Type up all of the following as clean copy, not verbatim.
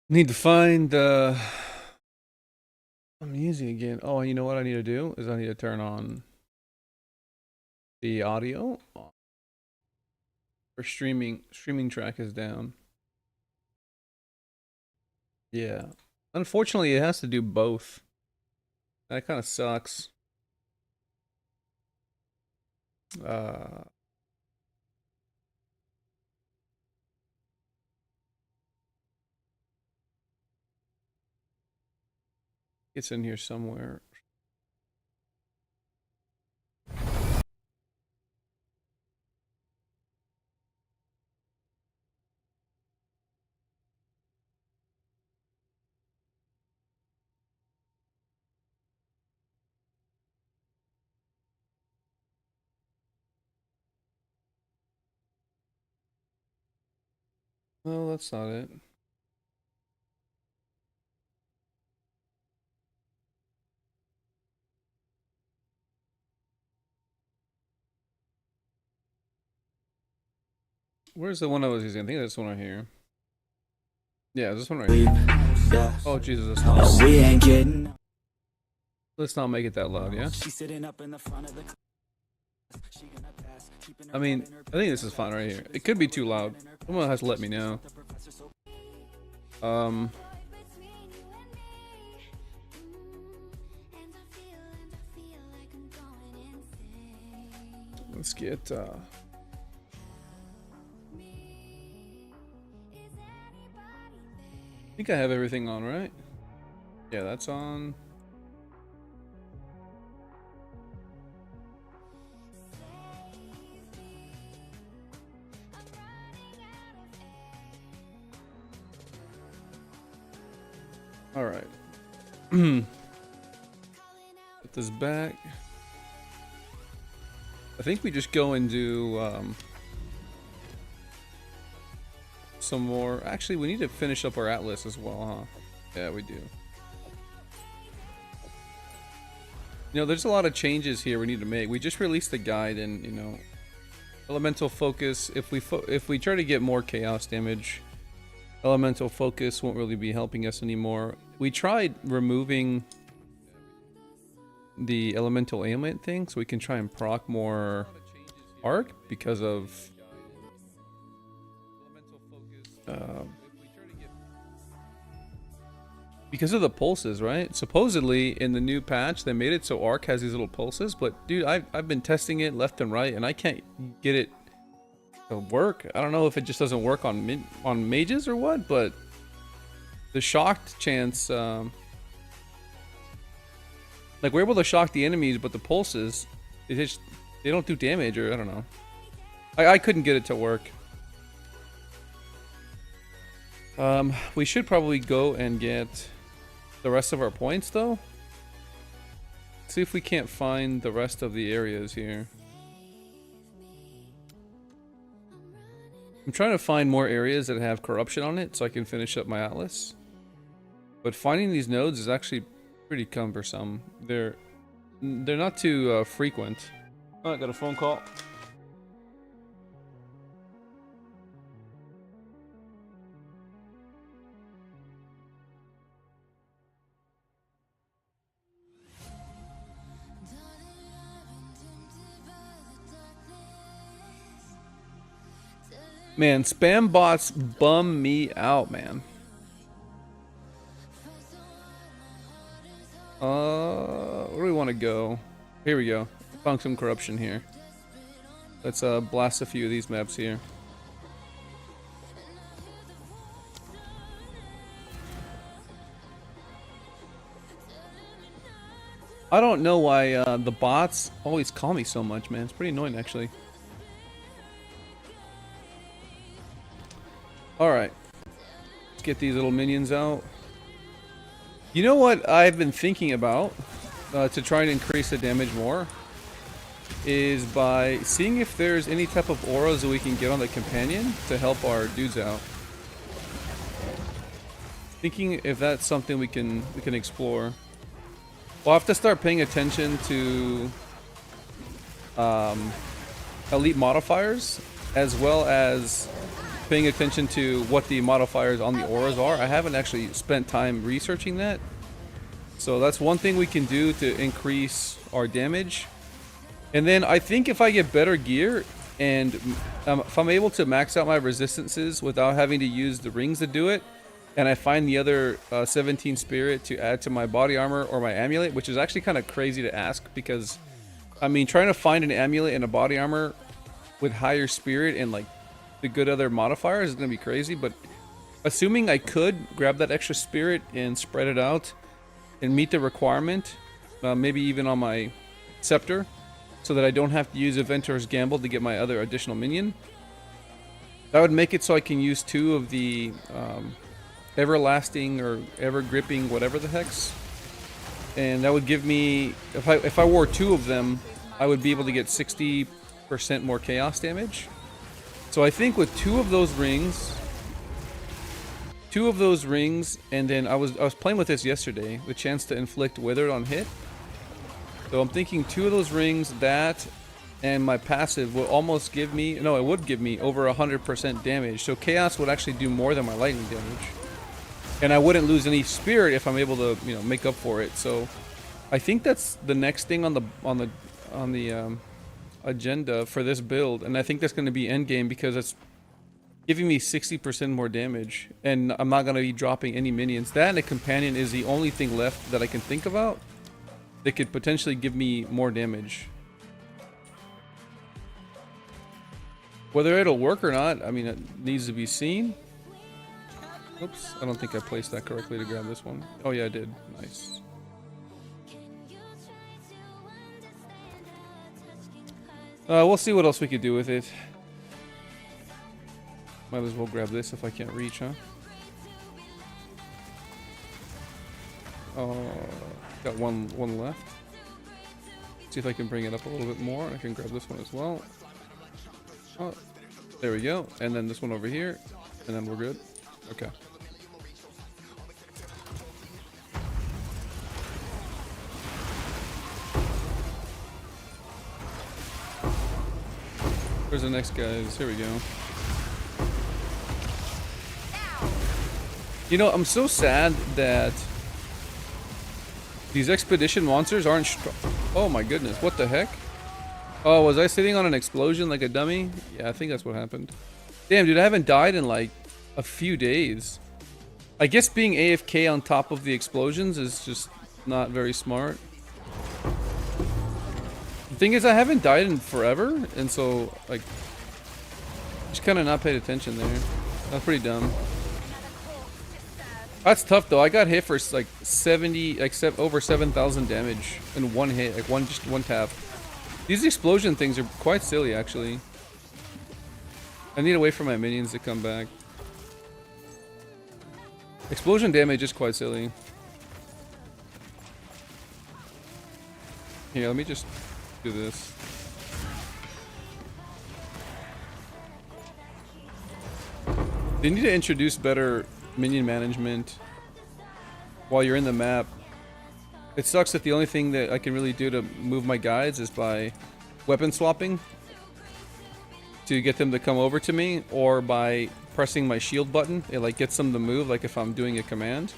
Need to find I'm using again. Oh, you know what I need to do is I need to turn on the audio for streaming. Streaming track is down. Yeah. Unfortunately, it has to do both. That kind of sucks. Uh, it's in here somewhere. No, that's not it. Where's the one I was using? I think this one right here. Yeah, this one right here. Oh Jesus, that's not. We ain't getting. Let's not make it that loud, yeah? I mean, I think this is fine right here. It could be too loud. Someone has to let me know. Let's get I think I have everything on, right? Yeah, that's on. All right. Put this back. I think we just go and do some more. Actually, we need to finish up our atlas as well, huh? Yeah, we do. You know, there's a lot of changes here we need to make. We just released the guide, and you know, elemental focus. If we try to get more chaos damage, elemental focus won't really be helping us anymore. We tried removing the elemental ailment thing so we can try and proc more arc because of the pulses, right? Supposedly in the new patch they made it so arc has these little pulses, but dude, I've been testing it left and right and I can't get it to work. I don't know if it just doesn't work on mages or what, but the shocked chance, like we're able to shock the enemies, but the pulses, they don't do damage, or I don't know. I couldn't get it to work. We should probably go and get the rest of our points though. See if we can't find the rest of the areas here. I'm trying to find more areas that have corruption on it so I can finish up my atlas. But finding these nodes is actually pretty cumbersome. They're not too frequent. Oh, I got a phone call. Man, spam bots bum me out, man. Where do we want to go? Here we go. Found some corruption here. Let's blast a few of these maps here. I don't know why the bots always call me so much, man. It's pretty annoying, actually. Alright. Let's get these little minions out. You know what I've been thinking about to try and increase the damage more? Is by seeing if there's any type of auras that we can get on the companion to help our dudes out. Thinking if that's something we can explore. We'll have to start paying attention to elite modifiers, as well as paying attention to what the modifiers on the auras are. I haven't actually spent time researching that. So that's one thing we can do to increase our damage. And then I think if I get better gear and if I'm able to max out my resistances without having to use the rings to do it, and I find the other 17 spirit to add to my body armor or my amulet, which is actually kind of crazy to ask because, I mean, trying to find an amulet and a body armor with higher spirit and like the good other modifiers is going to be crazy. But assuming I could grab that extra spirit and spread it out and meet the requirement, maybe even on my scepter, so that I don't have to use Inventor's Gamble to get my other additional minion, that would make it so I can use 2 of the everlasting or ever gripping whatever the hex, and that would give me, if I wore 2 of them, I would be able to get 60% more chaos damage. So I think with 2 of those rings, and then I was playing with this yesterday, the chance to inflict withered on hit. So I'm thinking 2 of those rings, that and my passive will almost give me, no, it would give me over 100% damage. So chaos would actually do more than my lightning damage. And I wouldn't lose any spirit if I'm able to, you know, make up for it. So I think that's the next thing on the agenda for this build, and I think that's going to be endgame because it's giving me 60% more damage, and I'm not going to be dropping any minions. That and a companion is the only thing left that I can think about that could potentially give me more damage. Whether it'll work or not, I mean, it needs to be seen. Oops, I don't think I placed that correctly to grab this one. Oh yeah, I did. Nice. We'll see what else we could do with it. Might as well grab this if I can't reach, huh? Got one left. See if I can bring it up a little bit more. I can grab this one as well. Oh, there we go. And then this one over here. And then we're good. Okay. Where's the next guys? Here we go. You know, I'm so sad that these expedition monsters aren't strong. Oh my goodness, what the heck? Oh, was I sitting on an explosion like a dummy? Yeah, I think that's what happened. Damn, dude, I haven't died in like a few days. I guess being AFK on top of the explosions is just not very smart. The thing is, I haven't died in forever, and so, like, just kind of not paid attention there. That's pretty dumb. That's tough though. I got hit for like 70, like over 7,000 damage in one hit, like just one tap. These explosion things are quite silly, actually. I need to wait for my minions to come back. Explosion damage is quite silly. Here, let me just do this. They need to introduce better minion management while you're in the map. It sucks that the only thing that I can really do to move my guides is by weapon swapping to get them to come over to me, or by pressing my shield button. It like gets them to move, like if I'm doing a command.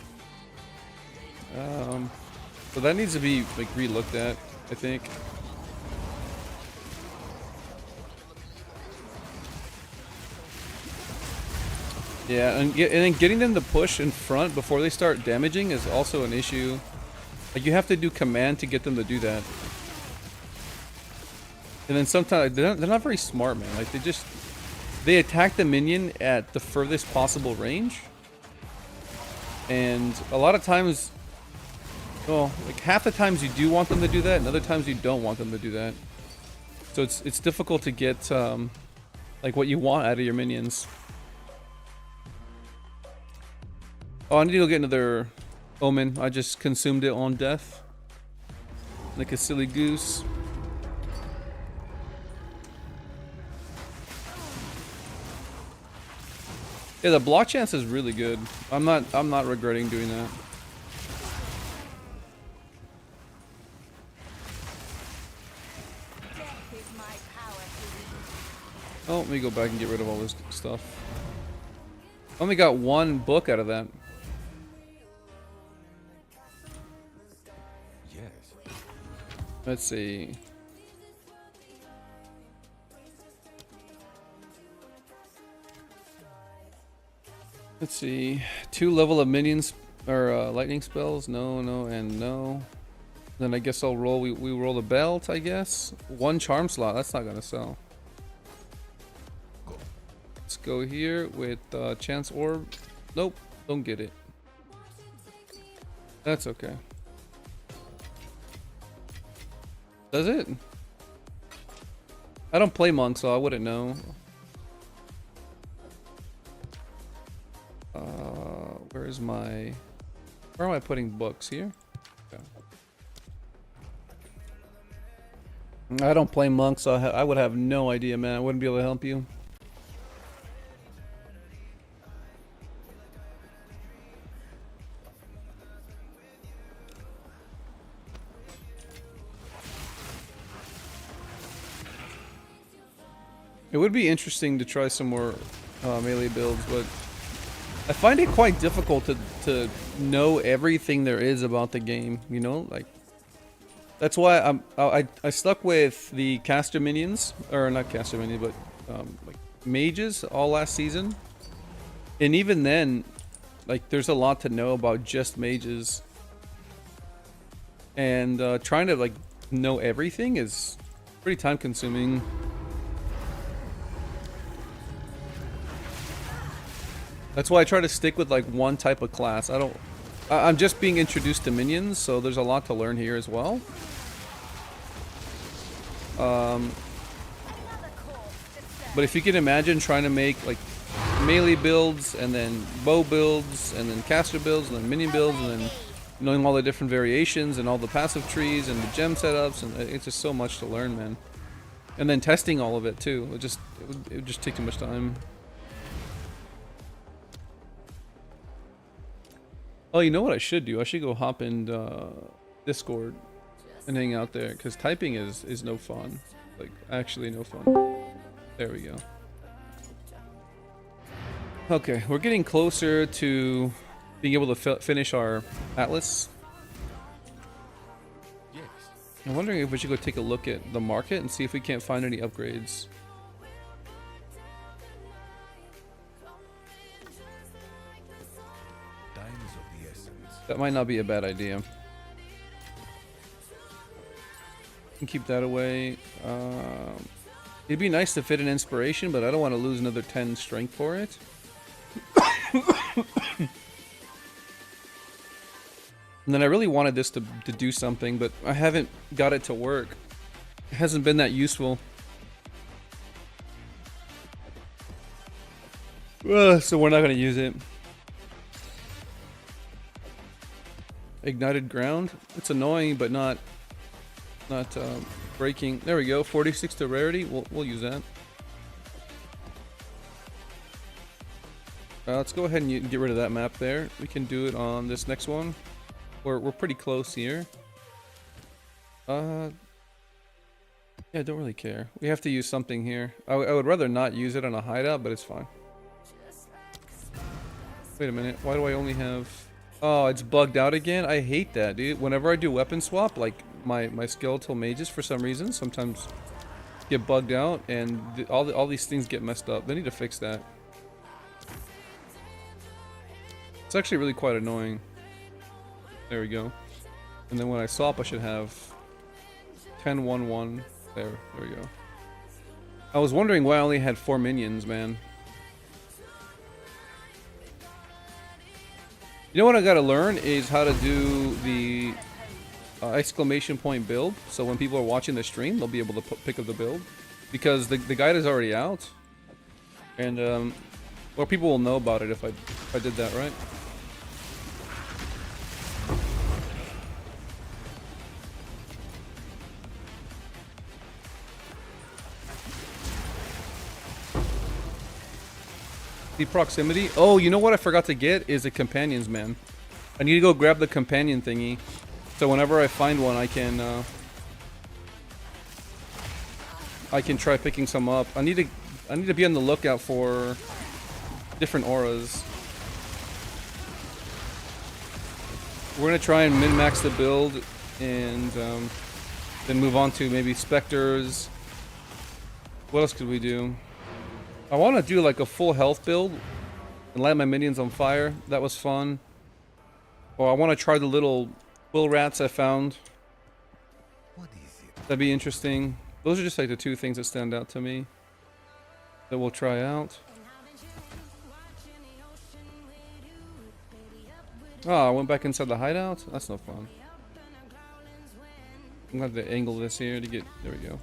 So that needs to be like re-looked at, I think. Yeah, and then getting them to push in front before they start damaging is also an issue. Like, you have to do command to get them to do that. And then sometimes they're not very smart, man. Like, they attack the minion at the furthest possible range. And a lot of times, well, like half the times you do want them to do that, and other times you don't want them to do that. So it's difficult to get like what you want out of your minions. Oh, I need to go get another omen. I just consumed it on death. Like a silly goose. Yeah, the block chance is really good. I'm not regretting doing that. Oh, let me go back and get rid of all this stuff. Only got one book out of that. Yes. Let's see. Let's see. 2 level of minions or lightning spells. No, no, and no. Then I guess I'll roll. We roll the belt, I guess. 1 charm slot. That's not gonna sell. Let's go here with chance orb. Nope, don't get it. That's okay. Does it? I don't play monk, so I wouldn't know. Where's my... Where am I putting books? Here? Okay. I don't play monk, so I would have no idea, man. I wouldn't be able to help you. It would be interesting to try some more melee builds, but I find it quite difficult to know everything there is about the game, you know? Like, that's why I stuck with the caster minions, or not caster minions, but like mages all last season. And even then, like, there's a lot to know about just mages. And trying to, like, know everything is pretty time consuming. That's why I try to stick with like one type of class. I'm just being introduced to minions, so there's a lot to learn here as well. But if you can imagine trying to make like melee builds and then bow builds and then caster builds and then minion builds and then knowing all the different variations and all the passive trees and the gem setups, and it's just so much to learn, man. And then testing all of it too. It would just take too much time. Oh, you know what I should do? I should go hop in Discord and hang out there, because typing is no fun. Like, actually no fun. There we go. Okay, we're getting closer to being able to finish our Atlas. Yes. I'm wondering if we should go take a look at the market and see if we can't find any upgrades. That might not be a bad idea. Can keep that away. It'd be nice to fit an inspiration, but I don't want to lose another 10 strength for it. And then I really wanted this to do something, but I haven't got it to work. It hasn't been that useful. So we're not going to use it. Ignited ground. It's annoying, but not breaking. There we go. 46 to rarity. We'll use that. Let's go ahead and get rid of that map there. We can do it on this next one. We're pretty close here. Yeah, I don't really care. We have to use something here. I would rather not use it on a hideout, but it's fine. Wait a minute. Why do I only have... Oh, it's bugged out again? I hate that, dude. Whenever I do weapon swap, like, my skeletal mages, for some reason, sometimes get bugged out, and all these things get messed up. They need to fix that. It's actually really quite annoying. There we go. And then when I swap, I should have 10-1-1. There we go. I was wondering why I only had 4 minions, man. You know what I gotta learn is how to do the exclamation point build. So when people are watching the stream, they'll be able to pick up the build. Because the guide is already out. And, well, people will know about it if I did that right. The proximity. Oh, you know what I forgot to get is a companions, man. I need to go grab the companion thingy, so whenever I find one, I can try picking some up. I need to be on the lookout for different auras. We're gonna try and min-max the build and then move on to maybe Specters. What else could we do? I want to do like a full health build and light my minions on fire. That was fun. Or I want to try the little quill rats I found. That'd be interesting. Those are just like the two things that stand out to me that we'll try out. Oh, I went back inside the hideout? That's no fun. I'm gonna have to angle this here to get... There we go.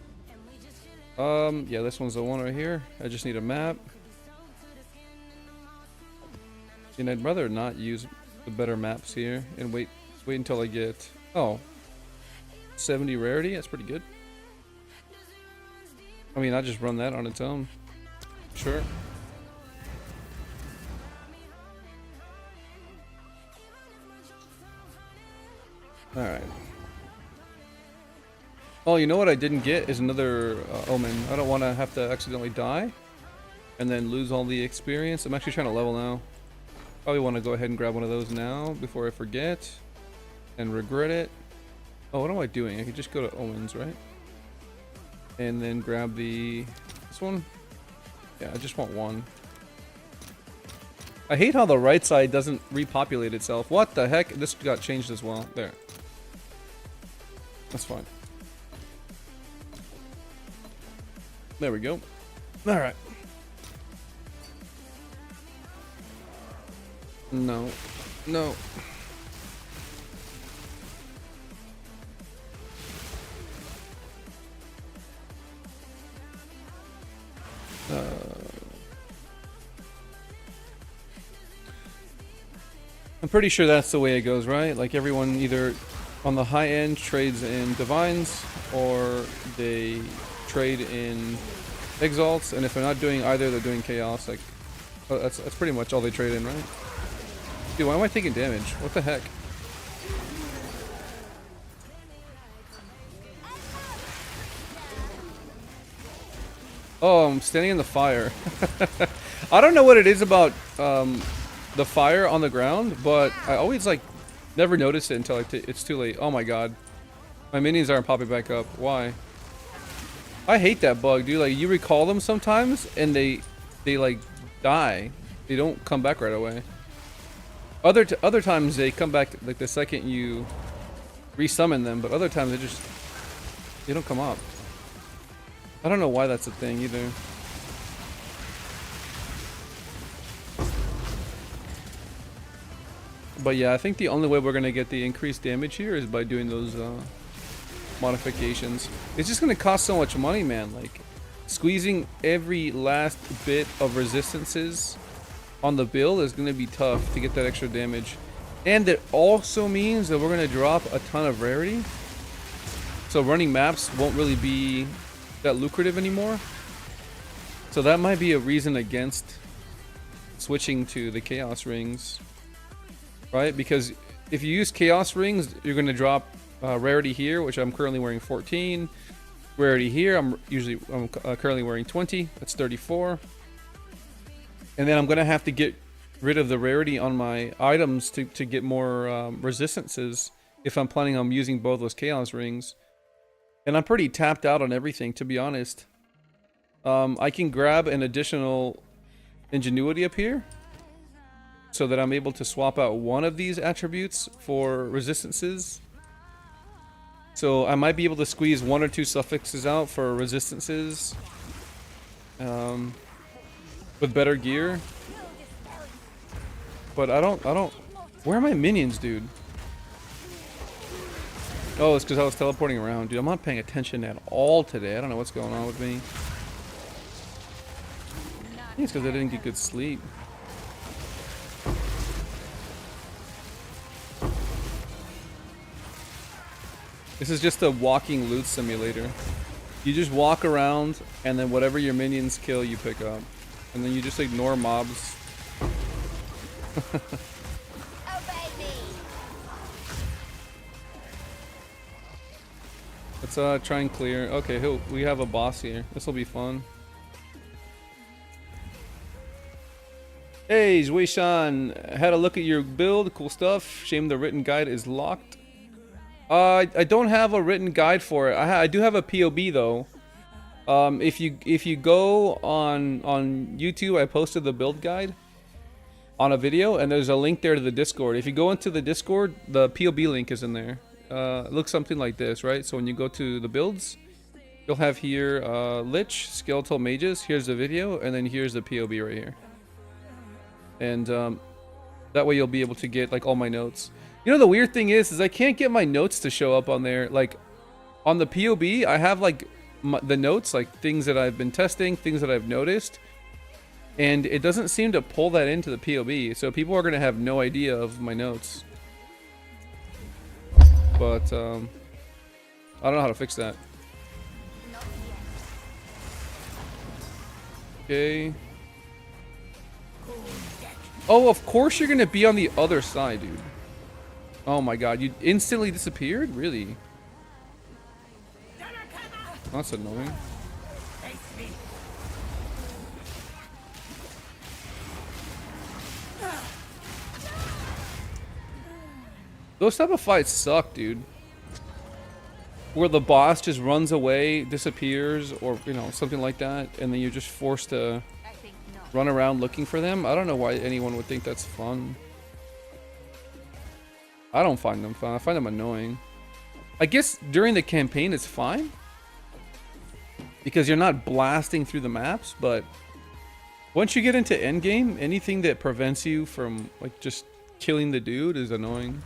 Yeah, this one's the one right here. I just need a map. And I'd rather not use the better maps here and wait until I get... Oh. 70 rarity? That's pretty good. I mean, I just run that on its own. Sure. Alright. Oh, you know what I didn't get is another omen. I don't want to have to accidentally die and then lose all the experience. I'm actually trying to level now. Probably want to go ahead and grab one of those now before I forget and regret it. Oh, what am I doing? I could just go to omens, right? And then grab this one. Yeah, I just want one. I hate how the right side doesn't repopulate itself. What the heck? This got changed as well. There. That's fine. There we go. Alright. No. No. I'm pretty sure that's the way it goes, right? Like everyone either on the high end trades in divines or they trade in exalts, and if they're not doing either, they're doing chaos. Like that's pretty much all they trade in, right? Dude, why am I taking damage? What the heck? Oh, I'm standing in the fire. I don't know what it is about the fire on the ground, but I always like never notice it until it's too late. Oh my god. My minions aren't popping back up. Why? I hate that bug, dude. Like, you recall them sometimes and they like die. They don't come back right away. Other times they come back like the second you resummon them, but other times they don't come up. I don't know why that's a thing either. But yeah, I think the only way we're gonna get the increased damage here is by doing those modifications. It's just gonna cost so much money, man. Like, squeezing every last bit of resistances on the build is gonna be tough to get that extra damage. And it also means that we're gonna drop a ton of rarity. So running maps won't really be that lucrative anymore. So that might be a reason against switching to the chaos rings. Right? Because if you use chaos rings, you're gonna drop rarity here, which I'm currently wearing 14. Rarity here, I'm currently wearing 20. That's 34. And then I'm gonna have to get rid of the rarity on my items to get more resistances if I'm planning on using both those chaos rings. And I'm pretty tapped out on everything, to be honest. I can grab an additional ingenuity up here so that I'm able to swap out one of these attributes for resistances. So I might be able to squeeze one or two suffixes out for resistances with better gear. But I don't. Where are my minions, dude? Oh, it's because I was teleporting around, dude. I'm not paying attention at all today. I don't know what's going on with me. I think it's because I didn't get good sleep. This is just a walking loot simulator. You just walk around, and then whatever your minions kill, you pick up. And then you just ignore mobs. Let's try and clear. Okay, we have a boss here. This will be fun. Hey, Zui-san, had a look at your build. Cool stuff. Shame the written guide is locked. I don't have a written guide for it. I do have a POB though. If you go on YouTube, I posted the build guide on a video, and there's a link there to the Discord. If you go into the Discord, the POB link is in there. It looks something like this, right? So when you go to the builds, you'll have here Lich, Skeletal Mages. Here's the video, and then here's the POB right here. And that way you'll be able to get like all my notes. You know, the weird thing is I can't get my notes to show up on there. Like on the POB, I have like the notes, like things that I've been testing, things that I've noticed, and it doesn't seem to pull that into the POB. So people are gonna have no idea of my notes. But I don't know how to fix that. Okay. Oh, of course you're gonna be on the other side, dude. Oh my god, you instantly disappeared? Really? That's annoying. Those type of fights suck, dude. Where the boss just runs away, disappears, or, you know, something like that, and then you're just forced to run around looking for them. I don't know why anyone would think that's fun. I don't find them fun. I find them annoying. I guess during the campaign it's fine, because you're not blasting through the maps, but once you get into endgame, anything that prevents you from like just killing the dude is annoying.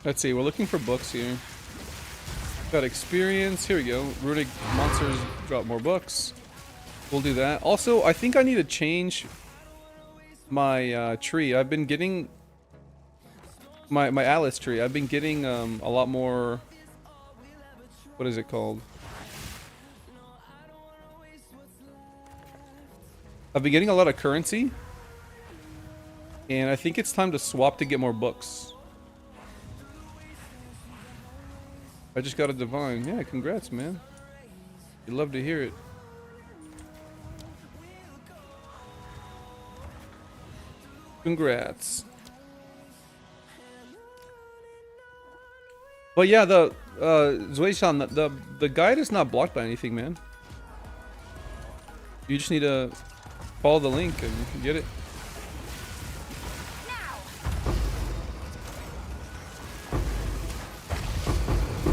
Let's see, we're looking for books here. Got experience. Here we go. Runic monsters drop more books. We'll do that. Also, I think I need to change my tree. I've been getting my Atlas tree. I've been getting a lot more. What is it called? I've been getting a lot of currency, and I think it's time to swap to get more books. I just got a divine. Yeah, congrats, man. You'd love to hear it. Congrats. But yeah, the Zui-san, the guide is not blocked by anything, man. You just need to follow the link and get it.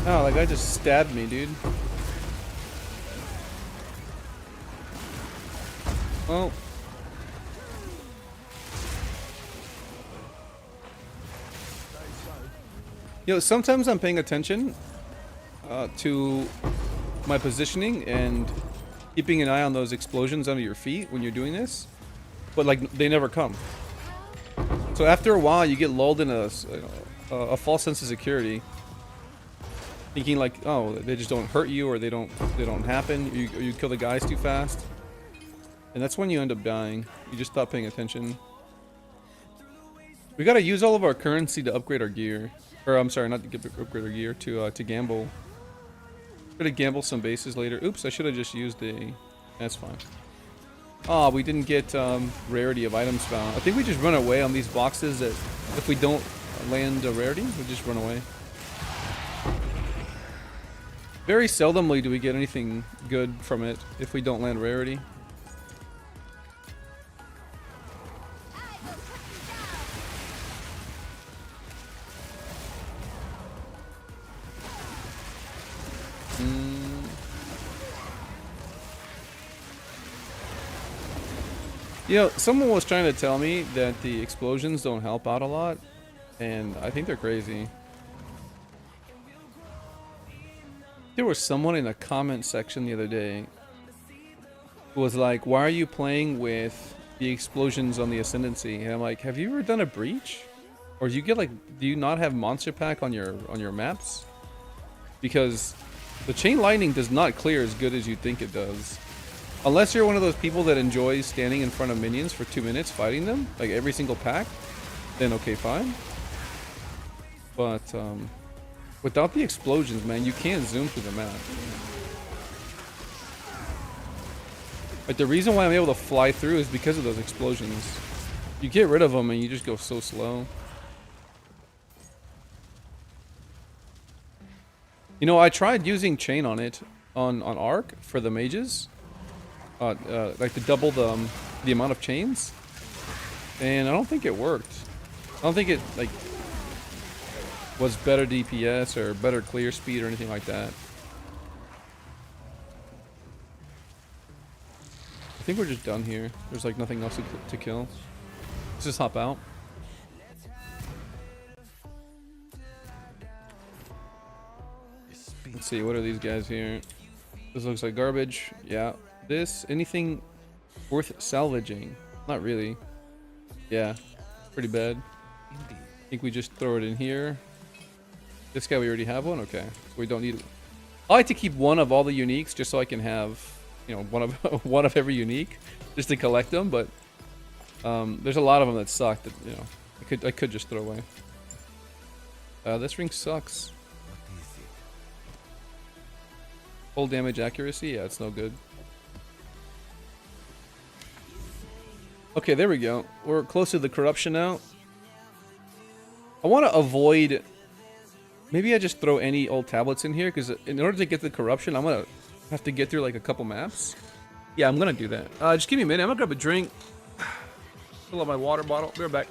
Oh, that guy just stabbed me, dude. Oh. Yo, sometimes I'm paying attention to my positioning and keeping an eye on those explosions under your feet when you're doing this, but like they never come. So after a while, you get lulled in a false sense of security, thinking like, oh, they just don't hurt you, or they don't happen. You kill the guys too fast, and that's when you end up dying. You just stop paying attention. We gotta use all of our currency to upgrade our gear. Or I'm sorry, not to upgrade our gear, to gamble. Gotta gamble some bases later. Oops, I should have just used a. That's fine. Oh, we didn't get rarity of items found. I think we just run away on these boxes. That if we don't land a rarity, we just run away. Very seldomly do we get anything good from it if we don't land rarity. You know, someone was trying to tell me that the explosions don't help out a lot, and I think they're crazy. There was someone in the comment section the other day who was like, why are you playing with the explosions on the Ascendancy? And I'm like, have you ever done a breach? Or do you get like, do you not have monster pack on your maps? Because the chain lightning does not clear as good as you think it does. Unless you're one of those people that enjoys standing in front of minions for 2 minutes fighting them, like every single pack, then okay, fine. But Without the explosions, man, you can't zoom through the map. Like, the reason why I'm able to fly through is because of those explosions. You get rid of them and you just go so slow. You know, I tried using chain on it, on Arc, for the mages. Like to double the amount of chains. And I don't think it worked. I don't think it, like, was better DPS or better clear speed or anything like that. I think we're just done here. There's like nothing else to kill. Let's just hop out. Let's see, what are these guys here? This looks like garbage. Yeah. This, anything worth salvaging? Not really. Yeah, pretty bad. I think we just throw it in here. This guy, we already have one? Okay, so we don't need it. I like to keep one of all the uniques just so I can have, you know, one of one of every unique just to collect them, but there's a lot of them that suck that, you know, I could just throw away. This ring sucks. Full damage accuracy? Yeah, it's no good. Okay, there we go. We're close to the corruption now. I want to avoid... Maybe I just throw any old tablets in here, because in order to get the corruption, I'm going to have to get through like a couple maps. Yeah, I'm going to do that. Just give me a minute. I'm going to grab a drink. Fill up my water bottle. Be right back.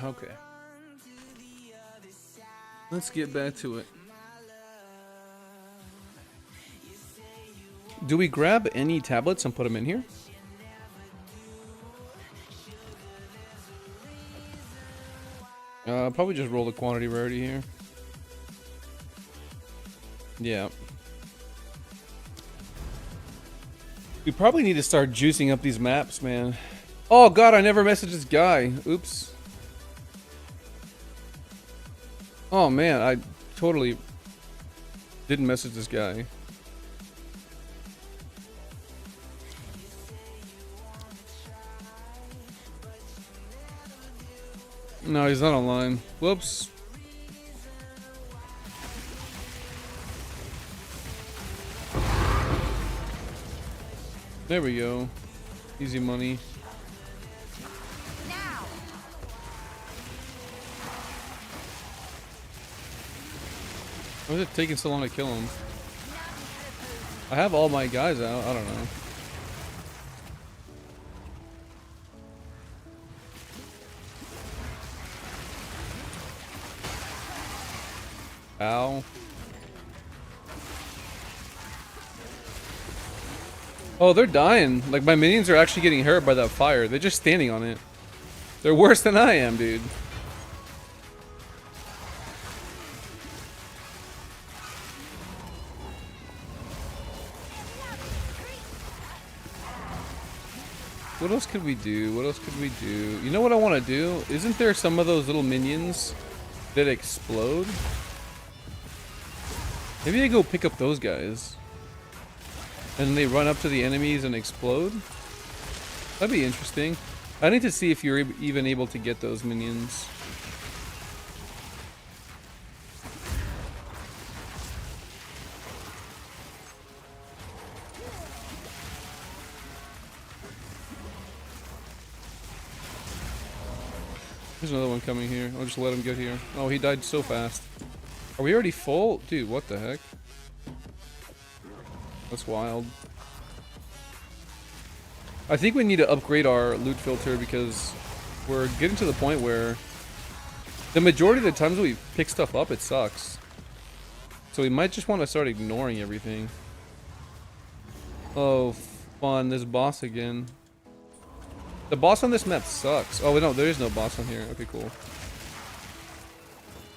Okay. Let's get back to it. Do we grab any tablets and put them in here? Probably just roll the quantity rarity here. Yeah. We probably need to start juicing up these maps, man. Oh god, I never messaged this guy. Oops. Oh man, I totally didn't message this guy. No, he's not online. Whoops. There we go. Easy money. Why is it taking so long to kill him? I have all my guys out. I don't know. Ow. Oh, they're dying. Like, my minions are actually getting hurt by that fire. They're just standing on it. They're worse than I am, dude. What else could we do? What else could we do? You know what I want to do? Isn't there some of those little minions that explode? Maybe I go pick up those guys. And they run up to the enemies and explode? That'd be interesting. I need to see if you're even able to get those minions. There's another one coming here. I'll just let him get here. Oh, he died so fast. Are we already full? Dude, what the heck? That's wild. I think we need to upgrade our loot filter because we're getting to the point where the majority of the times we pick stuff up, it sucks. So we might just want to start ignoring everything. Oh, fun. This boss again. The boss on this map sucks. Oh, no, there is no boss on here. Okay, cool.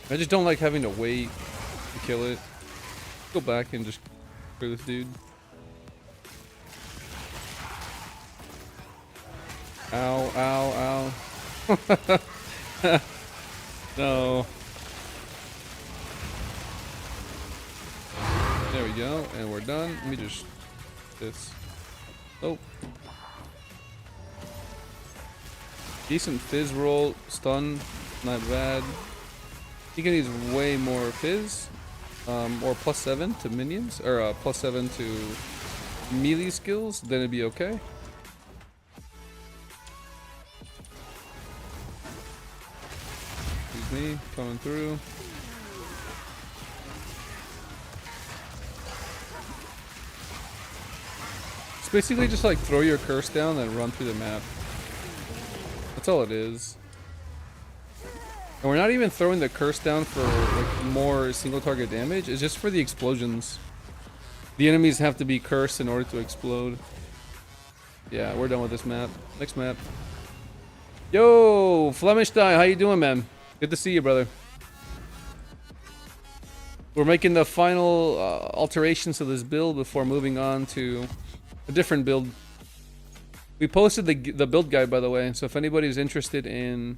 I just don't like having to wait to kill it. Go back and just clear this dude. Ow, ow, ow. No. There we go, and we're done. Let me just this. Oh. Decent fizz roll, stun, not bad. He can use way more fizz, or +7 to minions, or +7 to melee skills, then it'd be okay. Excuse me, coming through. It's basically just like throw your curse down and run through the map. That's all it is. And we're not even throwing the curse down for like more single target damage. It's just for the explosions. The enemies have to be cursed in order to explode. Yeah, we're done with this map. Next map. Yo, Flemishstein, how you doing, man? Good to see you, brother. We're making the final alterations to this build before moving on to a different build. We posted the build guide, by the way, so if anybody's interested in...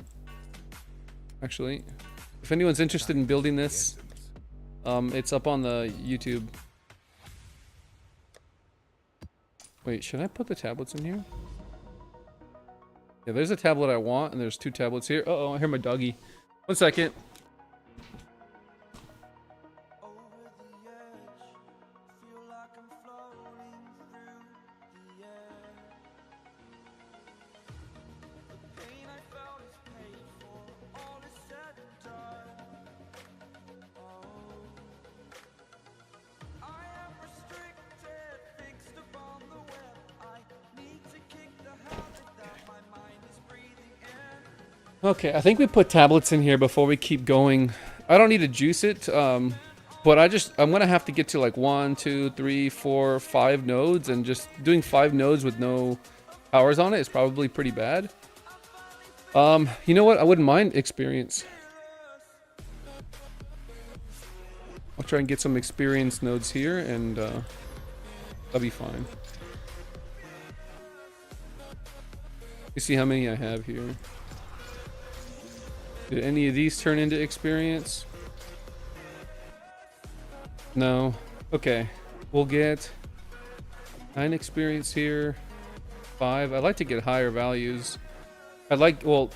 Actually, if anyone's interested in building this, it's up on the YouTube. Wait, should I put the tablets in here? Yeah, there's a tablet I want, and there's 2 tablets here. Uh-oh, I hear my doggy. 1 second. Okay, I think we put tablets in here before we keep going. I don't need to juice it, but I'm gonna have to get to like 1, 2, 3, 4, 5 nodes, and just doing 5 nodes with no powers on it is probably pretty bad. You know what? I wouldn't mind experience. I'll try and get some experience nodes here, and that'll be fine. You see how many I have here. Did any of these turn into experience? No. Okay. We'll get 9 experience here. 5. I'd like to get higher values. I'd like, well,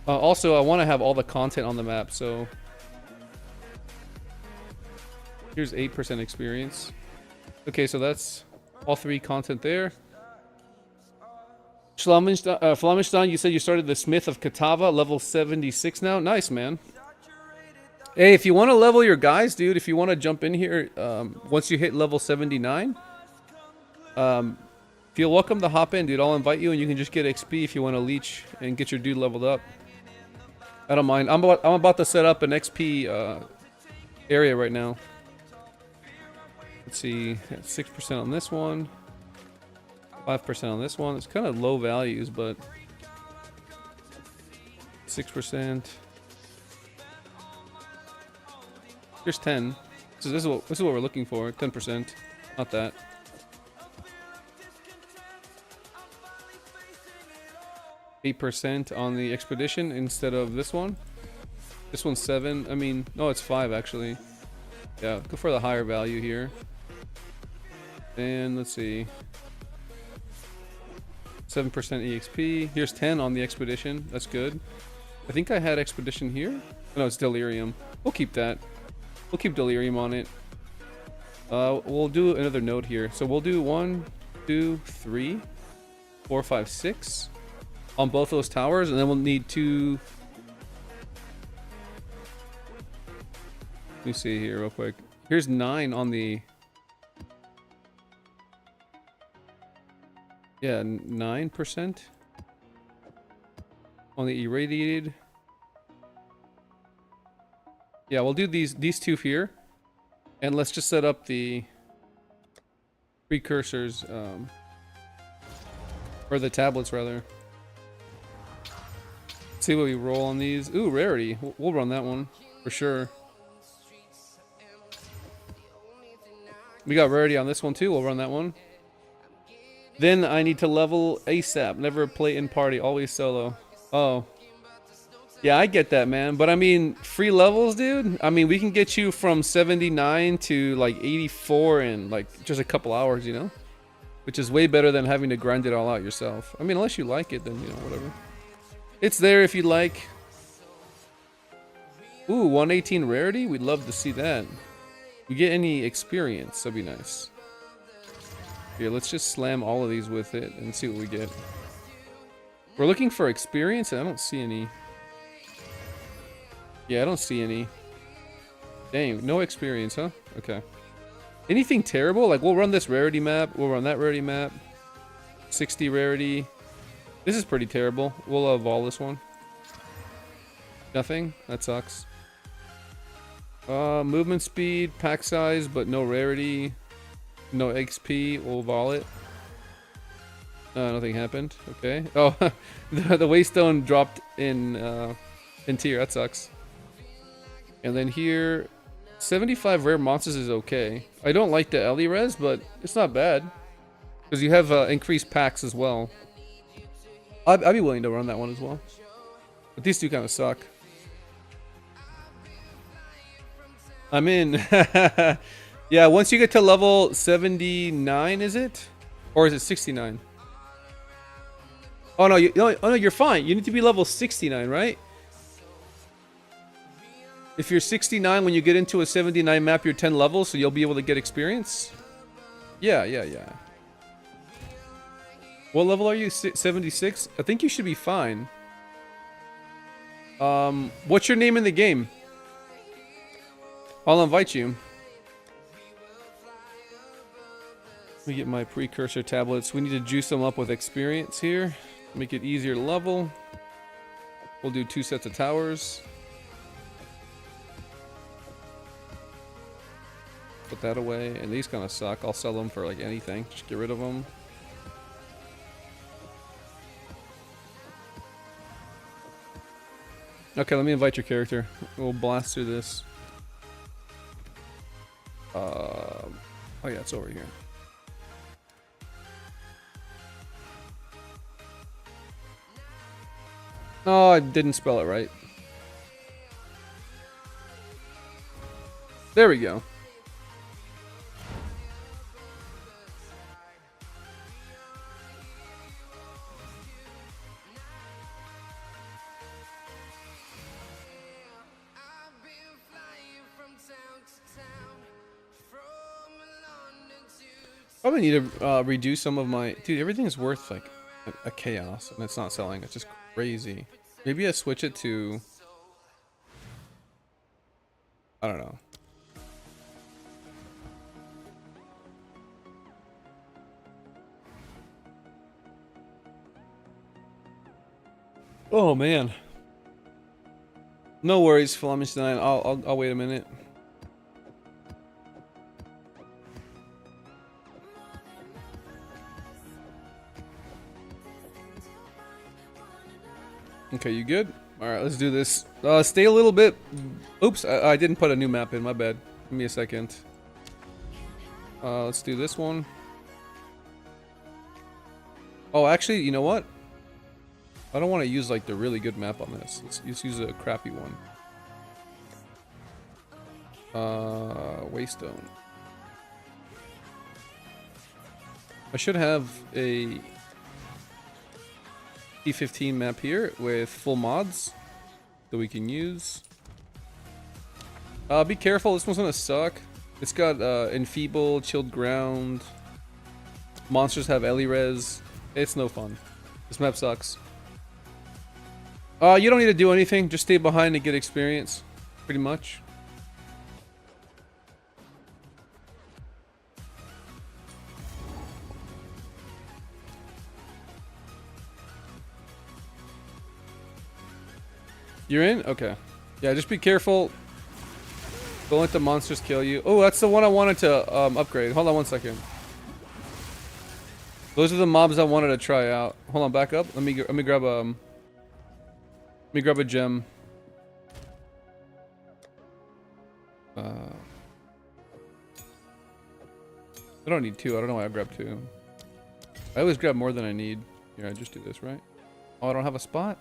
also I want to have all the content on the map, so here's 8% experience. Okay, so that's all 3 content there. Flammenstein, you said you started the Smith of Katava, level 76 now. Nice, man. Hey, if you want to level your guys, dude, if you want to jump in here, once you hit level 79, feel welcome to hop in, dude. I'll invite you, and you can just get XP if you want to leech and get your dude leveled up. I don't mind. I'm about to set up an XP area right now. Let's see, 6% on this one. 5% on this one. It's kind of low values, but 6%. Here's 10. So this is what we're looking for. 10%. Not that. %8 on the expedition instead of this one. This one's 7. I mean, no, it's 5 actually. Yeah, go for the higher value here. And let's see. 7% EXP. Here's 10 on the expedition. That's good. I think I had expedition here. No, it's delirium. We'll keep that. We'll keep delirium on it. We'll do another node here. So we'll do 1, 2, 3, 4, 5, 6 on both those towers, and then we'll need 2 Let me see here real quick. Here's 9 on the... Yeah, 9% on the irradiated. Yeah, we'll do these two here. And let's just set up the precursors, or the tablets rather. See what we roll on these. Ooh, rarity. We'll run that one for sure. We got rarity on this one too. We'll run that one. Then I need to level ASAP. Never play in party, always solo. Oh. Yeah, I get that, man. But I mean, free levels, dude. I mean, we can get you from 79 to like 84 in like just a couple hours, you know? Which is way better than having to grind it all out yourself. I mean, unless you like it, then, you know, whatever. It's there if you like. Ooh, 118 rarity? We'd love to see that. We get any experience, that'd be nice. Here, let's just slam all of these with it and see what we get. We're looking for experience, and I don't see any. Yeah, I don't see any. Dang, no experience, huh? Okay. Anything terrible? Like, we'll run this rarity map. We'll run that rarity map. 60 rarity. This is pretty terrible. We'll evolve this one. Nothing? That sucks. Movement speed, pack size, but no rarity. No XP. We'll evolve it. Nothing happened. Okay. Oh, the waystone dropped in tier. That sucks. And then here, 75 rare monsters is okay. I don't like the LE res, but it's not bad. Because you have increased packs as well. I'd be willing to run that one as well. But these two kind of suck. I'm in. Yeah, once you get to level 79, is it? Or is it 69? Oh no, oh no, you're fine. You need to be level 69, right? If you're 69 when you get into a 79 map, you're 10 levels, so you'll be able to get experience? Yeah. What level are you? 76? I think you should be fine. What's your name in the game? I'll invite you. Let me get my precursor tablets. We need to juice them up with experience here. Make it easier to level. We'll do 2 sets of towers. Put that away. And these kind of suck. I'll sell them for like anything. Just get rid of them. Okay, let me invite your character. We'll blast through this. Oh yeah, it's over here. Oh, I didn't spell it right. There we go. Probably need to redo some of my... Dude, everything is worth like a chaos, and it's not selling. It's just crazy. Maybe I switch it to... I don't know. Oh man. No worries, Flammenstein. I'll wait a minute. Okay, you good? Alright, let's do this. Stay a little bit... Oops, I didn't put a new map in, my bad. Give me a second. Let's do this one. Oh, actually, you know what? I don't want to use like the really good map on this. Let's just use a crappy one. Waystone. I should have a T15 map here with full mods that we can use. Be careful, this one's gonna suck. It's got enfeeble, chilled ground. Monsters have LE res. It's no fun. This map sucks. You don't need to do anything. Just stay behind and get experience. Pretty much. You're in? Okay. Yeah, just be careful. Don't let the monsters kill you. Oh, that's the one I wanted to upgrade. Hold on one second. Those are the mobs I wanted to try out. Hold on, back up. Let me grab a gem. I don't need two. I don't know why I grabbed two. I always grab more than I need. Here, I just do this, right? Oh, I don't have a spot?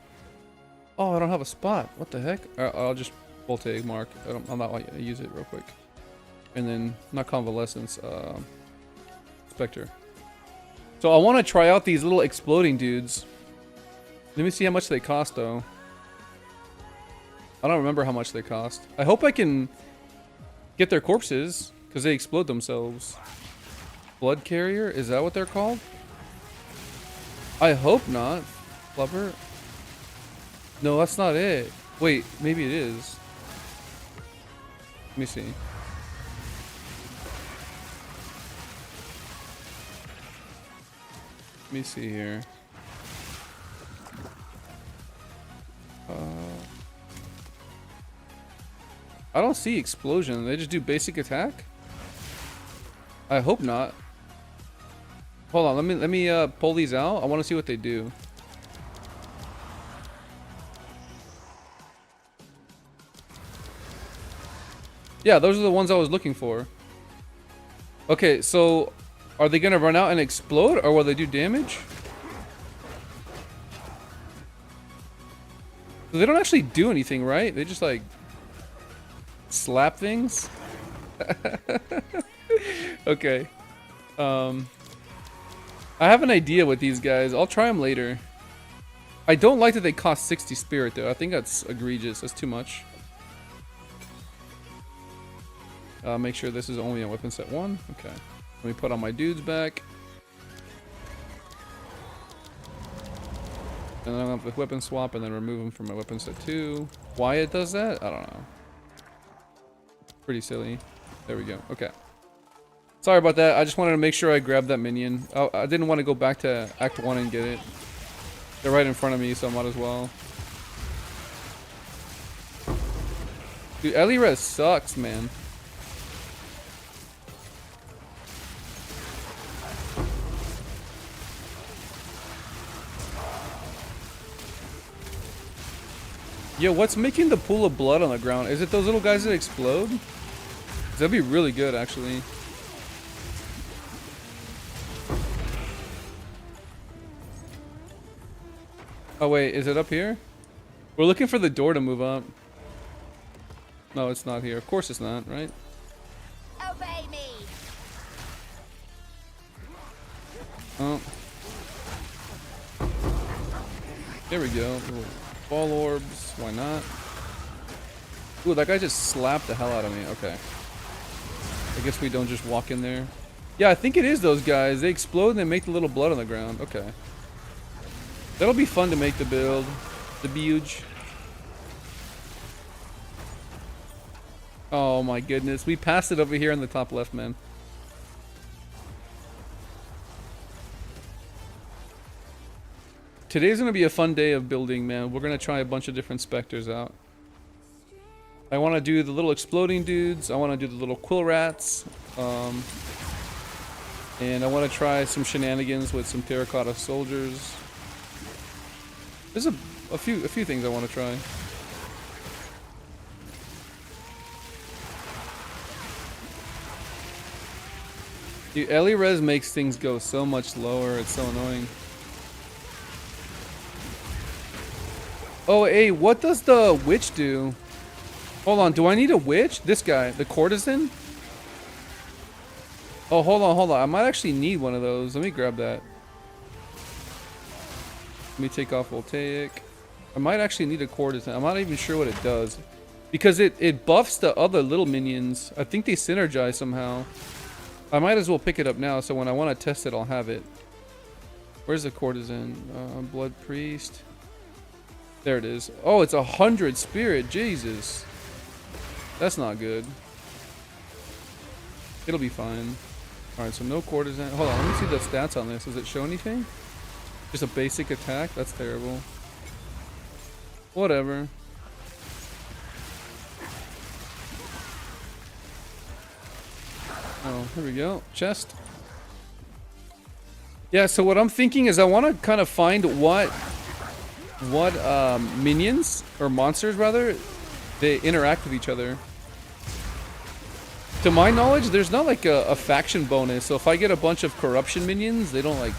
Oh, I don't have a spot. What the heck? I'll just voltaic mark. I'm not going to use it real quick. And then, not convalescence, Spectre. So I want to try out these little exploding dudes. Let me see how much they cost, though. I don't remember how much they cost. I hope I can get their corpses, because they explode themselves. Blood carrier? Is that what they're called? I hope not. Flubber? No, that's not it. Wait, maybe it is. Let me see. Let me see here. I don't see explosion. They just do basic attack? I hope not. Hold on, let me pull these out. I want to see what they do. Yeah, those are the ones I was looking for. Okay, so are they gonna run out and explode, or will they do damage? So they don't actually do anything, right? They just like slap things. Okay. I have an idea with these guys. I'll try them later. I don't like that they cost 60 spirit though. I think that's egregious. That's too much. Make sure this is only on weapon set 1. Okay. Let me put on my dudes back. And then I'm up with weapon swap and then remove them from my weapon set 2. Why it does that? I don't know. Pretty silly. There we go. Okay. Sorry about that. I just wanted to make sure I grabbed that minion. I didn't want to go back to Act 1 and get it. They're right in front of me, so I might as well. Dude, LICH sucks, man. Yo, what's making the pool of blood on the ground? Is it those little guys that explode? That'd be really good, actually. Oh wait, is it up here? We're looking for the door to move up. No, it's not here. Of course it's not, right? Obey me. Oh. There we go. Little ball orbs. Why not? Ooh, that guy just slapped the hell out of me. Okay. I guess we don't just walk in there. Yeah, I think it is those guys. They explode and they make the little blood on the ground. Okay. That'll be fun to make the build. The huge. Oh my goodness. We passed it over here in the top left, man. Today's gonna be a fun day of building, man. We're gonna try a bunch of different Specters out. I want to do the little exploding dudes. I want to do the little quill rats. And I want to try some shenanigans with some terracotta soldiers. There's a few things I want to try. Dude, LICH makes things go so much lower. It's so annoying. Oh, hey, what does the witch do? Hold on, do I need a witch? This guy, the courtesan? Oh, hold on. I might actually need one of those. Let me grab that. Let me take off voltaic. I might actually need a courtesan. I'm not even sure what it does. Because it buffs the other little minions. I think they synergize somehow. I might as well pick it up now, so when I want to test it, I'll have it. Where's the courtesan? Blood priest. There it is. Oh, it's 100 spirit. Jesus. That's not good. It'll be fine. Alright, so no courtesan. Hold on, let me see the stats on this. Does it show anything? Just a basic attack? That's terrible. Whatever. Oh, here we go. Chest. Yeah, so what I'm thinking is I want to kind of find what minions, or monsters rather, they interact with each other. To my knowledge, there's not like a faction bonus, so if I get a bunch of corruption minions, they don't like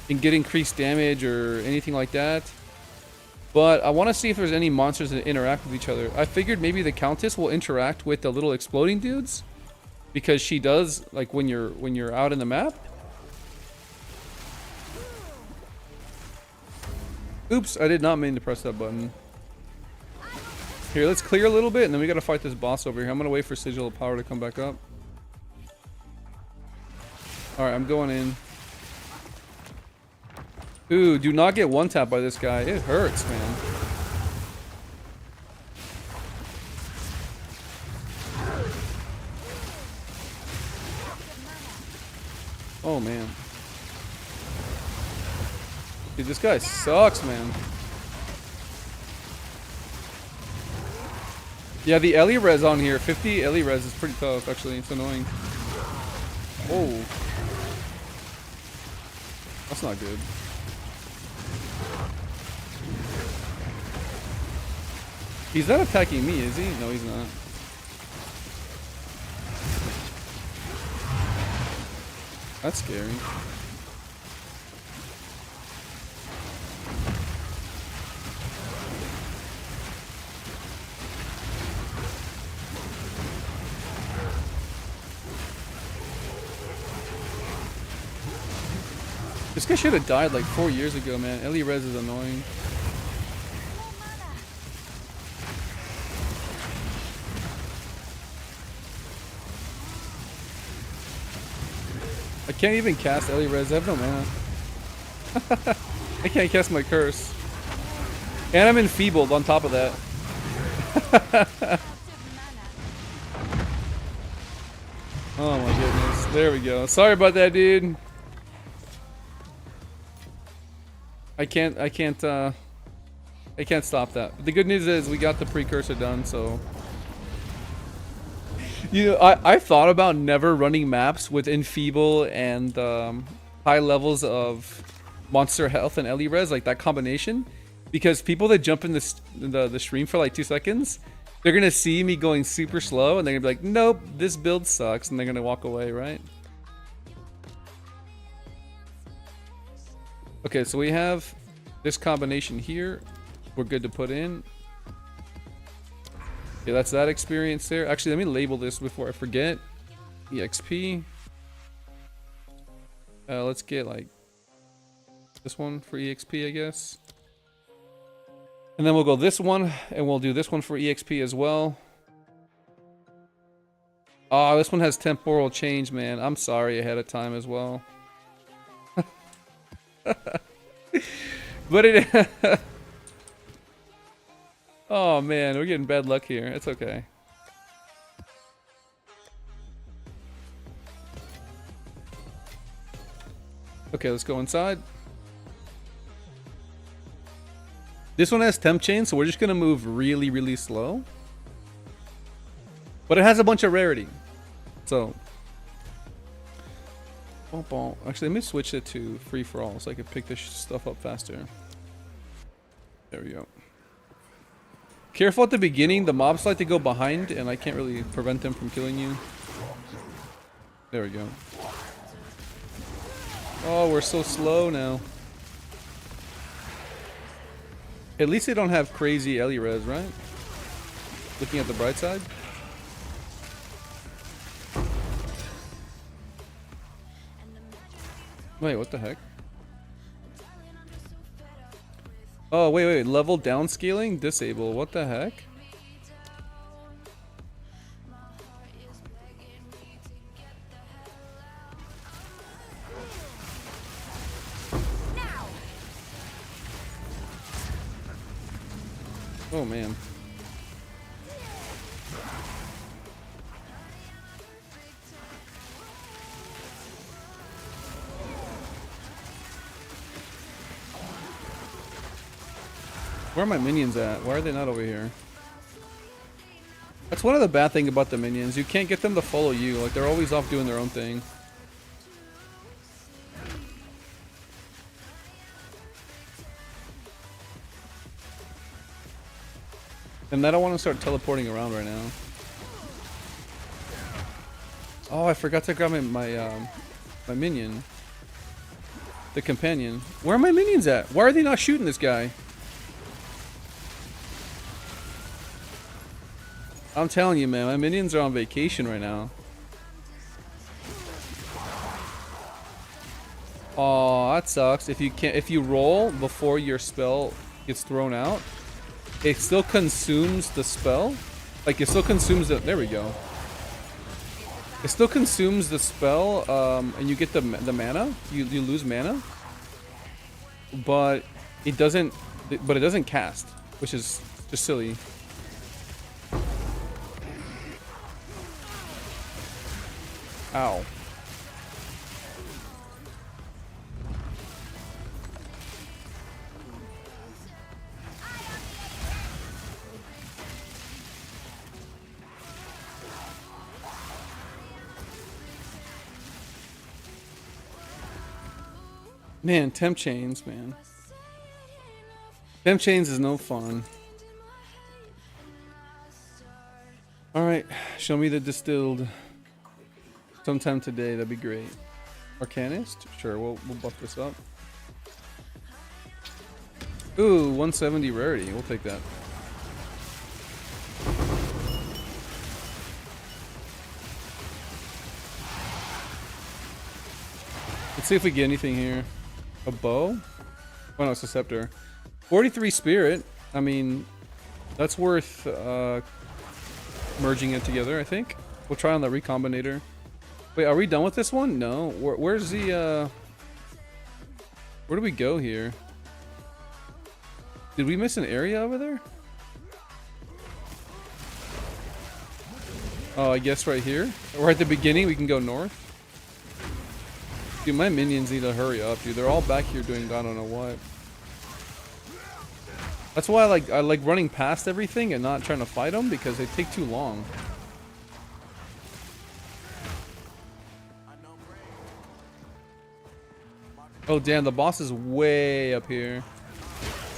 get increased damage or anything like that. But I want to see if there's any monsters that interact with each other. I figured maybe the Countess will interact with the little exploding dudes, because she does, like, when you're out in the map. Oops, I did not mean to press that button. Here, let's clear a little bit, and then we gotta fight this boss over here. I'm gonna wait for Sigil of Power to come back up. Alright, I'm going in. Ooh, do not get one tap by this guy. It hurts, man. Oh, man. Dude, this guy sucks, man. Yeah, the Ellie res on here, 50 Ellie res is pretty tough, actually. It's annoying. Oh. That's not good. He's not attacking me, is he? No, he's not. That's scary. This guy should have died like 4 years ago, man. Ellie res is annoying. I can't even cast Ellie res. I have no mana. I can't cast my curse. And I'm enfeebled on top of that. Oh my goodness. There we go. Sorry about that, dude. I can't stop that. But the good news is we got the precursor done, so. You know, I thought about never running maps with enfeeble and high levels of monster health and Ellie res, like that combination, because people that jump in the stream for like 2 seconds, they're gonna see me going super slow and they're gonna be like, nope, this build sucks, and they're gonna walk away, right? Okay, so we have this combination here. We're good to put in. Yeah, that's that experience there. Actually, let me label this before I forget. EXP. Let's get like this one for EXP, I guess. And then we'll go this one, and we'll do this one for EXP as well. Oh, this one has temporal change, man. I'm sorry ahead of time as well. But it oh man, we're getting bad luck here. It's okay. Okay, let's go inside. This one has temp chain, so we're just gonna move really, really slow. But it has a bunch of rarity. So actually, let me switch it to free for all so I can pick this stuff up faster. There we go. Careful at the beginning, the mobs like to go behind and I can't really prevent them from killing you. There we go. Oh, we're so slow now. At least they don't have crazy Ellie res, right? Looking at the bright side. Wait, what the heck? Oh, wait, level downscaling? Disable, what the heck? Oh, man. Where are my minions at? Why are they not over here? That's one of the bad things about the minions. You can't get them to follow you. Like, they're always off doing their own thing. And I don't want to start teleporting around right now. Oh, I forgot to grab my minion. The companion. Where are my minions at? Why are they not shooting this guy? I'm telling you, man, my minions are on vacation right now. Oh, that sucks. If you roll before your spell gets thrown out, it still consumes the spell. Like, it still consumes the, there we go. It still consumes the spell, and you get the mana. You lose mana, but it doesn't cast, which is just silly. Ow. Man, temp chains, man. Temp chains is no fun. Alright, show me the distilled sometime today, that'd be great. Arcanist? Sure, we'll buff this up. Ooh, 170 rarity, we'll take that. Let's see if we get anything here. A bow? Oh no, it's a scepter. 43 spirit. I mean, that's worth merging it together, I think. We'll try on the recombinator. Wait, are we done with this one? No. Where's the where do we go here? Did we miss an area over there? Oh, I guess right here. Or at the beginning we can go north. Dude, my minions need to hurry up, dude. They're all back here doing I don't know what. That's why I like running past everything and not trying to fight them, because they take too long. Oh damn, the boss is way up here.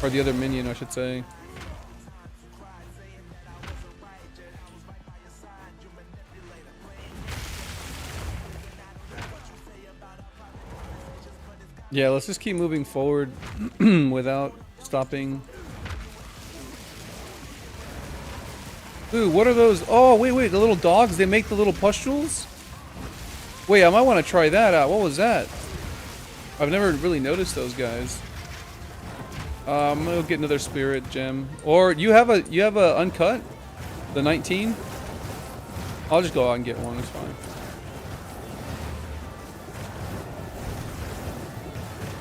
Or the other minion, I should say. Yeah, let's just keep moving forward without stopping. Ooh, what are those? Oh, wait, the little dogs, they make the little pustules? Wait, I might want to try that out. What was that? I've never really noticed those guys. I'm gonna get another spirit gem. Or you have a uncut? The 19? I'll just go out and get one, it's fine.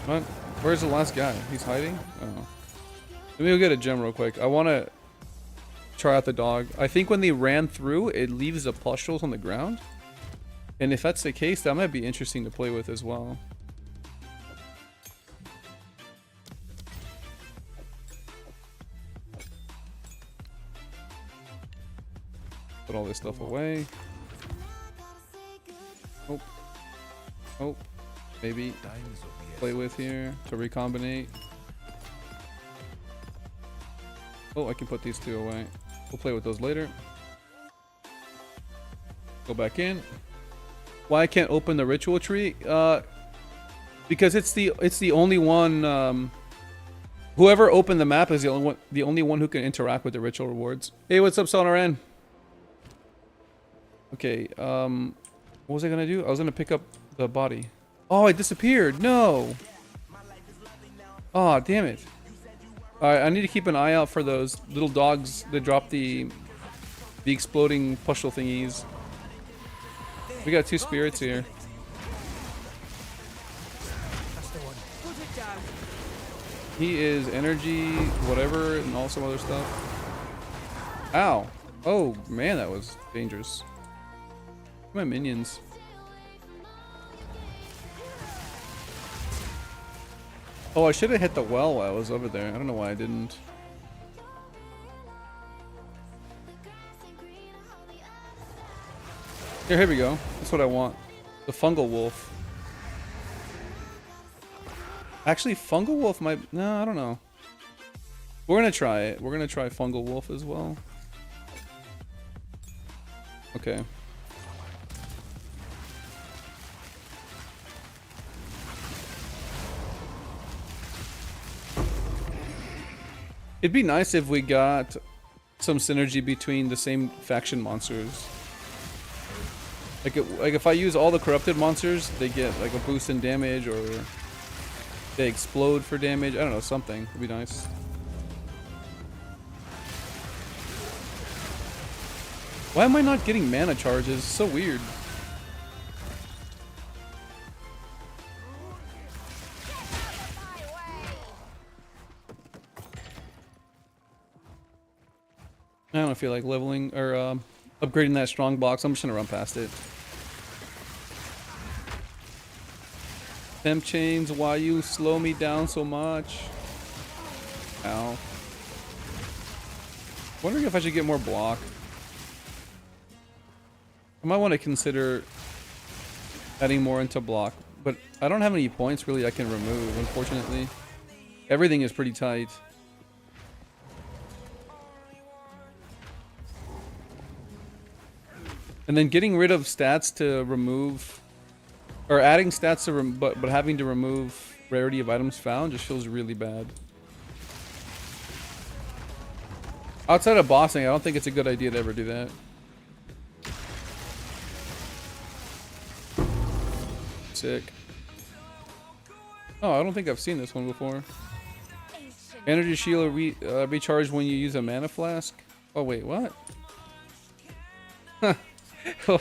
What? Where's the last guy? He's hiding? Oh. Let me go get a gem real quick. I want to try out the dog. I think when they ran through, it leaves the pustules on the ground. And if that's the case, that might be interesting to play with as well. Put all this stuff away. Oh. Oh. Maybe play with here to recombinate. Oh, I can put these two away. We'll play with those later. Go back in. Why I can't open the ritual tree? Because it's the only one. Whoever opened the map is the only one who can interact with the ritual rewards. Hey, what's up, Sonoran? Okay. What was I gonna do? I was gonna pick up the body. Oh, it disappeared. No. Oh, damn it. Alright, I need to keep an eye out for those little dogs that drop the exploding pustule thingies. We got 2 spirits here. He is energy, whatever, and all some other stuff. Ow. Oh, man, that was dangerous. My minions. Oh, I should have hit the well while I was over there. I don't know why I didn't. Here we go. That's what I want. The fungal wolf. Actually, fungal wolf might... No, I don't know. We're gonna try it. We're gonna try fungal wolf as well. Okay. It'd be nice if we got some synergy between the same faction monsters. Like if I use all the corrupted monsters, they get like a boost in damage, or they explode for damage. I don't know, something would be nice. Why am I not getting mana charges? So weird. I don't feel like leveling or upgrading that strong box. I'm just gonna run past it. Temp chains, why you slow me down so much? Ow. Wondering if I should get more block. I might want to consider adding more into block, but I don't have any points really I can remove, unfortunately. Everything is pretty tight. And then getting rid of stats to remove, or adding stats to but having to remove rarity of items found just feels really bad. Outside of bossing, I don't think it's a good idea to ever do that. Sick. Oh, I don't think I've seen this one before. Energy shield recharge when you use a mana flask. Oh wait, what? Oh.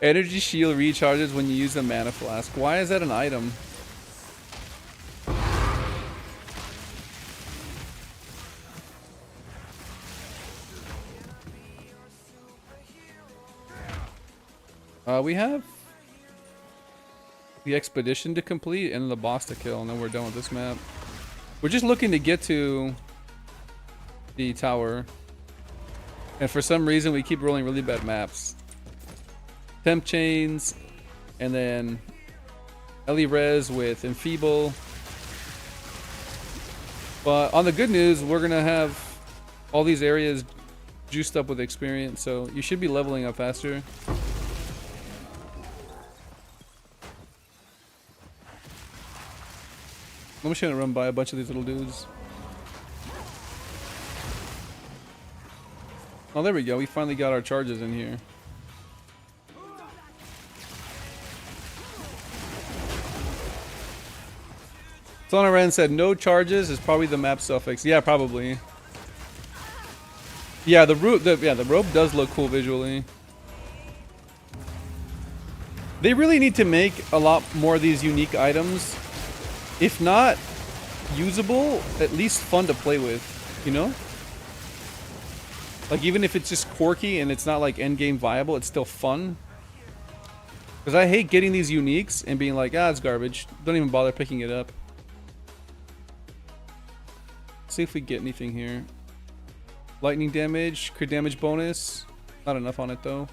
Energy shield recharges when you use a mana flask. Why is that an item? We have the expedition to complete and the boss to kill, and then we're done with this map. We're just looking to get to the tower, and for some reason we keep rolling really bad maps. Temp chains, and then Ellie Res with Enfeeble. But on the good news, we're gonna have all these areas juiced up with experience, so you should be leveling up faster. I'm just gonna run by a bunch of these little dudes. Oh, there we go. We finally got our charges in here. Sonoran said no charges is probably the map suffix. Yeah, probably. Yeah, the robe does look cool visually. They really need to make a lot more of these unique items. If not usable, at least fun to play with, you know? Like, even if it's just quirky and it's not like endgame viable, it's still fun. Because I hate getting these uniques and being like, ah, it's garbage. Don't even bother picking it up. See if we get anything here. Lightning damage, crit damage bonus. Not enough on it though.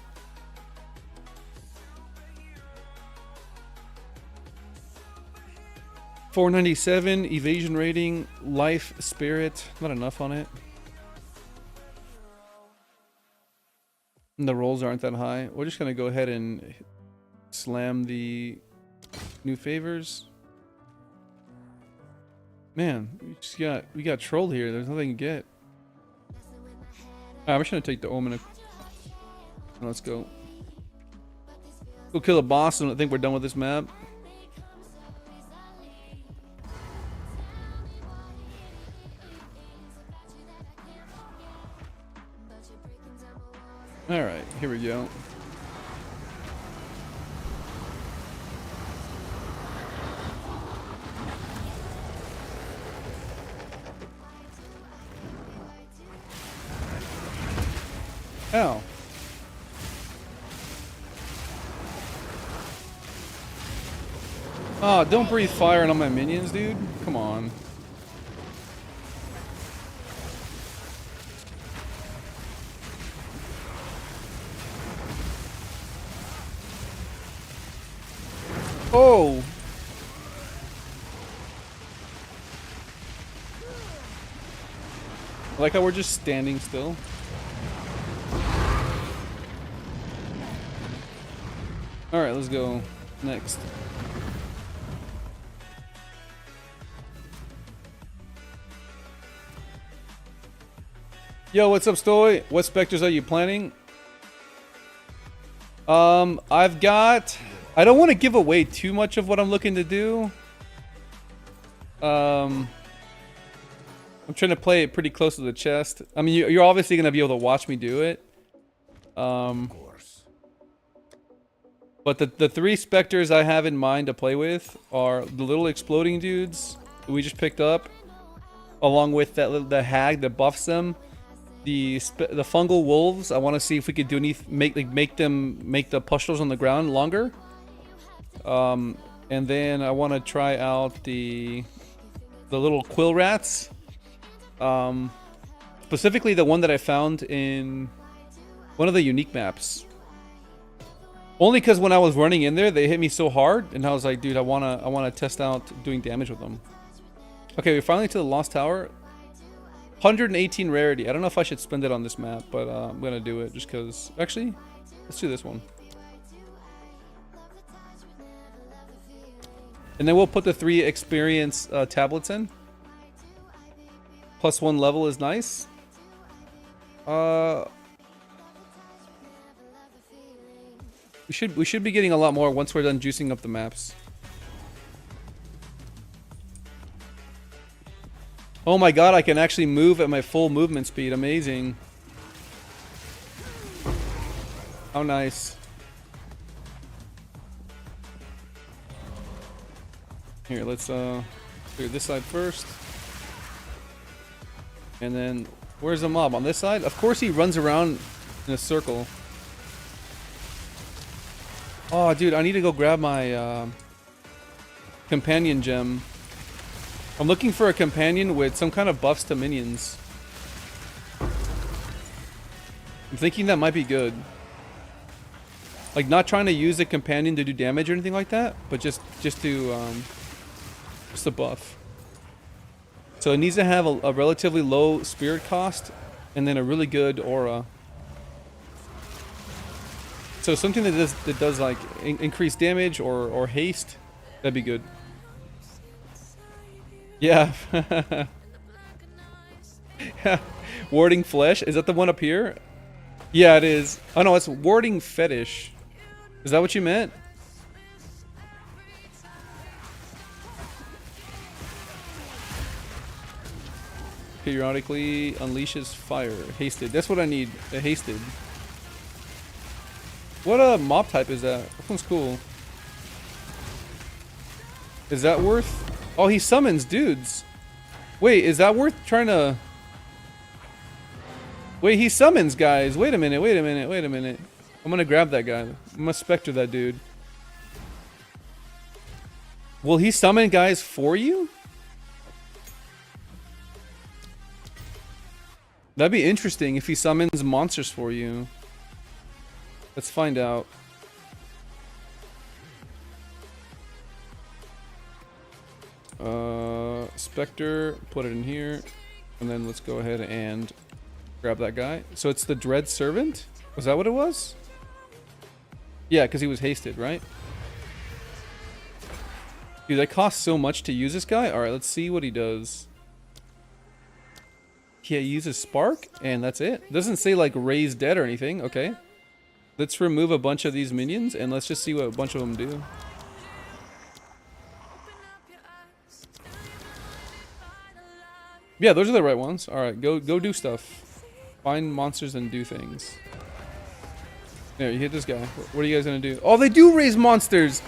$497 evasion rating, life, spirit. Not enough on it. And the rolls aren't that high. We're just gonna go ahead and slam the new favors. Man, we got trolled here. There's nothing to get. I'm just gonna take the omen. Let's go. Go kill a boss, and I think we're done with this map. All right, here we go. Ow. Oh, don't breathe fire on my minions, dude. Come on. Oh! I like how we're just standing still. Alright, let's go. Next. Yo, what's up, Stoy? What Specters are you planning? I've got... I don't want to give away too much of what I'm looking to do. I'm trying to play it pretty close to the chest. I mean, you're obviously going to be able to watch me do it. But the three Specters I have in mind to play with are the little exploding dudes we just picked up, along with the hag that buffs them. The fungal wolves. I want to see if we could do make the pustules on the ground longer. And then I want to try out the little quill rats. Specifically the one that I found in one of the unique maps. Only because when I was running in there, they hit me so hard, and I was like, dude, I wanna test out doing damage with them. Okay, we're finally to the Lost Tower. 118 rarity. I don't know if I should spend it on this map, but I'm gonna do it just because. Actually, let's do this one. And then we'll put the 3 experience tablets in. +1 level is nice. We should be getting a lot more once we're done juicing up the maps. Oh my god, I can actually move at my full movement speed. Amazing. How nice. Here, let's clear this side first. And then, where's the mob? On this side? Of course he runs around in a circle. Oh, dude, I need to go grab my companion gem. I'm looking for a companion with some kind of buffs to minions. I'm thinking that might be good. Like, not trying to use a companion to do damage or anything like that, but just a buff. So it needs to have a relatively low spirit cost, and then a really good aura. So something that does like increase damage or haste, that'd be good. Yeah. Warding flesh, is that the one up here? Yeah, it is. Oh no, it's warding fetish. Is that what you meant? Periodically unleashes fire. Hasted. That's what I need. A hasted. What mob type is that? That one's cool. Is that worth? Oh, he summons dudes. Wait, is that worth trying to? Wait, he summons guys. Wait a minute. Wait a minute. Wait a minute. I'm gonna grab that guy. I'm gonna specter that dude. Will he summon guys for you? That'd be interesting if he summons monsters for you. Let's find out. Spectre, put it in here. And then let's go ahead and grab that guy. So it's the Dread Servant? Was that what it was? Yeah, because he was hasted, right? Dude, that costs so much to use this guy. Alright, let's see what he does. Yeah, he uses Spark, and that's it. Doesn't say, like, raise dead or anything. Okay. Let's remove a bunch of these minions, and let's just see what a bunch of them do. Yeah, those are the right ones. Alright, go do stuff. Find monsters and do things. There, you hit this guy. What are you guys gonna do? Oh, they do raise monsters!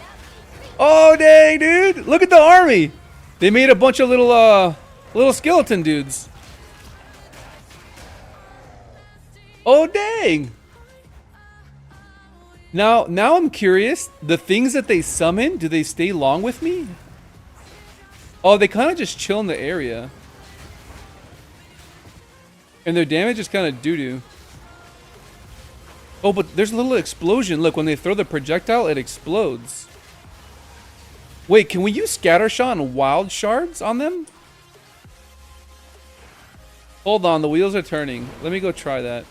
Oh, dang, dude! Look at the army! They made a bunch of little skeleton dudes. Oh, dang! Now I'm curious. The things that they summon, do they stay long with me? Oh, they kind of just chill in the area. And their damage is kind of doo-doo. Oh, but there's a little explosion. Look, when they throw the projectile, it explodes. Wait, can we use scatter shot and wild shards on them? Hold on, the wheels are turning. Let me go try that.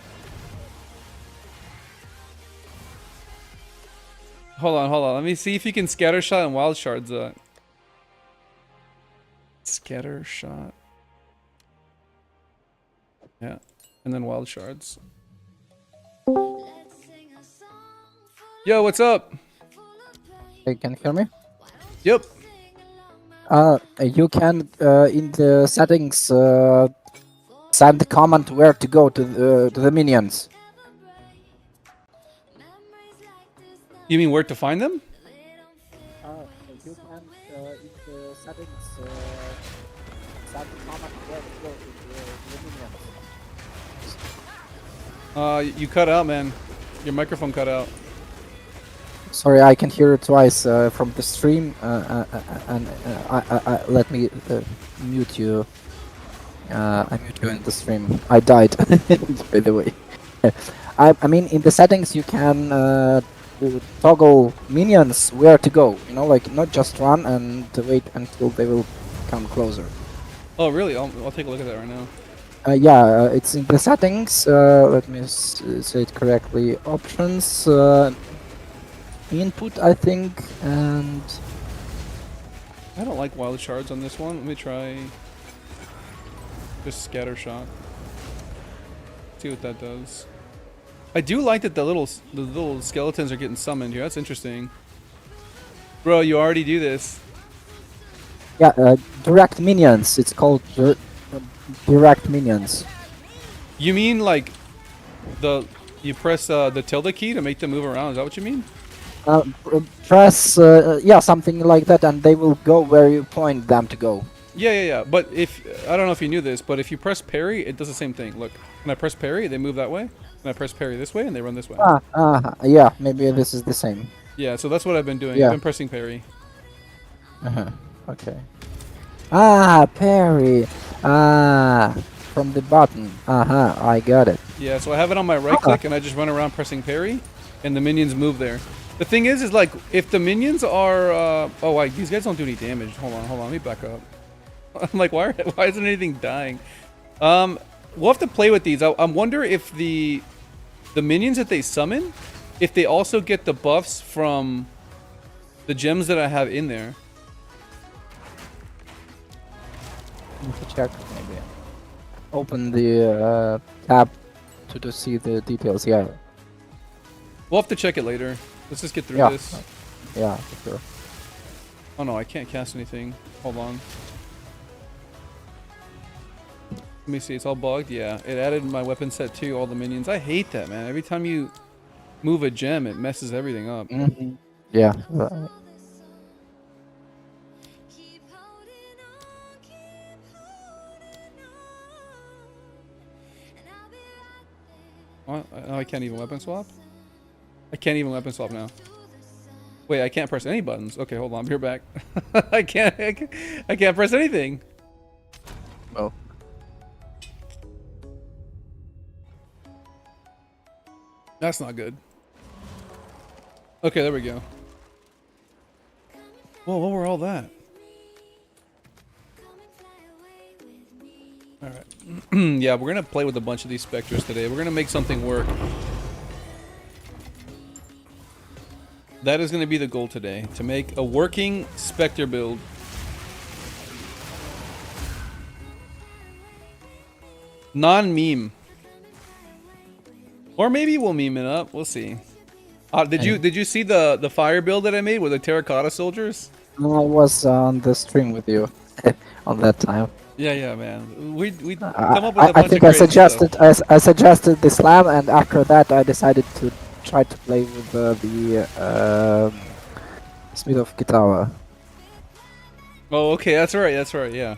Hold on. Let me see if you can scatter shot and wild shards. Scatter shot. Yeah, and then wild shards. Yo, what's up? Hey, can you hear me? Yep. You can in the settings send the command where to go to the minions. You mean where to find them? You can in the settings send the command where to go to the minions. You cut out, man. Your microphone cut out. Sorry, I can hear it twice from the stream, and let me mute you. I mute you in the stream. I died, by the way. I mean, in the settings you can toggle minions where to go. You know, like not just run and wait until they will come closer. Oh, really? I'll take a look at that right now. Yeah, it's in the settings. Let me say it correctly. Options. Input, I think, and I don't like wild shards on this one. Let me try just scatter shot. See what that does. I do like that the little skeletons are getting summoned here. That's interesting. Bro, you already do this. yeah, direct minions. It's called direct minions. You mean like you press the tilde key to make them move around? Is that what you mean? Press yeah, something like that, and they will go where you point them to go. Yeah. But if I don't know if you knew this, but if you press parry, it does the same thing. Look, when I press parry, they move that way. When I press parry this way, and they run this way. Yeah, maybe this is the same. Yeah, so that's what I've been doing. Yeah. I've been pressing parry. Okay. Parry. From the button. I got it. Yeah, so I have it on my right click, and I just run around pressing parry, and the minions move there. The thing is like, if the minions are, oh, wait, these guys don't do any damage. Hold on, let me back up. I'm like, why isn't anything dying? We'll have to play with these. I wonder if the minions that they summon, if they also get the buffs from the gems that I have in there. Need to check, maybe. Open the tab to see the details. Yeah. We'll have to check it later. Let's just get through Yeah. this. Yeah, for sure. Oh no, I can't cast anything. Hold on. Let me see, it's all bugged. Yeah, it added my weapon set to all the minions. I hate that, man. Every time you move a gem, it messes everything up. Yeah. Oh, I can't even weapon swap? I can't even weapon swap now. Wait, I can't press any buttons. Okay, hold on, you're back. I can't press anything. Well. That's not good. Okay, there we go. Whoa, what were all that? Alright. Yeah, we're gonna play with a bunch of these specters today. We're gonna make something work. That is gonna be the goal today, to make a working specter build. Non-meme. Or maybe we'll meme it up. We'll see. Did you see the fire build that I made with the terracotta soldiers? I was on the stream with you on that time. Yeah, man. We come up with a bunch I think of I crazy suggested stuff. I suggested the slam, and after that I decided to try to play with the Smith of Kitawa. Oh, okay, that's right, yeah.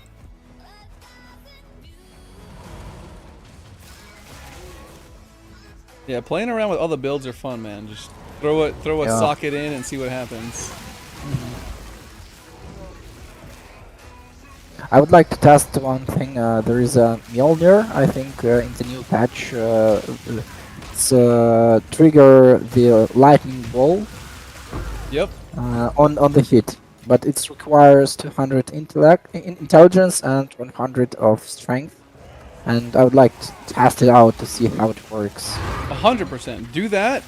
Yeah, playing around with all the builds are fun, man. Just throw a socket in and see what happens. I would like to test one thing. There is a Mjolnir, I think, in the new patch. It's trigger the lightning ball. Yep. On the hit. but it requires 200 intelligence and 100 of strength. And I would like to test it out to see how it works. 100%. Do that,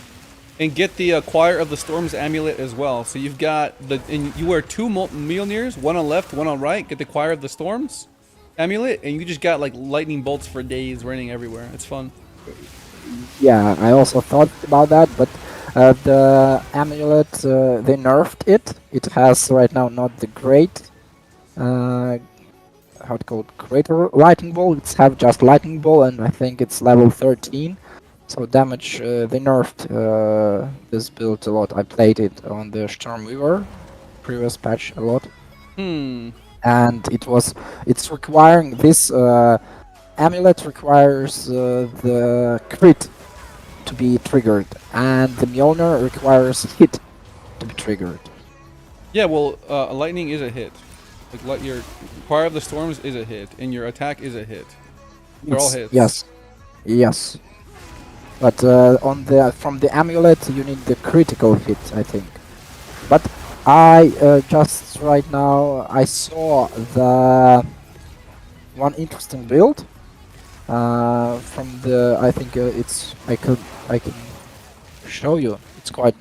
and get the Choir of the Storms amulet as well. So you've got and you wear 2 Mjolnirs, one on left, one on right. Get the Choir of the Storms amulet, and you just got like lightning bolts for days raining everywhere. It's fun. Yeah, I also thought about that, but the amulet, they nerfed it. It has right now not the great, how to call it, greater lightning ball. It's have just lightning ball, and I think it's level 13. So damage, they nerfed this build a lot. I played it on the Stormweaver previous patch a lot, and it's requiring this amulet requires the crit to be triggered, and the Mjolnir requires hit to be triggered. Yeah, well, lightning is a hit. Like your Choir of the Storms is a hit, and your attack is a hit. They're all hits. Yes. But from the amulet, you need the critical hit, I think. But I just right now I saw the one interesting build from the. I think I can show you. It's quite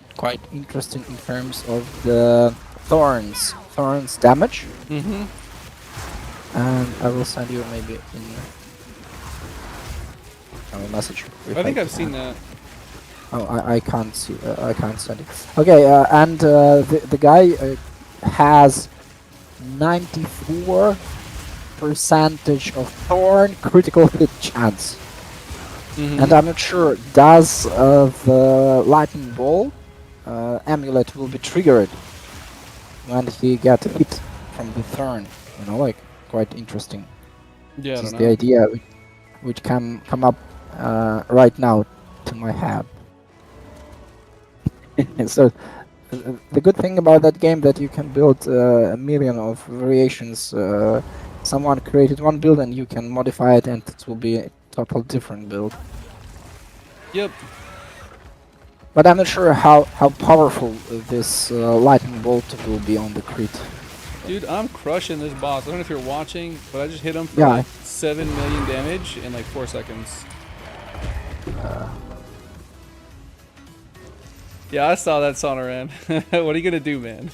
interesting in terms of the thorns damage. And I will send you maybe in a message. I think I've seen that. Oh, I can't see. I can't send it. Okay, and the guy has 94% of thorn critical hit chance. And I'm not sure, does the lightning ball amulet will be triggered when he get hit from the thorn? You know, like, quite interesting. Yeah, This I is don't the know. idea which come up right now to my head. So the good thing about that game that you can build a million of variations. Someone created one build and you can modify it, and it will be a total different build. Yep. But I'm not sure how powerful this lightning bolt will be on the crit. Dude, I'm crushing this boss. I don't know if you're watching, but I just hit him for Yeah. like 7 million damage in like 4 seconds. Yeah, I saw that, Sonoran. What are you gonna do, man?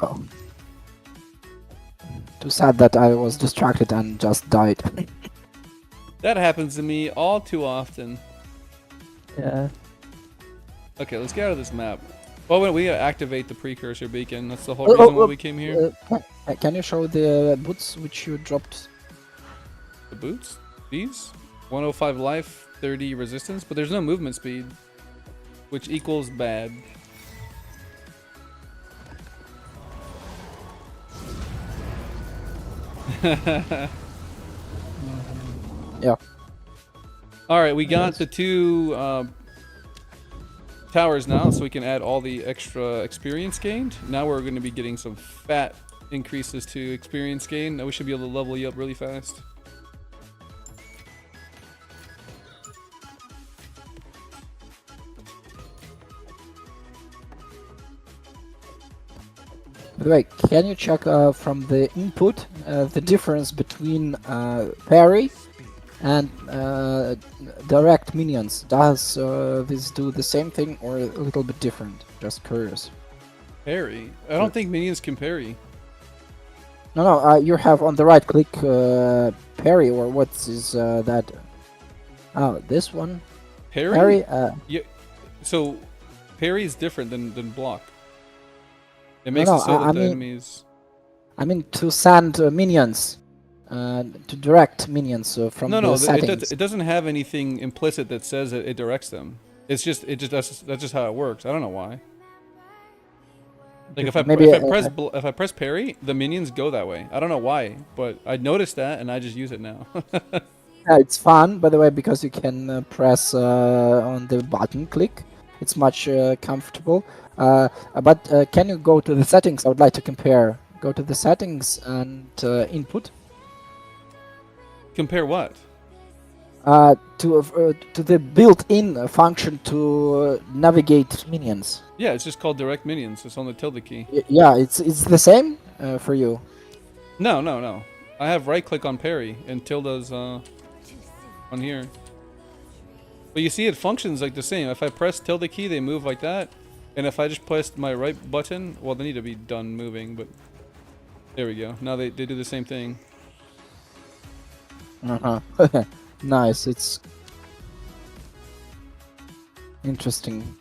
Oh. Too sad that I was distracted and just died. That happens to me all too often. Yeah. Okay, let's get out of this map. Oh, wait, we gotta activate the precursor beacon. That's the whole reason why we came here. Can you show the boots which you dropped? The boots? These? 105 life, 30 resistance, but there's no movement speed, which equals bad. Yeah. Alright, we got the 2 towers now, so we can add all the extra experience gained. Now we're going to be getting some fat increases to experience gain. Now we should be able to level you up really fast. By the way, can you check from the input the difference between parry and direct minions? Does this do the same thing or a little bit different? Just curious. Parry? I don't think minions can parry. No, you have on the right click parry, or what is that? Oh, this one. Parry? Parry. Yeah. So, parry is different than block. It makes no, it so I that the mean- enemies... I mean to send minions, to direct minions from No, the no, settings. it doesn't have anything implicit that says that it directs them. It's just that's just how it works. I don't know why. Like if I press parry, the minions go that way. I don't know why, but I noticed that and I just use it now. Yeah, it's fun, by the way, because you can press on the button click. It's much comfortable. But can you go to the settings? I would like to compare. Go to the settings and input. Compare what? To the built-in function to navigate minions. Yeah, it's just called direct minions. It's on the tilde key. Yeah, it's the same for you. No, no, no. I have right click on parry and tilde's on here. But you see, it functions like the same. If I press tilde key, they move like that. And if I just pressed my right button, well, they need to be done moving, but there we go. Now they do the same thing. Uh-huh. Nice. It's interesting.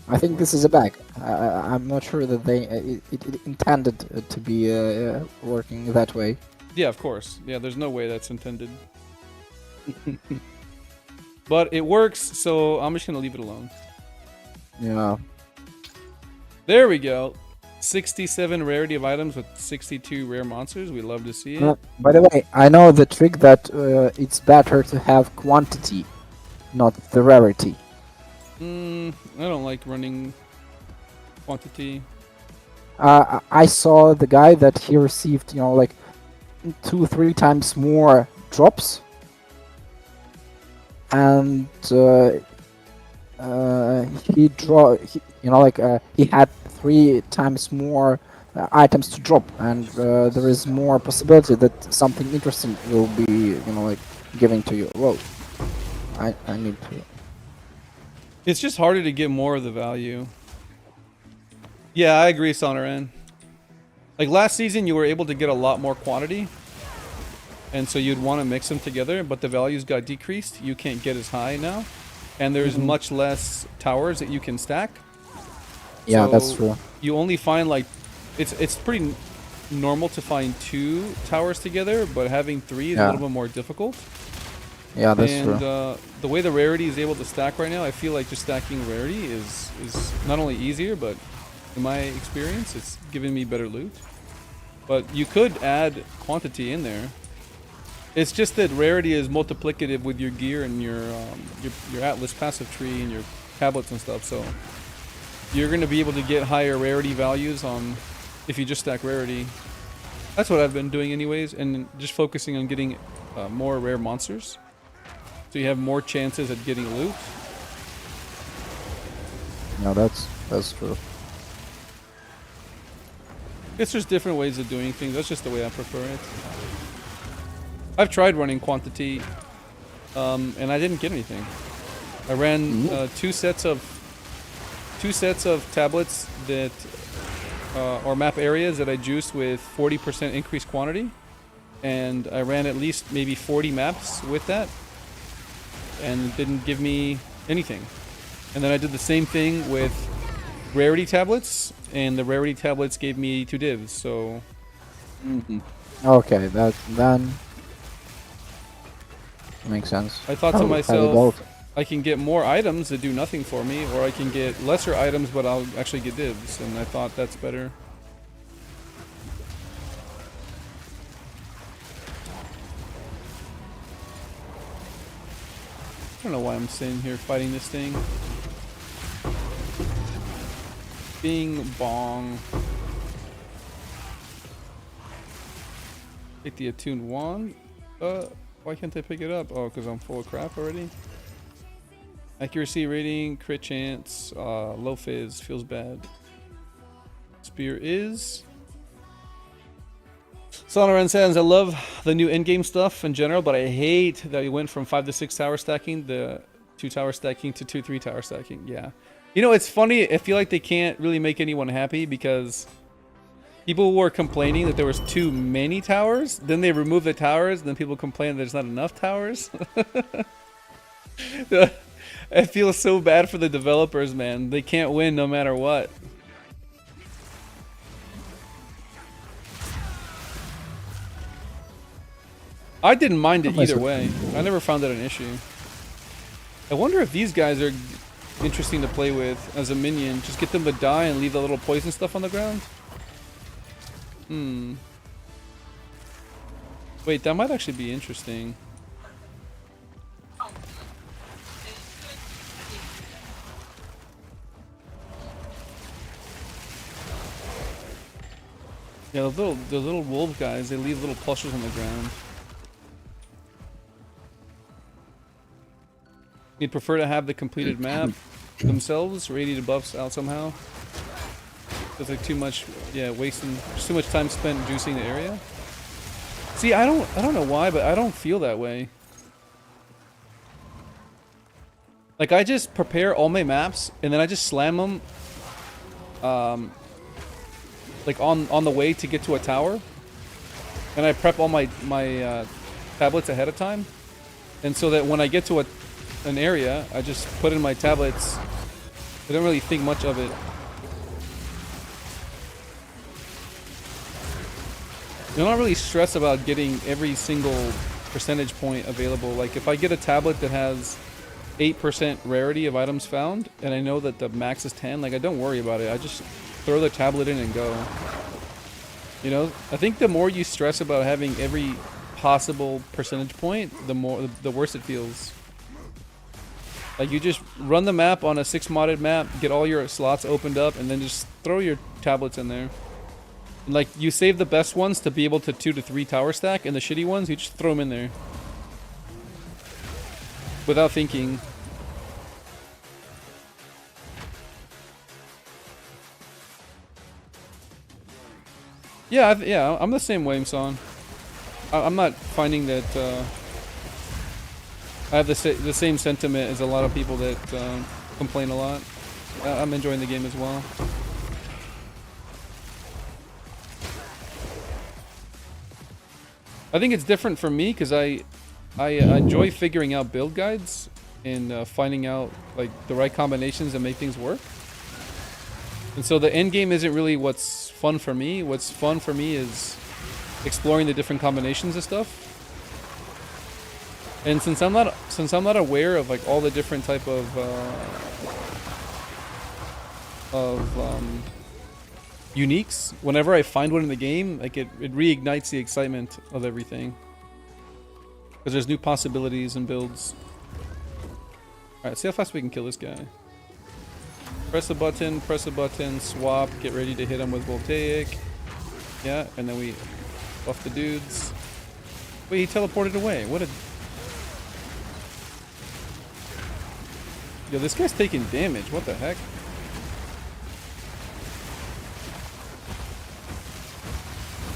I think this is a bug. I'm not sure that they it intended to be working that way. Yeah, of course. Yeah, there's no way that's intended. But it works, so I'm just gonna leave it alone. Yeah. There we go. 67 rarity of items with 62 rare monsters. We love to see it. By the way, I know the trick that it's better to have quantity, not the rarity. I don't like running quantity. I saw the guy that he received, like 2-3 times more drops, and he had 3 times more items to drop, and there is more possibility that something interesting will be, giving to you. Whoa, I need to. It's just harder to get more of the value. Yeah, I agree, Sonoran. Like last season, you were able to get a lot more quantity, and so you'd want to mix them together, but the values got decreased. You can't get as high now, and there's much less towers that you can stack. Yeah, So that's true. you only find like it's pretty normal to find 2 towers together, but having 3 is a little bit more difficult. Yeah, that's And true. the way the rarity is able to stack right now, I feel like just stacking rarity is not only easier, but in my experience, it's giving me better loot. But you could add quantity in there. It's just that rarity is multiplicative with your gear and your Atlas passive tree and your tablets and stuff. So you're going to be able to get higher rarity values on if you just stack rarity. That's what I've been doing anyways, and just focusing on getting more rare monsters. So you have more chances at getting loot. No, that's true. Guess there's different ways of doing things. That's just the way I prefer it. I've tried running quantity, and I didn't get anything. I ran 2 sets of tablets that or map areas that I juiced with 40% increased quantity, and I ran at least maybe 40 maps with that, and it didn't give me anything. And then I did the same thing with rarity tablets, and the rarity tablets gave me 2 divs. So Okay, that then makes sense. I thought to myself, I can get more items that do nothing for me, or I can get lesser items but I'll actually get divs, and I thought that's better. I don't know why I'm sitting here fighting this thing. Bing bong. Take the attuned wand. Why can't I pick it up? Oh, because I'm full of crap already. Accuracy rating, crit chance, low fizz, feels bad. Spear is. Sonoran says, I love the new endgame stuff in general, but I hate that we went from 5 to 6 tower stacking, the 2 tower stacking to 2-3 tower stacking. Yeah. You know, it's funny. I feel like they can't really make anyone happy because people were complaining that there was too many towers. Then they remove the towers. Then people complain there's not enough towers. I feel so bad for the developers, man. They can't win no matter what. I didn't mind it either way. I never found that an issue. I wonder if these guys are interesting to play with as a minion. Just get them to die and leave the little poison stuff on the ground. Wait, that might actually be interesting. Yeah, the little wolf guys, they leave little plushes on the ground. You'd prefer to have the completed map themselves, radiated buffs out somehow. Feels like too much, yeah, wasting, just too much time spent juicing the area. See, I don't know why, but I don't feel that way. Like, I just prepare all my maps, and then I just slam them, like, on the way to get to a tower. And I prep all my tablets ahead of time. And so that when I get to an area, I just put in my tablets. I don't really think much of it. I'm not really stressed about getting every single percentage point available. Like, if I get a tablet that has 8% rarity of items found, and I know that the max is 10, like, I don't worry about it. I just throw the tablet in and go. You know, I think the more you stress about having every possible percentage point, the worse it feels. Like, you just run the map on a 6-modded map, get all your slots opened up, and then just throw your tablets in there. And, like, you save the best ones to be able to 2 to 3 tower stack, and the shitty ones, you just throw them in there. Without thinking. Yeah, I'm the same way, Mson. I'm not finding that I have the same sentiment as a lot of people that complain a lot. I'm enjoying the game as well. I think it's different for me because I enjoy figuring out build guides and finding out like the right combinations that make things work. And so the end game isn't really what's fun for me. What's fun for me is exploring the different combinations of stuff. And since I'm not aware of like all the different type of uniques, whenever I find one in the game, like it reignites the excitement of everything. Because there's new possibilities and builds. Alright, see how fast we can kill this guy. Press a button, swap, get ready to hit him with Voltaic. Yeah, and then we buff the dudes. Wait, he teleported away. What a... Yo, this guy's taking damage. What the heck?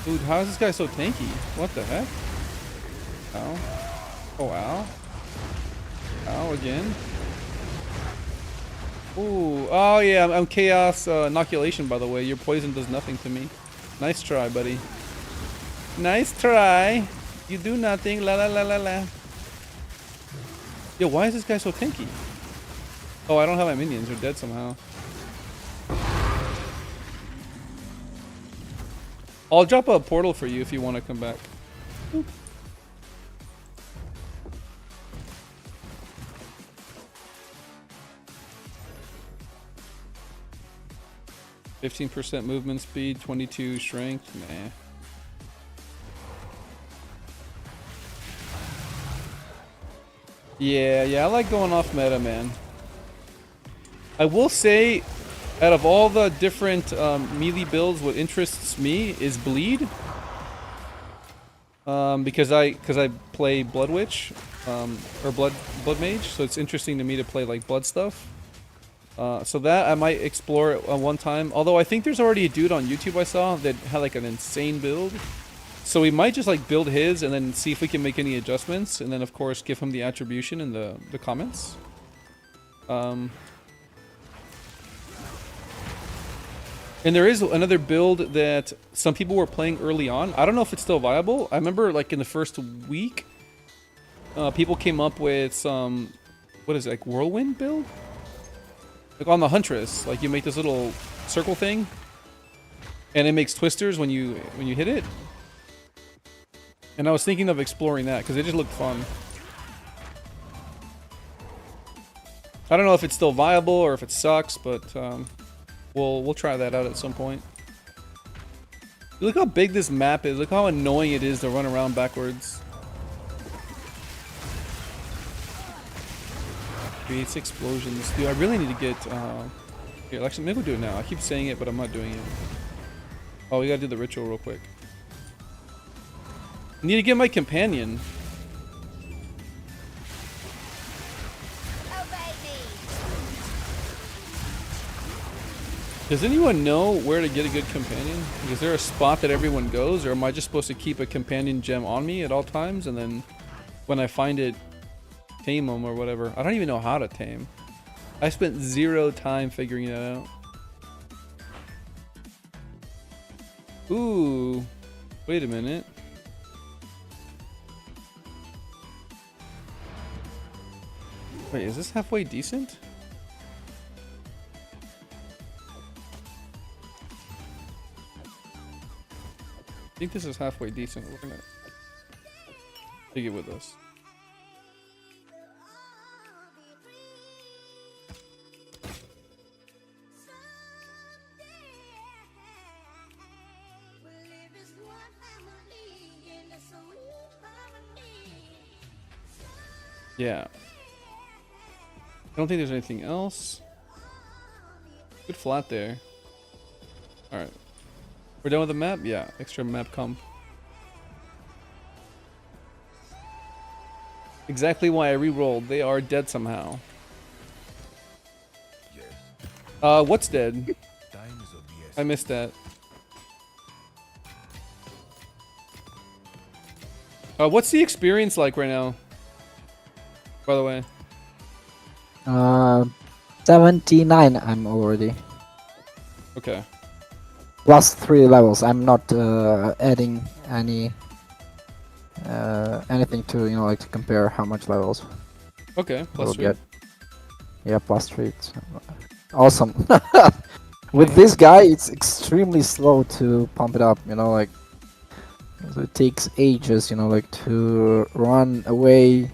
Dude, how is this guy so tanky? What the heck? Ow. Oh, ow. Ow, again. Ooh, oh yeah, I'm chaos inoculation, by the way. Your poison does nothing to me. Nice try, buddy. Nice try. You do nothing. La la la la la. Yo, why is this guy so tanky? Oh, I don't have my minions. They're dead somehow. I'll drop a portal for you if you want to come back. Oop. %15 movement speed, 22 strength. Nah. Yeah, I like going off meta, man. I will say, out of all the different melee builds, what interests me is bleed. Because I play Blood Witch, or Blood Mage, so it's interesting to me to play like blood stuff. So that I might explore one time. Although I think there's already a dude on YouTube I saw that had like an insane build. So we might just like build his and then see if we can make any adjustments. And then of course give him the attribution in the comments. And there is another build that some people were playing early on. I don't know if it's still viable. I remember like in the first week, people came up with some, what is it, like whirlwind build? Like on the Huntress, like you make this little circle thing, and it makes twisters when you hit it. And I was thinking of exploring that because it just looked fun. I don't know if it's still viable or if it sucks, but we'll try that out at some point. Look how big this map is. Look how annoying it is to run around backwards. Creates explosions. Dude, I really need to get... here, actually, maybe we'll do it now. I keep saying it, but I'm not doing it. Oh, we gotta do the ritual real quick. I need to get my companion. Does anyone know where to get a good companion? Is there a spot that everyone goes, or am I just supposed to keep a companion gem on me at all times, and then when I find it, tame them or whatever? I don't even know how to tame. I spent 0 time figuring that out. Ooh, wait a minute. Wait, is this halfway decent? I think this is halfway decent. We're gonna take it with us. Yeah. I don't think there's anything else. Good flat there. Alright. We're done with the map? Yeah. Extra map comp. Exactly why I re-rolled. They are dead somehow. What's dead? I missed that. What's the experience like right now? By the way. 79 I'm already. Okay. Plus 3 levels. I'm not adding any anything to, you know, like to compare how much levels Okay, plus we'll 3. get. Yeah, plus 3. It's awesome. With this guy, it's extremely slow to pump it up, you know, like so it takes ages, you know, like to run away.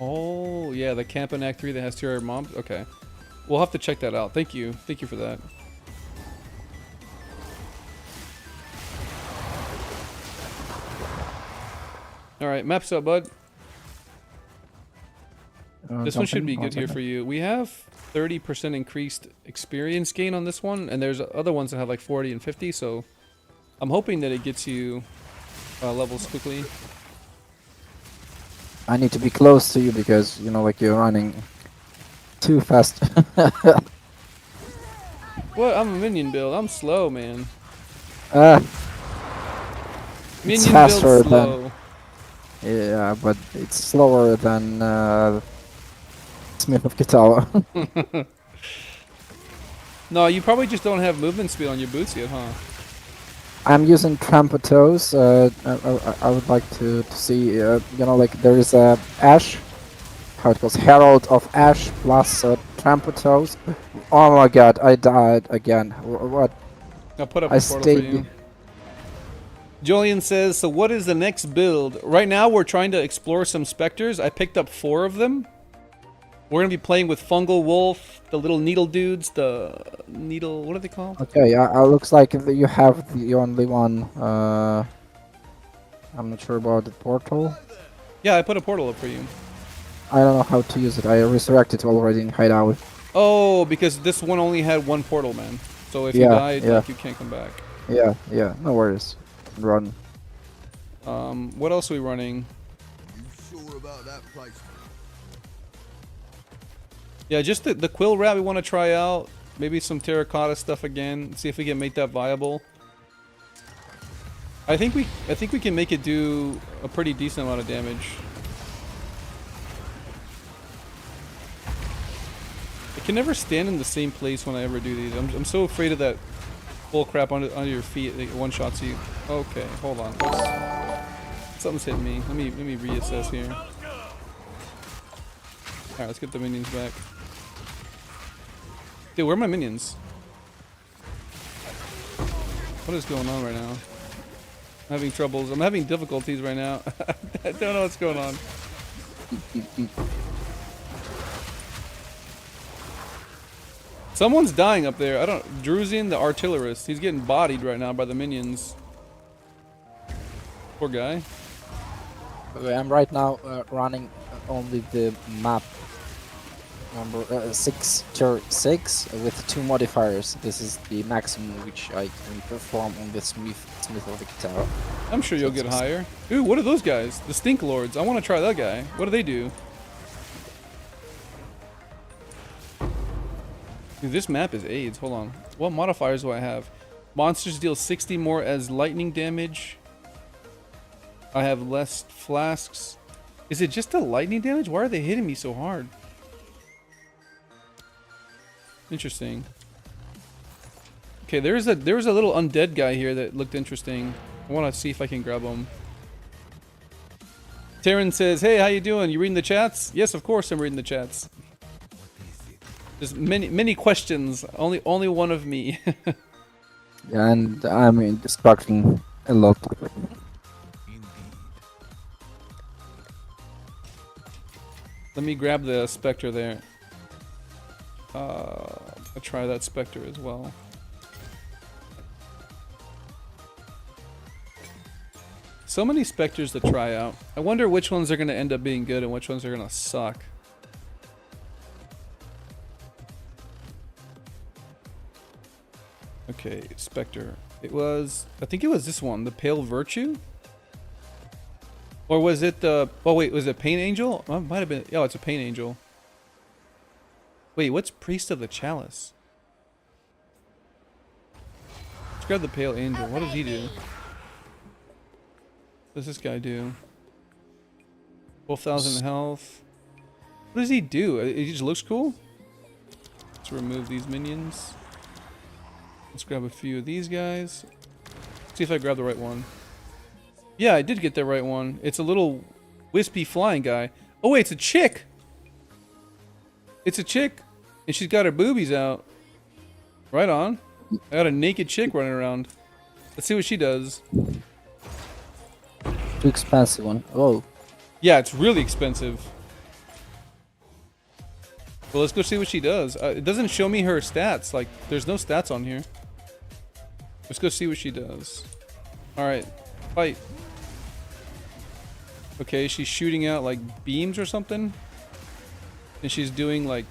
Oh, yeah, the camp in Act 3 that has 2 mobs? Okay. We'll have to check that out. Thank you. Thank you for that. Alright, maps up, bud. This one should be good here for you. We have 30% increased experience gain on this one, and there's other ones that have like 40 and 50, so I'm hoping that it gets you levels quickly. I need to be close to you because, you know, like you're running too fast. What? I'm a minion build. I'm slow, man. It's Minion faster build slow. Yeah, but it's slower than Smith of Kitawa. No, you probably just don't have movement speed on your boots yet, huh? I'm using trample toes. I would like to see, you know, like there is a Ash, how it goes, Herald of Ash plus trample toes. Oh my god, I died again. What? I'll put up I a portal for stayed. you. Julian says, so what is the next build? Right now we're trying to explore some Specters. I picked up 4 of them. We're going to be playing with Fungal Wolf, the little needle dudes, the needle, what are they called? Okay, yeah, looks like you have the only one. I'm not sure about the portal. Yeah, I put a portal up for you. I don't know how to use it. I resurrected already in Hideout. Oh, because this one only had 1 portal, man. So if you died, like, you can't come back. Yeah, no worries. Run. What else are we running? You sure about that place? Yeah, just the quill rat we want to try out. Maybe some terracotta stuff again. See if we can make that viable. I think we can make it do a pretty decent amount of damage. I can never stand in the same place when I ever do these. I'm so afraid of that bull crap under your feet. It one-shots you. Okay, hold on. Something's hitting me. Let me reassess here. Alright, let's get the minions back. Dude, where are my minions? What is going on right now? I'm having troubles. I'm having difficulties right now. I don't know what's going on. Someone's dying up there. I don't. Druzian, the artillerist. He's getting bodied right now by the minions. Poor guy. Okay, I'm right now running only the map number 6 with 2 modifiers. This is the maximum which I can perform on the Smith of the Guitar. I'm sure you'll get higher. Ooh, what are those guys? The Stink Lords. I want to try that guy. What do they do? Dude, this map is AIDS. Hold on. What modifiers do I have? Monsters deal 60 more as lightning damage. I have less flasks. Is it just the lightning damage? Why are they hitting me so hard? Interesting. Okay, there was a little undead guy here that looked interesting. I want to see if I can grab him. Taryn says, "Hey, how you doing? You reading the chats?" Yes, of course I'm reading the chats. There's many questions. Only one of me. Yeah, and I'm instructing a lot. Let me grab the Spectre there. I'll try that Spectre as well. So many Spectres to try out. I wonder which ones are going to end up being good and which ones are going to suck. Okay, Spectre. I think it was this one, the Pale Virtue? Or was it the... Oh wait, was it Pain Angel? Oh, it might have been... Oh, it's a Pain Angel. Wait, what's Priest of the Chalice? Let's grab the Pale Angel. What does he do? What does this guy do? 12,000 health. What does he do? He just looks cool? Let's remove these minions. Let's grab a few of these guys. See if I grab the right one. Yeah, I did get the right one. It's a little wispy flying guy. Oh wait, it's a chick! It's a chick, and she's got her boobies out. Right on. I got a naked chick running around. Let's see what she does. Too expensive one. Oh. Yeah, it's really expensive. Well, let's go see what she does. It doesn't show me her stats. Like, there's no stats on here. Let's go see what she does. Alright, fight. Okay, she's shooting out, like, beams or something. And she's doing, like,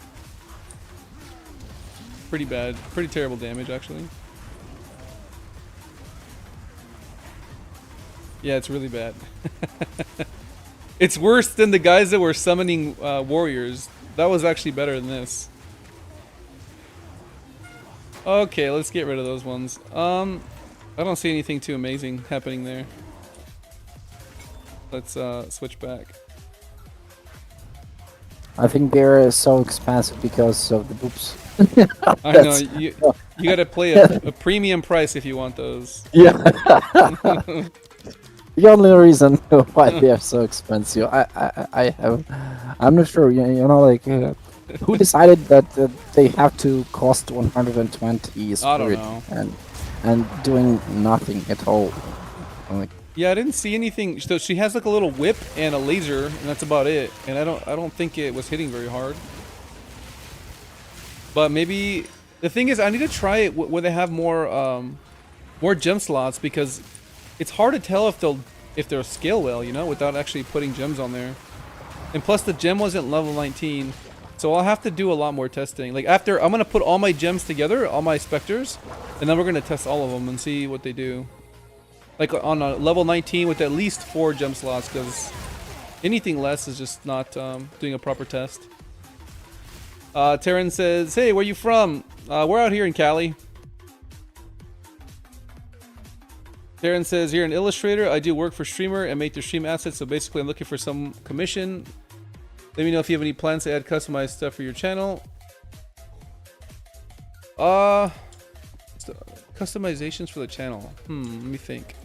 pretty terrible damage, actually. Yeah, it's really bad. It's worse than the guys that were summoning warriors. That was actually better than this. Okay, let's get rid of those ones. I don't see anything too amazing happening there. Let's switch back. I think they're so expensive because of the boobs. I know, you gotta play a premium price if you want those. Yeah. The only reason why they are so expensive, I'm not sure. You know, like who decided that they have to cost 120 I spirit don't know. and doing nothing at all. Like, Yeah, I didn't see anything. So she has like a little whip and a laser, and that's about it. And I don't think it was hitting very hard. But maybe the thing is, I need to try it where they have more gem slots, because it's hard to tell if they'll scale well, you know, without actually putting gems on there. And plus, the gem wasn't level 19, so I'll have to do a lot more testing. Like after, I'm gonna put all my gems together, all my Specters, and then we're gonna test all of them and see what they do. Like on a level 19 with at least 4 gem slots, because anything less is just not doing a proper test. Taryn says, "Hey, where you from?" We're out here in Cali. Darren says, "You're an illustrator. I do work for Streamer and make the stream assets. So basically, I'm looking for some commission. Let me know if you have any plans to add customized stuff for your channel." Customizations for the channel. Let me think.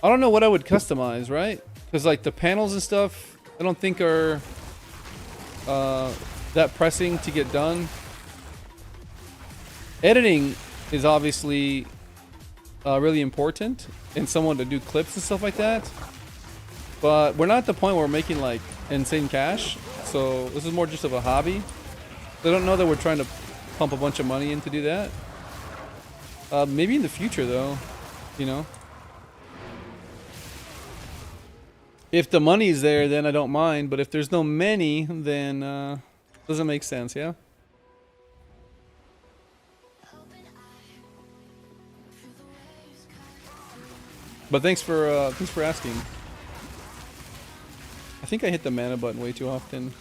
I don't know what I would customize, right? Because like the panels and stuff, I don't think are that pressing to get done. Editing is obviously really important, and someone to do clips and stuff like that. But we're not at the point where we're making like insane cash, so this is more just of a hobby. I don't know that we're trying to pump a bunch of money in to do that. Maybe in the future though, you know. If the money's there, then I don't mind, but if there's no money, then doesn't make sense, yeah? But thanks for asking. I think I hit the mana button way too often.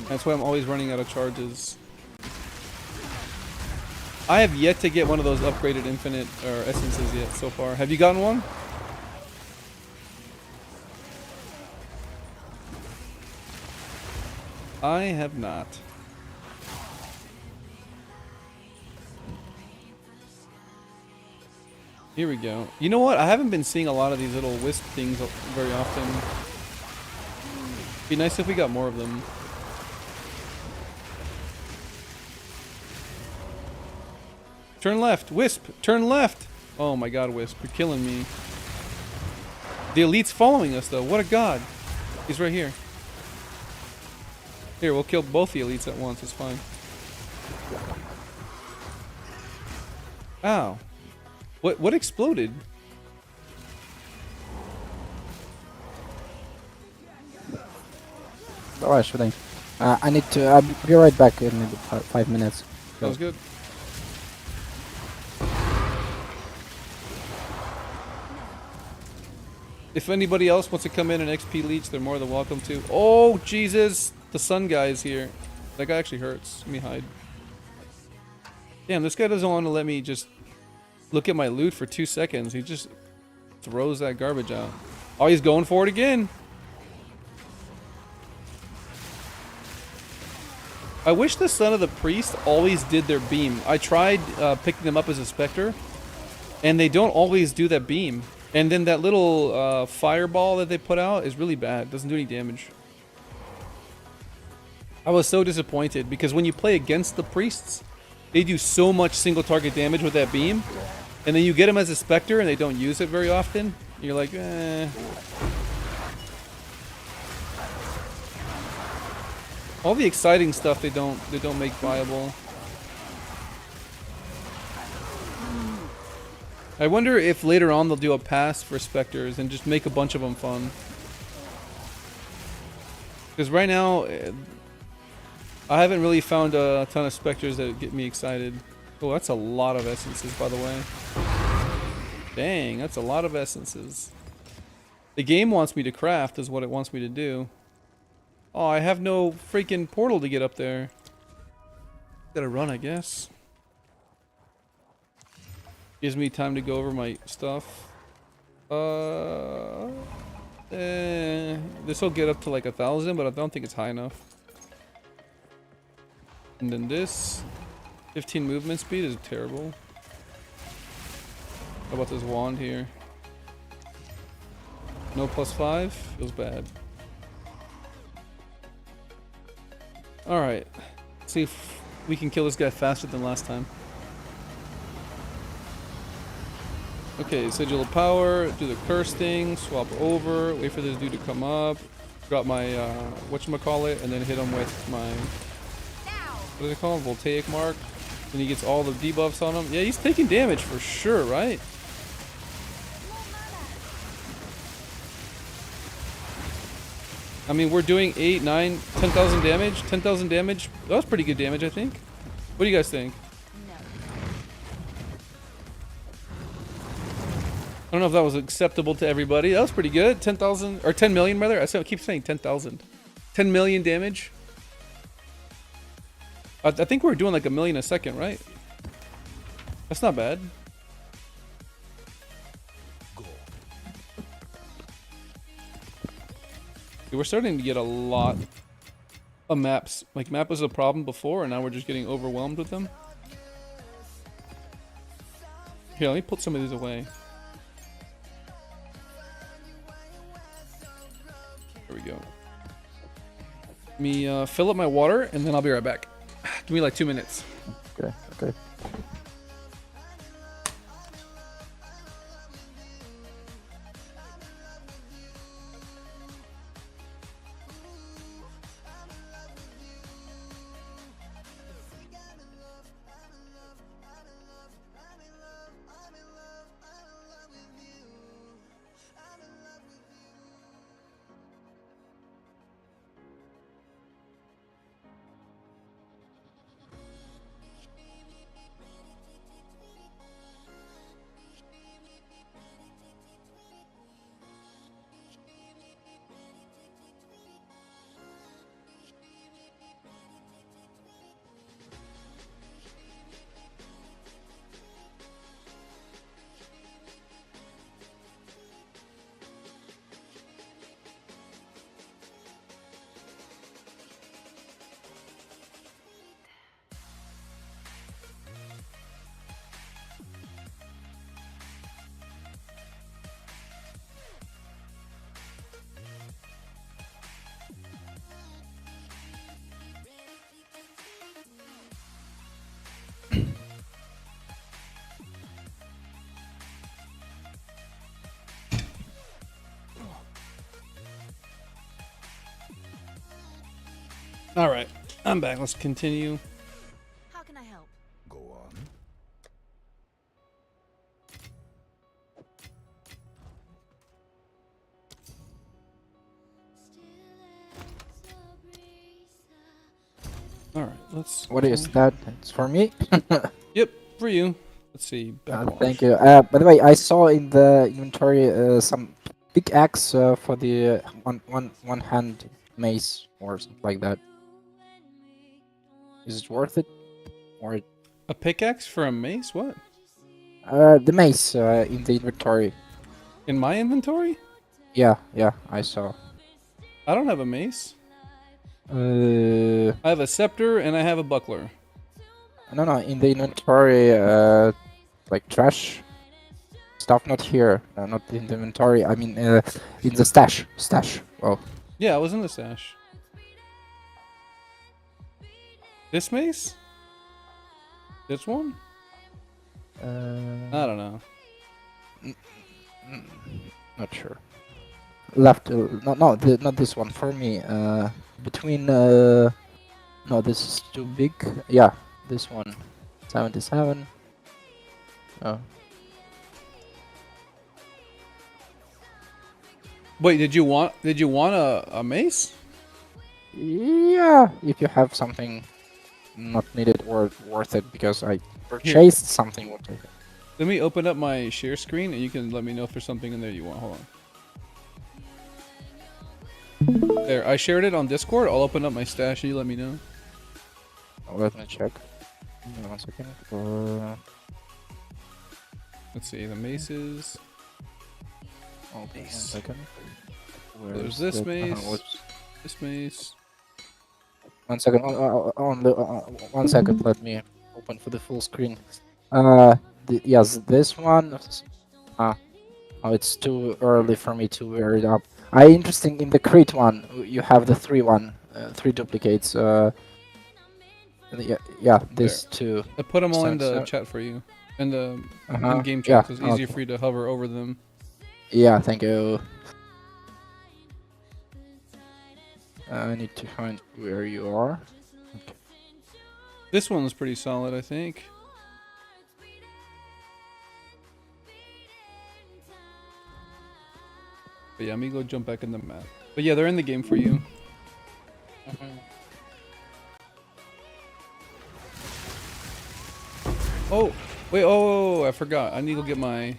That's why I'm always running out of charges. I have yet to get one of those upgraded infinite or essences yet so far. Have you gotten one? I have not. Here we go. You know what? I haven't been seeing a lot of these little wisp things very often. Be nice if we got more of them. Turn left, Wisp. Turn left. Oh my God, Wisp, you're killing me. The elite's following us though. What a god. He's right here. Here, we'll kill both the elites at once. It's fine. Ow. What exploded? Alright, shooting. I need to. I'll be right back in maybe 5 minutes. Sounds good. If anybody else wants to come in and XP leech, they're more than welcome to. Oh, Jesus! The sun guy is here. That guy actually hurts. Let me hide. Damn, this guy doesn't want to let me just look at my loot for 2 seconds. He just throws that garbage out. Oh, he's going for it again. I wish the son of the priest always did their beam. I tried picking them up as a Spectre, and they don't always do that beam. And then that little fireball that they put out is really bad. Doesn't do any damage. I was so disappointed because when you play against the priests, they do so much single target damage with that beam. And then you get them as a Spectre and they don't use it very often. You're like, eh. All the exciting stuff they don't make viable. I wonder if later on they'll do a pass for Specters and just make a bunch of them fun. Because right now, I haven't really found a ton of Specters that get me excited. Oh, that's a lot of essences, by the way. Dang, that's a lot of essences. The game wants me to craft, is what it wants me to do. Oh, I have no freaking portal to get up there. Gotta run, I guess. Gives me time to go over my stuff. This will get up to like 1,000, but I don't think it's high enough. And then this, 15 movement speed is terrible. How about this wand here? No +5, feels bad. Alright, see if we can kill this guy faster than last time. Okay, sigil of power, do the curse thing, swap over, wait for this dude to come up, drop my, whatchamacallit, and then hit him with my, what is it called, voltaic mark, and he gets all the debuffs on him. Yeah, he's taking damage for sure, right? I mean, we're doing 8, 9, 10,000 damage. 10,000 damage. That was pretty good damage, I think. What do you guys think? I don't know if that was acceptable to everybody. That was pretty good. 10,000 or 10 million rather. I keep saying 10,000. 10 million damage. I think we're doing like 1 million a second, right? That's not bad. We're starting to get a lot of maps. Like, map was a problem before, and now we're just getting overwhelmed with them. Here, let me put some of these away. There we go. Let me fill up my water, and then I'll be right back. Give me like 2 minutes. Okay, okay. All right, I'm back. Let's continue. How can I help? Go on. All right, let's. What is that? It's for me. Yep, for you. Let's see. Backwash. Thank you. By the way, I saw in the inventory some big axe for the one hand mace or something like that. Is it worth it? Or A pickaxe for a mace? What? the mace in the inventory? In my inventory? Yeah, I saw. I don't have a mace. No, I have a scepter and I have a buckler. in the inventory, like trash stuff, not here, not in the inventory. I mean, in the stash. Oh, Yeah, I was in the stash. This mace? This one? I don't know. not sure. Left, not this one for me. Between no, this is too big. Yeah, this one, 77. Oh. Wait, did you want a mace? Yeah, if you have something not needed or worth it, because I purchased something worth it. Let me open up my share screen and you can let me know if there's something in there you want. Hold on. There, I shared it on Discord. I'll open up my stash and you let me know. Let me check. 1 second. Let's see, the maces. Okay, 1 Mace. second. There's this mace. This mace. 1 second. Only 1 second. Let me open for the full screen. Yes, this one. Oh, it's too early for me to wear it up. Interesting in the crate one. You have the 3 duplicates. Yeah, this two. I put them all in the So- chat for you. In the Uh-huh. in-game Yeah, chat, so it's easier okay. for you to hover over them. Yeah, thank you. I need to find where you are. This one's pretty solid, I think. But yeah, let me go jump back in the map. But yeah, they're in the game for you. Oh, wait, oh, I forgot. I need to go get my...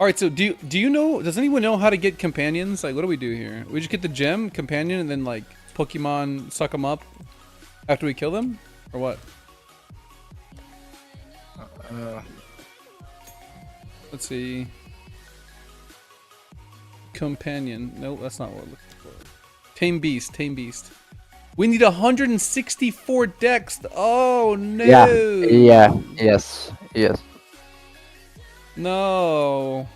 Alright, so do you know, does anyone know how to get companions? Like, what do we do here? We just get the gem, companion, and then, like, Pokemon suck them up after we kill them? Or what? Let's see. Companion. No, that's not what we're looking for. Tame Beast, Tame Beast. We need 164 dex. Oh, no. Yes. No.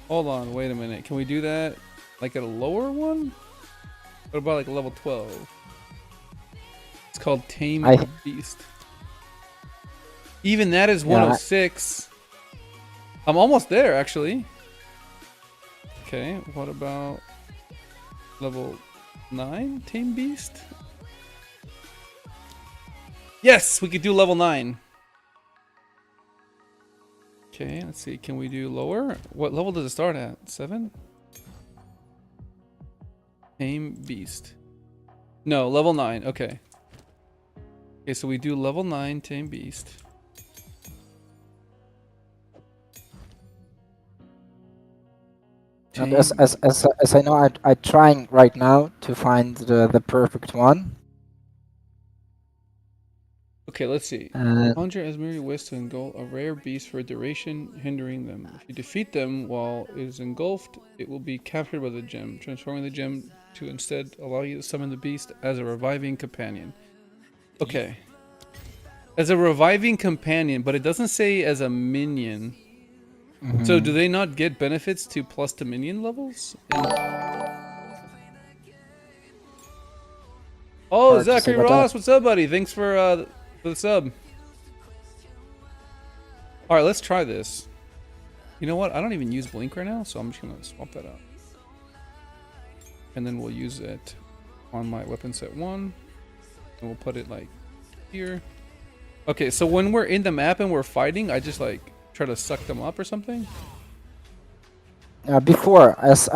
Hold on, wait a minute. Can we do that like at a lower one? What about like a level 12? It's called Tame Beast. Even that is 106. I'm almost there, actually. Okay, what about level 9 Tame Beast? Yes, we could do level 9. Okay, let's see. Can we do lower? What level does it start at? 7? Tame Beast. No, level 9. Okay. Okay, so we do level 9 Tame Beast. And as I know, I'm trying right now to find the perfect one. Okay, let's see. And Conjure Asmiri wishes to engulf a rare beast for a duration, hindering them. If you defeat them while it is engulfed, it will be captured by the gem, transforming the gem to instead allow you to summon the beast as a reviving companion. Okay. As a reviving companion, but it doesn't say as a minion. So do they not get benefits to plus to minion levels? Oh, Hard to say Zachary about Ross, what's up, buddy? Thanks for the sub. All right, let's try this. You know what? I don't even use Blink right now, so I'm just gonna swap that out. And then we'll use it on my weapon set 1. And we'll put it like here. Okay, so when we're in the map and we're fighting, I just like try to suck them up or something. Before, as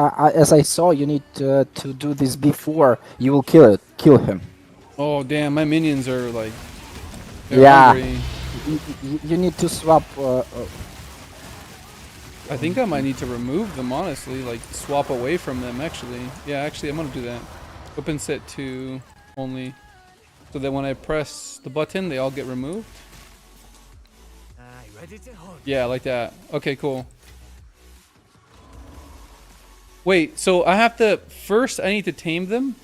I saw, you need to do this before you will kill him. Oh damn, my minions are like they're Yeah. hungry. You need to swap. I think I might need to remove them honestly, like swap away from them actually. Yeah, actually I'm gonna do that. Open set to only. So that when I press the button, they all get removed. Yeah, like that. Okay, cool. Wait, so I have to first. I need to tame them.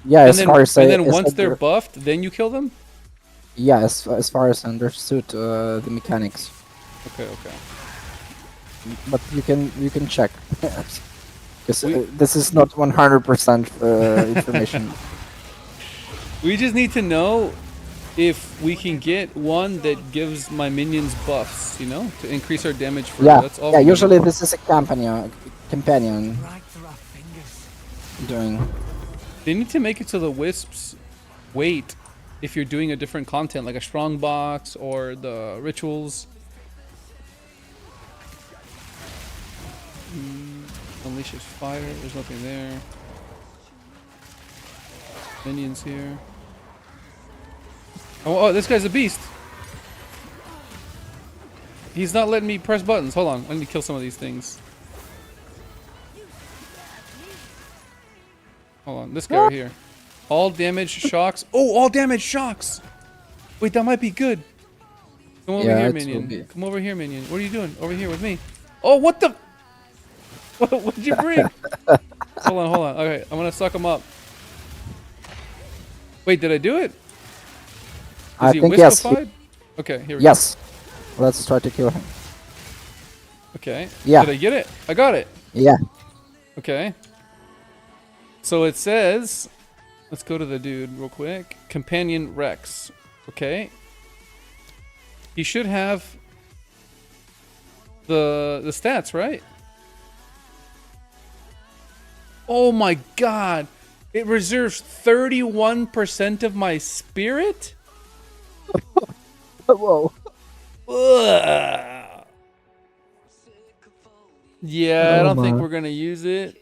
Yeah, And as then, far as and I, then as once I they're under- buffed, then you kill them. yeah, as far as I understood the mechanics, Okay, okay. but you can check. Because We- this is not 100% information. We just need to know if we can get one that gives my minions buffs, you know, to increase our damage further. Yeah, That's all. yeah. we need. Usually this is a companion doing. They need to make it so the wisps wait if you're doing a different content, like a strong box or the rituals. Unleashes fire. There's nothing there. Minions here. Oh, this guy's a beast. He's not letting me press buttons. Hold on. I need to kill some of these things. Hold on. This guy right here. All damage shocks. Oh, all damage shocks. Wait, that might be good. Come over Yeah, here, it will minion. be. Come over here, minion. What are you doing? Over here with me. Oh, what the? What'd you bring? Hold on. Okay, I'm gonna suck him up. Wait, did I do it? Is I he think yes. wispified? Okay, here we Yes. Let's try to kill him. go. Okay. Yeah. Did I get it? I got it. Yeah. Okay. So it says, let's go to the dude real quick. Companion Rex. Okay. He should have the stats, right? Oh my god. It reserves 31% of my spirit? Whoa. Ugh. Yeah, I Oh don't think my. we're gonna use it.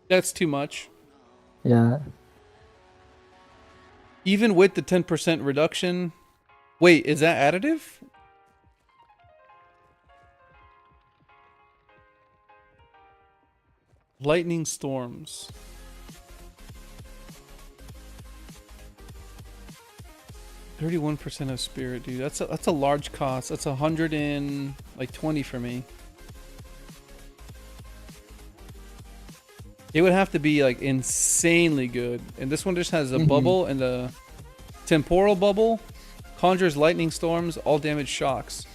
That's too much. Yeah. Even with the 10% reduction. Wait, is that additive? Lightning storms. $31% of spirit, dude. That's a large cost. That's 120 for me. It would have to be like insanely good. And this one just has a bubble and a temporal bubble. Conjures lightning storms, all damage shocks.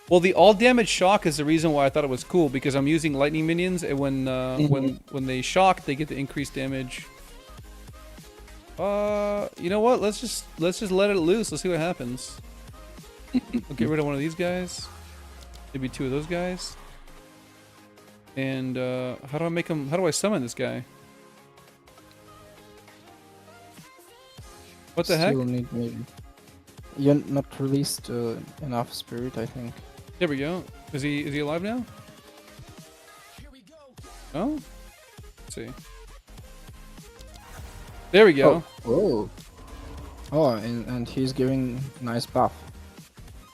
Well, the all damage shock is the reason why I thought it was cool, because I'm using lightning minions, and when they shock, they get the increased damage. You know what? Let's just let it loose. Let's see what happens. I'll get rid of one of these guys. Maybe two of those guys. And how do I make him? How do I summon this guy? What the heck? Still need maybe. You're not released enough spirit, I think. There we go. Is he alive now? Oh, let's see. There we go. Oh. Oh, and he's giving nice buff.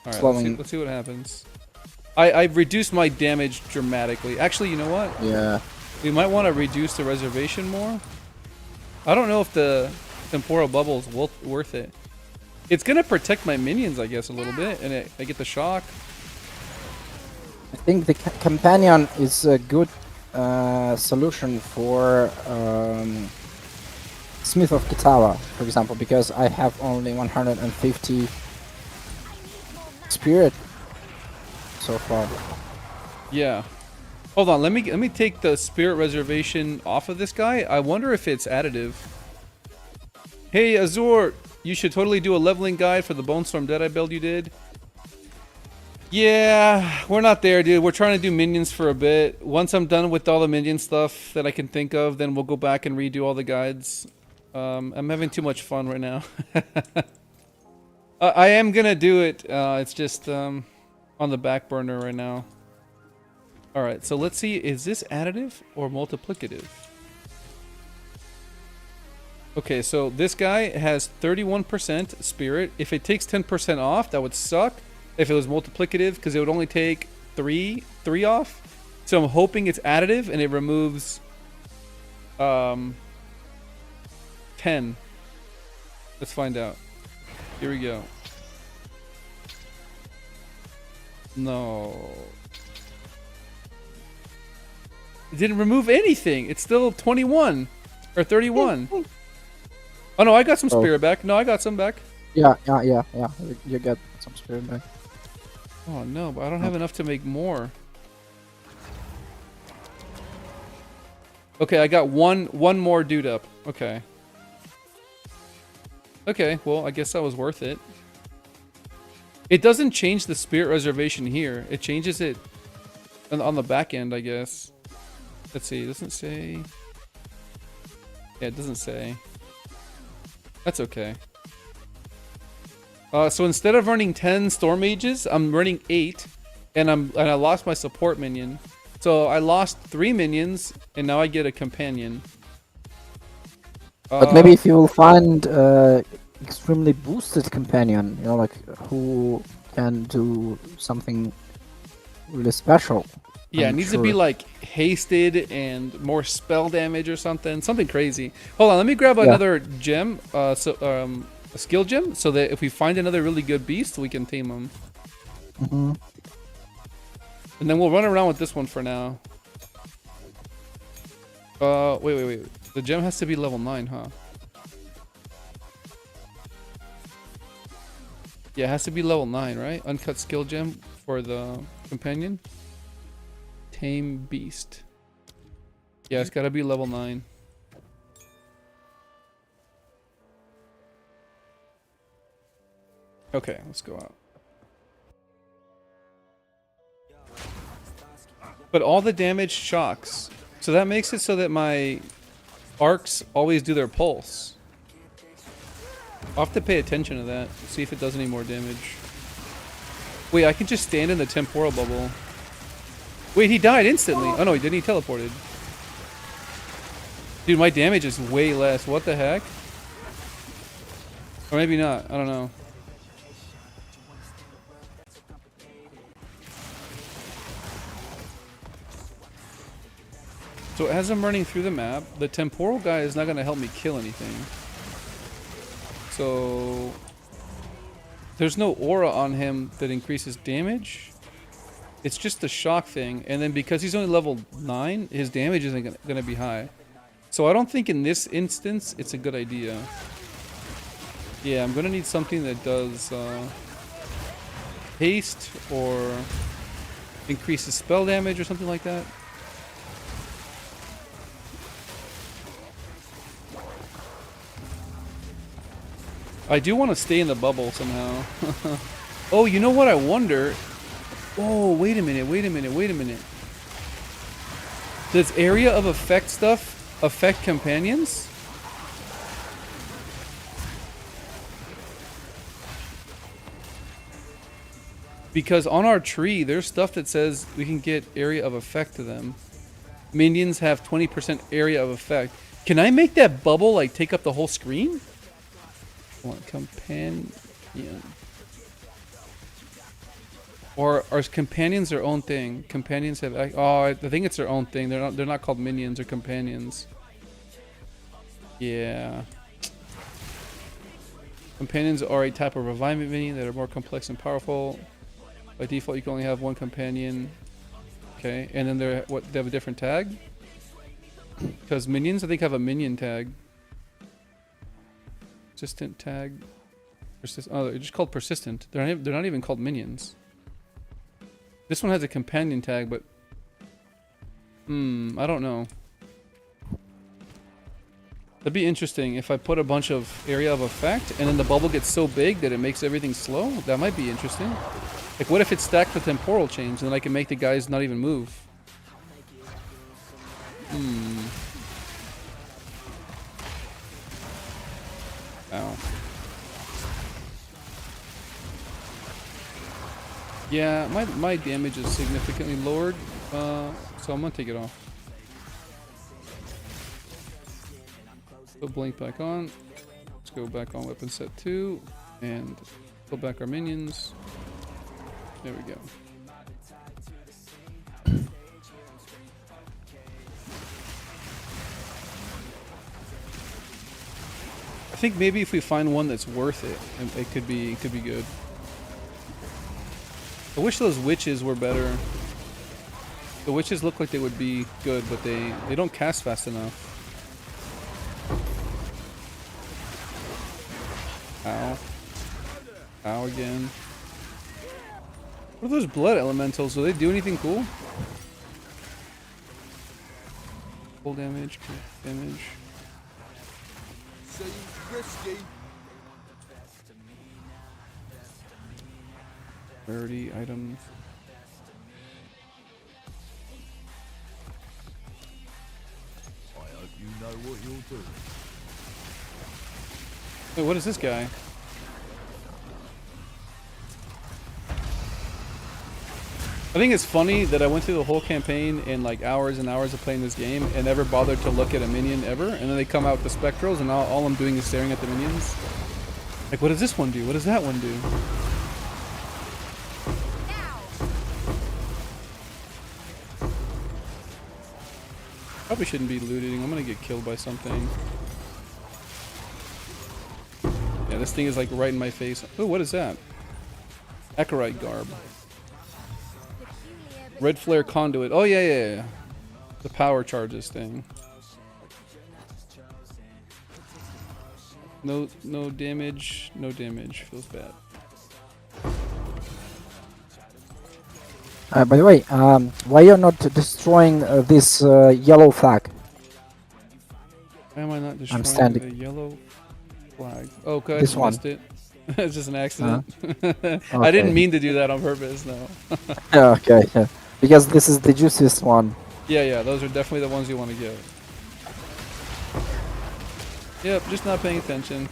All right, slowing. let's see what happens. I've reduced my damage dramatically. Actually, you know what? Yeah. We might want to reduce the reservation more. I don't know if the temporal bubble is worth it. It's gonna protect my minions, I guess, a little bit, and I get the shock. I think the companion is a good solution for Smith of Katawa, for example, because I have only 150 spirit so far. Yeah. Hold on. Let me take the spirit reservation off of this guy. I wonder if it's additive. Hey, Azur, you should totally do a leveling guide for the Bone Storm Deadeye build you did. Yeah, we're not there, dude. We're trying to do minions for a bit. Once I'm done with all the minion stuff that I can think of, then we'll go back and redo all the guides. I'm having too much fun right now. I am gonna do it. It's just on the back burner right now. All right, so let's see. Is this additive or multiplicative? Okay, so this guy has 31% spirit. If it takes 10% off, that would suck. If it was multiplicative, because it would only take three off. So I'm hoping it's additive and it removes 10. Let's find out. Here we go. No. It didn't remove anything. It's still 21 or 31. Oh no, I got some spirit back. No, I got some back. Yeah. You get some spirit back. Oh no, but I don't have enough to make more. Okay, I got one more dude up. Okay. Okay, well, I guess that was worth it. It doesn't change the spirit reservation here. It changes it on the back end, I guess. Let's see, it doesn't say. Yeah, it doesn't say. That's okay. So instead of running 10 storm mages, I'm running 8, and I lost my support minion. So I lost 3 minions, and now I get a companion. But maybe if you will find extremely boosted companion, you know, like who can do something really special. Yeah, I'm it needs sure. to be like hasted and more spell damage or something crazy. Hold on, let me grab another gem, a skill gem, so that if we find another really good beast, we can tame them. Mm-hmm. And then we'll run around with this one for now. Wait. The gem has to be level 9, huh? Yeah, it has to be level 9, right? Uncut skill gem for the companion. Tame beast. Yeah, it's gotta be level 9. Okay, let's go out. But all the damage shocks. So that makes it so that my arcs always do their pulse. I'll have to pay attention to that. See if it does any more damage. Wait, I can just stand in the temporal bubble. Wait, he died instantly. Oh no, he didn't. He teleported. Dude, my damage is way less. What the heck? Or maybe not. I don't know. So as I'm running through the map, the temporal guy is not going to help me kill anything. So there's no aura on him that increases damage. It's just the shock thing. And then because he's only level 9, his damage isn't going to be high. So I don't think in this instance it's a good idea. Yeah, I'm going to need something that does haste or increases spell damage or something like that. I do want to stay in the bubble somehow. Oh, you know what I wonder? Oh, wait a minute. Does area of effect stuff affect companions? Because on our tree, there's stuff that says we can get area of effect to them. Minions have 20% area of effect. Can I make that bubble like take up the whole screen? Companion. Or are companions their own thing? Companions have. Oh, I think it's their own thing. They're not called minions or companions. Yeah. Companions are a type of revival minion that are more complex and powerful. By default, you can only have one companion. Okay, and then they have a different tag. Because minions, I think, have a minion tag. Persistent tag. Oh, they're just called persistent. They're not even called minions. This one has a companion tag, but I don't know. That'd be interesting if I put a bunch of area of effect and then the bubble gets so big that it makes everything slow. That might be interesting. Like, what if it's stacked with temporal change and then I can make the guys not even move? Ow. Yeah, my damage is significantly lowered, so I'm gonna take it off. Put blink back on. Let's go back on weapon set 2 and pull back our minions. There we go. I think maybe if we find one that's worth it, it could be good. I wish those witches were better. The witches look like they would be good, but they don't cast fast enough. Ow. Ow again. What are those blood elementals? Do they do anything cool? Full damage, damage. Seems risky. 30 items. I hope you know what you're doing. Wait, what is this guy? I think it's funny that I went through the whole campaign in like hours and hours of playing this game and never bothered to look at a minion ever, and then they come out with the Spectrals and now all I'm doing is staring at the minions. Like, what does this one do? What does that one do? Probably shouldn't be looting. I'm gonna get killed by something. Yeah, this thing is like right in my face. Oh, what is that? Acherite garb. Red flare conduit. Oh yeah. The power charges thing. No damage. No damage. Feels bad. By the way, why you're not destroying this yellow flag? Why am I not destroying standing. the yellow flag? Oh, okay, I This just one. missed it. It's just an accident. I Okay. didn't mean to do that on purpose, no. Yeah, okay, yeah. Because this is the juiciest one. Yeah, those are definitely the ones you want to get. Yep, just not paying attention.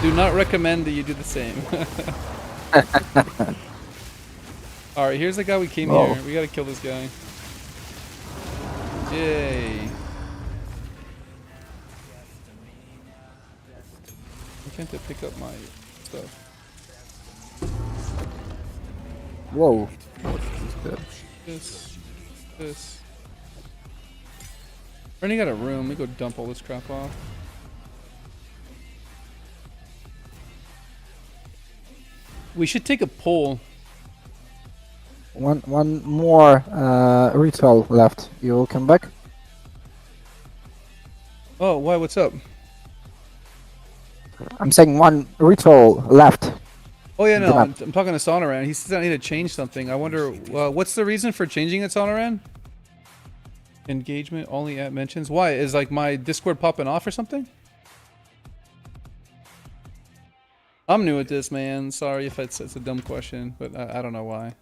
Do not recommend that you do the same. Alright, here's the guy we came Whoa. here. We gotta kill this guy. Yay. Why can't I pick up my stuff? Whoa. This. Already got a room. Let me go dump all this crap off. We should take a poll. One more ritual left. You will come back? Oh, why? What's up? I'm saying one ritual left. Oh yeah, no, Come I'm talking to Sonoran. He says I need to change something. I wonder, what's the reason for changing it, Sonoran? Engagement only at mentions. Why? Is like my Discord popping off or something? I'm new at this, man. Sorry if it's a dumb question, but I don't know why.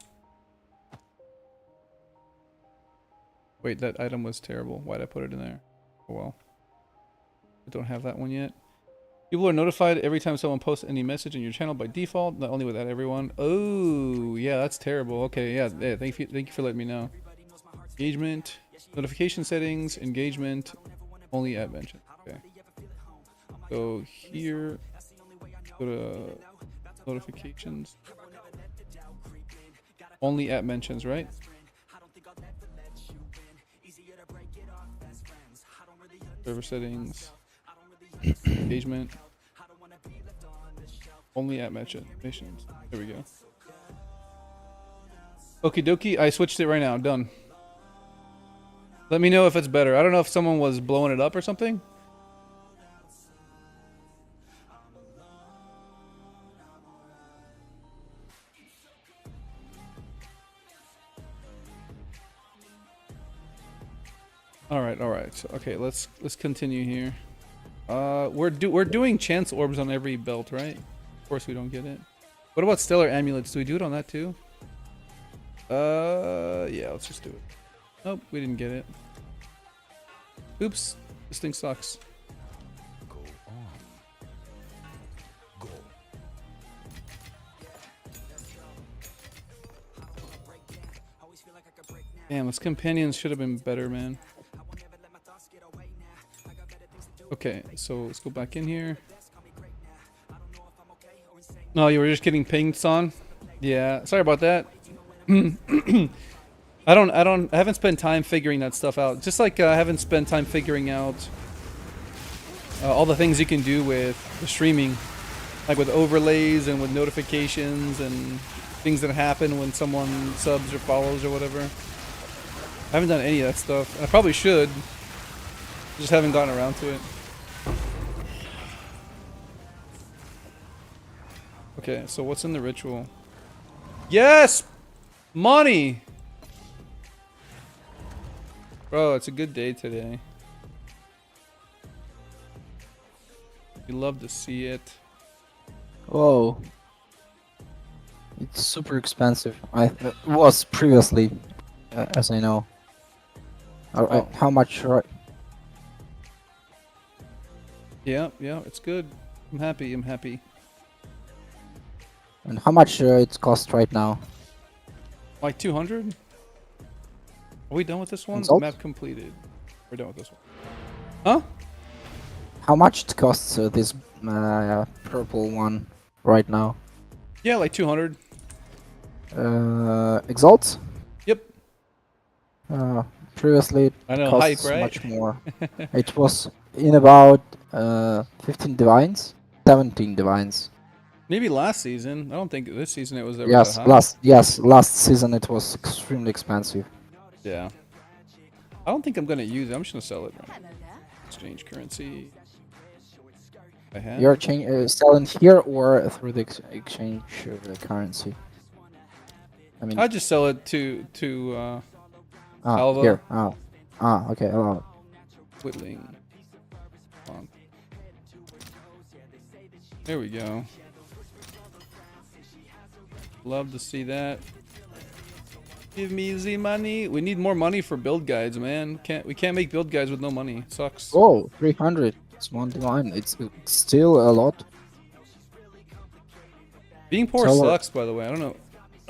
Wait, that item was terrible. Why'd I put it in there? Oh well. I don't have that one yet. People are notified every time someone posts any message in your channel by default, not only with that everyone. Oh, yeah, that's terrible. Okay, yeah, thank you for letting me know. Engagement, notification settings, engagement, only at mention. Okay. So here, go to notifications. Only at mentions, right? Server settings. Engagement. Only at mentions. There we go. Okie dokie, I switched it right now. Done. Let me know if it's better. I don't know if someone was blowing it up or something. All right. So, okay, let's continue here. We're doing chance orbs on every belt, right? Of course we don't get it. What about stellar amulets? Do we do it on that too? Yeah, let's just do it. Nope, we didn't get it. Oops, this thing sucks. Go on. Go. Damn, this companions should have been better, man. Okay, so let's go back in here. No, you were just getting pinged, son. Yeah, sorry about that. I haven't spent time figuring that stuff out. Just like I haven't spent time figuring out all the things you can do with the streaming, like with overlays and with notifications and things that happen when someone subs or follows or whatever. I haven't done any of that stuff. I probably should. Just haven't gotten around to it. Okay, so what's in the ritual? Yes! Money! Bro, it's a good day today. You love to see it. Whoa. It's super expensive. It was previously, as I know. Oh. How much? Yeah, it's good. I'm happy. And how much it costs right now? Like 200? Are we done with this one? Results? Map completed. We're done with this one. Huh? How much it costs this purple one right now? Yeah, like 200. Exalt? Yep. Previously it I know, costs hype, right? much more. It was in about 15 divines, 17 divines. Maybe last season. I don't think this season it was ever Yes, that high. last season it was extremely expensive. Yeah. I don't think I'm gonna use it. I'm just gonna sell it. Right? Hello there. Exchange currency. I have. You're selling here or through the exchange of the currency? I mean, I just sell it to Alva. here. Okay. Whittling. Come on. There we go. Love to see that. Give me the money. We need more money for build guides, man. We can't make build guides with no money. It sucks. Oh, 300. It's one divine. It's still a lot. Being poor So- sucks, by the way. I don't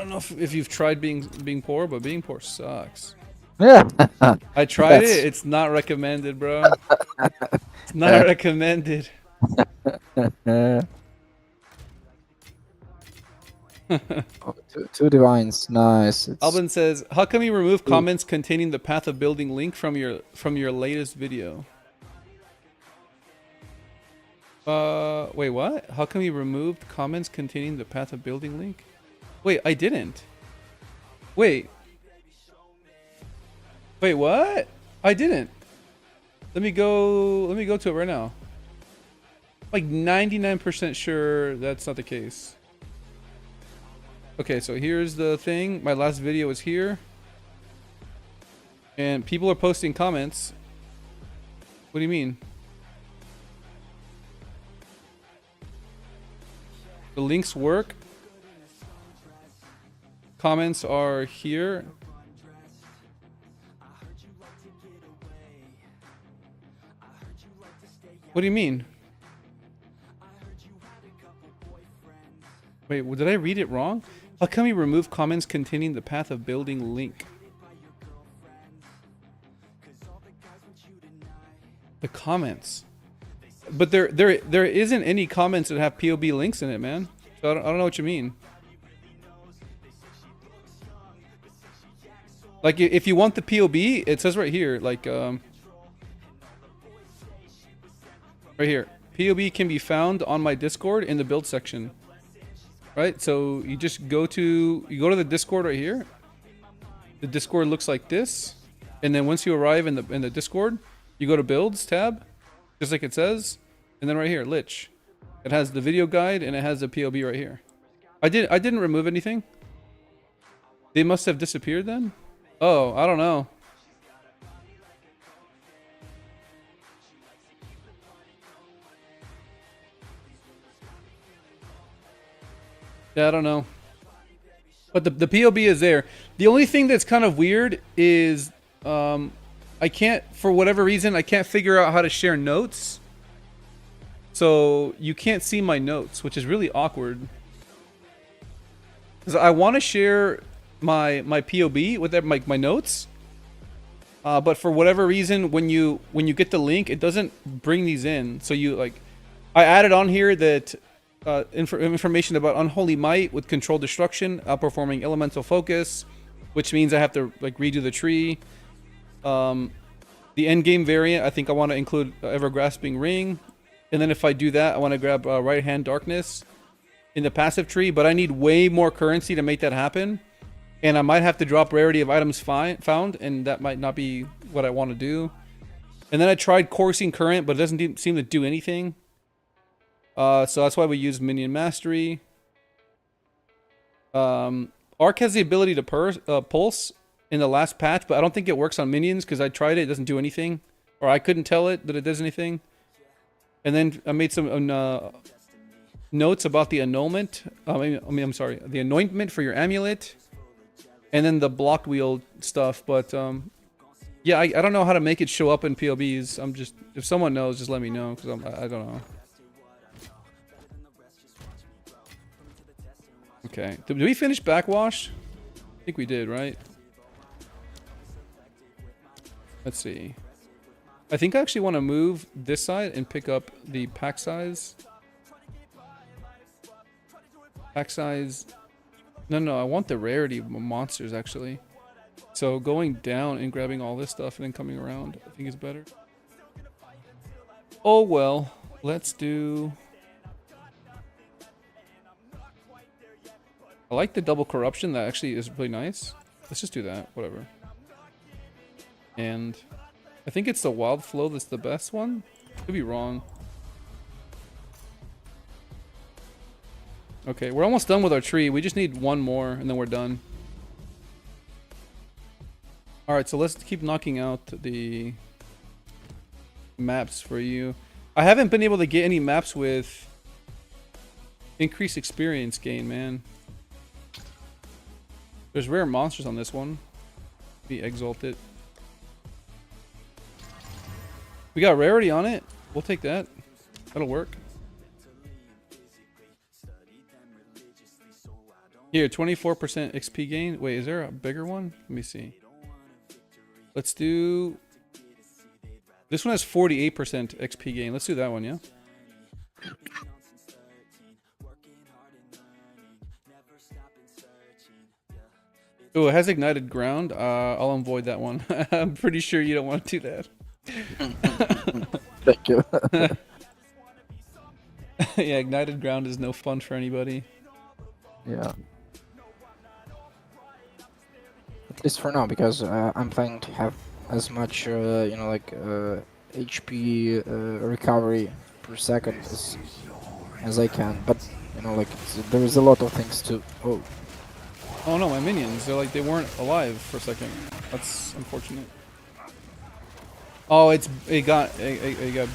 know if you've tried being poor, but being poor sucks. Yeah. I tried That's- it. It's not recommended, bro. It's not recommended. Oh, two divines. Nice. Albin says, "How come you remove comments containing the path of building link from your latest video?" Wait, what? How come you removed comments containing the path of building link? Wait, I didn't. Wait, what? I didn't. Let me go to it right now. Like 99% sure that's not the case. Okay, so here's the thing. My last video is here. And people are posting comments. What do you mean? The links work. Comments are here. What do you mean? Wait, did I read it wrong? How come you remove comments containing the path of building link? The comments. But there isn't any comments that have POB links in it, man. So I don't know what you mean. Like if you want the POB, it says right here, like right here. POB can be found on my Discord in the build section. Right? So you just go to the Discord right here. The Discord looks like this. And then once you arrive in the Discord, you go to builds tab, just like it says. And then right here, LICH. It has the video guide and it has the POB right here. I didn't remove anything. They must have disappeared then? Oh, I don't know. Yeah, I don't know. But the POB is there. The only thing that's kind of weird is I can't, for whatever reason, I can't figure out how to share notes. So you can't see my notes, which is really awkward. Because I want to share my POB with my notes. But for whatever reason, when you get the link, it doesn't bring these in. So you like, I added on here that information about Unholy Might with Controlled Destruction, outperforming Elemental Focus, which means I have to like redo the tree. The end game variant, I think I want to include Ever Grasping Ring, and then if I do that, I want to grab Right Hand Darkness in the passive tree. But I need way more currency to make that happen. And I might have to drop rarity of items found, and that might not be what I want to do. And then I tried coursing current, but it doesn't seem to do anything. So that's why we use Minion Mastery. Arc has the ability to pulse in the last patch, but I don't think it works on minions because I tried it. It doesn't do anything. Or I couldn't tell it that it does anything. And then I made some notes about the annulment. I'm sorry. The anointment for your amulet. And then the blocked wheel stuff, but yeah, I don't know how to make it show up in POBs. I'm just, if someone knows, just let me know, because I don't know. Okay, did we finish backwash? I think we did, right? Let's see. I think I actually want to move this side and pick up the pack size. Pack size. No, I want the rarity of monsters, actually. So going down and grabbing all this stuff and then coming around, I think is better. Oh, well. Let's do... I like the double corruption. That actually is really nice. Let's just do that. Whatever. And I think it's the wild flow that's the best one. Could be wrong. Okay, we're almost done with our tree. We just need one more, and then we're done. Alright, so let's keep knocking out the maps for you. I haven't been able to get any maps with increased experience gain, man. There's rare monsters on this one. Be exalted. We got rarity on it. We'll take that. That'll work. Here, 24% XP gain. Wait, is there a bigger one? Let me see. Let's do... This one has 48% XP gain. Let's do that one, yeah? Oh, it has ignited ground. I'll avoid that one. I'm pretty sure you don't want to do that. Thank you. Yeah, ignited ground is no fun for anybody. Yeah. At least for now, because I'm planning to have as much, you know, like HP recovery per second as I can. But you know, like there is a lot of things to. Oh no, my minions! They're like they weren't alive for a second. That's unfortunate. Oh, it got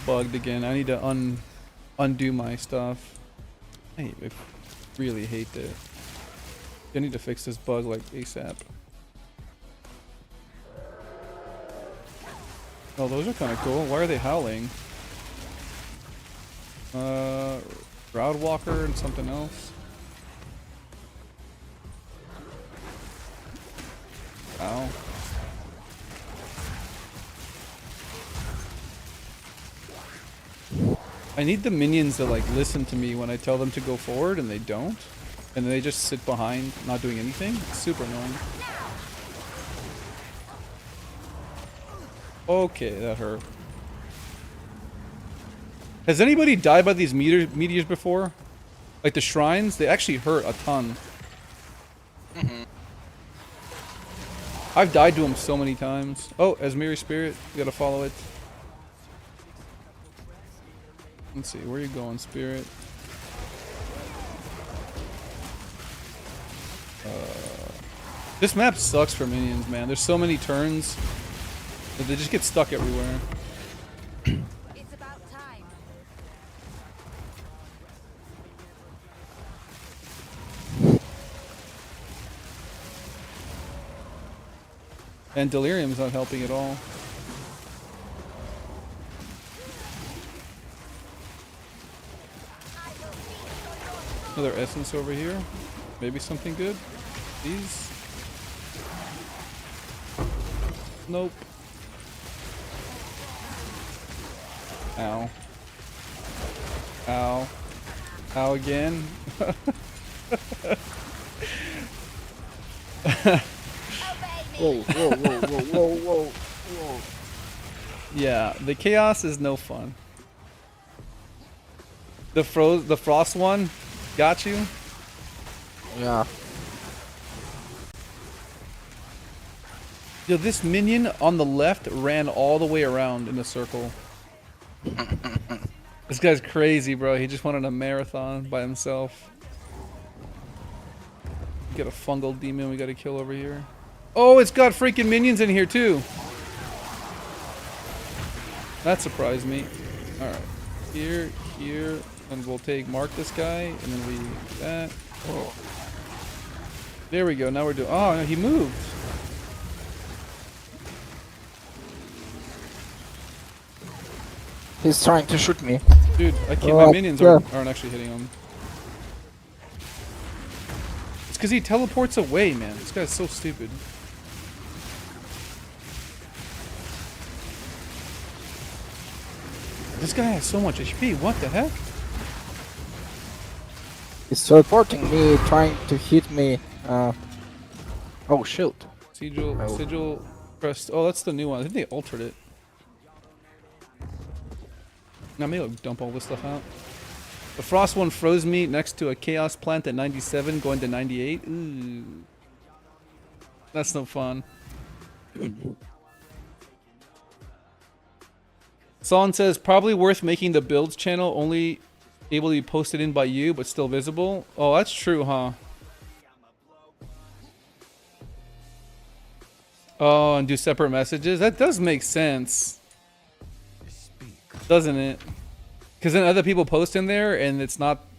bugged again. I need to undo my stuff. I really hate that. I need to fix this bug like ASAP. Oh, those are kind of cool. Why are they howling? Groudwalker and something else. Ow. I need the minions to like listen to me when I tell them to go forward and they don't. And they just sit behind not doing anything. It's super annoying. Okay, that hurt. Has anybody died by these meteors before? Like the shrines? They actually hurt a ton. Mm-hmm. I've died to them so many times. Oh, Asmiri Spirit. You gotta follow it. Let's see, where are you going, Spirit? This map sucks for minions, man. There's so many turns that they just get stuck everywhere. It's about time. And Delirium's not helping at all. Another essence over here. Maybe something good. These. Nope. Ow. Ow. Ow again. Whoa, whoa, whoa, whoa, whoa, whoa, whoa. Yeah, the chaos is no fun. The frost one got you. Yeah. Yo, this minion on the left ran all the way around in a circle. This guy's crazy, bro. He just went on a marathon by himself. Get a fungal demon we gotta kill over here. Oh, it's got freaking minions in here too. That surprised me. Alright. Here, and we'll mark this guy, and then we do that. Oh. There we go, now we're doing, oh, no, he moved. He's trying to shoot me. Dude, my minions aren't actually hitting him. It's because he teleports away, man. This guy's so stupid. This guy has so much HP. What the heck? He's teleporting me, trying to hit me. Oh, shield. Sigil crest. Oh, that's the new one. I think they altered it. Now maybe I'll dump all this stuff out. The frost one froze me next to a chaos plant at 97, going to 98. Ooh. That's no fun. Son says, probably worth making the builds channel only able to be posted in by you, but still visible. Oh, that's true, huh? Oh, and do separate messages? That does make sense. Doesn't it? Because then other people post in there and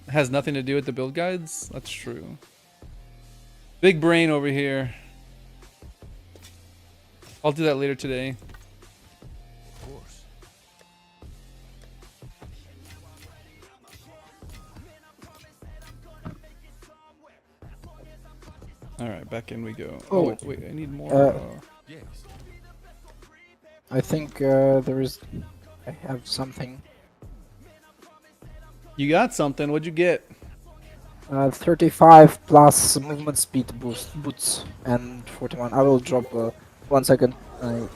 has nothing to do with the build guides. That's true. Big brain over here. I'll do that later today. Of course. Alright, back in we go. Oh. Wait, I need more. Yes. I think there is. I have something. You got something. What'd you get? 35 plus movement speed boots and 41. I will drop 1 second. I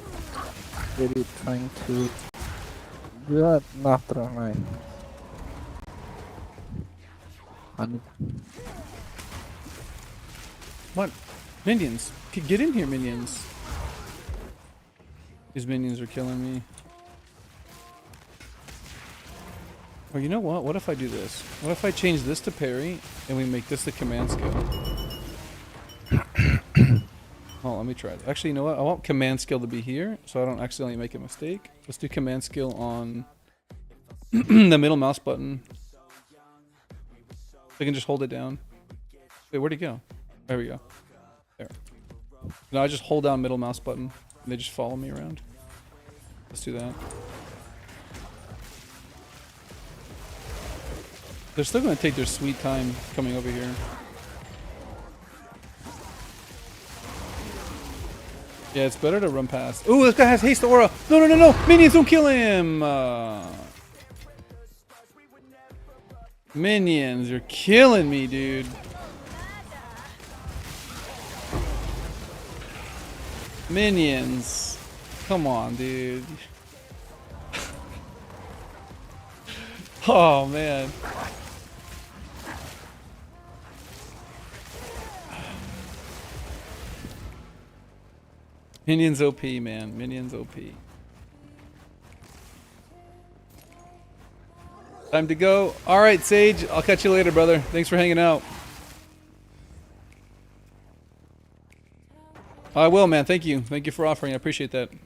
really trying to do that. Not right. What? Minions. Get in here, minions. These minions are killing me. Or you know what? What if I do this? What if I change this to parry and we make this the command skill? Oh, let me try it. Actually, you know what? I want command skill to be here so I don't accidentally make a mistake. Let's do command skill on the middle mouse button. I can just hold it down. Wait, where'd it go? There we go. There. No, I just hold down middle mouse button and they just follow me around. Let's do that. They're still going to take their sweet time coming over here. Yeah, it's better to run past. Ooh, this guy has haste aura. No, no, no, no. Minions, don't kill him. Minions, you're killing me, dude. Minions. Come on, dude. Oh, man. Minions OP, man. Minions OP. Time to go. All right, Sage. I'll catch you later, brother. Thanks for hanging out. I will, man. Thank you. Thank you for offering. I appreciate that. Alright,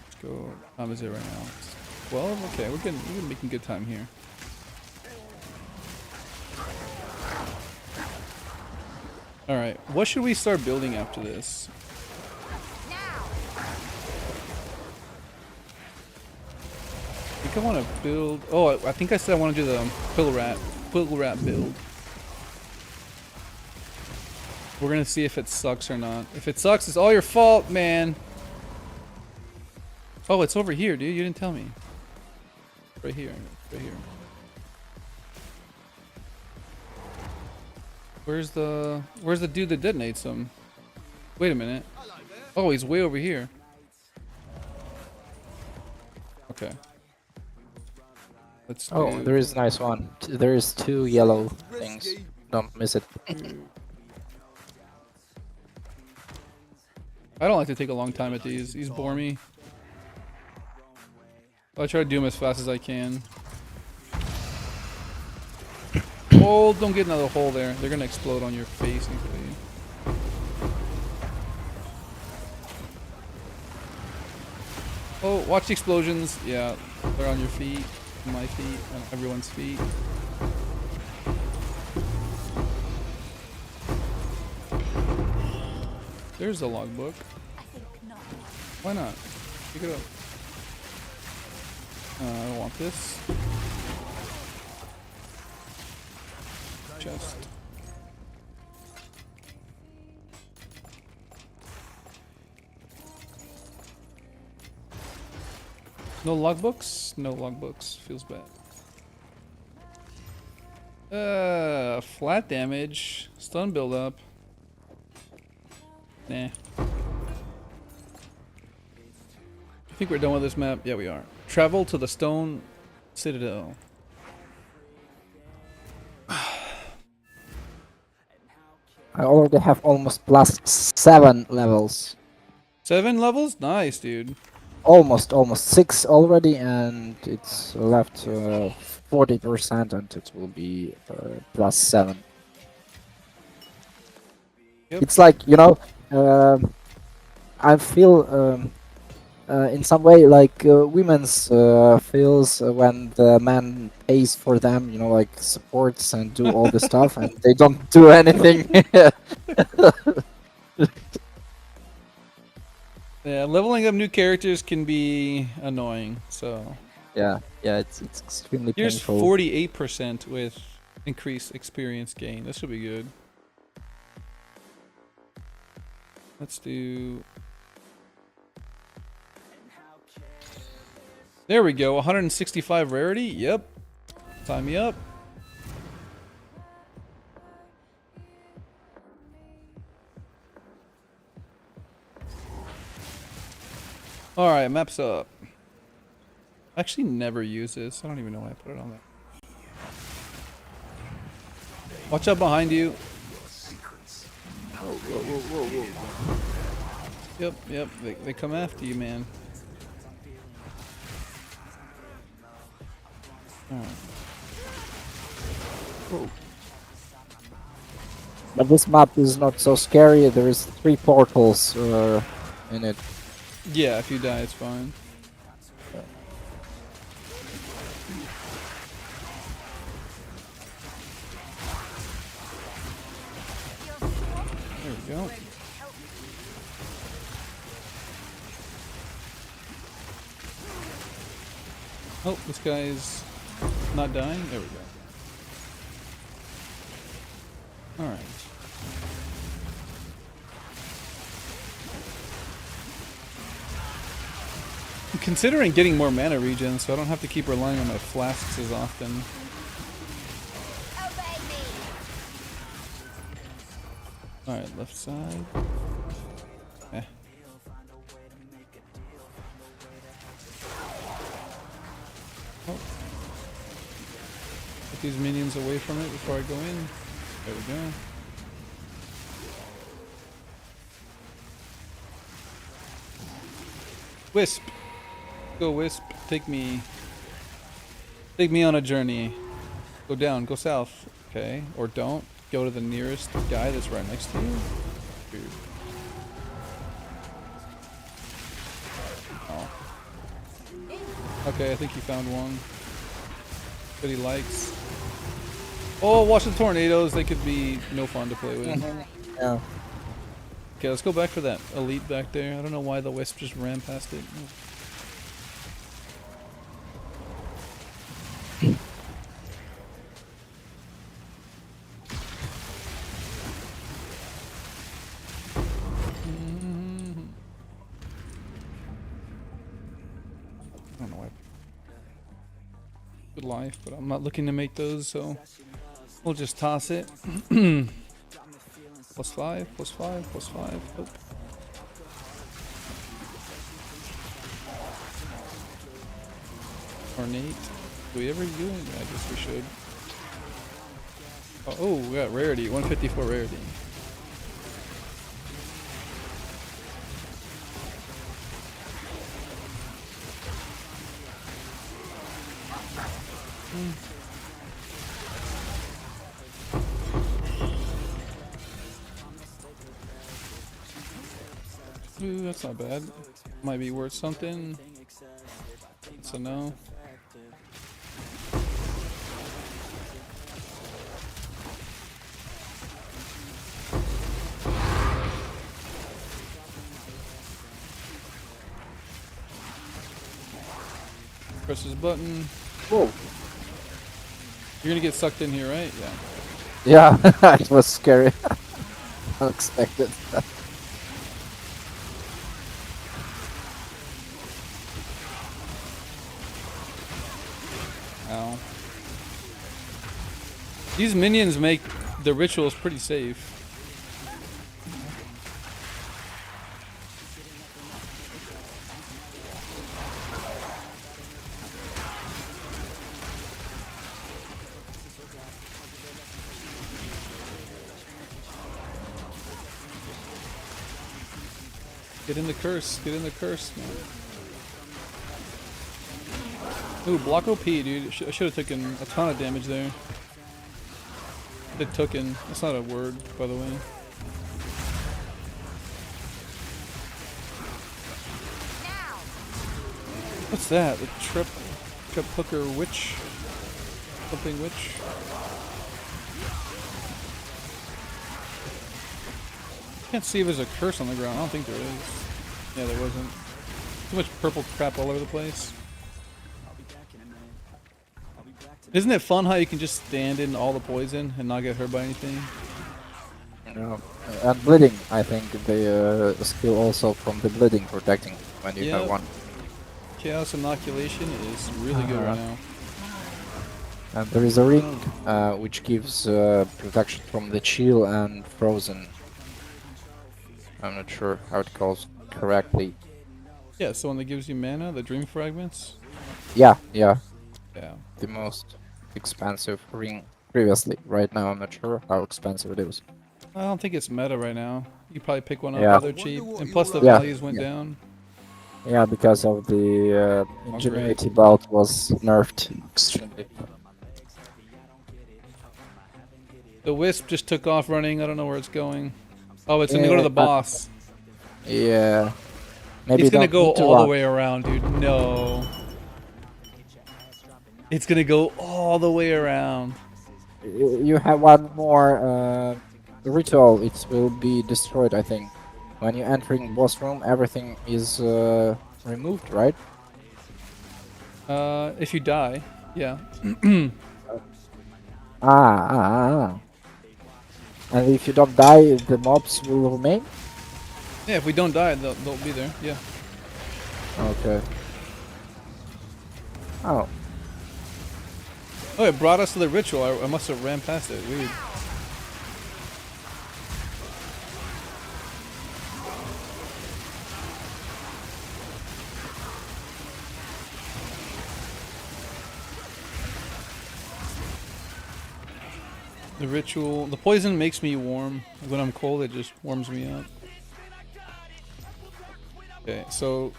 let's go. What time is it right now? 12? Okay, we're making good time here. Alright, what should we start building after this? Now. I think I want to build... Oh, I think I said I want to do the quill rat build. We're gonna see if it sucks or not. If it sucks, it's all your fault, man. Oh, it's over here, dude. You didn't tell me. Right here. Right here. Where's the dude that detonates them? Wait a minute. Oh, he's way over here. Okay. Let's Oh, do... there is a nice one. There is 2 yellow things. Don't miss it. I don't like to take a long time at these. These bore me. I try to do them as fast as I can. Oh, don't get another hole there. They're gonna explode on your face. Oh, watch the explosions. Yeah, they're on your feet, on my feet, on everyone's feet. There's the logbook. I think not. Why not? Pick it up. I don't want this. Chest. No logbooks? No logbooks. Feels bad. Flat damage. Stun buildup. Nah. I think we're done with this map. Yeah, we are. Travel to the Stone Citadel. I already have almost plus 7 levels. 7 levels? Nice, dude. Almost 6 already, and it's left 40%, and it will be plus 7. Yep. It's like, you know, I feel in some way like women's feels when the man pays for them, you know, like supports and do all the stuff, and they don't do anything. Yeah, leveling up new characters can be annoying, so... yeah, it's extremely Here's painful. 48% with increased experience gain. This should be good. Let's do... There we go, 165 rarity. Yep. Sign me up. Alright, maps up. I actually never use this. I don't even know why I put it on there. Watch out behind you. Yep, they come after you, man. Oh. But this map is not so scary. There is 3 portals in it. Yeah, if you die, it's fine. There we go. Oh, this guy's not dying. There we go. Alright. I'm considering getting more mana regen so I don't have to keep relying on my flasks as often. Obey me. Alright, left side. Eh. Oh. Get these minions away from it before I go in. There we go. Wisp. Go Wisp. Take me on a journey. Go down, go south. Okay. Or don't. Go to the nearest guy that's right next to you. Weird. Oh. Okay, I think he found one that he likes. Oh, watch the tornadoes. They could be no fun to play with. Yeah. Okay, let's go back for that elite back there. I don't know why the wisp just ran past it. I don't know why. Good life, but I'm not looking to make those, so we'll just toss it. +5, +5, +5. Oh. Ornate. Do we ever do it? I guess we should. Oh, we got rarity. 154 rarity. Ooh, that's not bad. Might be worth something. That's a no. Press this button. Whoa. You're gonna get sucked in here, right? Yeah. Yeah, it was scary. Unexpected. Ow. These minions make the rituals pretty safe. Get in the curse. Get in the curse, man. Ooh, block OP, dude. I should have taken a ton of damage there. It tooken. That's not a word, by the way. Now. What's that? The trip hooker witch? Something witch? Can't see if there's a curse on the ground. I don't think there is. Yeah, there wasn't. Too much purple crap all over the place. Isn't it fun how you can just stand in all the poison and not get hurt by anything? Yeah. And bleeding, I think the skill also from the bleeding protecting when you have one. Chaos inoculation is really good right now. And there is a ring which gives protection from the chill and frozen. I'm not sure how it calls correctly. Yeah, so one that gives you mana, the dream fragments. Yeah, yeah. Yeah. The most expensive ring previously. Right now, I'm not sure how expensive it is. I don't think it's meta right now. You probably pick one up Yeah. rather cheap, and plus the Yeah, values went yeah. down. Yeah, because of the ingenuity belt was nerfed extremely. The wisp just took off running. I don't know where it's going. Oh, it's gonna go to the boss. Yeah. Maybe It's gonna don't go need to all the run. way around, dude. No. It's gonna go all the way around. You have one more ritual. It will be destroyed, I think. When you entering boss room, everything is removed, right? If you die, yeah. Ah. And if you don't die, the mobs will remain? Yeah, if we don't die, they'll be there. Yeah. Okay. Oh. Oh, it brought us to the ritual. I must have ran past it. Weird. The ritual. The poison makes me warm. When I'm cold, it just warms me up. Okay, so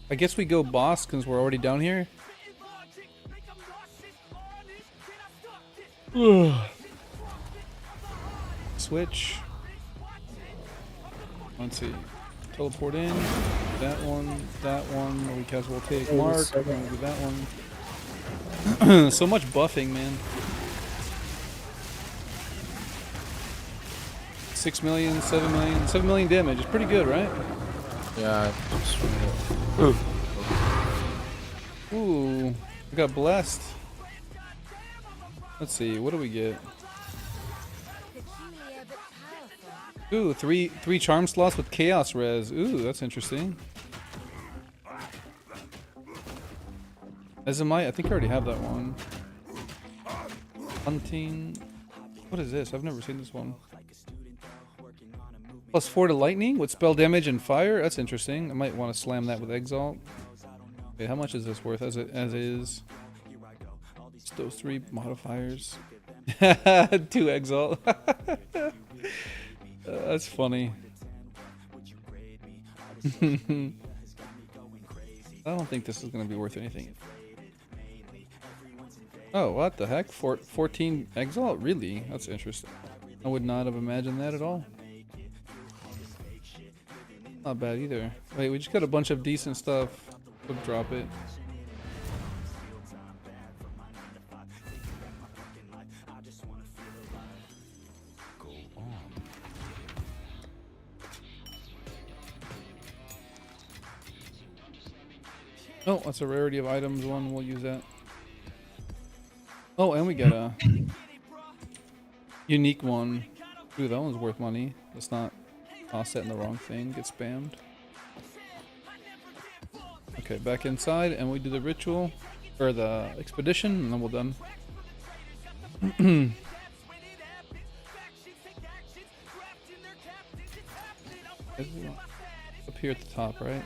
I guess we go boss because we're already down here. Switch. Let's see. Teleport in. That one. We guess we'll take Mark. We'll do that one. So much buffing, man. 6 million, 7 million, 7 million damage. It's pretty good, right? Yeah. It's really... Ooh, I got blessed. Let's see, what do we get? Peculiar but powerful. Ooh, three charm slots with chaos res. Ooh, that's interesting. Ezamite, I think I already have that one. Hunting. What is this? I've never seen this one. +4 to lightning with spell damage and fire. That's interesting. I might want to slam that with Exalt. Wait, how much is this worth as it is? Just those 3 modifiers. 2 Exalt. That's funny. I don't think this is going to be worth anything. Oh, what the heck? 14 Exalt? Really? That's interesting. I would not have imagined that at all. Not bad either. Wait, we just got a bunch of decent stuff. We'll drop it. Oh, that's a rarity of items one. We'll use that. Oh, and we got a unique one. Ooh, that one's worth money. Let's not offset in the wrong thing. Get spammed. Okay, back inside, and we do the ritual or the expedition, and then we're done. Up here at the top, right?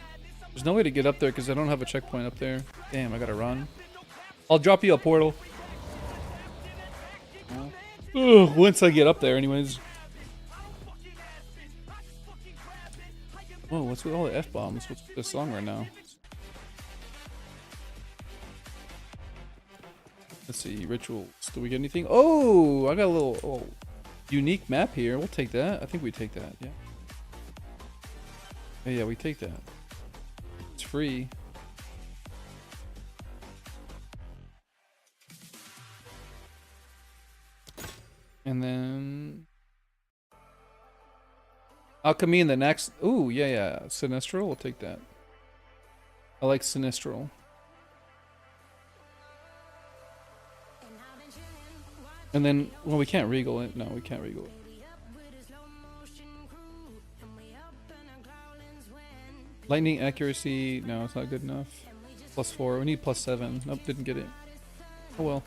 There's no way to get up there because I don't have a checkpoint up there. Damn, I gotta run. I'll drop you a portal. Ugh, once I get up there, anyways. Whoa, what's with all the F-bombs? What's with this song right now? Let's see, rituals. Do we get anything? Oh, I got a little unique map here. We'll take that. I think we take that, yeah. Yeah, we take that. It's free. And then alchemy in the next. Ooh, yeah. Sinistral, we'll take that. I like Sinistral. And then, well, we can't regal it. No, we can't regal it. Lightning accuracy. No, it's not good enough. +4. We need +7. Nope, didn't get it. Oh well.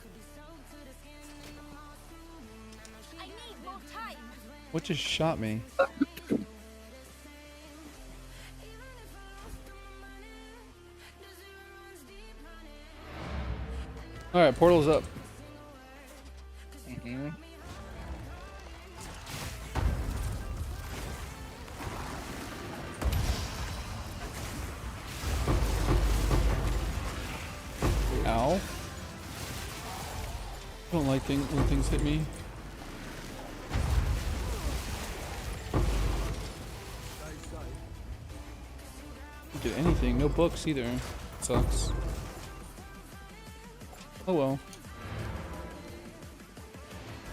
What just shot me? Alright, portal's up. Ow. I don't like when things hit me. Don't get anything. No books either. Sucks. Oh well.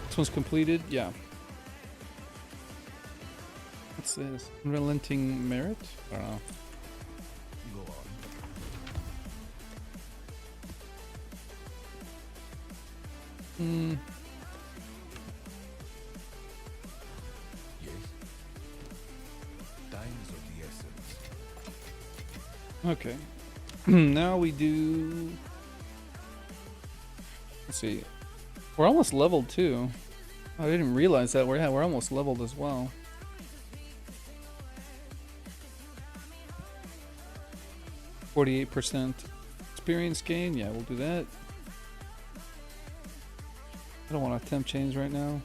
This one's completed? Yeah. What's this? Unrelenting merit? I don't know. Go on. Yes. Time is of the essence. Okay. Now we do. Let's see. We're almost leveled too. I didn't realize that. We're almost leveled as well. %48 experience gain. Yeah, we'll do that. I don't want to temp chains right now.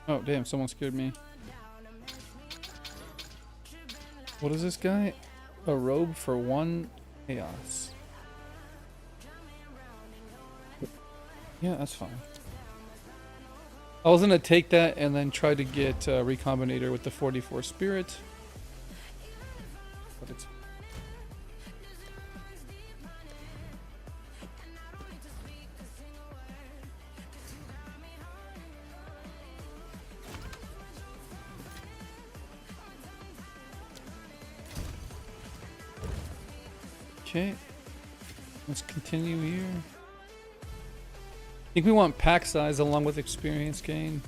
Oh damn! Someone scared me. What is this guy? A robe for 1 chaos. Yeah, that's fine. I was gonna take that and then try to get Recombinator with the 44 spirit. But it's Okay. Let's continue here. I think we want pack size along with experience gain.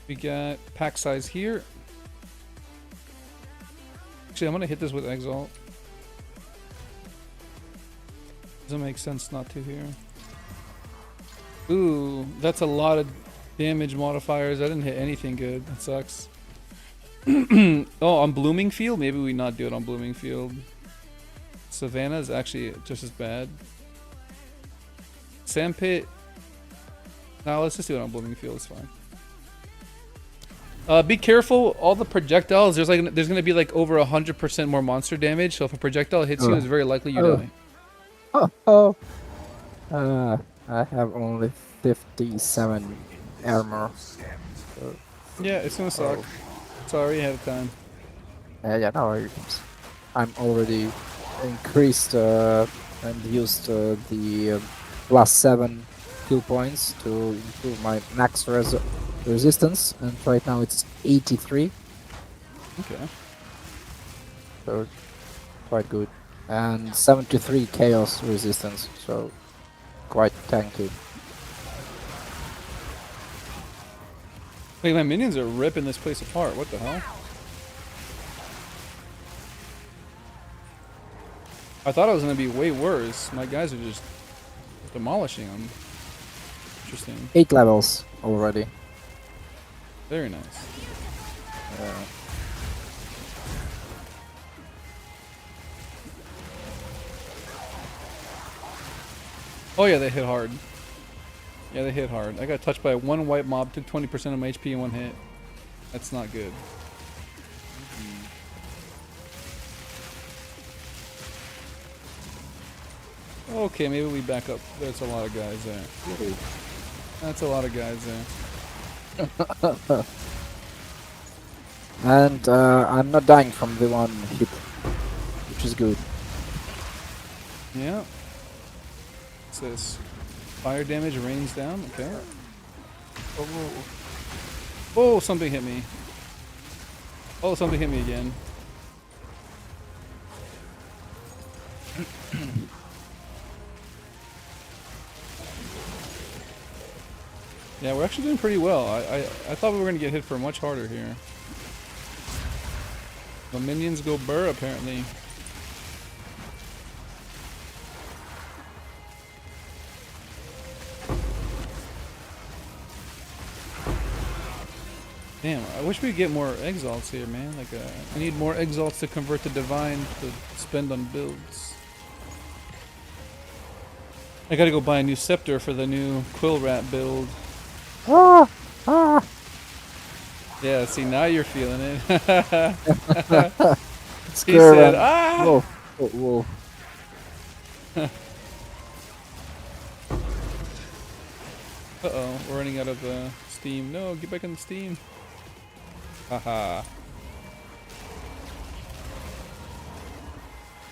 We got pack size here. Actually, I'm gonna hit this with Exalt. Doesn't make sense not to here. Ooh, that's a lot of damage modifiers. I didn't hit anything good. That sucks. Oh, on Blooming Field? Maybe we not do it on Blooming Field. Savannah is actually just as bad. Sandpit. No, let's just do it on Blooming Field. It's fine. Be careful. All the projectiles. There's gonna be like over 100% more monster damage. So if a projectile hits you, it's very likely you die. Oh. I have only 57 armor. So, Yeah, it's gonna suck. Sorry ahead of time. yeah, no worries. I'm already increased and used the plus 7 kill points to improve my max resistance, and right now it's 83. Okay. So quite good. And 73 chaos resistance, so quite tanky. Wait, my minions are ripping this place apart. What the hell? I thought it was gonna be way worse. My guys are just demolishing them. Interesting. 8 levels already. Very nice. Yeah. Oh yeah, they hit hard. Yeah, they hit hard. I got touched by one white mob, took 20% of my HP in one hit. That's not good. Okay, maybe we back up. There's a lot of guys there. That's a lot of guys there. And I'm not dying from the one hit, which is good. Yeah. What's this? Fire damage rains down. Okay. Oh, something hit me. Oh, something hit me again. Yeah, we're actually doing pretty well. I thought we were gonna get hit for much harder here. The minions go burr apparently. Damn, I wish we'd get more exalts here, man. Like, I need more exalts to convert to divine to spend on builds. I gotta go buy a new scepter for the new quill rat build. Ah! Ah! Yeah, see, now you're feeling it. He Scare said, them. ah! Whoa. Whoa. Uh-oh, we're running out of steam. No, get back in the steam. Haha.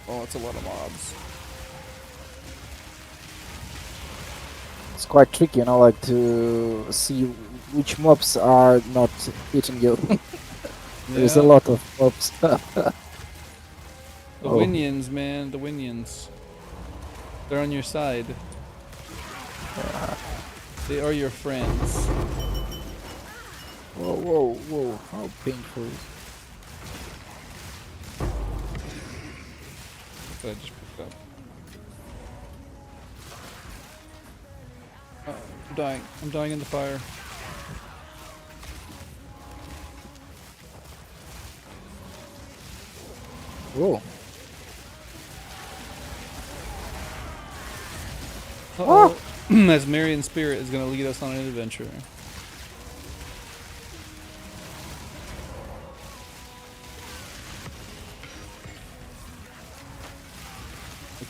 Oh, it's a lot of mobs. It's quite tricky, you know, like to see which mobs are not hitting you. There's a Yeah. lot of mobs. The Oh. Winions, man, the Winions. They're on your side. They are your friends. Whoa, how painful. That I just picked up. I'm dying. I'm dying in the fire. Whoa. Uh-oh. As Marian Spirit is going to lead us on an adventure.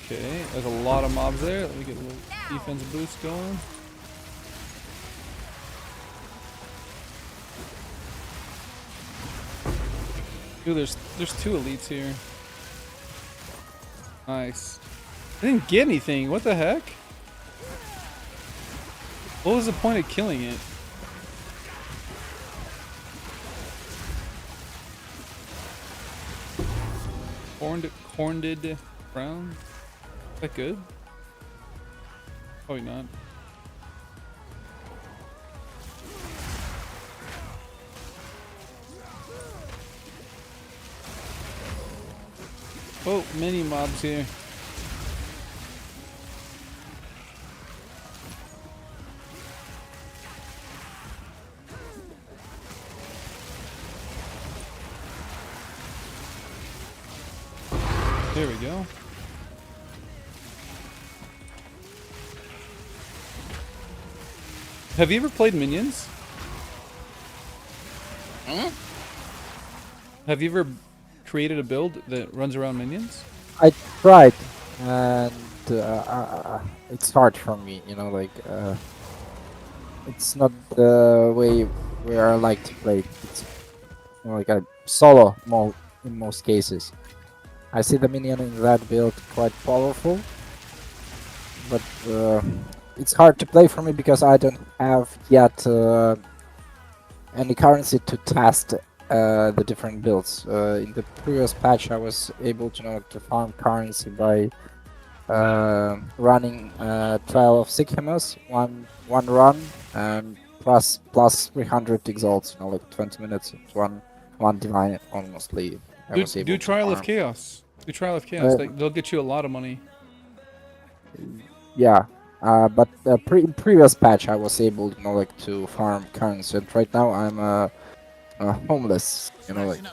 Okay, there's a lot of mobs there. Let me get a little defense boost going. Ooh, there's two elites here. Nice. I didn't get anything. What the heck? What was the point of killing it? Horned crown. Is that good? Probably not. Oh, many mobs here. There we go. Have you ever played Minions? Hmm? Have you ever created a build that runs around Minions? I tried, and it's hard for me. You know, like it's not the way where I like to play. It's like a solo mode in most cases. I see the minion in that build quite powerful, but it's hard to play for me because I don't have yet any currency to test the different builds. In the previous patch, I was able to farm currency by running Trial of Sigmas, one run, and plus 300 exalts. Like 20 minutes, one divine honestly. I was able Do to Trial of farm. Chaos. Do Trial of Chaos. Uh, They'll get you a lot of money. Yeah, but in previous patch I was able, like to farm currency. And right now I'm homeless. Like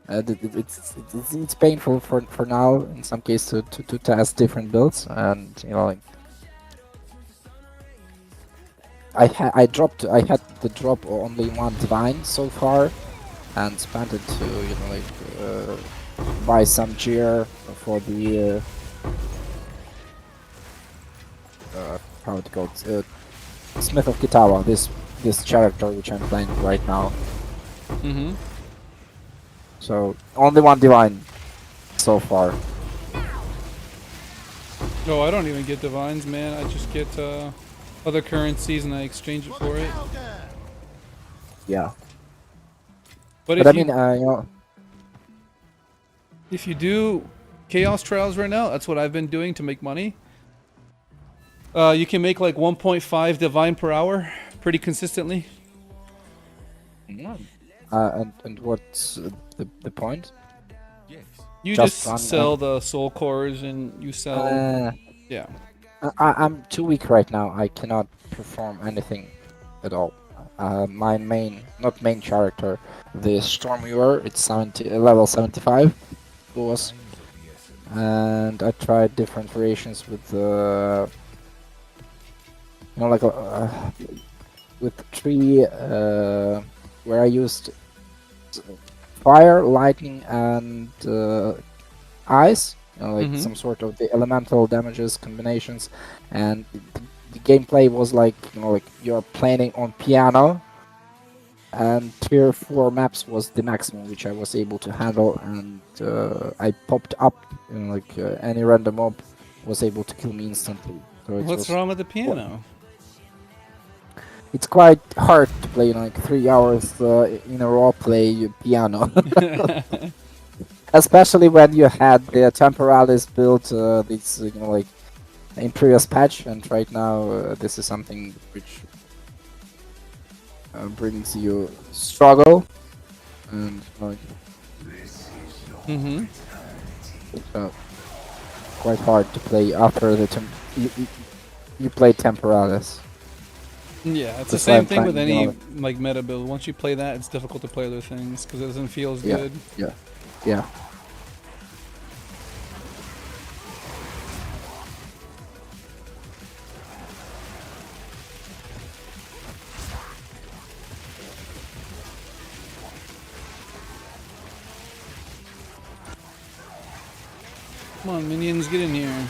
it's painful for now in some cases to test different builds, and like I had the drop only one divine so far, and spent it to buy some gear for the how it goes. Smith of Kitawa, this character which I'm playing right now. Mm-hmm. So only one divine so far. No, I don't even get divines, man. I just get other currencies and I exchange it for it. Yeah, But but I mean, if you do Chaos Trials right now, that's what I've been doing to make money. You can make like 1.5 divine per hour pretty consistently. and what's the point? Yes. You Just just run sell the soul cores and you sell. Yeah. I'm too weak right now. I cannot perform anything at all. My not main character, the Stormweaver, it's level 75 was, and I tried different variations with like with three where I used fire, lightning, and ice. Like Mhm. some sort of the elemental damages combinations, and the gameplay was like like you're playing on piano, and tier 4 maps was the maximum which I was able to handle, and I popped up, like any random mob was able to kill me instantly. So it What's was wrong with the piano? it's quite hard to play like 3 hours in a row play piano. Especially when you had the Temporalis built this like in previous patch, and right now this is something which brings you struggle, and like Mhm. uh, quite hard to play after you play Temporalis. Yeah, it's the That's why same I'm thing with trying, any like meta build. Once you play that, it's difficult to play other things because it doesn't feel as yeah, good. yeah. Come on, minions, get in here.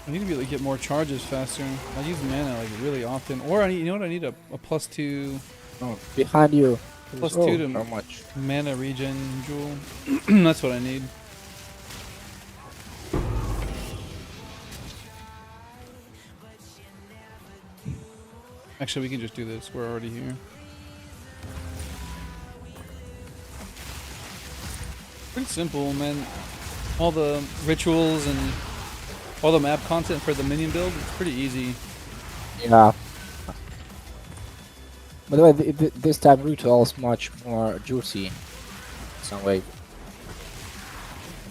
I need to be able to get more charges faster. I use mana like really often, or I need, you know what? I need a +2, Oh, behind you. +2 Oh, to how much? mana regen jewel. That's what I need. Actually, we can just do this. We're already here. It's simple, man. All the rituals and all the map content for the minion build, it's pretty easy. Yeah. By the way, this time ritual is much more juicy. In some way.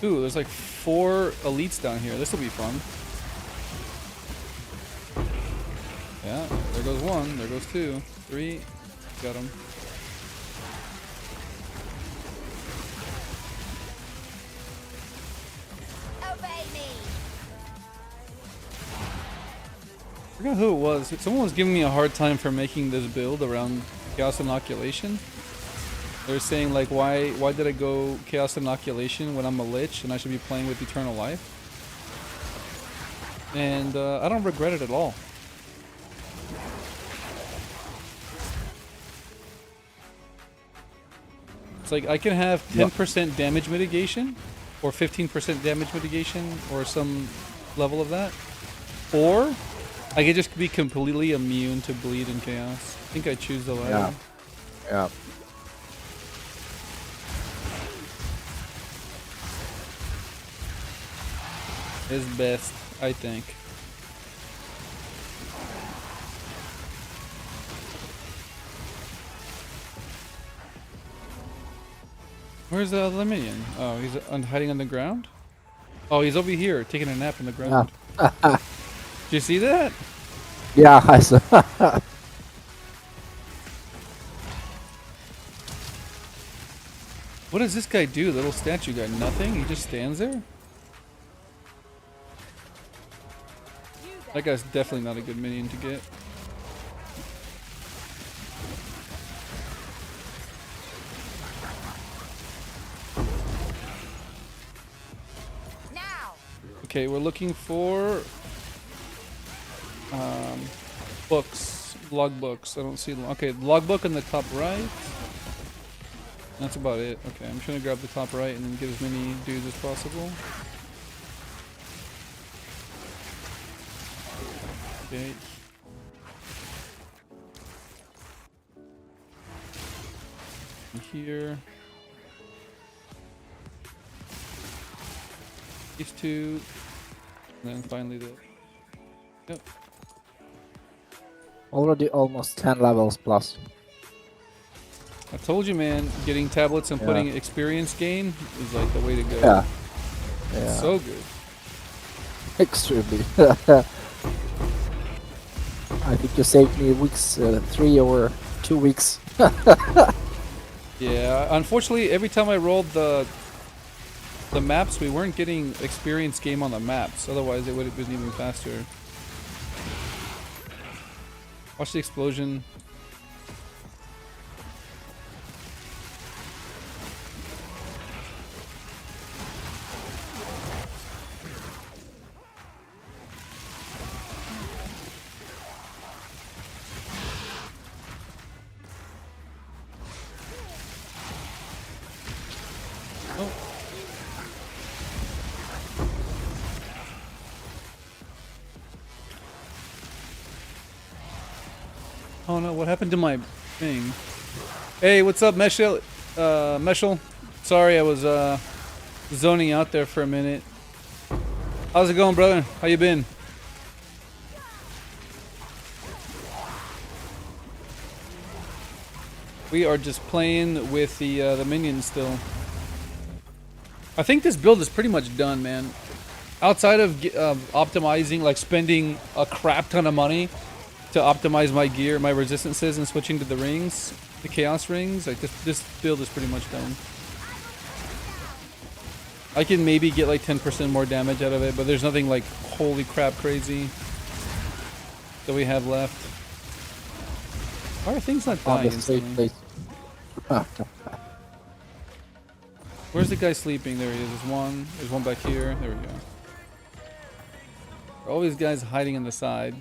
Ooh, there's like 4 elites down here. This will be fun. Yeah, there goes 1. There goes 2. 3. Got him. Obey me. I forgot who it was. Someone was giving me a hard time for making this build around Chaos Inoculation. They were saying like, why did I go Chaos Inoculation when I'm a Lich and I should be playing with Eternal Life? And I don't regret it at all. It's like I can have 10% damage mitigation or 15% damage mitigation or some level of that. Or I could just be completely immune to bleed and chaos. I think I choose the latter. Yeah. Yeah. Is best, I think. Where's the other minion? Oh, he's hiding on the ground? Oh, he's over here, taking a nap on the ground. Yeah. Did you see that? Yeah, I saw. What does this guy do, the little statue guy? Nothing? He just stands there? That guy's definitely not a good minion to get. Now. Okay, we're looking for books, logbooks. I don't see. Okay, logbook in the top right. That's about it. Okay, I'm trying to grab the top right and then get as many dudes as possible. Okay. Here. These 2. And then finally the... Yep. Already almost 10 levels plus. I told you, man, getting tablets and putting experience gain is like the way to go. Yeah. It's so good. Extremely. I think you saved me weeks, 3 or 2 weeks. Yeah, unfortunately, every time I rolled the maps, we weren't getting experience game on the maps. Otherwise, it would have been even faster. Watch the explosion. Oh no, what happened to my thing? Hey, what's up, Meshel? Meshel? Sorry, I was zoning out there for a minute. How's it going, brother? How you been? We are just playing with the minions still. I think this build is pretty much done, man. Outside of optimizing, like spending a crap ton of money to optimize my gear, my resistances, and switching to the rings, the chaos rings, like this build is pretty much done. I can maybe get like 10% more damage out of it, but there's nothing like holy crap crazy that we have left. Why are things not dying instantly? Where's the guy sleeping? There he is. There's one back here. There we go. All these guys hiding in the side.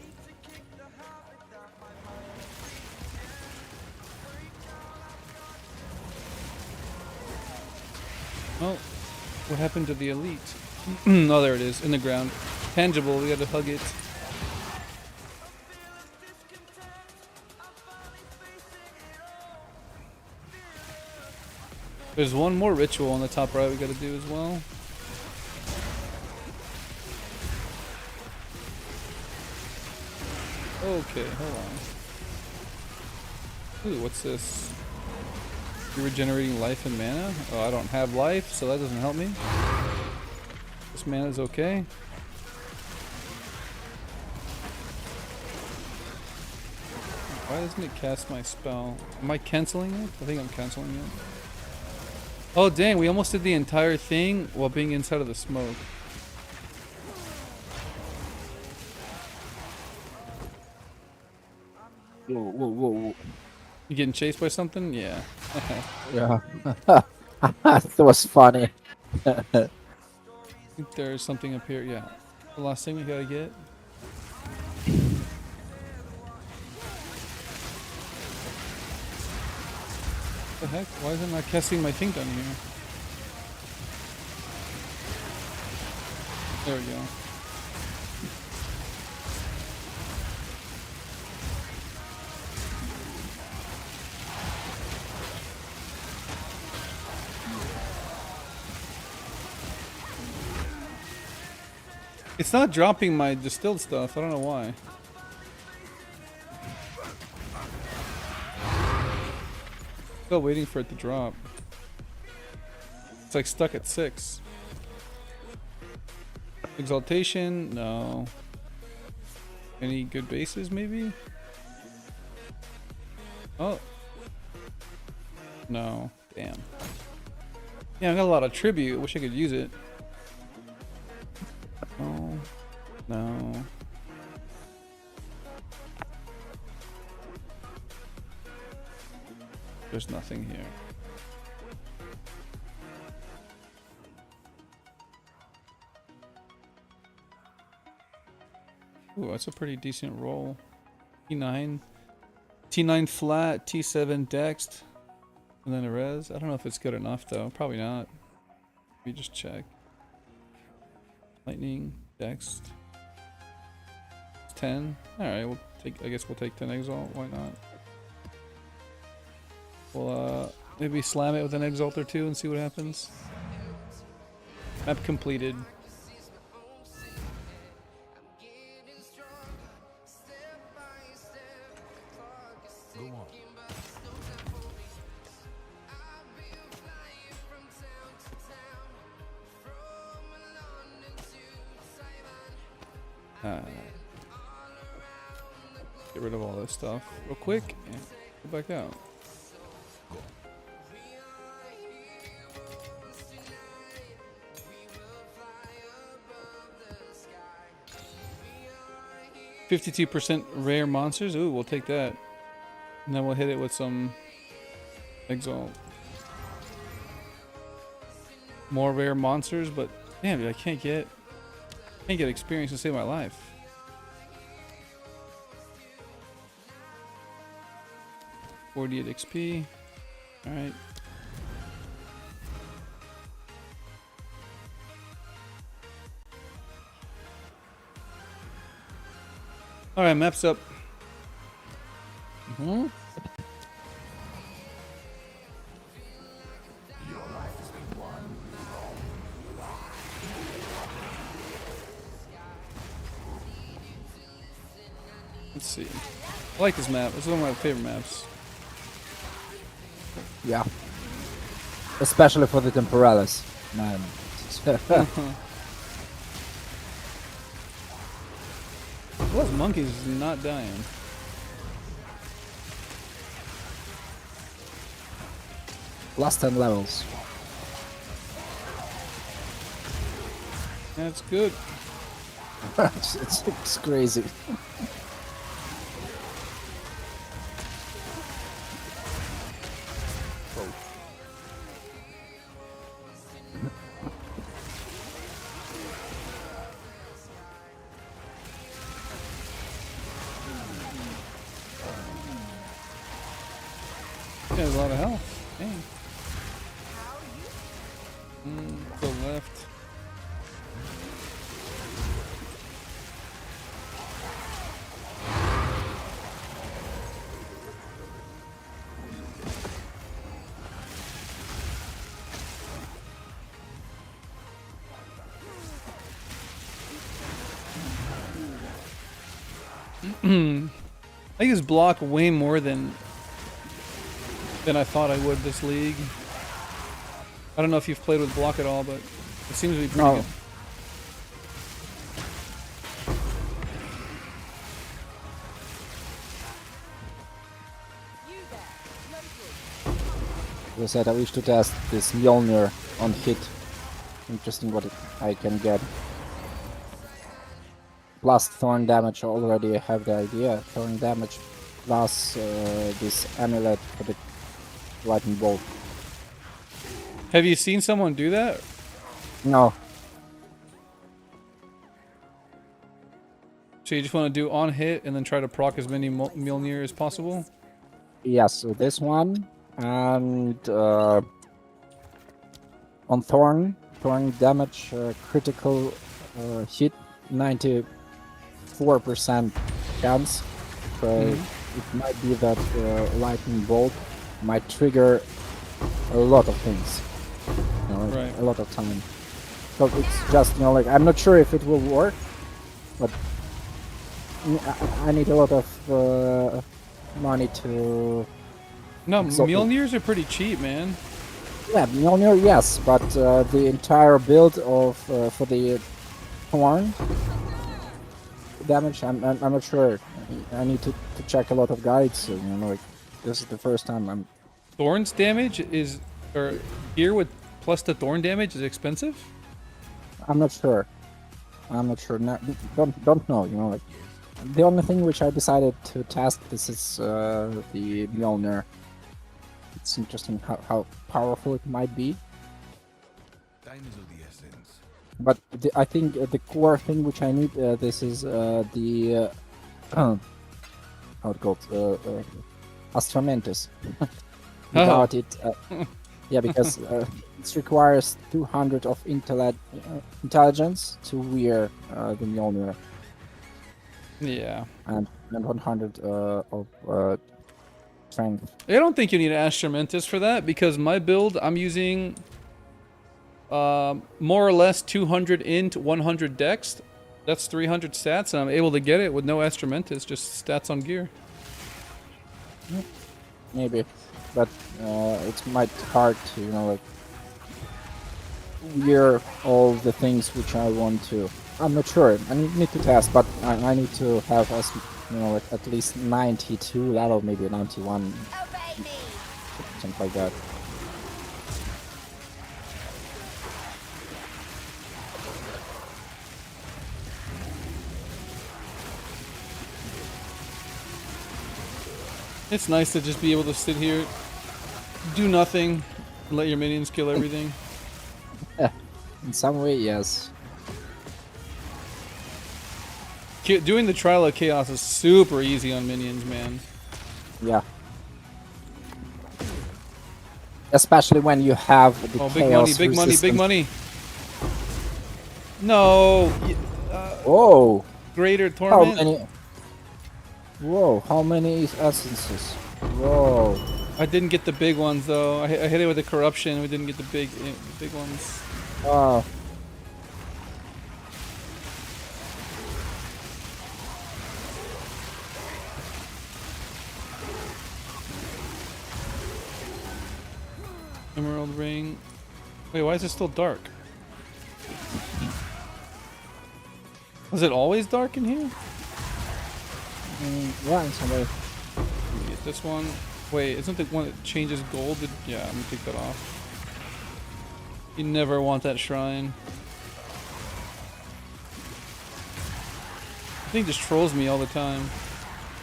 Oh, what happened to the elite? Oh, there it is, in the ground. Tangible, we gotta hug it. There's one more ritual on the top right we gotta do as well. Okay, hold on. Ooh, what's this? You're regenerating life and mana? Oh, I don't have life, so that doesn't help me. This mana's okay. Why doesn't it cast my spell? Am I canceling it? I think I'm canceling it. Oh dang, we almost did the entire thing while being inside of the smoke. Whoa, whoa, whoa, whoa. You getting chased by something? Yeah. Yeah. That was funny. I think there's something up here. Yeah. The last thing we gotta get. What the heck? Why is it not casting my thing down here? There we go. It's not dropping my distilled stuff. I don't know why. Still waiting for it to drop. It's like stuck at 6. Exaltation? No. Any good bases, maybe? Oh. No. Damn. Yeah, I got a lot of tribute. Wish I could use it. No. No. There's nothing here. Ooh, that's a pretty decent roll. T9. T9 flat, T7 dexed, and then a res. I don't know if it's good enough though. Probably not. Let me just check. Lightning, dexed. 10. Alright, we'll take, I guess we'll take 10 exalt. Why not? We'll maybe slam it with an exalt or two and see what happens. Map completed. Go on. Get rid of all this stuff real quick and go back out. 52% rare monsters. Ooh, we'll take that. And then we'll hit it with some exalt. More rare monsters, but damn, dude, I can't get experience to save my life. $48 XP. All right. All right, maps up. Mm-hmm. 'Let's see. I like this map. This is one of my favorite maps. Yeah. Especially for the temporalis. Man. Those monkeys not dying. Last 10 levels. That's good. it's crazy. Yeah, there's a lot of health. Dang. Go left. I use block way more than I thought I would this league. I don't know if you've played with block at all, but it seems to be pretty No. good. As I said, I wish to test this Mjolnir on hit. Interesting what I can get. Plus thorn damage, already I have the idea. Thorn damage plus this amulet for the lightning bolt. Have you seen someone do that? No, So you just want to do on hit and then try to proc as many Mjolnir as possible? yes, so this one and on thorn damage critical hit 94% chance. So it might be that lightning bolt might trigger a lot of things, you know, Right. a lot of time. So it's just, you know, like I'm not sure if it will work, but I need a lot of money to. No, So- Mjolnirs are pretty cheap, man. Yeah, Mjolnir, yes, but the entire build of for the thorn damage, I'm not sure. I need to check a lot of guides. So, you know, like this is the first time I'm. Thorn's damage is, or gear with plus the thorn damage is expensive? I'm not sure. I'm not sure. No, don't know. You know, like the only thing which I decided to test this is the Mjolnir. It's interesting how powerful it might be. Time is of the essence. But I think the core thing which I need this is the how it called Astramentus. Without it, yeah, because it requires 200 of intelligence to wear the Mjolnir Yeah. and 100 of strength. I don't think you need an Astramentus for that because my build, I'm using more or less 200 int, 100 dex. That's 300 stats, and I'm able to get it with no Astramentus, just stats on gear. Maybe, but it's might hard to, you know, like wear all the things which I want to. I'm not sure. I need to test, but I need to have as, you know, like at least 92 level, maybe 91, Obey me. something like that. It's nice to just be able to sit here, do nothing, and let your minions kill everything. In some way, yes. Doing the Trial of Chaos is super easy on minions, man. Yeah. Especially when you have the Oh, big money, chaos big money, big resistance. money. No, Whoa! Greater How Torment. many? Whoa! How many essences? Whoa! I didn't get the big ones though. I hit it with the corruption. We didn't get the big ones. Oh. Emerald ring. Wait, why is it still dark? Was it always dark in here? Yeah, in some way. Let me get this one. Wait, isn't the one that changes gold? Yeah, I'm gonna take that off. You never want that shrine. I think just trolls me all the time.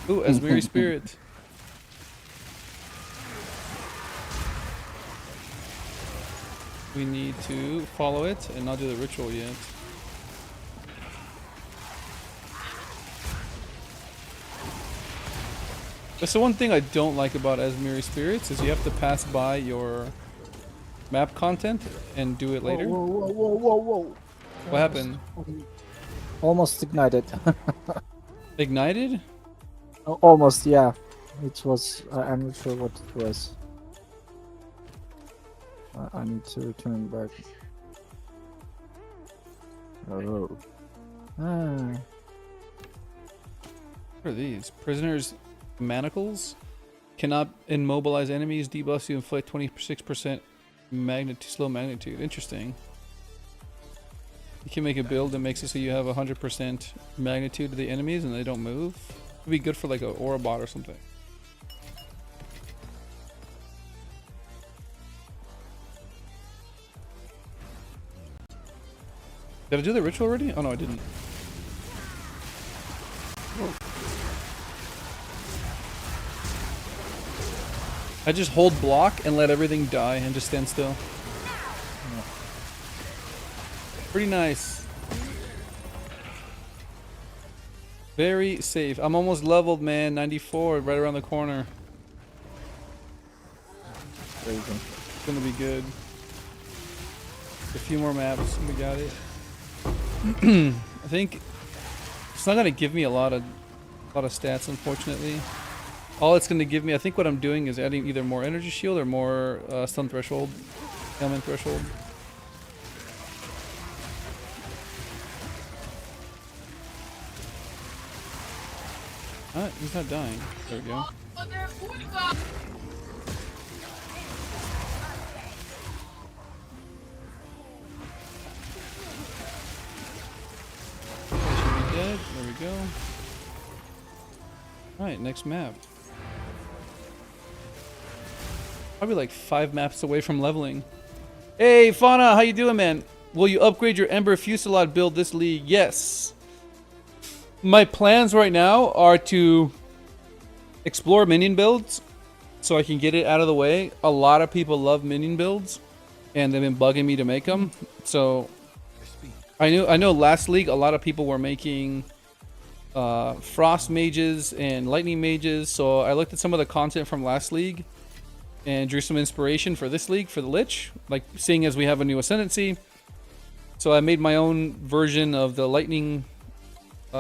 Ooh, Asmiri Spirit. We need to follow it and not do the ritual yet. That's the one thing I don't like about Asmiri Spirits is you have to pass by your map content and do it later. Whoa! Whoa! Whoa! Whoa! Whoa! What happened? Almost ignited. Ignited? Almost, yeah. It was. I'm not sure what it was. I need to return back. Oh. Ah. What are these? Prisoners manacles? Cannot immobilize enemies, debuffs you, inflict 26% slow magnitude. Interesting. You can make a build that makes it so you have 100% magnitude to the enemies and they don't move. It'd be good for like a aura bot or something. Did I do the ritual already? Oh no, I didn't. Whoa. I just hold block and let everything die and just stand still. Pretty nice. Very safe. I'm almost leveled, man. 94, right around the corner. Crazy. It's gonna be good. A few more maps, we got it. I think it's not gonna give me a lot of stats, unfortunately. All it's gonna give me, I think what I'm doing is adding either more energy shield or more stun threshold, element threshold. He's not dying. There we go. Should be dead. There we go. Alright, next map. Probably like 5 maps away from leveling. Hey, Fauna, how you doing, man? Will you upgrade your Ember Fusillade build this league? Yes. My plans right now are to explore minion builds so I can get it out of the way. A lot of people love minion builds and they've been bugging me to make them. So I know last league a lot of people were making frost mages and lightning mages. So I looked at some of the content from last league and drew some inspiration for this league for the Lich, like seeing as we have a new ascendancy. So I made my own version of the lightning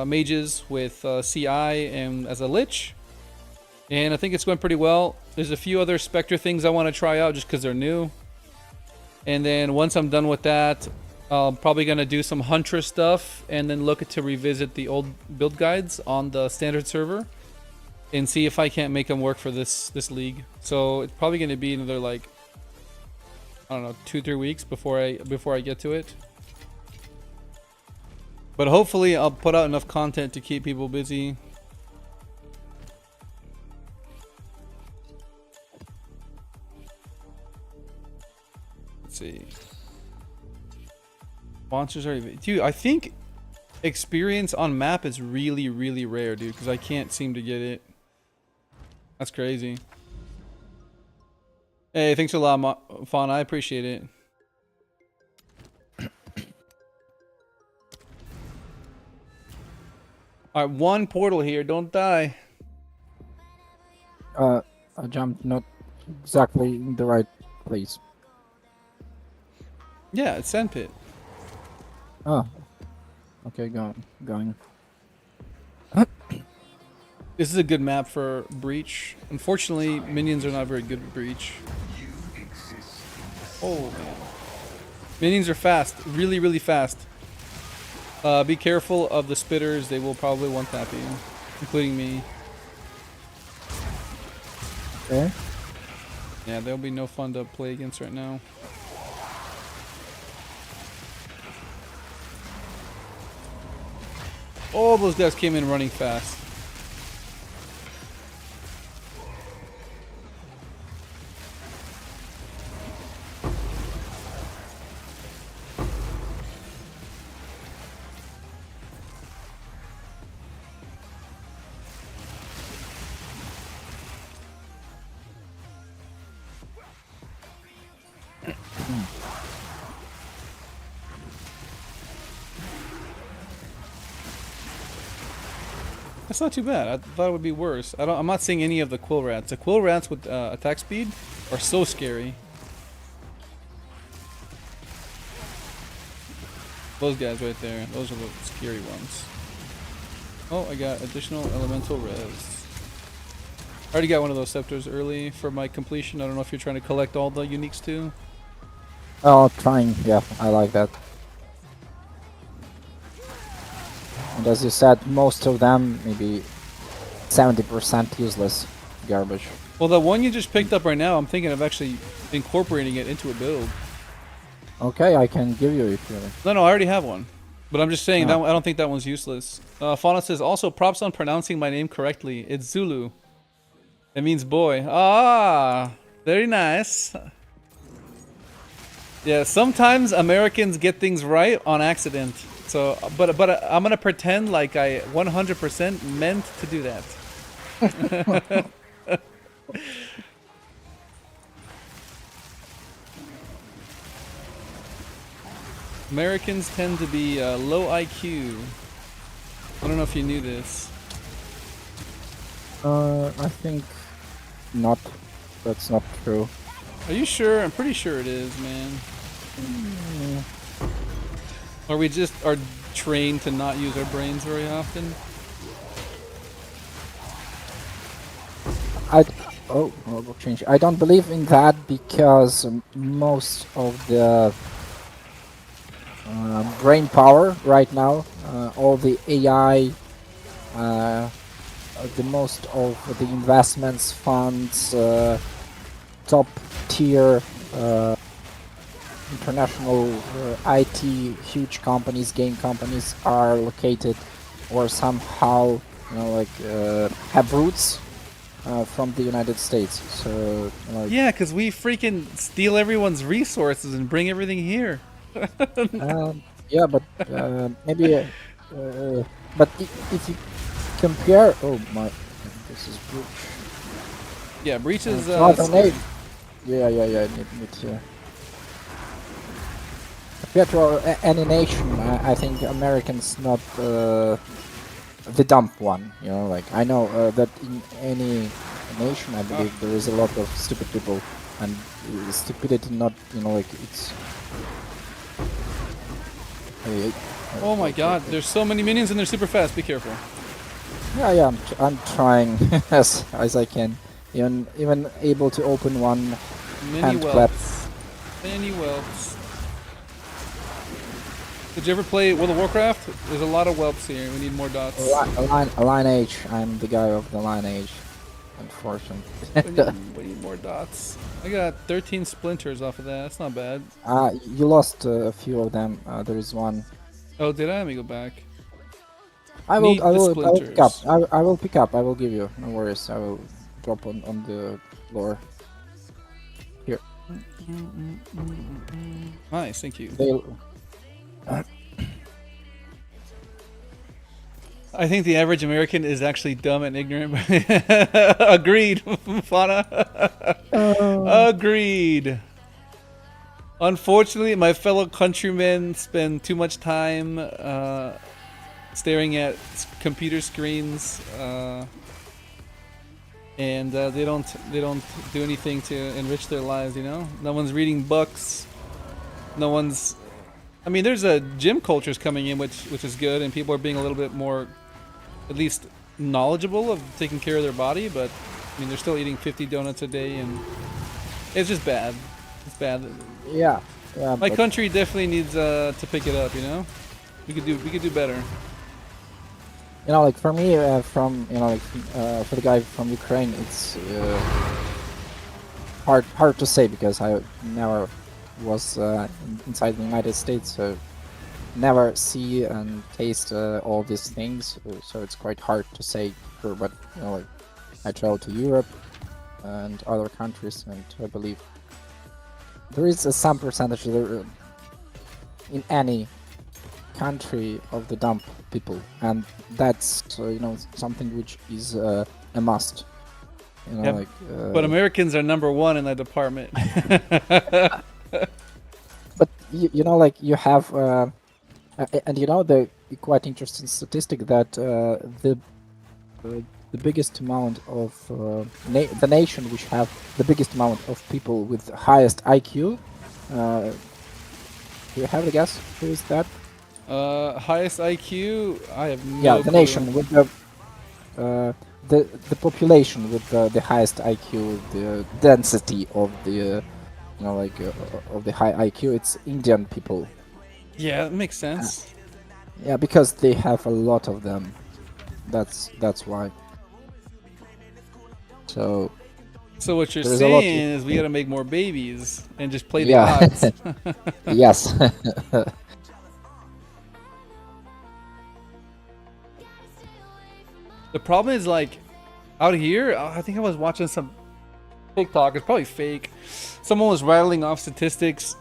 mages with CI and as a Lich, and I think it's going pretty well. There's a few other Spectre things I want to try out just because they're new, and then once I'm done with that, I'm probably going to do some Huntress stuff and then look to revisit the old build guides on the standard server and see if I can't make them work for this league. So it's probably going to be another like, I don't know, 2-3 weeks before I get to it. But hopefully I'll put out enough content to keep people busy. Let's see. Sponsors are... Dude, I think experience on map is really, really rare, dude. Because I can't seem to get it. That's crazy. Hey, thanks a lot, Fawn. I appreciate it. Alright, one portal here. Don't die. I jumped not exactly in the right place. Yeah, it's Sandpit. Oh. Okay, going. This is a good map for Breach. Unfortunately, minions are not very good at Breach. Oh, man. Minions are fast. Really, really fast. Be careful of the spitters. They will probably one-tap you, including me. Okay. Yeah, there'll be no fun to play against right now. All those guys came in running fast. That's not too bad. I thought it would be worse. I'm not seeing any of the quill rats. The quill rats with attack speed are so scary. Those guys right there. Those are the scary ones. Oh, I got additional elemental res. I already got one of those scepters early for my completion. I don't know if you're trying to collect all the uniques too. Oh, trying. Yeah, I like that. And as you said, most of them, maybe 70% useless garbage. Well, the one you just picked up right now, I'm thinking of actually incorporating it into a build. Okay, I can give you if you. No, I already have one. But I'm just saying that Oh. I don't think that one's useless. Fauna says, also props on pronouncing my name correctly. It's Zulu. It means boy. Ah, very nice. Yeah, sometimes Americans get things right on accident. So, but I'm gonna pretend like I 100% meant to do that. Americans tend to be low IQ. I don't know if you knew this. I think not. That's not true. Are you sure? I'm pretty sure it is, man. Or we just are trained to not use our brains very often. We'll change. I don't believe in that because most of the brain power right now, all the AI, the most of the investments, funds, top tier international IT huge companies, game companies are located or somehow, have roots from the United States. So, Yeah, because we freaking steal everyone's resources and bring everything here. yeah, but maybe, but if you compare, oh my, this is Breach. Yeah, Breach is Yeah. Need to. Compared to any nation, I think Americans not the dumb one. I know that in any nation, I believe there is a lot of stupid people, and stupidity not, it's. Oh my god, there's so many minions and they're super fast. Be careful. Yeah, I'm trying as I can. Even able to open one Many hand clap. whelps. Many whelps. Did you ever play World of Warcraft? There's a lot of whelps here. We need more dots. Lineage. I'm the guy of the Lineage, unfortunately. We need more dots. I got 13 splinters off of that. That's not bad. You lost a few of them. There is one. Oh, did I? Let me go back. I will pick up. splinters. I will pick up. I will give you. No worries. I will drop on the floor. Here. Nice, thank you. I think the average American is actually dumb and ignorant. Agreed, Fauna. Agreed. Unfortunately, my fellow countrymen spend too much time staring at computer screens, and they don't do anything to enrich their lives. No one's reading books. No one's. I mean, there's a gym cultures coming in, which is good, and people are being a little bit more, at least, knowledgeable of taking care of their body. But I mean, they're still eating 50 donuts a day, and it's just bad. It's bad. Yeah. My country definitely needs to pick it up. We could do better. For me, from for the guy from Ukraine, it's hard to say because I never was inside the United States, so never see and taste all these things. So it's quite hard to say. But I travel to Europe and other countries, and I believe there is some percentage there, in any country of the dumb people, and that's something which is a must. Yep. But Americans are number one in that department. But you have and the quite interesting statistic that the biggest amount of the nation which have the biggest amount of people with the highest IQ. Do you have a guess? Who is that? Highest IQ? I have no Yeah, the clue. nation with the population with the highest IQ, the density of the of the high IQ. It's Indian people. Yeah, that makes sense. Yeah, because they have a lot of them. That's why. So So what you're There's a lot to- saying is we got to make more babies and just play the Yeah. odds. yes. The problem is like out here, I think I was watching some TikTok. It's probably fake. Someone was rattling off statistics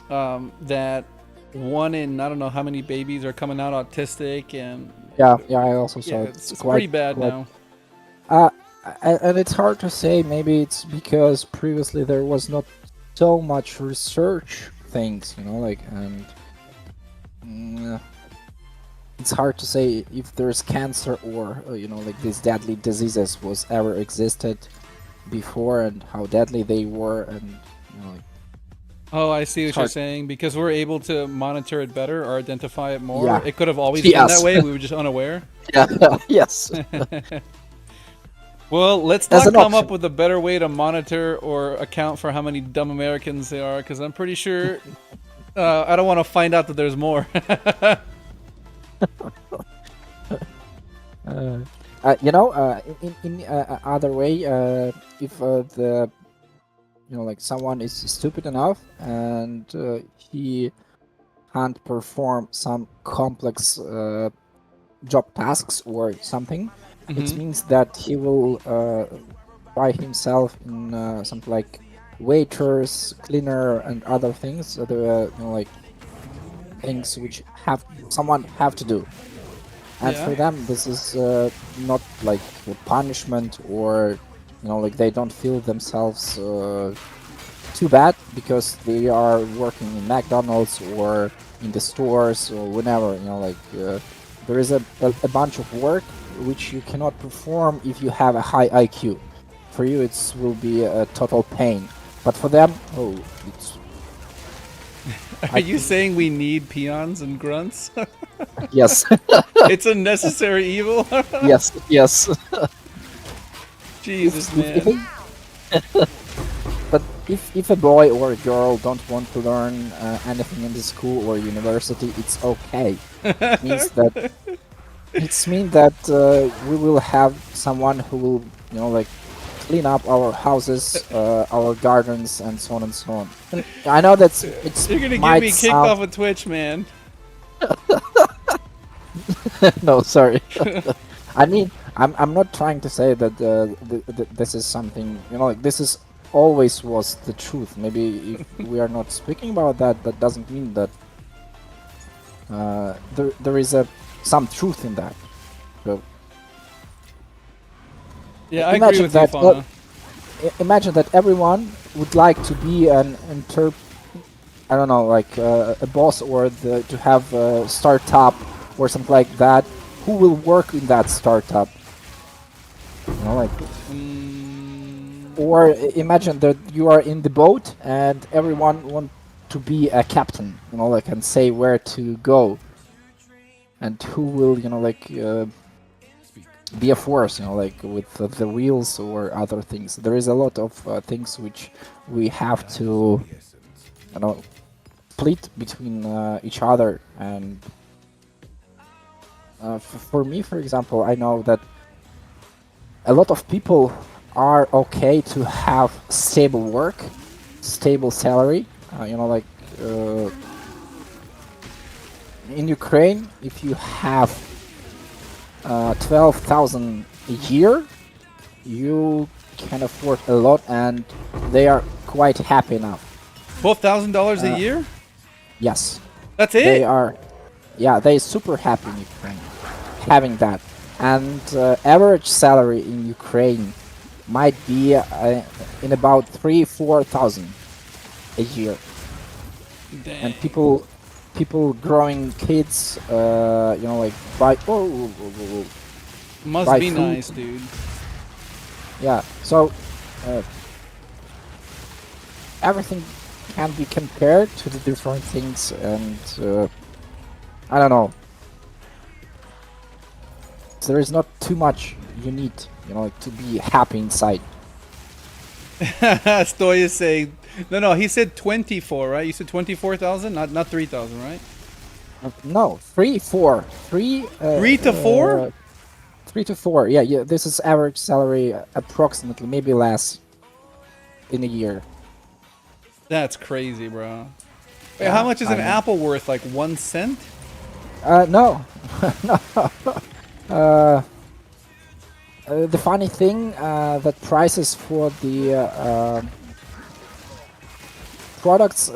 that one in I don't know how many babies are coming out autistic, and yeah, I also saw yeah, it. it's pretty bad now. And it's hard to say. Maybe it's because previously there was not so much research things, and it's hard to say if there's cancer or these deadly diseases was ever existed before and how deadly they were, and Oh, I see what you're hard. saying. Because we're able to monitor it better or identify it more. Yeah. It could have always been Yes. that way. We were just unaware. yeah, yes, Well, let's As not an come up option. with a better way to monitor or account for how many dumb Americans there are, because I'm pretty sure I don't want to find out that there's more. in other way, if the someone is stupid enough and he can't perform some complex job tasks or something, it means that he will by himself in something like waiters, cleaner, and other things. Things which someone have to do. And Yeah. for them, this is not like a punishment, or they don't feel themselves too bad because they are working in McDonald's or in the stores or whenever. There is a bunch of work which you cannot perform if you have a high IQ. For you, it will be a total pain, but for them, it's Are you saying we need peons and grunts? yes, It's a necessary evil? yes. Jesus, If- man. But if a boy or a girl don't want to learn anything in the school or university, it's okay. It means that we will have someone who will clean up our houses, our gardens, and so on and so on. And I know it's You're gonna get might me kicked sound- off of Twitch, man. no, sorry. I mean, I'm not trying to say that this is something this is always was the truth. Maybe if we are not speaking about that, that doesn't mean that there is some truth in that. So Yeah, I agree Imagine with you, that- Fauna. imagine that everyone would like to be I don't know, like a boss or to have a startup or something like that. Who will work in that startup? Or imagine that you are in the boat and everyone want to be a captain, and say where to go, and who will, be a force, with the wheels or other things. There is a lot of things which we have to, split between each other. And for me, for example, I know that a lot of people are okay to have stable work, stable salary. In Ukraine, if you have 12,000 a year, you can afford a lot, and they are quite happy enough. $12,000 a year? Yes, That's they it? are. Yeah, they super happy in Ukraine having that. And average salary in Ukraine might be in about 3-4,000 a year. Dang. And people growing kids, buy. Must buy be food. nice, dude. Yeah. So everything can be compared to the different things, and I don't know. There is not too much you need, to be happy inside. Stoy is saying, no, he said 24, right? You said 24,000, not 3,000, right? No, 3, 4, 3. 3 to 4? 3 to 4. Yeah, yeah. This is average salary, approximately, maybe less, in a year. That's crazy, bro. Wait, Yeah, how much is I an know. apple worth? Like 1 cent? No, no. The funny thing that prices for the products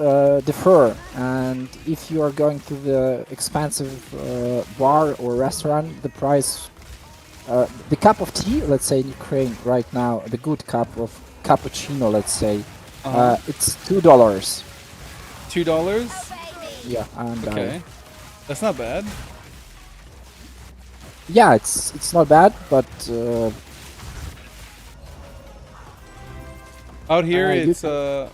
differ, and if you are going to the expensive bar or restaurant, the price, the cup of tea, let's say in Ukraine right now, the good cup of cappuccino, let's say, Uh-huh. it's $2. $2? Yeah, and Okay. That's not bad. yeah, it's not bad, but Out here you it's oh,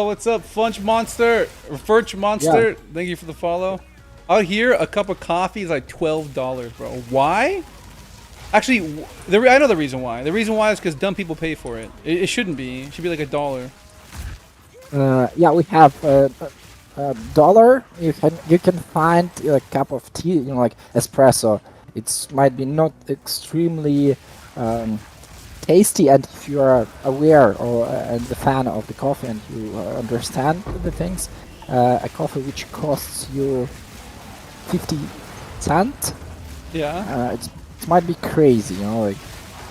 what's up, Funch Monster? Or Furch yeah. Monster? Thank you for the follow. Out here, a cup of coffee is like $12, bro. Why? Actually, I know the reason why. The reason why is because dumb people pay for it. It shouldn't be. It should be like $1. Yeah, we have dollar. You can find a cup of tea, like espresso. It's might be not extremely tasty, and if you are aware or and a fan of the coffee and you understand the things, a coffee which costs you 50 cent, Yeah. it might be crazy, like.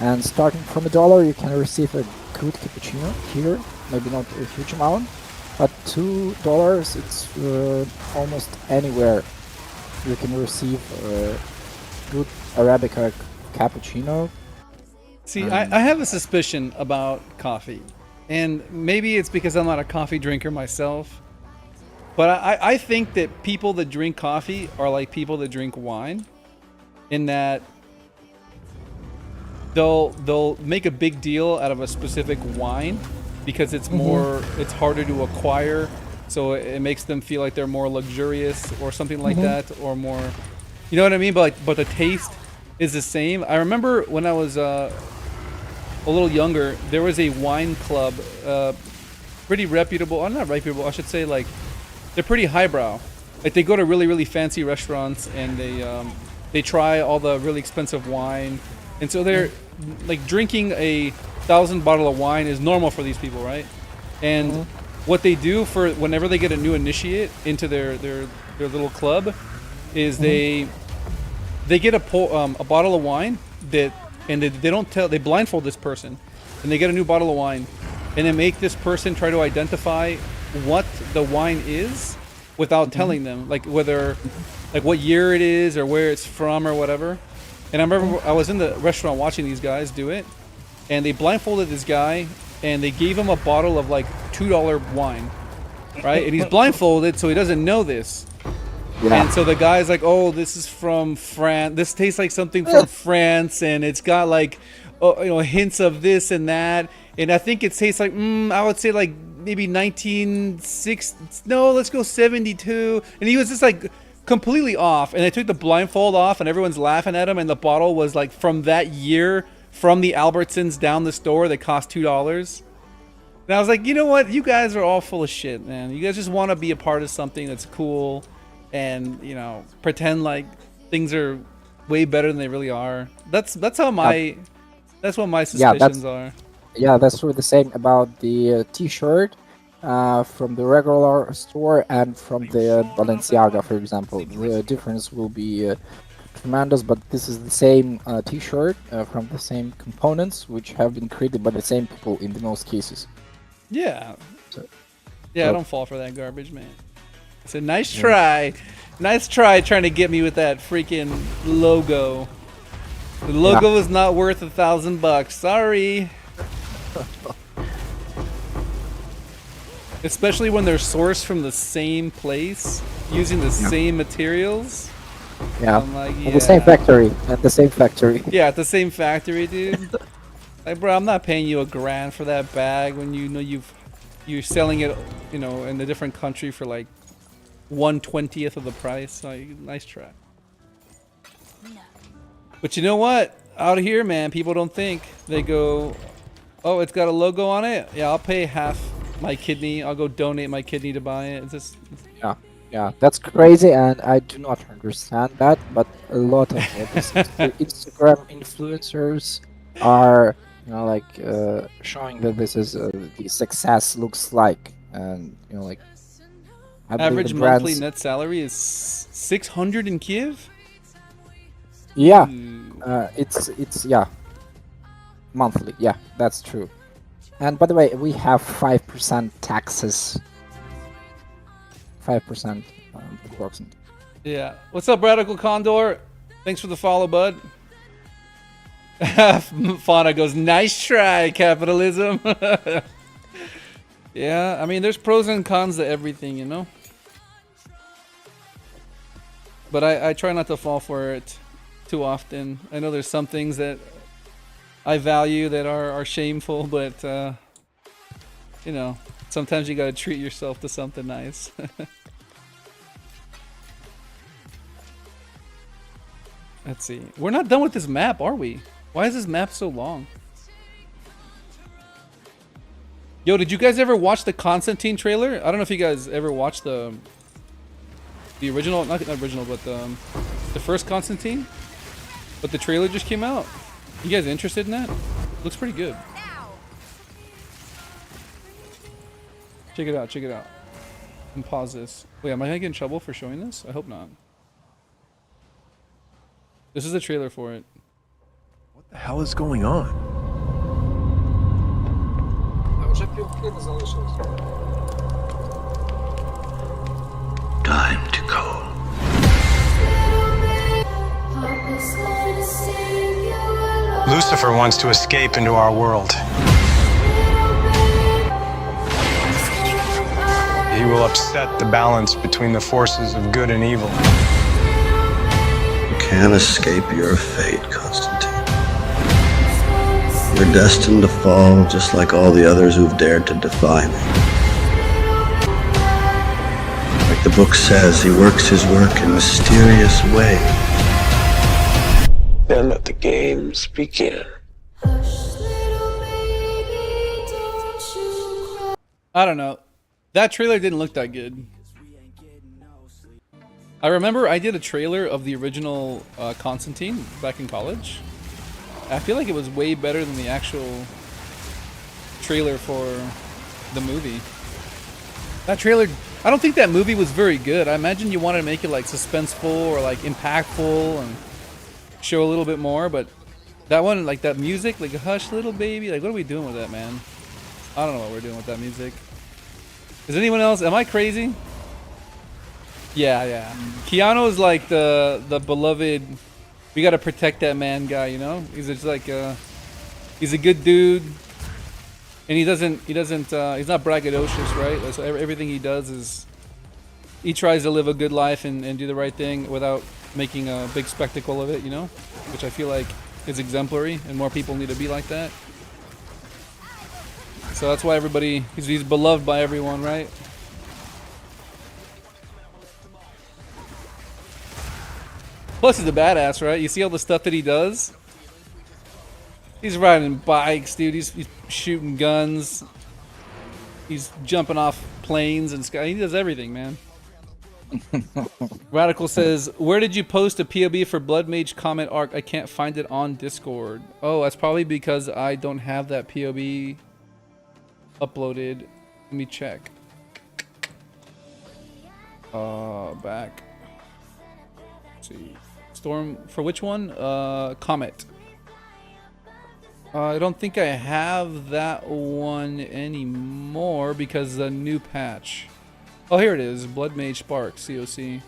And starting from $1, you can receive a good cappuccino here. Maybe not a huge amount, but $2, it's almost anywhere you can receive a good Arabica cappuccino. See, I have a suspicion about coffee. And maybe it's because I'm not a coffee drinker myself. But I think that people that drink coffee are like people that drink wine. In that they'll make a big deal out of a specific wine because it's more it's harder to acquire, so it makes them feel like they're more luxurious or something like that, or more, you know what I mean? But the taste is the same. I remember when I was a little younger, there was a wine club, pretty reputable, or not reputable, I should say, like they're pretty highbrow. Like they go to really really fancy restaurants and they try all the really expensive wine. And so they're like drinking a 1,000 bottle of wine is normal for these people, right? And what they do for whenever they get a new initiate into their little club is they get a bottle of wine they don't tell, they blindfold this person, and they get a new bottle of wine, and they make this person try to identify what the wine is without telling them, like whether, like what year it is or where it's from or whatever. And I remember I was in the restaurant watching these guys do it, and they blindfolded this guy, and they gave him a bottle of like $2 wine, right? And he's blindfolded, so he doesn't know this. Yeah. And so the guy's like, "Oh, this is from France. This tastes like something from France, and it's got like, hints of this and that. And I think it tastes like, I would say like maybe 1960. No, let's go 72." And he was just like completely off. And they took the blindfold off, and everyone's laughing at him. And the bottle was like from that year, from the Albertsons down the store that cost $2. And I was like, you know what? You guys are all full of shit, man. You guys just want to be a part of something that's cool. And pretend like things are way better than they really are. That's what my suspicions are. Yeah, that's really the same about the T-shirt from the regular store and from the Balenciaga, for example. The difference will be tremendous, but this is the same T-shirt from the same components, which have been created by the same people in the most cases. Yeah. So, Yeah, I don't fall for that garbage, man. It's a nice try. Nice try trying to get me with that freaking logo. The logo is not worth $1,000. Sorry. Especially when they're sourced from the same place, using the same materials. Yeah, I'm like, at the same factory. At the same factory. Yeah, at the same factory, dude. Like, bro, I'm not paying you $1,000 for that bag when you're selling it, in a different country for like 1/20th of the price. Like, nice try. But you know what? Out here, man, people don't think. They go, "Oh, it's got a logo on it. Yeah, I'll pay half my kidney. I'll go donate my kidney to buy it." It's just, Yeah. Yeah, that's crazy, and I do not understand that. But a lot of these Instagram influencers are, like showing that this is the success looks like, and like I believe the Average monthly brands. net salary is 600 in Kiev. Yeah, Ooh. it's yeah, monthly. Yeah, that's true. And by the way, we have 5% taxes. 5%, approximately. Yeah. What's up, Radical Condor? Thanks for the follow, bud. Fauna goes, nice try, capitalism. Yeah, I mean, there's pros and cons to everything, you know? But I try not to fall for it too often. I know there's some things that I value that are shameful, but, you know, sometimes you gotta treat yourself to something nice. Let's see. We're not done with this map, are we? Why is this map so long? Yo, did you guys ever watch the Constantine trailer? I don't know if you guys ever watched the original, not original, but the first Constantine. But the trailer just came out. You guys interested in that? Looks pretty good. Check it out, check it out. And pause this. Wait, am I gonna get in trouble for showing this? I hope not. This is the trailer for it. What the hell is going on? Time to go. Lucifer wants to escape into our world. He will upset the balance between the forces of good and evil. You can't escape your fate, Constantine. You're destined to fall just like all the others who've dared to defy me. Like the book says, he works his work in mysterious ways. Then let the games begin. I don't know. That trailer didn't look that good. I remember I did a trailer of the original Constantine back in college. I feel like it was way better than the actual trailer for the movie. That trailer, I don't think that movie was very good. I imagine you wanted to make it like suspenseful or like impactful and show a little bit more, but that one, like that music, like Hush Little Baby, like what are we doing with that, man? I don't know what we're doing with that music. Is anyone else? Am I crazy? Yeah. Keanu is like the beloved. We gotta protect that man guy, you know. He's just like he's a good dude, and he's not braggadocious, right? So everything he does is he tries to live a good life and do the right thing without making a big spectacle of it, you know. Which I feel like is exemplary, and more people need to be like that. So that's why he's beloved by everyone, right? Plus he's a badass, right? You see all the stuff that he does? He's riding bikes, dude. He's shooting guns. He's jumping off planes and sky. He does everything, man. Radical says, where did you post a POB for Blood Mage Comet Arc? I can't find it on Discord. Oh, that's probably because I don't have that POB uploaded. Let me check. Back. Let's see. Storm for which one? Comet. I don't think I have that one anymore because the new patch. Oh, here it is. Blood Mage Spark COC.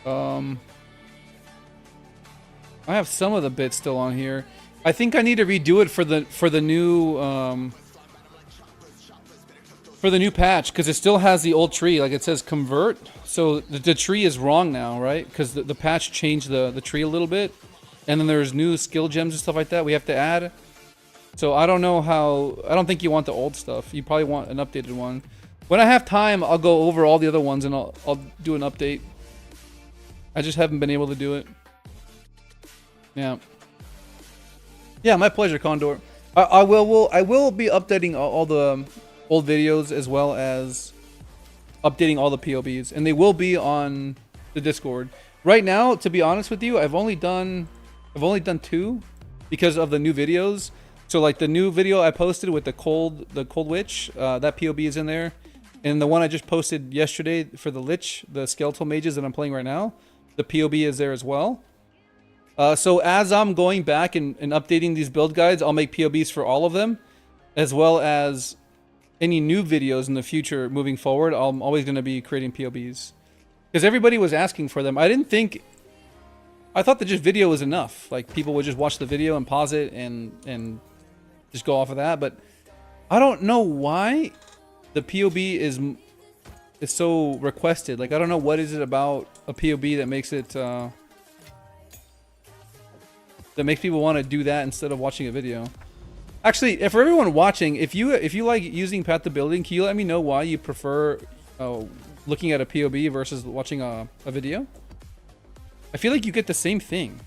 I have some of the bits still on here. I think I need to redo it for the new patch because it still has the old tree, like it says convert. So the tree is wrong now, right? Because the patch changed the tree a little bit, and then there's new skill gems and stuff like that we have to add. So I don't know how. I don't think you want the old stuff. You probably want an updated one. When I have time, I'll go over all the other ones and I'll do an update. I just haven't been able to do it. Yeah. Yeah, my pleasure, Condor. I will be updating all the old videos as well as updating all the POBs, and they will be on the Discord. Right now, to be honest with you, I've only done 2 because of the new videos. So like the new video I posted with the cold witch, that POB is in there, and the one I just posted yesterday for the Lich, the skeletal mages that I'm playing right now, the POB is there as well. So as I'm going back and updating these build guides, I'll make POBs for all of them, as well as any new videos in the future moving forward. I'm always going to be creating POBs because everybody was asking for them. I thought that just video was enough. Like people would just watch the video and pause it and just go off of that. But I don't know why the POB is so requested. Like I don't know what is it about a POB that makes it that makes people want to do that instead of watching a video. Actually, for everyone watching, if you like using Path to Building, can you let me know why you prefer looking at a POB versus watching a video? I feel like you get the same thing.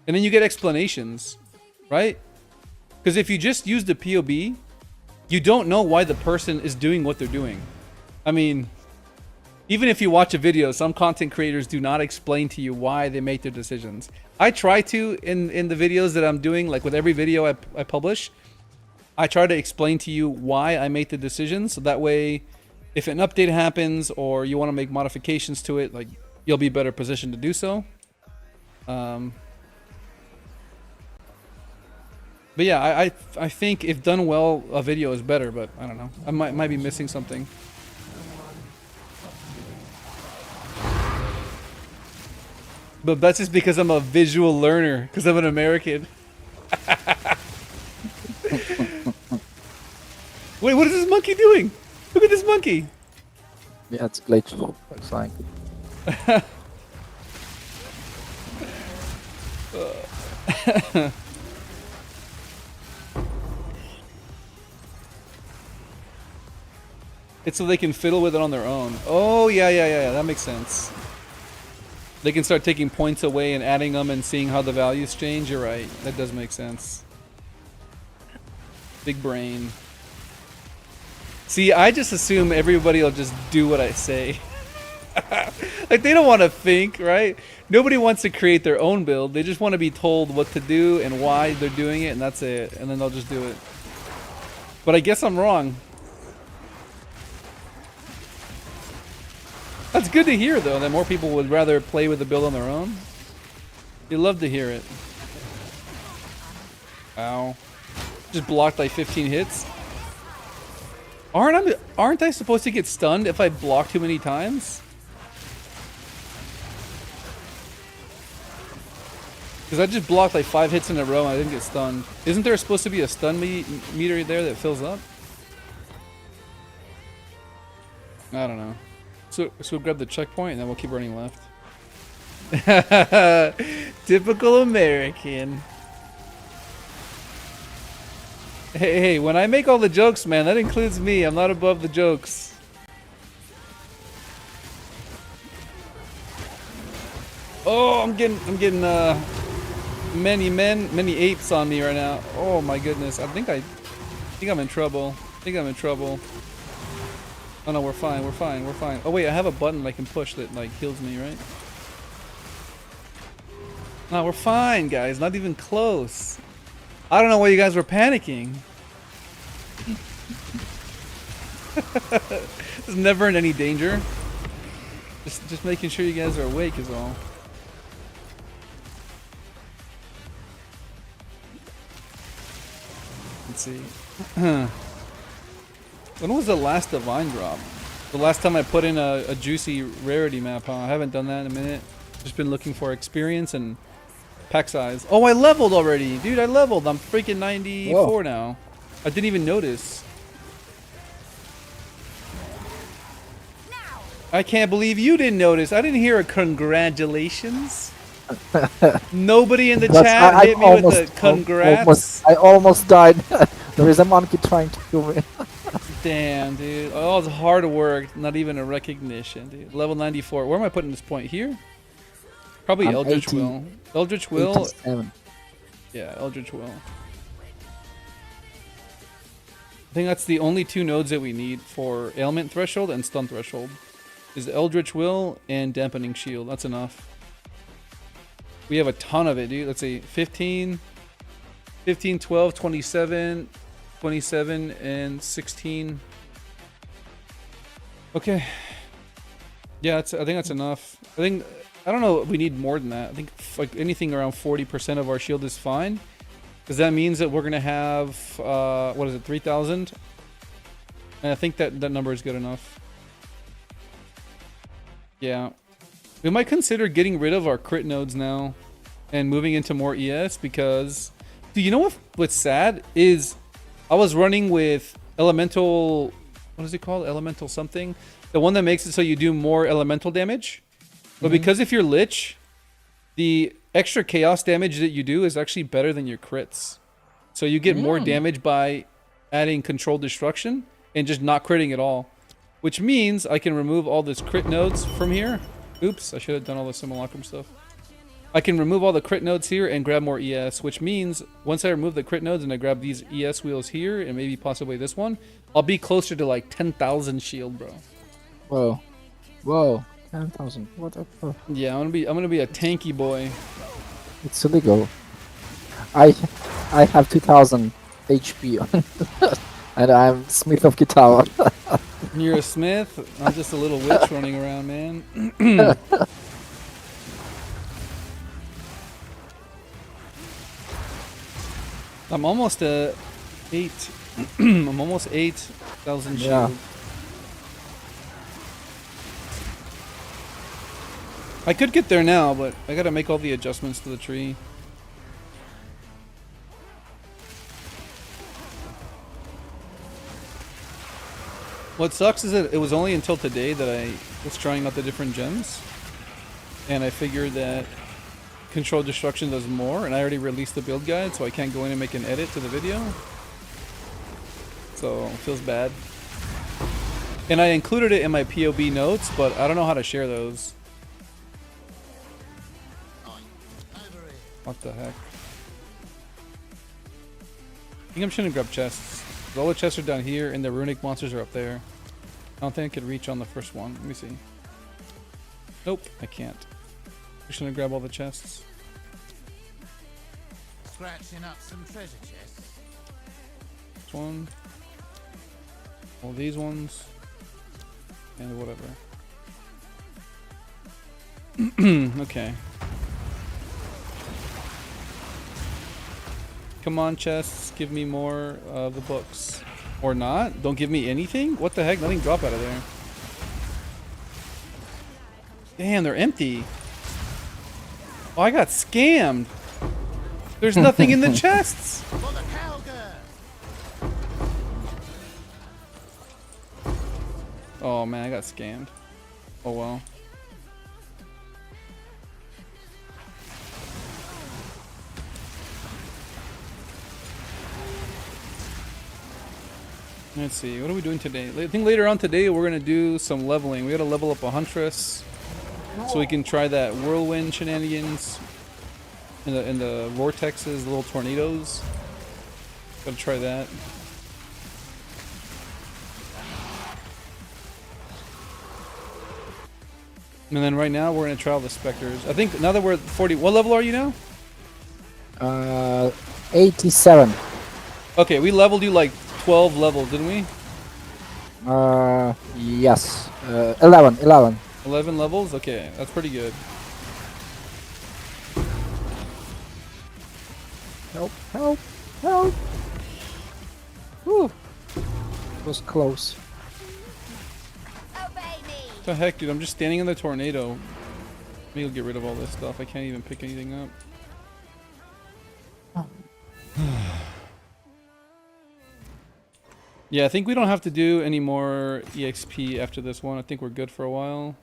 And then you get explanations, right? Because if you just use the POB, you don't know why the person is doing what they're doing. I mean, even if you watch a video, some content creators do not explain to you why they make their decisions. I try to in the videos that I'm doing, like with every video I publish, I try to explain to you why I make the decisions. So that way, if an update happens or you want to make modifications to it, like you'll be better positioned to do so. But yeah, I think if done well, a video is better. But I don't know. I might be missing something. But that's just because I'm a visual learner, because I'm an American. Wait, what is this monkey doing? Look at this monkey. Yeah, it's glitch. Looks like. It's so they can fiddle with it on their own. Oh, yeah. That makes sense. They can start taking points away and adding them and seeing how the values change. You're right. That does make sense. Big brain. See, I just assume everybody will just do what I say. Like, they don't want to think, right? Nobody wants to create their own build. They just want to be told what to do and why they're doing it, and that's it. And then they'll just do it. But I guess I'm wrong. That's good to hear, though, that more people would rather play with the build on their own. You love to hear it. Ow. Just blocked like 15 hits. Aren't I supposed to get stunned if I block too many times? Because I just blocked like 5 hits in a row and I didn't get stunned. Isn't there supposed to be a stun meter there that fills up? I don't know. So we'll grab the checkpoint and then we'll keep running left. Typical American. Hey, when I make all the jokes, man, that includes me. I'm not above the jokes. Oh, I'm getting many apes on me right now. Oh my goodness. I think I'm in trouble. Oh no, we're fine. Oh wait, I have a button I can push that like heals me, right? No, we're fine, guys. Not even close. I don't know why you guys were panicking. There's never in any danger. Just making sure you guys are awake is all. Let's see. When was the last divine drop? The last time I put in a juicy rarity map, huh? I haven't done that in a minute. Just been looking for experience and pack size. Oh, I leveled already. Dude, I leveled. I'm freaking 94 Whoa. Now. I didn't even notice. I can't believe you didn't notice. I didn't hear a congratulations. Nobody in the chat hit me with a congrats. I almost died. There is a monkey trying to kill me. Damn, dude. Oh, it's hard work. Not even a recognition, dude. Level 94. Where am I putting this point? Here? Probably Eldritch 18, Will. Eldritch Will. 87. Yeah, Eldritch Will. I think that's the only two nodes that we need for ailment threshold and stun threshold. Is Eldritch Will and Dampening Shield. That's enough. We have a ton of it, dude. Let's see. 15, 12, 27, 27, and 16. Okay. Yeah, I think that's enough. I don't know, we need more than that. I think like anything around 40% of our shield is fine. Because that means that we're going to have, what is it, 3,000? And I think that number is good enough. Yeah. We might consider getting rid of our crit nodes now and moving into more ES because... Dude, you know what's sad? Is I was running with Elemental... What is it called? Elemental something? The one that makes it so you do more elemental damage. But because if you're Lich, the extra chaos damage that you do is actually better than your crits. So you get more damage by adding controlled destruction and just not critting at all. Which means I can remove all this crit nodes from here. Oops, I should have done all the simulacrum stuff. I can remove all the crit nodes here and grab more ES, which means once I remove the crit nodes and I grab these ES wheels here and maybe possibly this one, I'll be closer to like 10,000 shield, bro. Whoa. Whoa. 10,000. What the fuck? Yeah, I'm gonna be a tanky boy. It's illegal. I have 2,000 HP and I'm Smith of Guitar. You're a smith? I'm just a little witch running around, man. I'm almost at 8. I'm almost 8,000 shield. Yeah. I could get there now, but I gotta make all the adjustments to the tree. What sucks is that it was only until today that I was trying out the different gems. And I figured that Controlled Destruction does more, and I already released the build guide, so I can't go in and make an edit to the video. So, it feels bad. And I included it in my POB notes, but I don't know how to share those. What the heck? I think I'm just gonna grab chests. All the chests are down here, and the runic monsters are up there. I don't think I could reach on the first one. Let me see. Nope, I can't. I'm just gonna grab all the chests. Scratching up some treasure chests. This one. All these ones. And whatever. Okay. Come on, chests. Give me more of the books. Or not? Don't give me anything? What the heck? Nothing drop out of there. Damn, they're empty. Oh, I got scammed. There's nothing in the chests. For the cowgirl. Oh man, I got scammed. Oh well. Let's see, what are we doing today? I think later on today we're gonna do some leveling. We gotta level up a huntress so we can try that whirlwind shenanigans in the vortexes, the little tornadoes. Gotta try that. And then right now we're gonna try the Specters. I think now that we're at 40, what level are you now? 87. Okay, we leveled you like 12 levels, didn't we? Yes. 11. 11 levels? Okay, that's pretty good. Help. Whew. It was close. Obey me. What the heck, dude? I'm just standing in the tornado. Maybe I'll get rid of all this stuff. I can't even pick anything up. Yeah, I think we don't have to do any more EXP after this one. I think we're good for a while.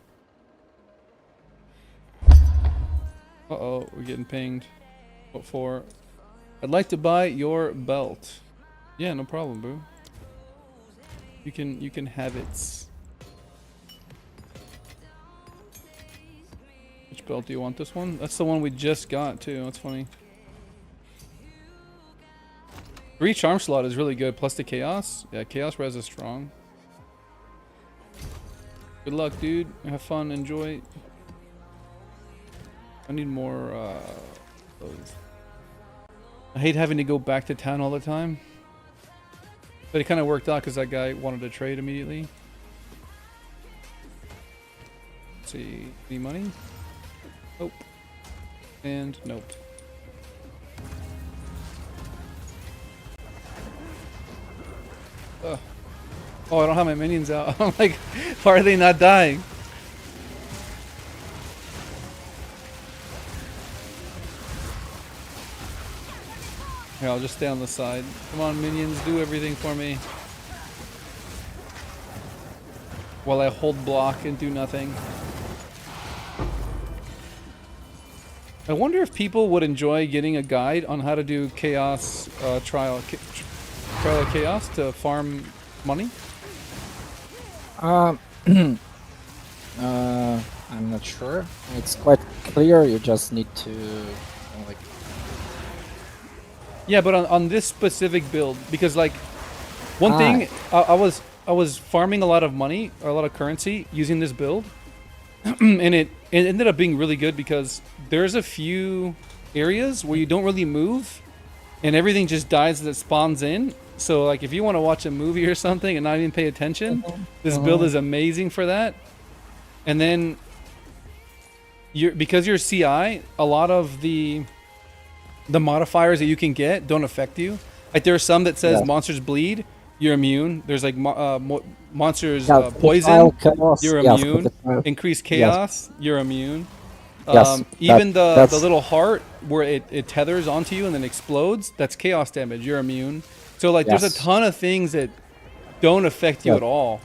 Uh-oh, we're getting pinged. What for? I'd like to buy your belt. Yeah, no problem, boo. You can have it. Which belt do you want? This one? That's the one we just got too. That's funny. 3 charm slot is really good, plus the chaos. Yeah, chaos res is strong. Good luck, dude. Have fun, enjoy. I need more those. I hate having to go back to town all the time. But it kind of worked out because that guy wanted to trade immediately. Let's see, any money? Nope. And nope. Ugh. Oh, I don't have my minions out. I'm like, why are they not dying? Here, I'll just stay on the side. Come on, minions, do everything for me. While I hold block and do nothing. I wonder if people would enjoy getting a guide on how to do chaos trial of chaos to farm money. I'm not sure. It's quite clear. You just need to like. Yeah, but on this specific build, because like one thing, I was farming a lot of money or a lot of currency using this build, and it ended up being really good because there's a few areas where you don't really move, and everything just dies as it spawns in. So like if you want to watch a movie or something and not even pay attention, this build is amazing for that. And then because you're CI, a lot of the modifiers that you can get don't affect you. Like there are some that says monsters bleed, you're immune. There's like monsters poison, you're immune. Increased chaos, you're immune. Even the little heart where it tethers onto you and then explodes, that's chaos damage, you're immune. So like there's a ton of things that don't affect you at all.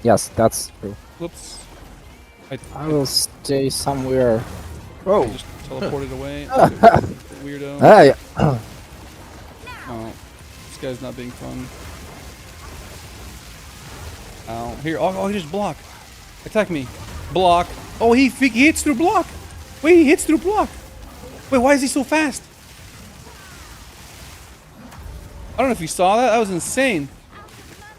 Yes, that's true. Whoops. I will stay somewhere. Whoa. Just teleported away. Weirdo. Hey. Oh, this guy's not being fun. Ow. Here, oh, he just block. Attack me. Block. Oh, he hits through block. Wait, he hits through block. Wait, why is he so fast? I don't know if you saw that. That was insane.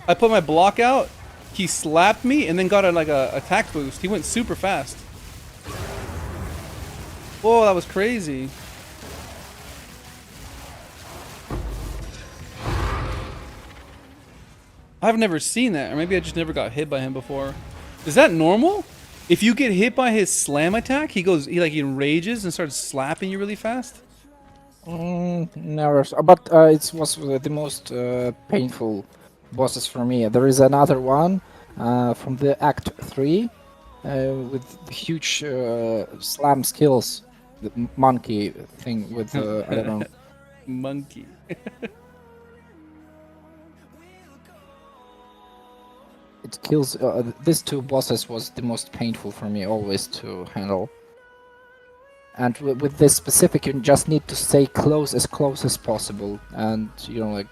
I put my block out. He slapped me and then got like a attack boost. He went super fast. Whoa, that was crazy. I've never seen that, or maybe I just never got hit by him before. Is that normal? If you get hit by his slam attack, he enrages and starts slapping you really fast? Never, but it was the most painful bosses for me. There is another one from the Act 3 with huge slam skills. The monkey thing with, I don't know. Monkey. It kills, these two bosses was the most painful for me always to handle. And with this specific, you just need to stay close as possible. And, you know, like,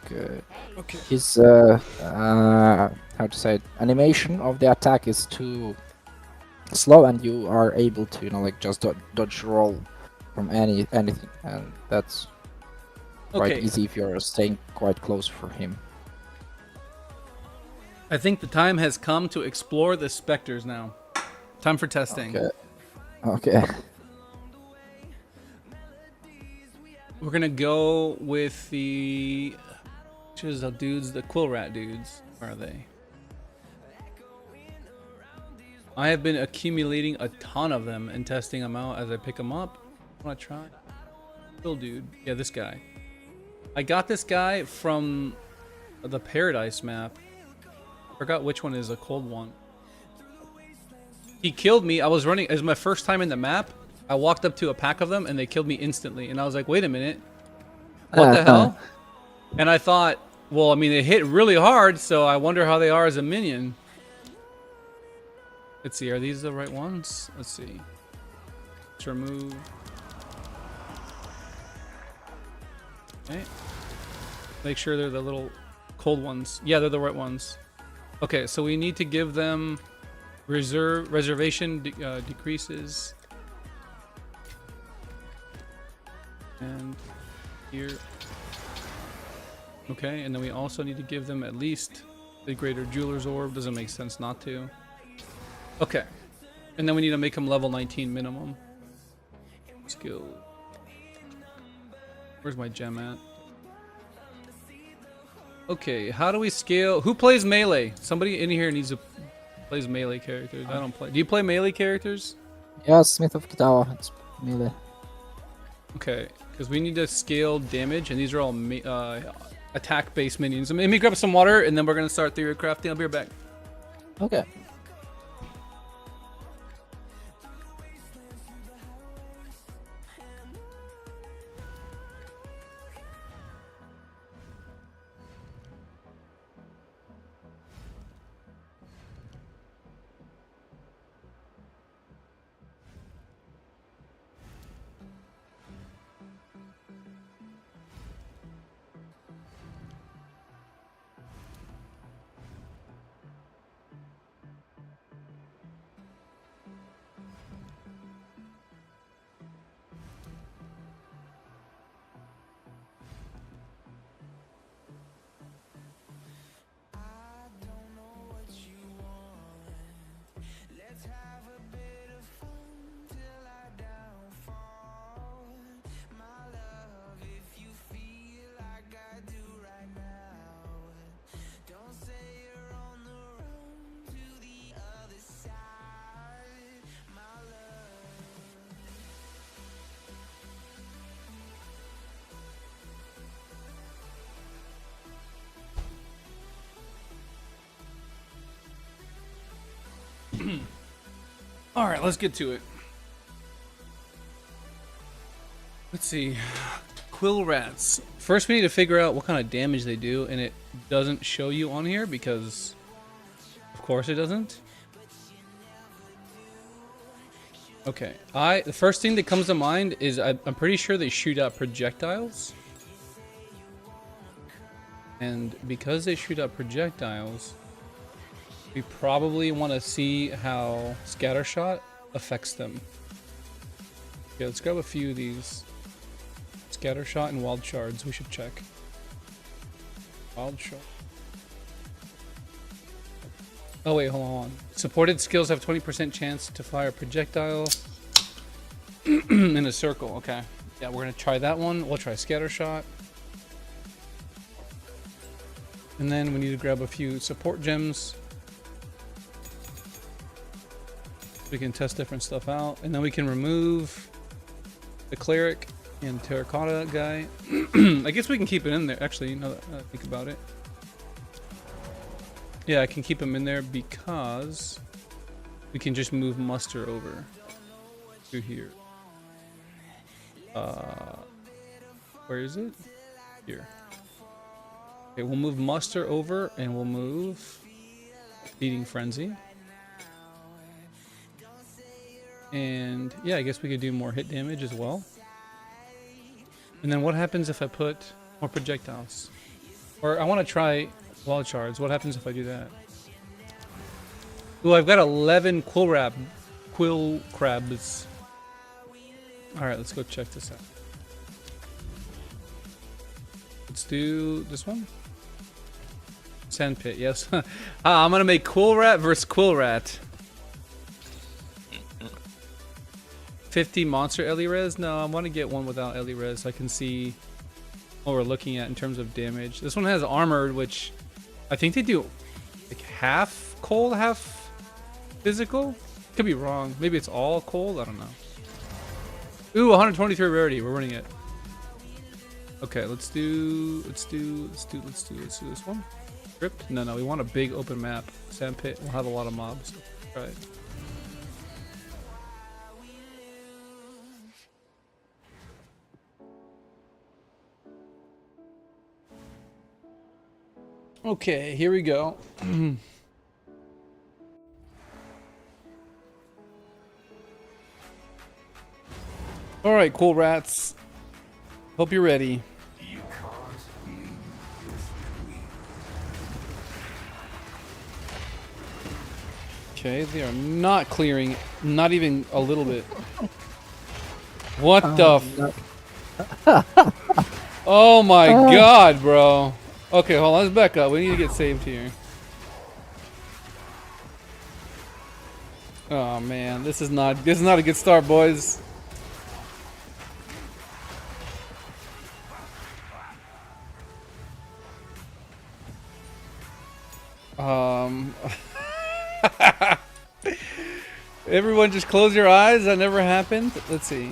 his, how to say it, animation of the attack is too slow, and you are able to, you know, like, just dodge roll from anything. And that's quite easy if you're staying quite close for him. I think the time has come to explore the Specters now. Time for testing. Okay. We're gonna go with the dudes, the quill rat dudes. Where are they? I have been accumulating a ton of them and testing them out as I pick them up. I wanna try. Quill dude. Yeah, this guy. I got this guy from the Paradise map. Forgot which one is a cold one. He killed me. I was running. It was my first time in the map. I walked up to a pack of them and they killed me instantly. And I was like, wait a minute. What the hell? And I thought, well, I mean, they hit really hard, so I wonder how they are as a minion. Let's see. Are these the right ones? Let's see. Let's remove. Okay. Make sure they're the little cold ones. Yeah, they're the right ones. Okay, so we need to give them reservation decreases. And here. Okay, and then we also need to give them at least the greater jeweler's orb. Doesn't make sense not to. Okay. And then we need to make them level 19 minimum. Skill. Where's my gem at? Okay, how do we scale? Who plays melee? Somebody in here needs to plays melee characters. I don't play. Do you play melee characters? Yeah, Smith of the Tower. It's melee. Okay, because we need to scale damage, and these are all attack-based minions. Let me grab some water, and then we're gonna start theory crafting. I'll be right back. Okay. All right, let's get to it. Let's see. Quill rats. First, we need to figure out what kind of damage they do, and it doesn't show you on here because, of course, it doesn't. Okay. The first thing that comes to mind is I'm pretty sure they shoot out projectiles, and because they shoot out projectiles, we probably want to see how Scattershot affects them. Okay, let's grab a few of these. Scattershot and Wild Shards, we should check. Wild Shard. Oh wait, hold on. Supported skills have 20% chance to fire a projectile in a circle. Okay. Yeah, we're gonna try that one. We'll try Scattershot. And then we need to grab a few support gems. We can test different stuff out, and then we can remove the cleric and terracotta guy. I guess we can keep it in there. Actually, now that I think about it, yeah, I can keep him in there because we can just move muster over to here. Where is it? Here. Okay, we'll move muster over, and we'll move feeding frenzy. And yeah, I guess we could do more hit damage as well. And then what happens if I put more projectiles? Or I want to try Wild Shards. What happens if I do that? Ooh, I've got 11 quill crabs. Alright, let's go check this out. Let's do this one. Sandpit, yes. I'm gonna make Quill Rat versus Quill Rat. 50 monster Elirez? No, I want to get one without Elirez so I can see what we're looking at in terms of damage. This one has armored, which I think they do like half cold, half physical. Could be wrong. Maybe it's all cold. I don't know. Ooh, 123 rarity. We're running it. Okay, let's do this one. Script? No, we want a big open map. Sandpit. We'll have a lot of mobs. Right. Okay, here we go. All right, cool rats. Hope you're ready. Okay, they are not clearing, not even a little bit. What the? No. Oh my god, bro. Okay, hold on. Let's back up. We need to get saved here. Oh man, this is not a good start, boys. Everyone just close your eyes. That never happened. Let's see.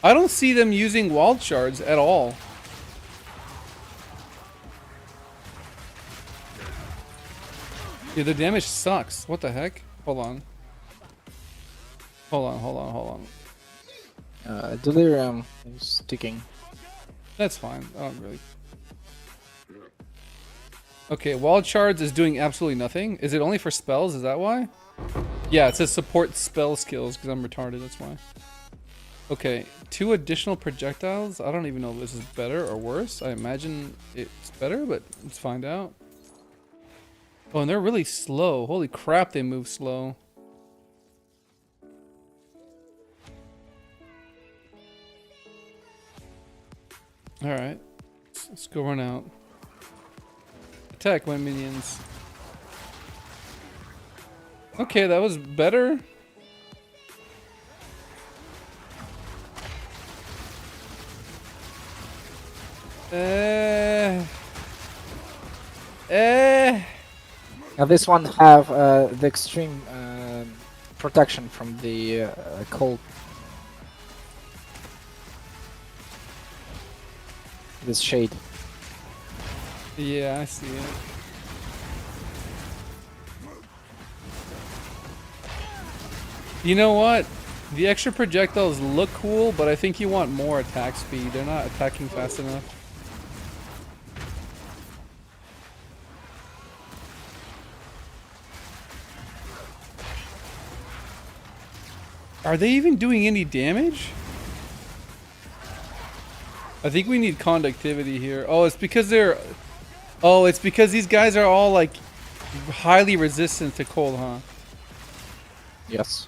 I don't see them using wild shards at all. Dude, the damage sucks. What the heck? Hold on. Hold on. Delirium is ticking. That's fine. I don't really. Okay, wild shards is doing absolutely nothing. Is it only for spells? Is that why? Yeah, it says support spell skills because I'm retarded. That's why. Okay, 2 additional projectiles. I don't even know if this is better or worse. I imagine it's better, but let's find out. Oh, and they're really slow. Holy crap, they move slow. Alright. Let's go run out. Attack my minions. Okay, that was better. Now this one have the extreme protection from the cold. This shade. Yeah, I see it. You know what? The extra projectiles look cool, but I think you want more attack speed. They're not attacking fast enough. Are they even doing any damage? I think we need conductivity here. Oh, it's because they're... Oh, it's because these guys are all, like, highly resistant to cold, huh? Yes.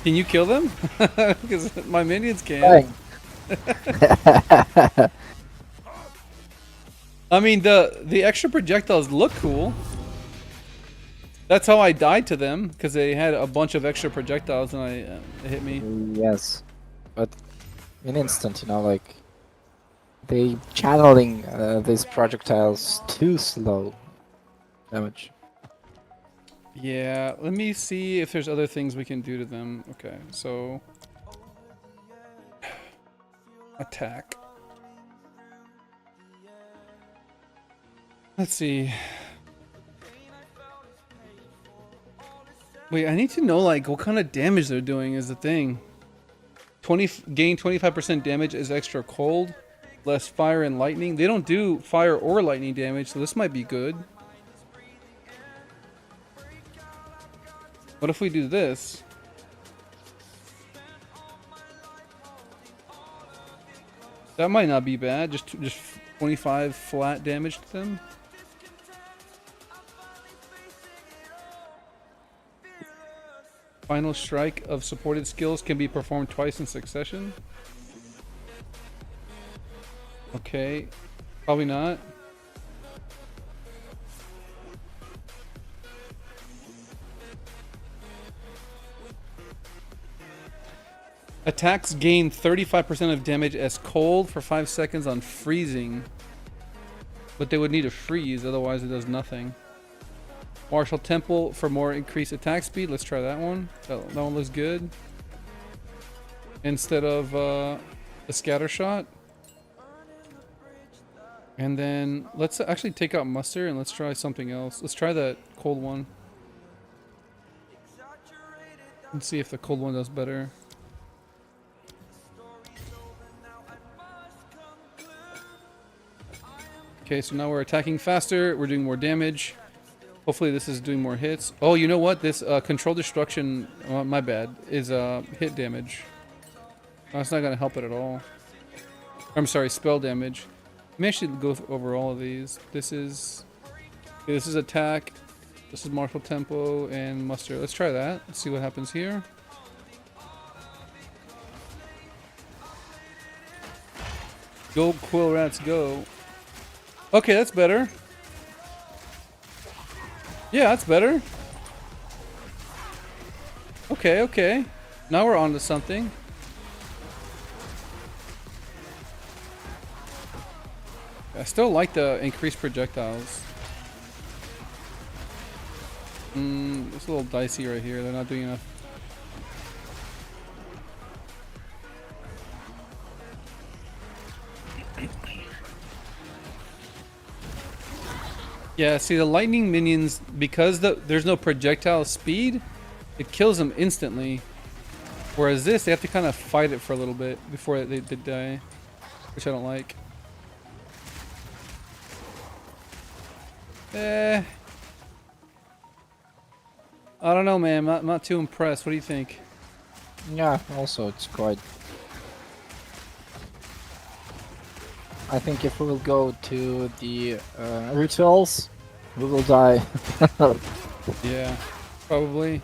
Can you kill them? Because my minions can't. I mean, the extra projectiles look cool. That's how I died to them, because they had a bunch of extra projectiles and it hit me. Yes, but in instant, you know, like they channeling these projectiles too slow damage. Yeah, let me see if there's other things we can do to them. Okay, so attack. Let's see. Wait, I need to know like what kind of damage they're doing is the thing. Gain 25% damage as extra cold, less fire and lightning. They don't do fire or lightning damage, so this might be good. What if we do this? That might not be bad. Just 25 flat damage to them. Final strike of supported skills can be performed twice in succession. Okay, probably not. Attacks gain 35% of damage as cold for 5 seconds on freezing. But they would need to freeze, otherwise it does nothing. Martial Temple for more increased attack speed. Let's try that one. That one looks good. Instead of the scatter shot. And then let's actually take out muster and let's try something else. Let's try that cold one. Let's see if the cold one does better. Okay, so now we're attacking faster. We're doing more damage. Hopefully this is doing more hits. Oh, you know what? This control destruction, my bad, is hit damage. That's not going to help it at all. I'm sorry, spell damage. Let me actually go over all of these. This is attack. This is martial tempo and muster. Let's try that. Let's see what happens here. Go quill rats go. Okay, that's better. Yeah, that's better. Okay, okay. Now we're on to something. I still like the increased projectiles. It's a little dicey right here. They're not doing enough. Yeah, see the lightning minions, because there's no projectile speed, it kills them instantly. Whereas this, they have to kind of fight it for a little bit before they die, which I don't like. I don't know, man. I'm not too impressed. What do you think? Yeah, also it's quite... I think if we will go to the rituals, we will die. Yeah, probably.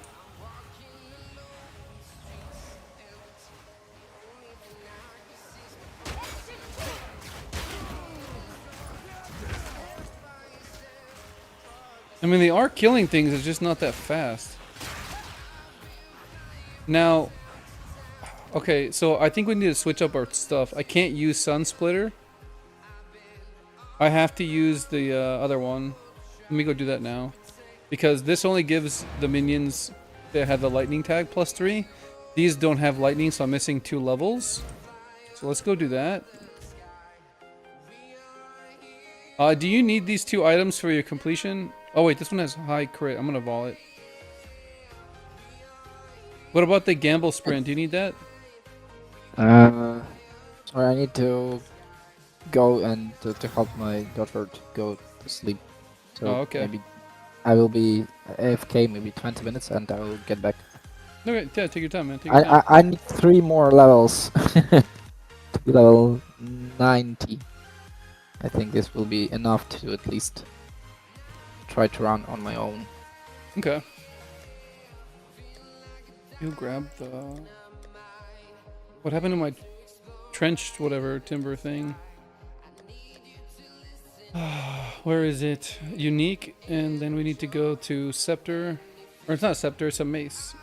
I mean, they are killing things, it's just not that fast. Now, okay, so I think we need to switch up our stuff. I can't use Sun Splitter. I have to use the other one. Let me go do that now. Because this only gives the minions that have the lightning tag +3. These don't have lightning, so I'm missing 2 levels. So let's go do that. Do you need these 2 items for your completion? Oh wait, this one has high crit. I'm gonna vol it. What about the gamble sprint? Do you need that? Sorry, I need to go and to help my daughter to go to sleep. So Oh, okay. maybe I will be AFK maybe 20 minutes and I will get back. Okay, yeah, take your time, man. Take your time. I need 3 more levels to level 90. I think this will be enough to at least try to run on my own. Okay. You grab the... What happened to my trenched whatever timber thing? Where is it? Unique, and then we need to go to Scepter. Or it's not a Scepter, it's a mace.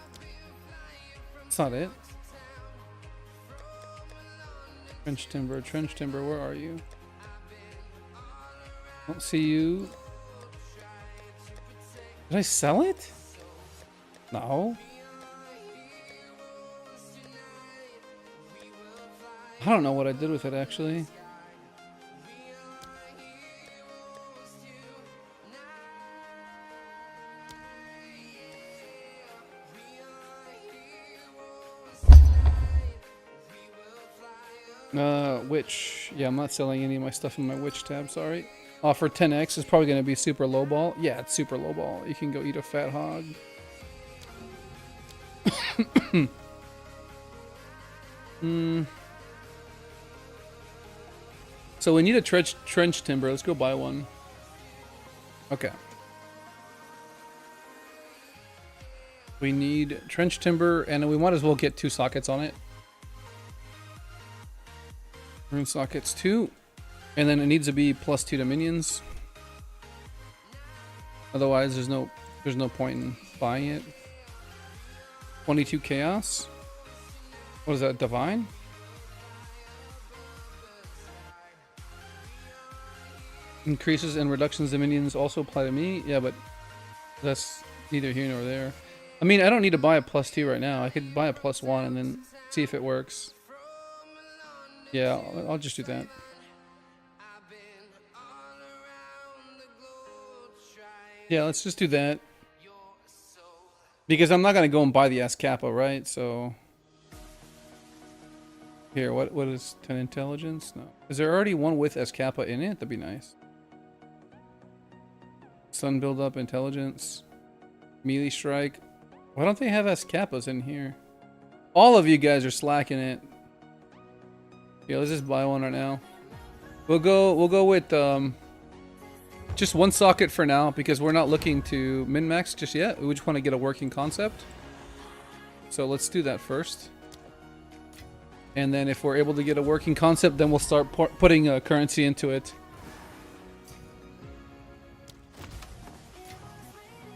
It's not it. Trench timber, where are you? Don't see you. Did I sell it? No. I don't know what I did with it actually. Witch. Yeah, I'm not selling any of my stuff in my witch tab, sorry. Offer 10x is probably going to be super low ball. Yeah, it's super low ball. You can go eat a fat hog. So we need a trench timber. Let's go buy one. Okay. We need trench timber, and we might as well get 2 sockets on it. Rune sockets 2. And then it needs to be +2 to minions. Otherwise, there's no point in buying it. 22 chaos. What is that? Divine? Increases and reductions to minions also apply to me. Yeah, but that's neither here nor there. I mean, I don't need to buy a +2 right now. I could buy a +1 and then see if it works. Yeah, I'll just do that. Yeah, let's just do that. Because I'm not going to go and buy the Escapa, right? So... Here, what is 10 intelligence? No. Is there already one with Escapa in it? That'd be nice. Sun build up, intelligence. Melee strike. Why don't they have Escapas in here? All of you guys are slacking it. Yeah, let's just buy one right now. We'll go with just 1 socket for now because we're not looking to min-max just yet. We just want to get a working concept. So let's do that first. And then if we're able to get a working concept, then we'll start putting currency into it.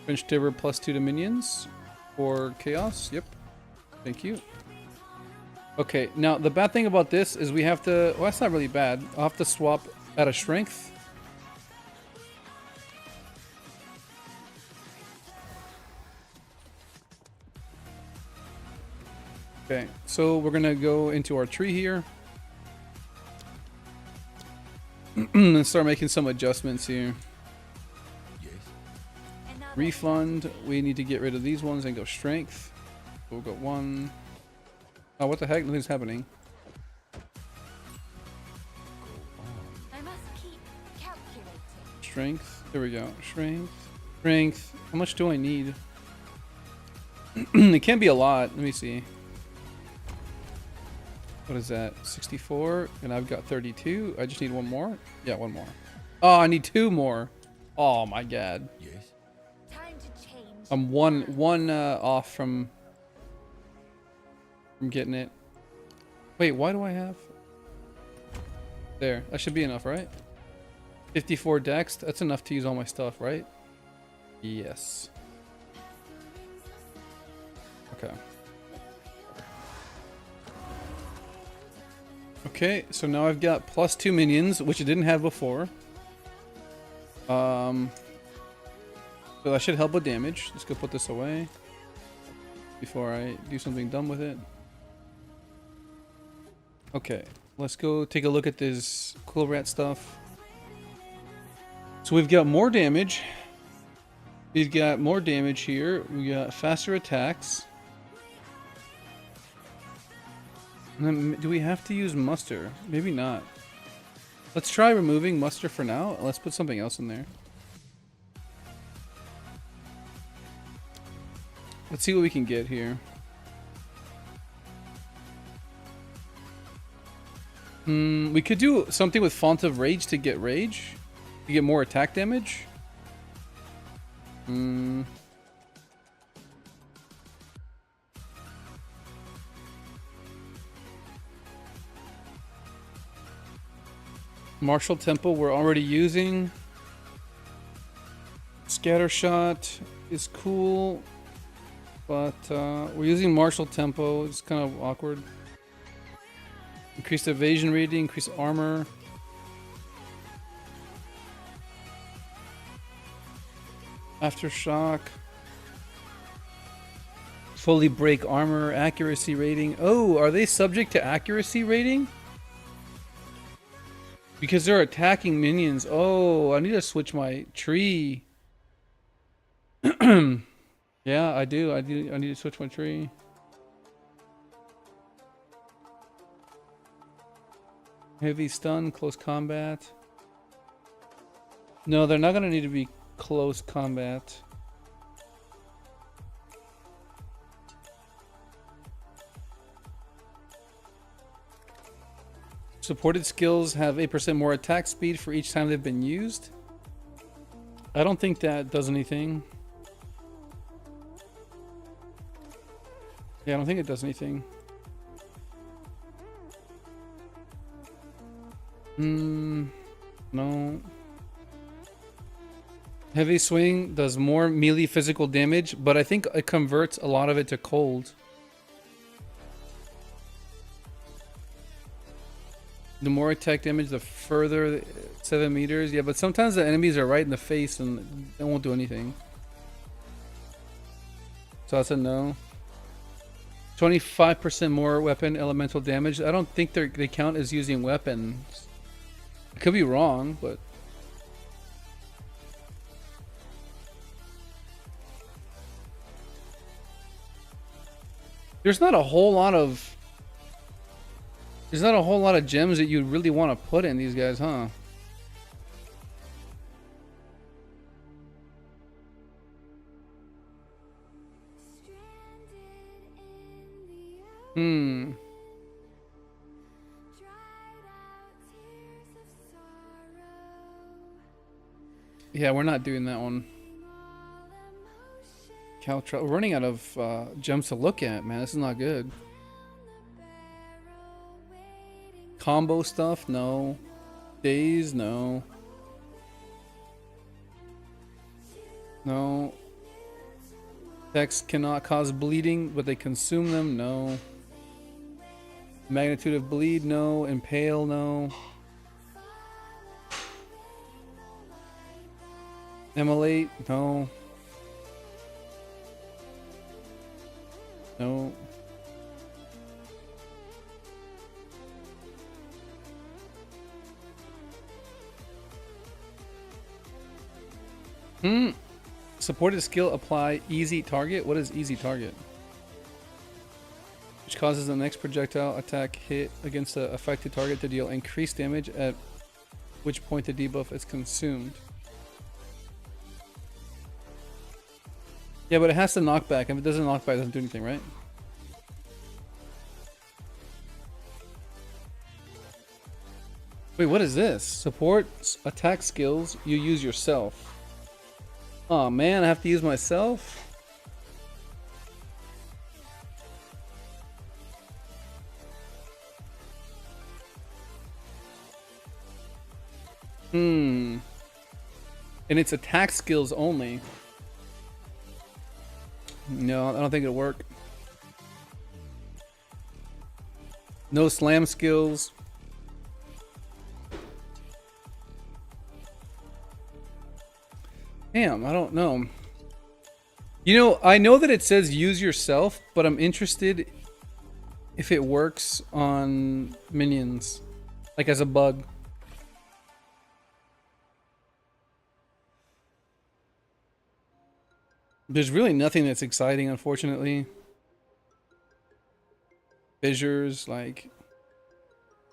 French Tiver +2 to minions for chaos. Yep. Thank you. Okay, now the bad thing about this is we have to... Well, that's not really bad. I'll have to swap out of strength. Okay, so we're gonna go into our tree here. And start making some adjustments here. Refund, we need to get rid of these ones and go strength. We'll go 1. Oh, what the heck? Nothing's happening. I must keep calculating. Strength, there we go. Strength. How much do I need? It can't be a lot. Let me see. What is that? 64, and I've got 32. I just need one more. Yeah, one more. Oh, I need 2 more. Oh my god. Yes. Time to change. I'm one off from getting it. Wait, why do I have? There, that should be enough, right? 54 dex. That's enough to use all my stuff, right? Yes. Okay. Okay, so now I've got +2 minions, which I didn't have before. So that should help with damage. Let's go put this away before I do something dumb with it. Okay, let's go take a look at this cool rat stuff. So we've got more damage. We've got more damage here. We got faster attacks. And then, do we have to use muster? Maybe not. Let's try removing muster for now. Let's put something else in there. Let's see what we can get here. We could do something with Font of Rage to get rage. To get more attack damage. Martial Tempo we're already using. Scatter Shot is cool. But we're using Martial Tempo. It's kind of awkward. Increased evasion rating, increased armor. Aftershock. Fully break armor, accuracy rating. Oh, are they subject to accuracy rating? Because they're attacking minions. Oh, I need to switch my tree. Yeah, I do. I need to switch my tree. Heavy stun, close combat. No, they're not going to need to be close combat. Supported skills have 8% more attack speed for each time they've been used. I don't think that does anything. Yeah, I don't think it does anything. No. Heavy swing does more melee physical damage, but I think it converts a lot of it to cold. The more attack damage, the further 7 meters. Yeah, but sometimes the enemies are right in the face and they won't do anything. So that's a no. 25% more weapon elemental damage. I don't think they count as using weapons. I could be wrong, but there's not a whole lot of gems that you really want to put in these guys, huh? Yeah, we're not doing that one. We're running out of gems to look at, man. This is not good. Combo stuff, no. Days, no. No. Attacks cannot cause bleeding, but they consume them, no. Magnitude of bleed, no. Impale, no. Immolate, no. No. Supported skill apply easy target. What is easy target? Which causes the next projectile attack hit against the affected target to deal increased damage at which point the debuff is consumed. Yeah, but it has to knock back. If it doesn't knock back, it doesn't do anything, right? Wait, what is this? Support attack skills you use yourself. Oh man, I have to use myself? And it's attack skills only. No, I don't think it'll work. No slam skills. Damn, I don't know. You know, I know that it says use yourself, but I'm interested if it works on minions. Like as a bug. There's really nothing that's exciting, unfortunately. Fissures, like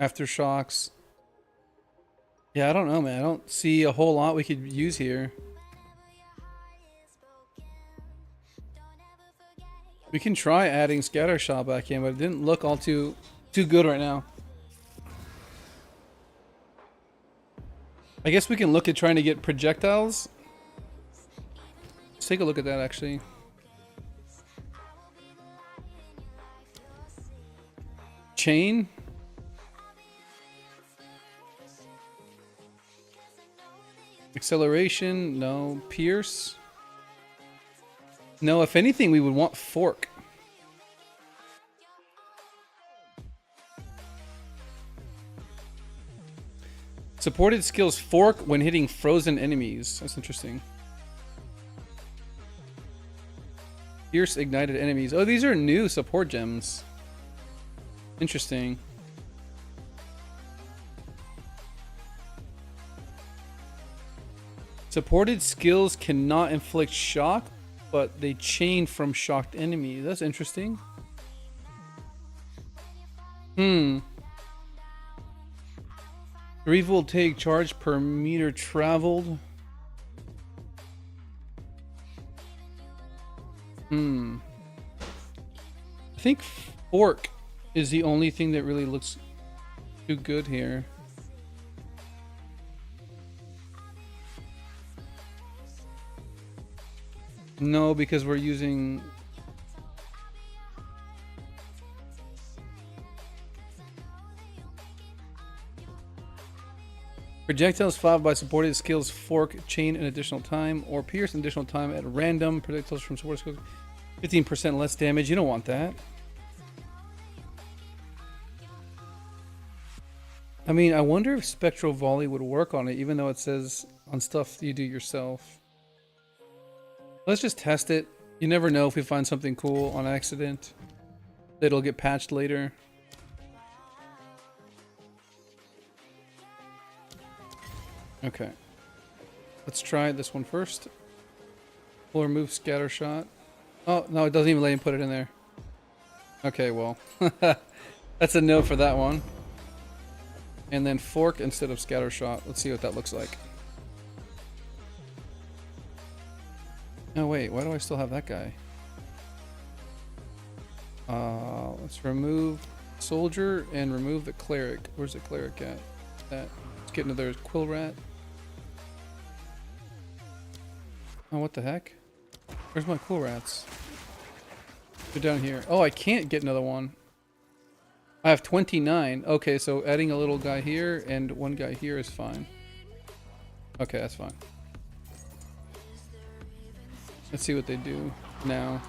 aftershocks. Yeah, I don't know, man. I don't see a whole lot we could use here. We can try adding Scattershot back in, but it didn't look all too good right now. I guess we can look at trying to get projectiles. Let's take a look at that, actually. Chain. Acceleration, no. Pierce. No, if anything, we would want fork. Supported skills fork when hitting frozen enemies. That's interesting. Fierce ignited enemies. Oh, these are new support gems. Interesting. Supported skills cannot inflict shock, but they chain from shocked enemies. That's interesting. 3 voltaic charge per meter traveled. I think fork is the only thing that really looks too good here. No, because we're using... Projectiles fired by supported skills fork, chain an additional time, or pierce an additional time at random. Projectiles from supported skills 15% less damage. You don't want that. I mean, I wonder if Spectral Volley would work on it, even though it says on stuff you do yourself. Let's just test it. You never know if we find something cool on accident that'll get patched later. Okay. Let's try this one first. We'll remove Scattershot. Oh, no, it doesn't even let him put it in there. Okay, well. That's a no for that one. And then fork instead of Scattershot. Let's see what that looks like. No, wait, why do I still have that guy? Let's remove Soldier and remove the Cleric. Where's the Cleric at? Let's get another Quill Rat. Oh, what the heck? Where's my Quill Rats? They're down here. Oh, I can't get another one. I have 29. Okay, so adding a little guy here and one guy here is fine. Okay, that's fine. Let's see what they do now.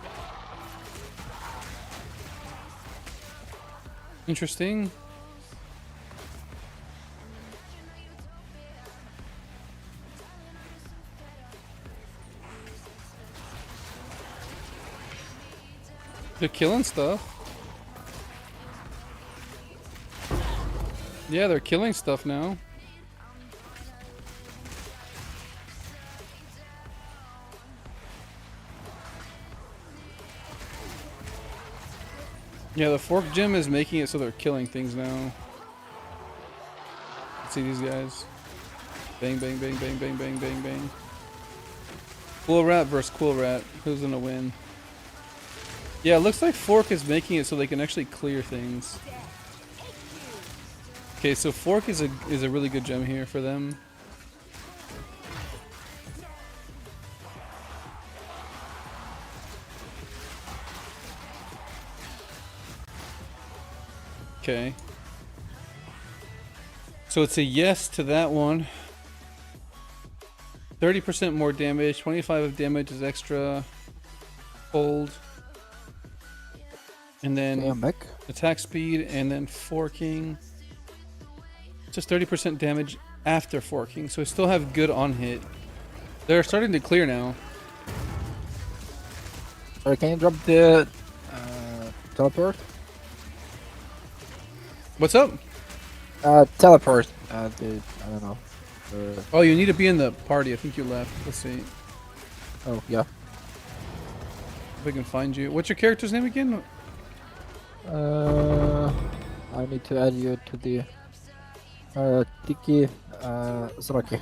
Interesting. They're killing stuff. Yeah, they're killing stuff now. Yeah, the fork gem is making it so they're killing things now. See these guys. Bang, bang, bang, bang, bang, bang, bang, bang. Cool Rat versus Cool Rat. Who's gonna win? Yeah, it looks like Fork is making it so they can actually clear things. Okay, so Fork is a really good gem here for them. Okay. So it's a yes to that one. 30% more damage, 25 of damage is extra. Hold. And then Okay, I'm back. attack speed and then forking. Just 30% damage after forking, so we still have good on hit. They're starting to clear now. Sorry, can you drop the teleport? What's up? Teleport. I don't know. Oh, you need to be in the party. I think you left. Let's see Oh, yeah. if we can find you. What's your character's name again? I need to add you to the Tiki Zroki.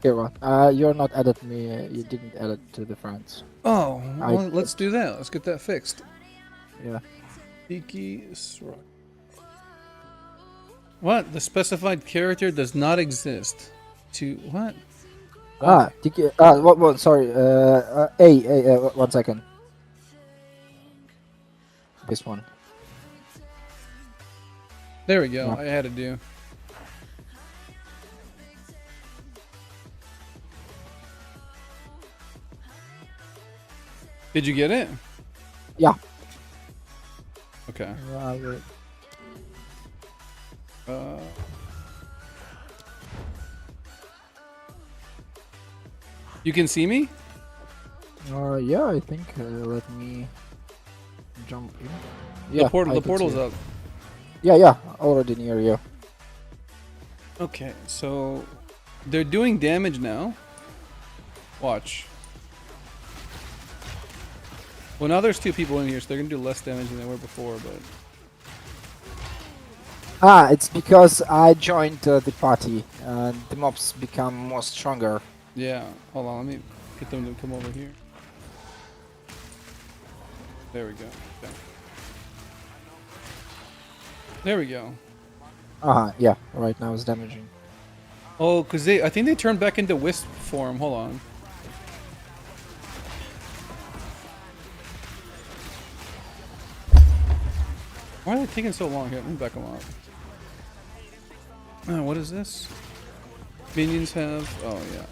Here one. You're not added me. You didn't add it to the friends. Oh, I well, let's do that. Let's get that fixed. Yeah. Tiki Srok. What? The specified character does not exist. To what? Tiki. What? Sorry. A. 1 second. This one. There we go. Yeah. I added you. Did you get it? Yeah. Okay. You can see me? Yeah, I think. Let me jump in. The I can portal's see. up. Yeah, already near you. Okay, so they're doing damage now. Watch. Well, now there's 2 people in here, so they're gonna do less damage than they were before, but It's because I joined the party and the mobs become more stronger. yeah. Hold on, let me get them to come over here. There we go. Okay. There we go. Yeah, right now it's damaging. Oh, cause I think they turned back into wisp form. Hold on. Why are they taking so long? Here, let me back them up. What is this? Minions have. Oh yeah.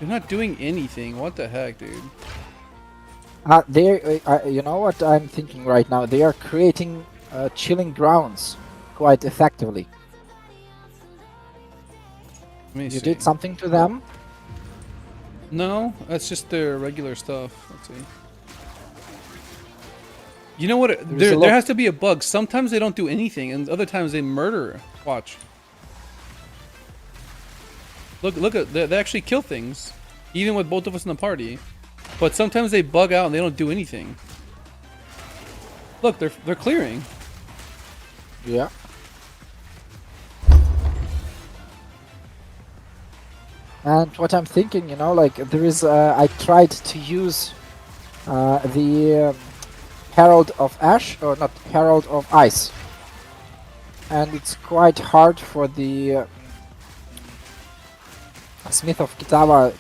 They're not doing anything. What the heck, dude? You know what I'm thinking right now? They are creating chilling grounds quite effectively. Let me You see. did something to them? No, that's just their regular stuff. Let's see. You know what? There has to be a bug. Sometimes they don't do anything, and other times they murder. Watch. Look at they actually kill things, even with both of us in the party. But sometimes they bug out and they don't do anything. Look, they're clearing. Yeah. And what I'm thinking, you know, like there is, I tried to use the Herald of Ash, or not, Herald of Ice. And it's quite hard for the Smith of Kitawa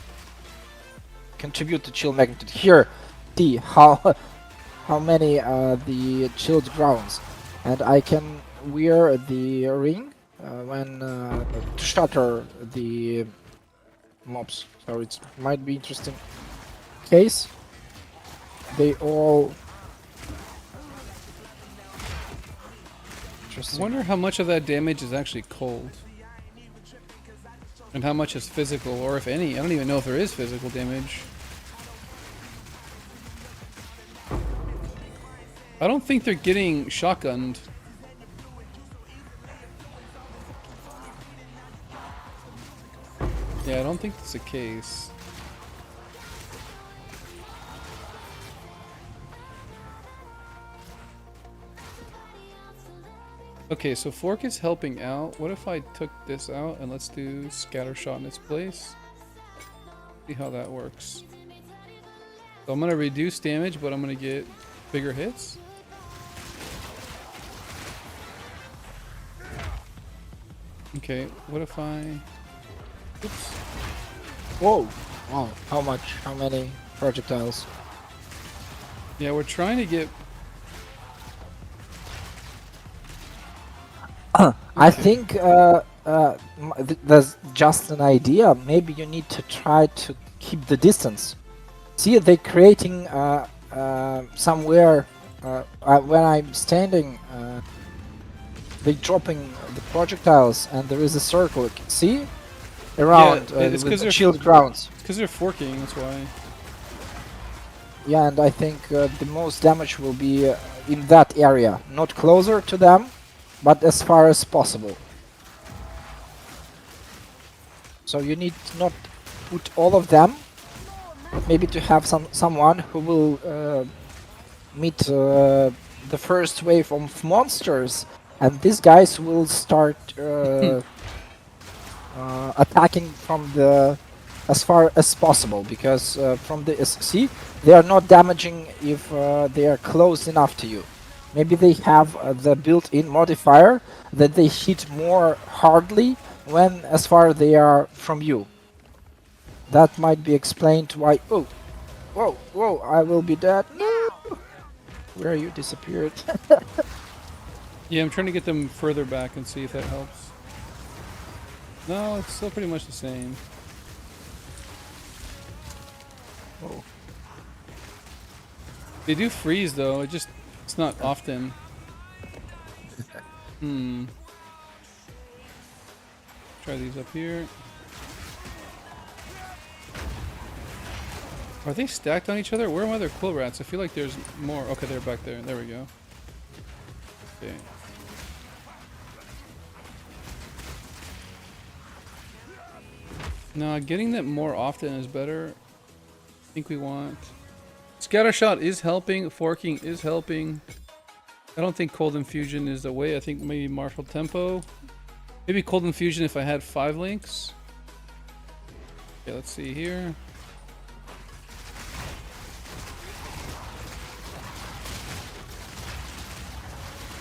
contribute to chill magnitude. Here, see how how many the chilled grounds, and I can wear the ring when to shatter the mobs. So it might be interesting case. They all I interesting. wonder how much of that damage is actually cold. And how much is physical, or if any. I don't even know if there is physical damage. I don't think they're getting shotgunned. Yeah, I don't think that's the case. Okay, so Fork is helping out. What if I took this out and let's do scatter shot in its place? See how that works. So I'm gonna reduce damage, but I'm gonna get bigger hits. Okay, what if I... Oops. Whoa! Wow! How much? How many projectiles? Yeah, we're trying to get... I think there's just an idea. Maybe you need to try to keep the distance. See, they're creating somewhere when I'm standing. They're dropping the projectiles, and there is a circle. See, around it's 'cause with they're shield grounds. It's because they're forking, that's why. Yeah, and I think the most damage will be in that area, not closer to them, but as far as possible. So you need to not put all of them, but maybe to have someone who will meet the first wave of monsters, and these guys will start attacking from the as far as possible, because from the see, they are not damaging if they are close enough to you. Maybe they have the built-in modifier that they hit more hardly when as far they are from you. That might be explained why. Oh, whoa, whoa! I will be dead. No, where you disappeared? Yeah, I'm trying to get them further back and see if that helps. No, it's still pretty much the same. Oh. They do freeze though, it's not often. Try these up here. Are they stacked on each other? Where are my other quill rats? I feel like there's more. Okay, they're back there. There we go. Okay. No, getting them more often is better. I think we want... Scattershot is helping. Forking is helping. I don't think Cold Infusion is the way. I think maybe Martial Tempo. Maybe Cold Infusion if I had 5 links. Okay, let's see here.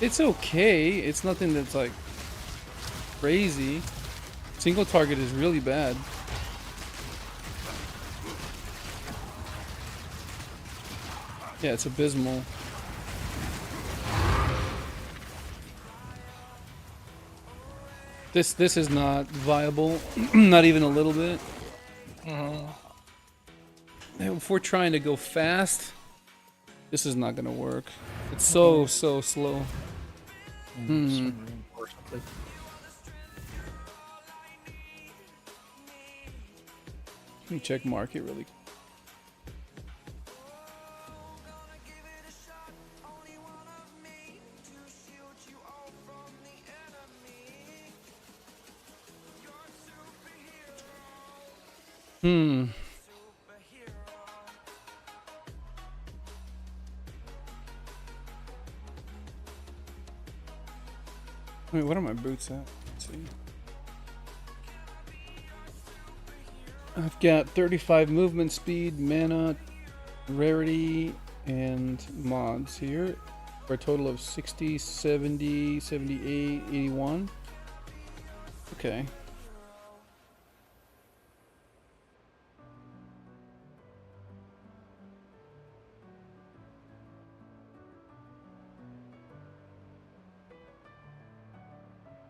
It's okay. It's nothing that's like crazy. Single target is really bad. Yeah, it's abysmal. This is not viable. Not even a little bit. If we're trying to go fast, this is not gonna work. It's so slow. Let me check market really. Wait, what are my boots at? Let's see. I've got 35 movement speed, mana, rarity, and mods here for a total of 60, 70, 78, 81. Okay.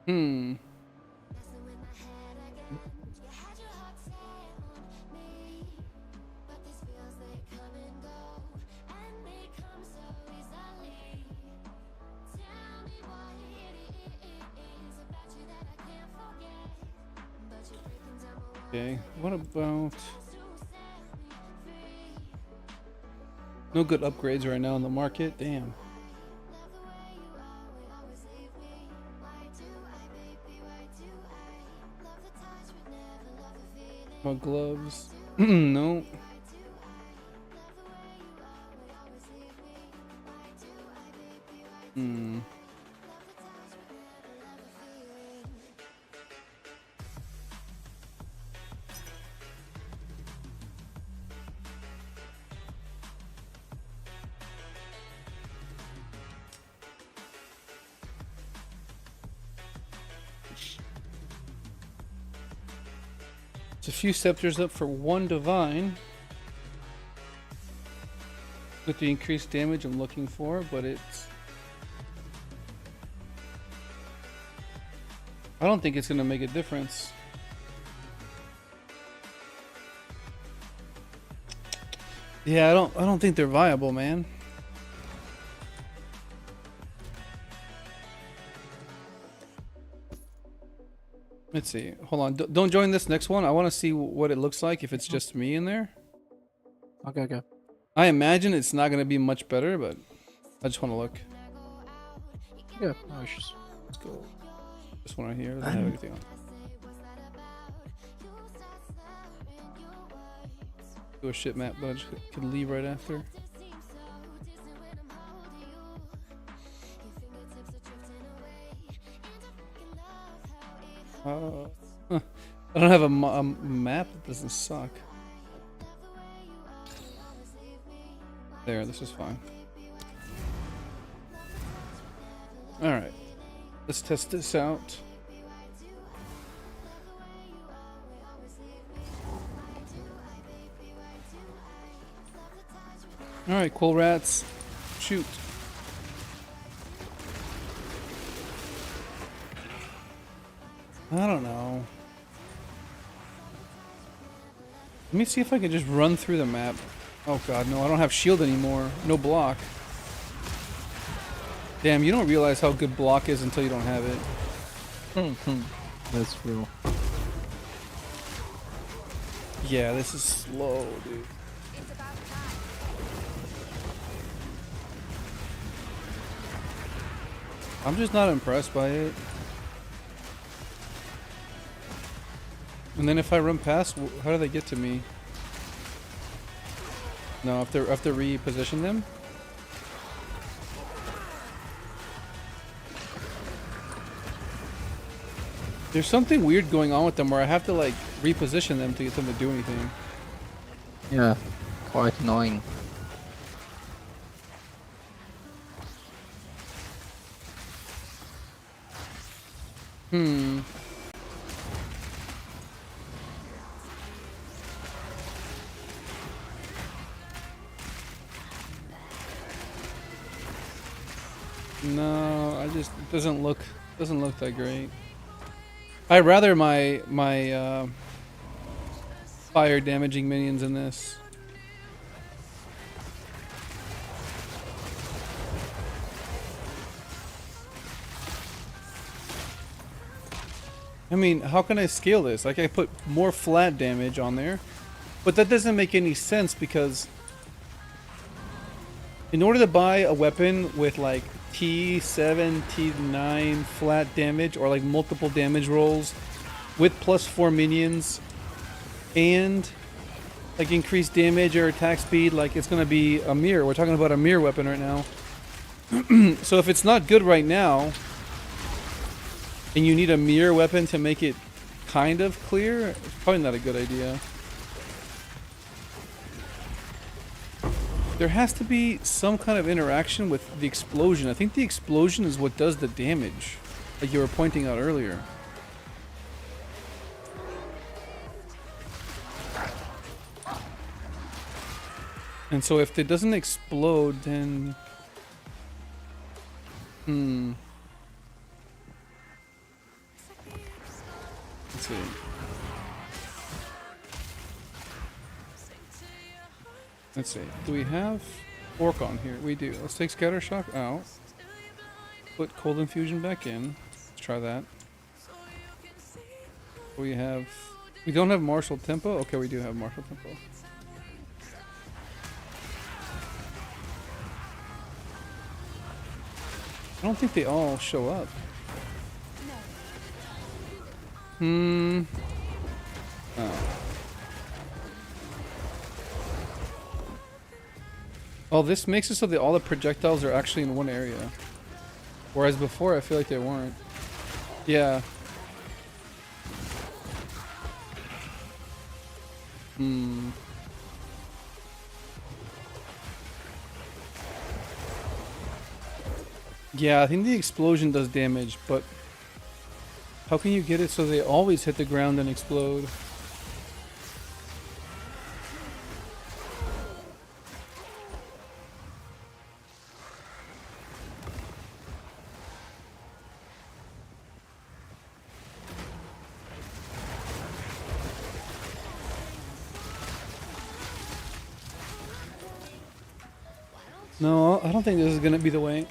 Hmm. Okay, what about... No good upgrades right now in the market, damn. More gloves. No. Hmm. It's a few scepters up for one divine. With the increased damage I'm looking for, but it's... I don't think it's gonna make a difference. Yeah, I don't think they're viable, man. Let's see. Hold on. Don't join this next one. I want to see what it looks like if it's just me in there. Okay, okay. I imagine it's not going to be much better, but I just want to look. Yeah, no issues. Let's go. This one right here doesn't have anything on. Do a shit map, but I just could leave right after. I don't have a map. It doesn't suck. There, this is fine. Alright. Let's test this out. Alright, cool rats. Shoot. I don't know. Let me see if I can just run through the map. Oh god, no, I don't have shield anymore. No block. Damn, you don't realize how good block is until you don't have it. That's real. Yeah, this is slow, dude. It's about time. I'm just not impressed by it. And then if I run past, how do they get to me? No, I have to reposition them. There's something weird going on with them where I have to like reposition them to get them to do anything. Yeah, quite annoying. Hmm. No, I just doesn't look that great. I'd rather my fire damaging minions in this. I mean, how can I scale this? Like I put more flat damage on there, but that doesn't make any sense because in order to buy a weapon with like T7, T9 flat damage or like multiple damage rolls with +4 minions and like increased damage or attack speed, like it's gonna be a mirror. We're talking about a mirror weapon right now. So if it's not good right now and you need a mirror weapon to make it kind of clear, it's probably not a good idea. There has to be some kind of interaction with the explosion. I think the explosion is what does the damage, like you were pointing out earlier. And so if it doesn't explode, then... Let's see. Let's see. Do we have Orc on here? We do. Let's take Scatter Shock out. Put Cold Infusion back in. Let's try that. We have... We don't have Martial Tempo? Okay, we do have Martial Tempo. I don't think they all show up. Oh. Oh, this makes it so that all the projectiles are actually in one area. Whereas before, I feel like they weren't. Yeah. Yeah, I think the explosion does damage, but how can you get it so they always hit the ground and explode? No, I don't think this is gonna be the way.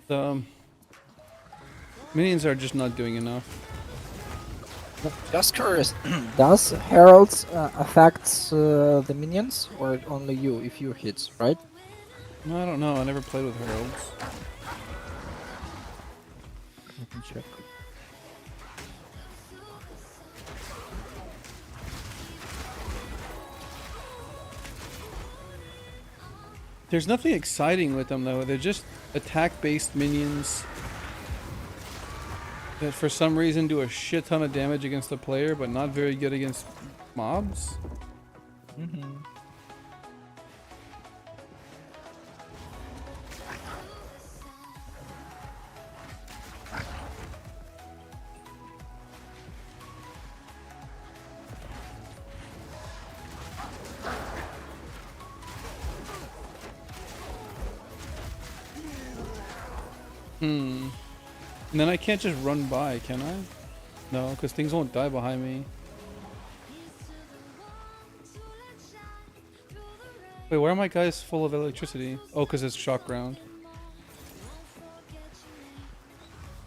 The minions are just not doing enough. Just curious, does Heralds affect the minions or only you if you hit, right? No, I don't know. I never played with heralds. Let me check. There's nothing exciting with them though. They're just attack-based minions that for some reason do a shit ton of damage against the player, but not very good against mobs. And then I can't just run by, can I? No, because things won't die behind me. Wait, why are my guys full of electricity? Oh, because it's shock ground.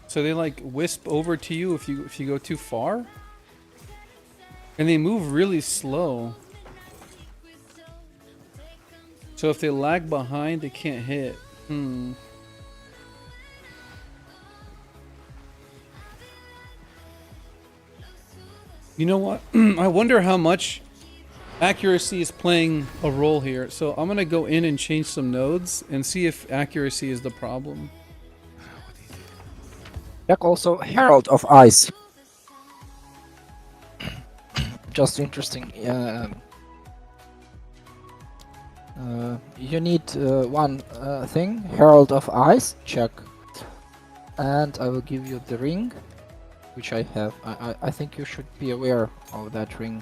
So they like wisp over to you if you go too far? And they move really slow. So if they lag behind, they can't hit. You know what? I wonder how much accuracy is playing a role here. So I'm gonna go in and change some nodes and see if accuracy is the problem. Check also Herald of Ice. Just interesting. You need one thing, Herald of Ice. Check, and I will give you the ring, which I have. I think you should be aware of that ring.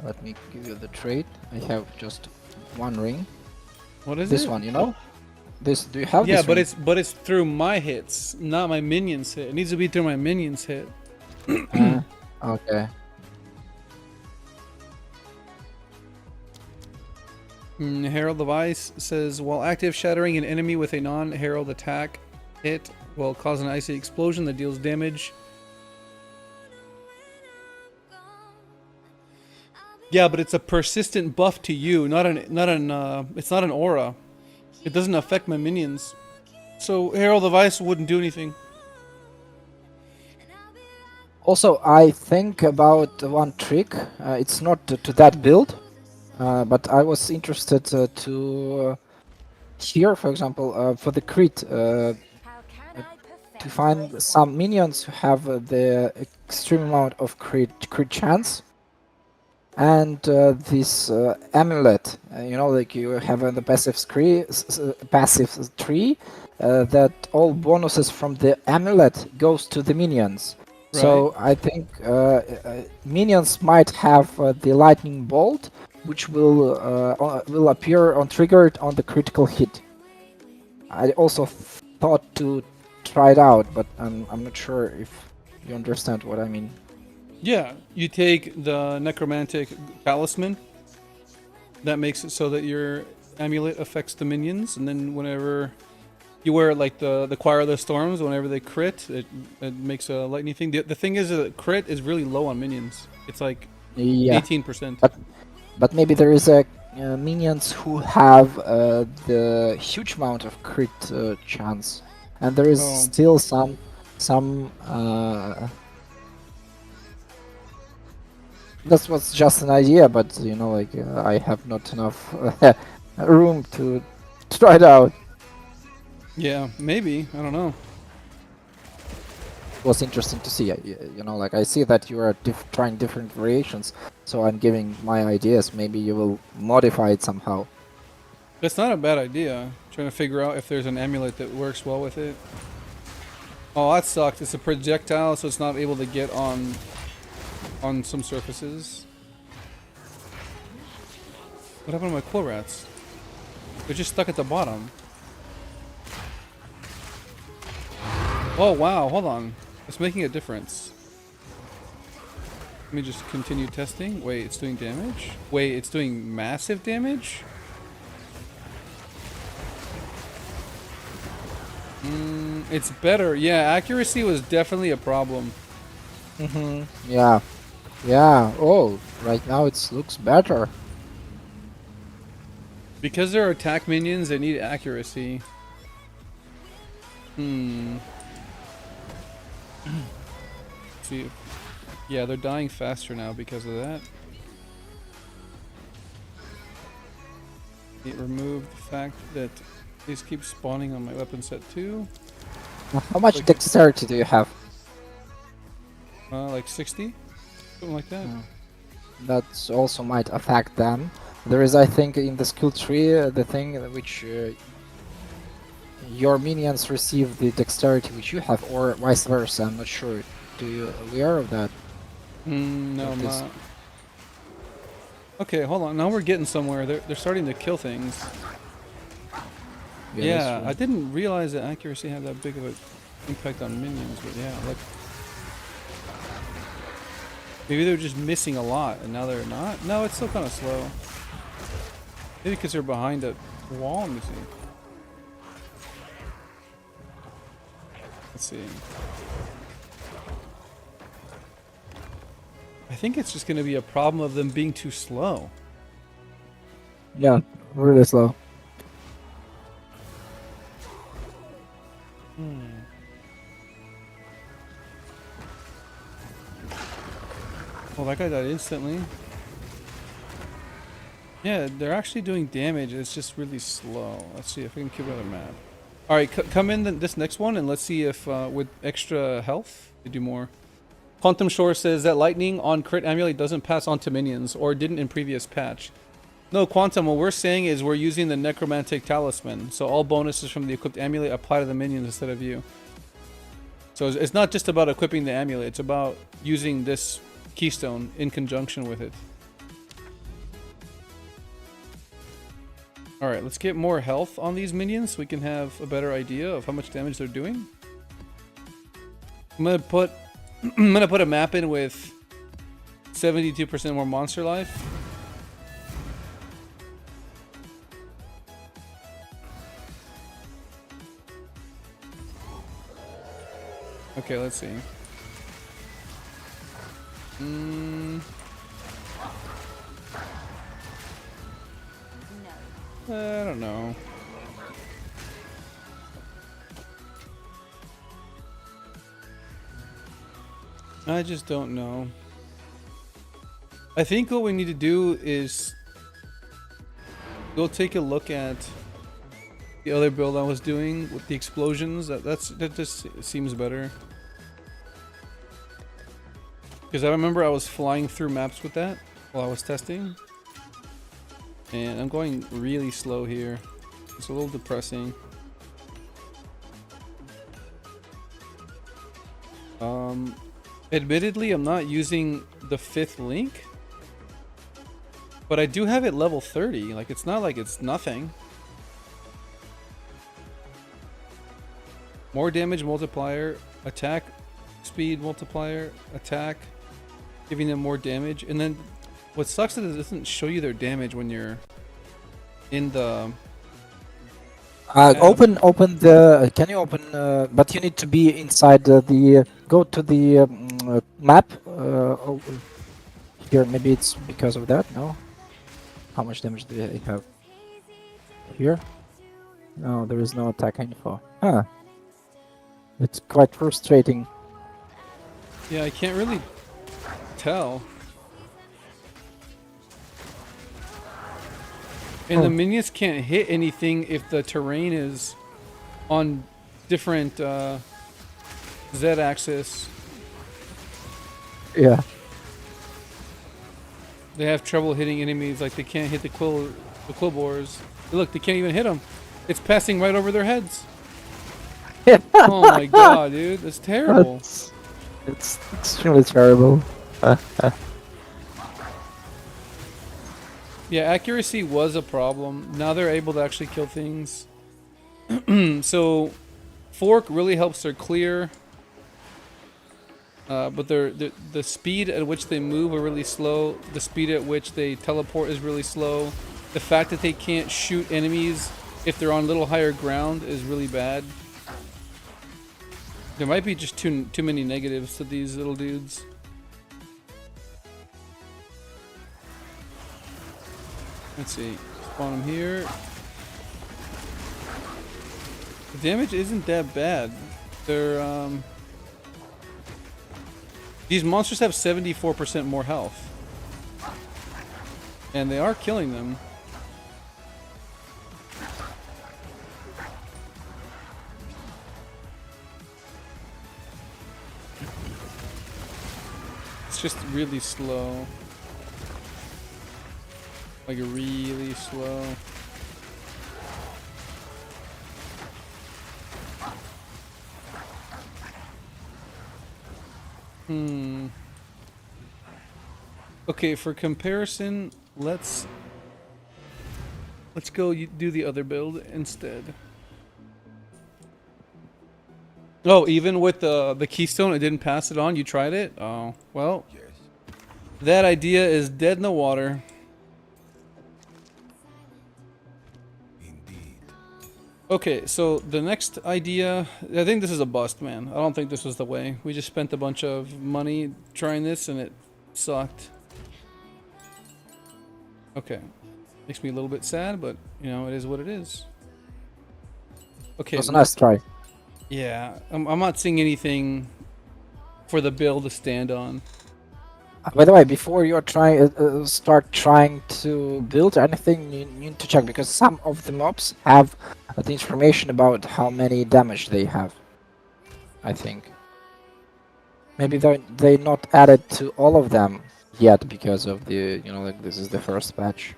Let me give you the trait. I have just one ring. What is this it? one? You know, this. Do you have Yeah, this but ring? it's through my hits, not my minions hit. It needs to be through my minions hit. Okay. Herald of Ice says, while active, shattering an enemy with a non-herald attack hit will cause an icy explosion that deals damage. Yeah, but it's a persistent buff to you, it's not an aura. It doesn't affect my minions. So Herald of Ice wouldn't do anything. Also, I think about one trick. It's not to that build, but I was interested to here, for example, for the crit, How can I perfect to find some minions who have the extreme amount of crit chance, and this amulet. You know, like you have the passive tree, that all bonuses from the amulet goes to the minions. So I think minions might have the lightning bolt, which will appear on triggered on the critical hit. I also thought to try it out, but I'm not sure if You understand what I mean? Yeah, you take the necromantic talisman. That makes it so that your amulet affects the minions, and then whenever you wear like the Choir of the Storms, whenever they crit, it makes a lightning thing. The thing is that crit is really low on minions. It's like Yeah, 18%. but maybe there is a minions who have the huge amount of crit chance, and there is Oh. still some. That was just an idea, but you know, like I have not enough room to try it out. Yeah, maybe. I don't know. It was interesting to see. You know, like I see that you are trying different variations, so I'm giving my ideas. Maybe you will modify it somehow. That's not a bad idea. Trying to figure out if there's an amulet that works well with it. Oh, that sucked. It's a projectile, so it's not able to get on some surfaces. What happened to my core rats? They're just stuck at the bottom. Oh wow, hold on. It's making a difference. Let me just continue testing. Wait, it's doing damage? Wait, it's doing massive damage? It's better. Yeah, accuracy was definitely a problem. Yeah, yeah. Oh, right now it looks better. Because they're attack minions, they need accuracy. See if, yeah, they're dying faster now because of that. It removed the fact that these keep spawning on my weapon set too. How much dexterity do you have? Like 60? Something like that. That also might affect them. There is, I think, in the skill tree, the thing which your minions receive the dexterity which you have, or vice versa. I'm not sure. Do you aware of that? No, I'm This- not. Okay, hold on. Now we're getting somewhere. They're starting to kill things. Yeah, that's I didn't realize that accuracy had that big of an impact on minions, but yeah, like maybe they're just missing a lot, and now they're not. No, it's still kind of slow. Maybe because they're behind a wall. Let me see. Let's see. I think it's just going to be a problem of them being too slow. Yeah, really slow. Well, that guy died instantly. Yeah, they're actually doing damage. It's just really slow. Let's see if we can keep another map. All right, come in this next one, and let's see if with extra health they do more. Quantum Shore says that lightning on crit amulet doesn't pass on to minions, or didn't in previous patch. No, Quantum, what we're saying is we're using the necromantic talisman, so all bonuses from the equipped amulet apply to the minions instead of you. So it's not just about equipping the amulet, it's about using this keystone in conjunction with it. Alright, let's get more health on these minions so we can have a better idea of how much damage they're doing. I'm gonna put a map in with 72% more monster life. Okay, let's see. I don't know. I just don't know. I think what we need to do is go take a look at the other build I was doing with the explosions. That just seems better. Because I remember I was flying through maps with that while I was testing. And I'm going really slow here. It's a little depressing. Admittedly, I'm not using the 5th link. But I do have it level 30. Like, it's not like it's nothing. More damage multiplier, attack speed multiplier attack, giving them more damage. And then what sucks is it doesn't show you their damage when you're in the. Open the. Can you open? But you need to be inside the. Go to the map. Here, maybe it's because of that. No. How much damage do they have? Here. No, there is no attack info. Huh. It's quite frustrating. Yeah, I can't really tell. And the minions can't hit anything if the terrain is on different Z-axis. Yeah. They have trouble hitting enemies, like they can't hit the quillbores. Look, they can't even hit them. It's passing right over their heads. Oh my god, dude, that's terrible. It's extremely terrible. Yeah, accuracy was a problem. Now they're able to actually kill things. So, fork really helps their clear. But the speed at which they move are really slow. The speed at which they teleport is really slow. The fact that they can't shoot enemies if they're on a little higher ground is really bad. There might be just too many negatives to these little dudes. Let's see. Spawn them here. The damage isn't that bad. They're these monsters have 74% more health. And they are killing them. It's just really slow. Like really slow. Okay, for comparison, let's go do the other build instead. Oh, even with the keystone, it didn't pass it on. You tried it? Oh, well. Yes. That idea is dead in the water. Indeed. Okay, so the next idea, I think this is a bust, man. I don't think this was the way. We just spent a bunch of money trying this and it sucked. Okay. Makes me a little bit sad, but, you know, it is what it is. Okay. It was a nice try. Yeah, I'm not seeing anything for the build to stand on. By the way, before you start trying to build anything, you need to check because some of the mobs have the information about how many damage they have. I think. Maybe they not added to all of them yet because of the like this is the first patch.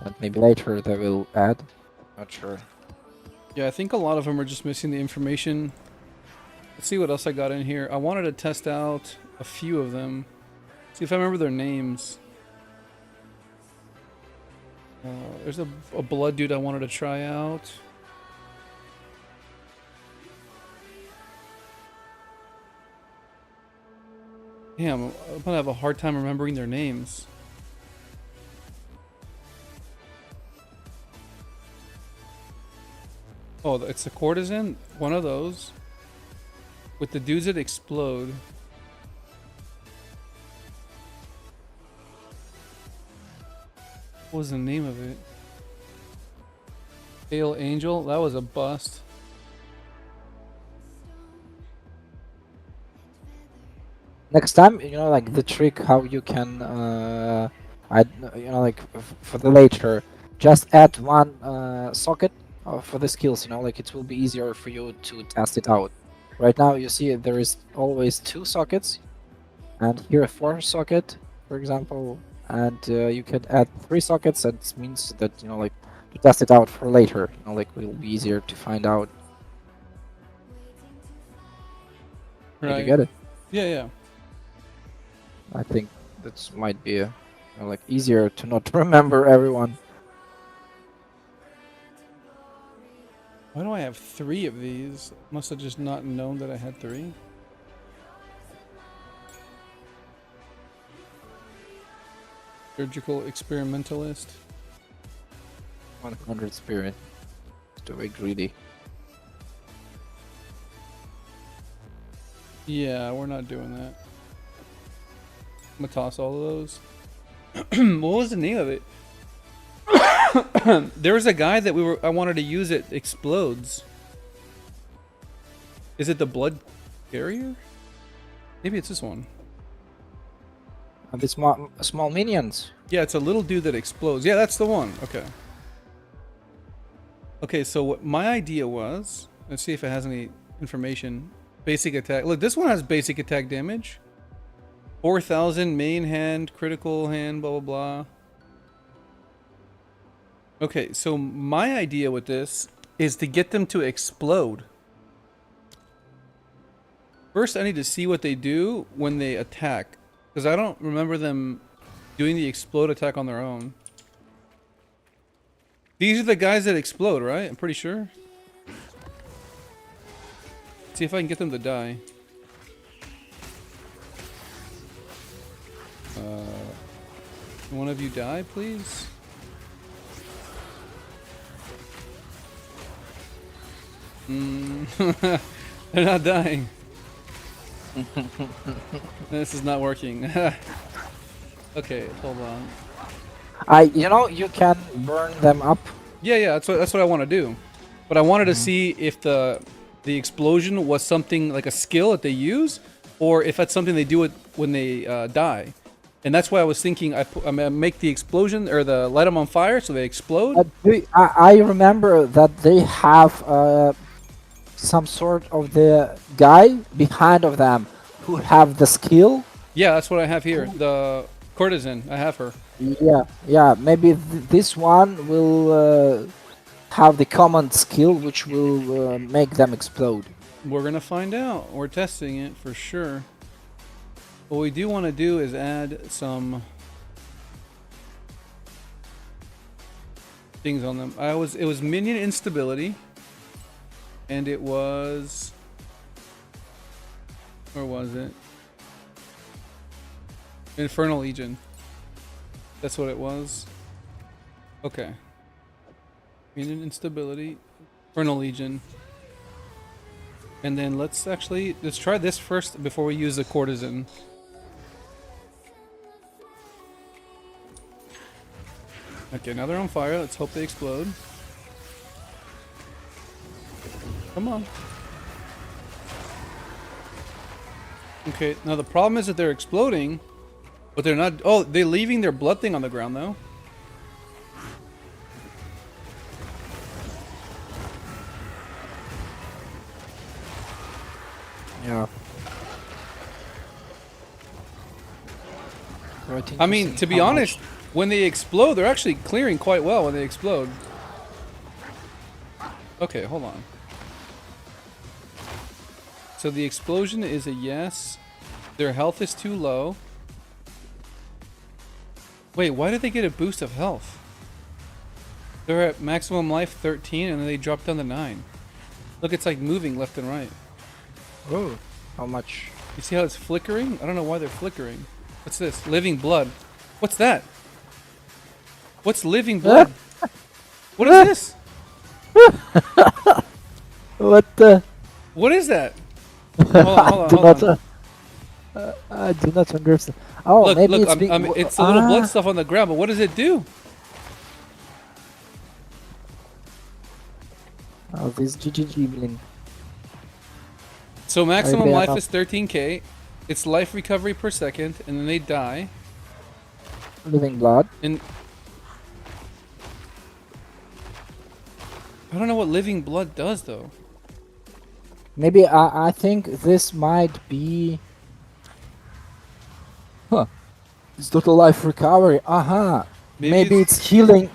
But maybe later they will add. Not sure. Yeah, I think a lot of them are just missing the information. Let's see what else I got in here. I wanted to test out a few of them. See if I remember their names. There's a blood dude I wanted to try out. Damn, I'm gonna have a hard time remembering their names. Oh, it's the courtesan? One of those. With the dudes that explode. What was the name of it? Pale Angel? That was a bust. Next time, like the trick how you can, like for the later, just add one socket for the skills. Like it will be easier for you to test it out. Right now, you see there is always 2 sockets, and here a 4 socket, for example, and you can add 3 sockets. That means that like to test it out for later. Like it will be easier to find out. Did you get it? Yeah, yeah. I think that might be like easier to not remember everyone. Why do I have 3 of these? Must have just not known that I had 3. Surgical experimentalist. 100 spirit. It's too very greedy. Yeah, we're not doing that. I'm gonna toss all of those. What was the name of it? There was a guy that I wanted to use it explodes. Is it the blood carrier? Maybe it's this one. And the small minions. Yeah, it's a little dude that explodes. Yeah, that's the one. Okay. Okay, so what my idea was, let's see if it has any information. Basic attack. Look, this one has basic attack damage. 4,000 main hand, critical hand, blah, blah, blah. Okay, so my idea with this is to get them to explode. First, I need to see what they do when they attack. Because I don't remember them doing the explode attack on their own. These are the guys that explode, right? I'm pretty sure. See if I can get them to die. One of you die, please? They're not dying. This is not working. Okay, hold on. You can burn them up. Yeah, that's what I want to do. But I wanted to see if the explosion was something like a skill that they use, or if that's something they do it when they die. And that's why I was thinking I'm gonna make the explosion or light them on fire so they explode. I remember that they have some sort of the guy behind of them who have the skill. Yeah, that's what I have here. The courtesan, I have her. Yeah. Maybe this one will have the common skill which will make them explode. We're gonna find out. We're testing it for sure. What we do want to do is add some things on them. It was minion instability, and it was, where was it? Infernal Legion. That's what it was. Okay. Minion instability, Infernal Legion. And then let's try this first before we use the courtesan. Okay, now they're on fire. Let's hope they explode. Come on. Okay, now the problem is that they're exploding, but they're not. Oh, they're leaving their blood thing on the ground though. Yeah. I mean, to be honest, when they explode, they're actually clearing quite well when they explode. Okay, hold on. So the explosion is a yes. Their health is too low. Wait, why did they get a boost of health? They're at maximum life 13 and then they drop down to 9. Look, it's like moving left and right. Oh, how much? You see how it's flickering? I don't know why they're flickering. What's this? Living blood. What's that? What's living blood? What is this? What the? What is that? Hold on. I do not understand. Oh, Look, maybe look, it's it's a little blood stuff on the ground, but what does it do? Oh, this GGG blin. So maximum Maybe life enough. is 13k. It's life recovery per second, and then they die. Living blood. And I don't know what living blood does though. Maybe I think this might be. Huh. It's total life recovery. Aha. Maybe it's healing.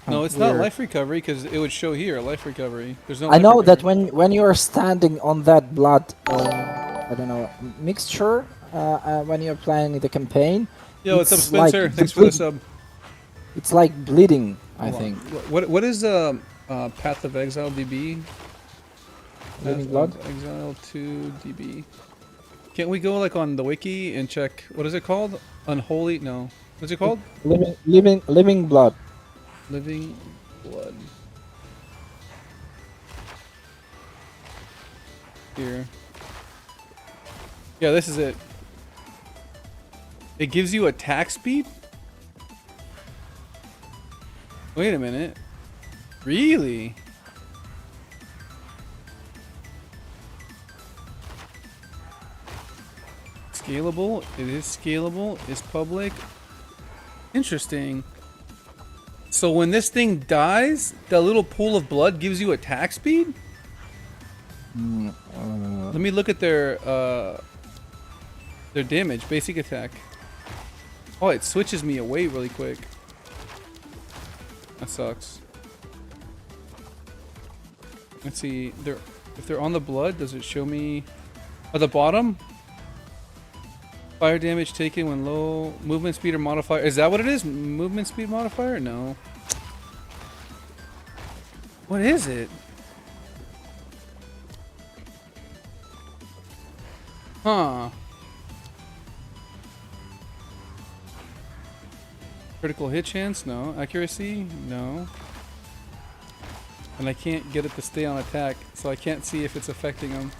No, it's not weird. life recovery because it would show here life recovery. There's no. I life know that recovery. when you are standing on that blood, I don't know, mixture, when you're playing the campaign. Yo, what's up, it's like Spencer? Thanks for the sub. It's like bleeding, I Hold on. think. What is Path of Exile DB? Living Path blood? of Exile 2 DB. Can't we go like on the wiki and check what is it called? Unholy? No. What's it called? Living blood. Living blood. Here. Yeah, this is it. It gives you attack speed? Wait a minute. Really? Scalable? It is scalable. Is public. Interesting. So when this thing dies, the little pool of blood gives you attack speed? Let me look at their damage, basic attack. Oh, it switches me away really quick. That sucks. Let's see. If they're on the blood, does it show me at the bottom? Fire damage taken when low. Movement speed or modifier. Is that what it is? Movement speed modifier? No. What is it? Huh. Critical hit chance? No. Accuracy? No. And I can't get it to stay on attack, so I can't see if it's affecting them.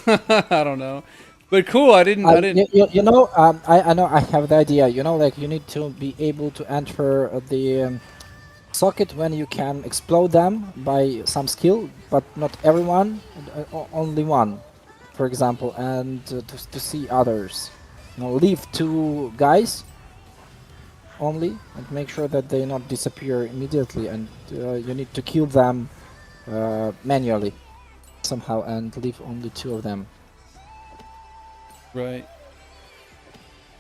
I don't know. But cool, I didn't. You know, I know I have the idea. You know, like you need to be able to enter the socket when you can explode them by some skill, but not everyone, only one, for example, and to see others. You know, leave 2 guys only and make sure that they not disappear immediately, and you need to kill them manually somehow and leave only 2 of them. Right.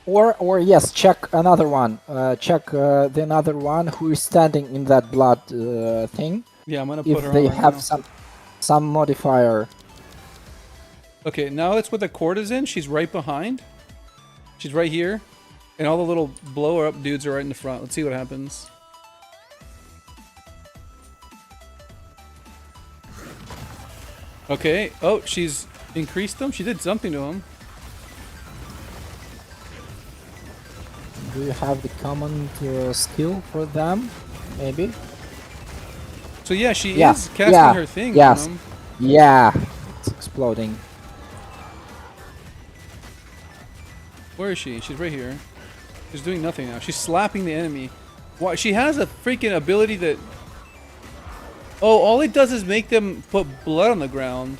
Or yes, check another one. Check the another one who is standing in that blood thing. Yeah, I'm gonna put her If they on right have now. some modifier. Okay, now it's what the cord is in. She's right behind. She's right here. And all the little blower up dudes are right in the front. Let's see what happens. Okay. Oh, she's increased them. She did something to them. Do you have the common skill for them? Maybe. So yeah, she Yeah, is casting yeah, her thing yes. on them. Yeah, it's exploding. Where is she? She's right here. She's doing nothing now. She's slapping the enemy. Why? She has a freaking ability that... Oh, all it does is make them put blood on the ground.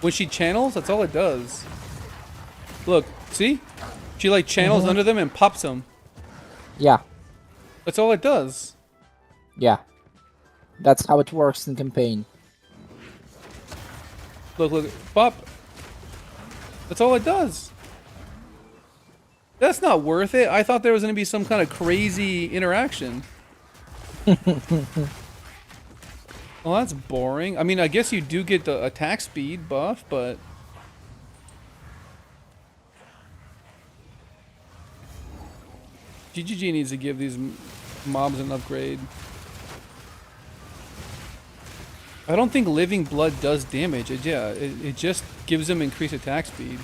When she channels, that's all it does. Look, see? She like channels under them and pops them. Yeah, That's all it does. yeah. That's how it works in campaign. Look, look, pop. That's all it does. That's not worth it. I thought there was going to be some kind of crazy interaction. Well, that's boring. I mean, I guess you do get the attack speed buff, but... GGG needs to give these mobs an upgrade. I don't think living blood does damage. It just gives them increased attack speed.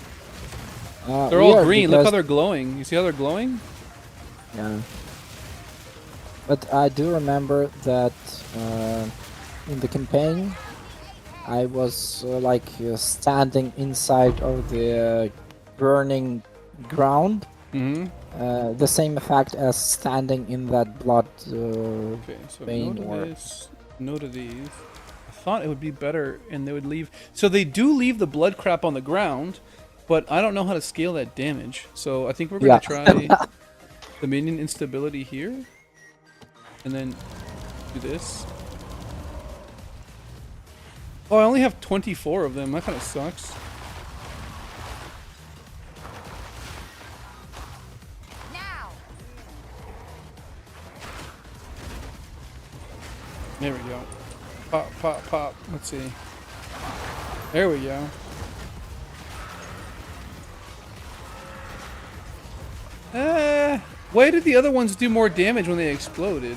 They're all green. Look how they're glowing. You see how they're glowing? Yeah. But I do remember that in the campaign, I was standing inside of the burning ground. Mm-hmm. The same effect as standing in that blood Okay, so vein no to or... this, no to these. I thought it would be better and they would leave. So they do leave the blood crap on the ground, but I don't know how to scale that damage. So I think we're going to try the minion instability here. And then do this. Oh, I only have 24 of them. That kind of sucks. Now. There we go. Pop, pop, pop. Let's see. There we go. Why did the other ones do more damage when they exploded?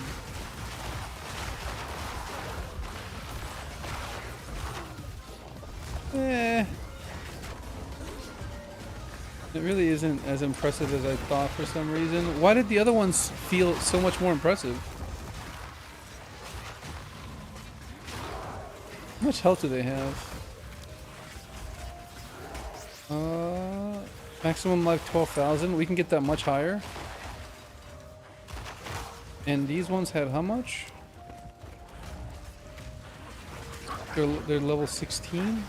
It really isn't as impressive as I thought for some reason. Why did the other ones feel so much more impressive? How much health do they have? Maximum life 12,000. We can get that much higher. And these ones had how much? They're level 16?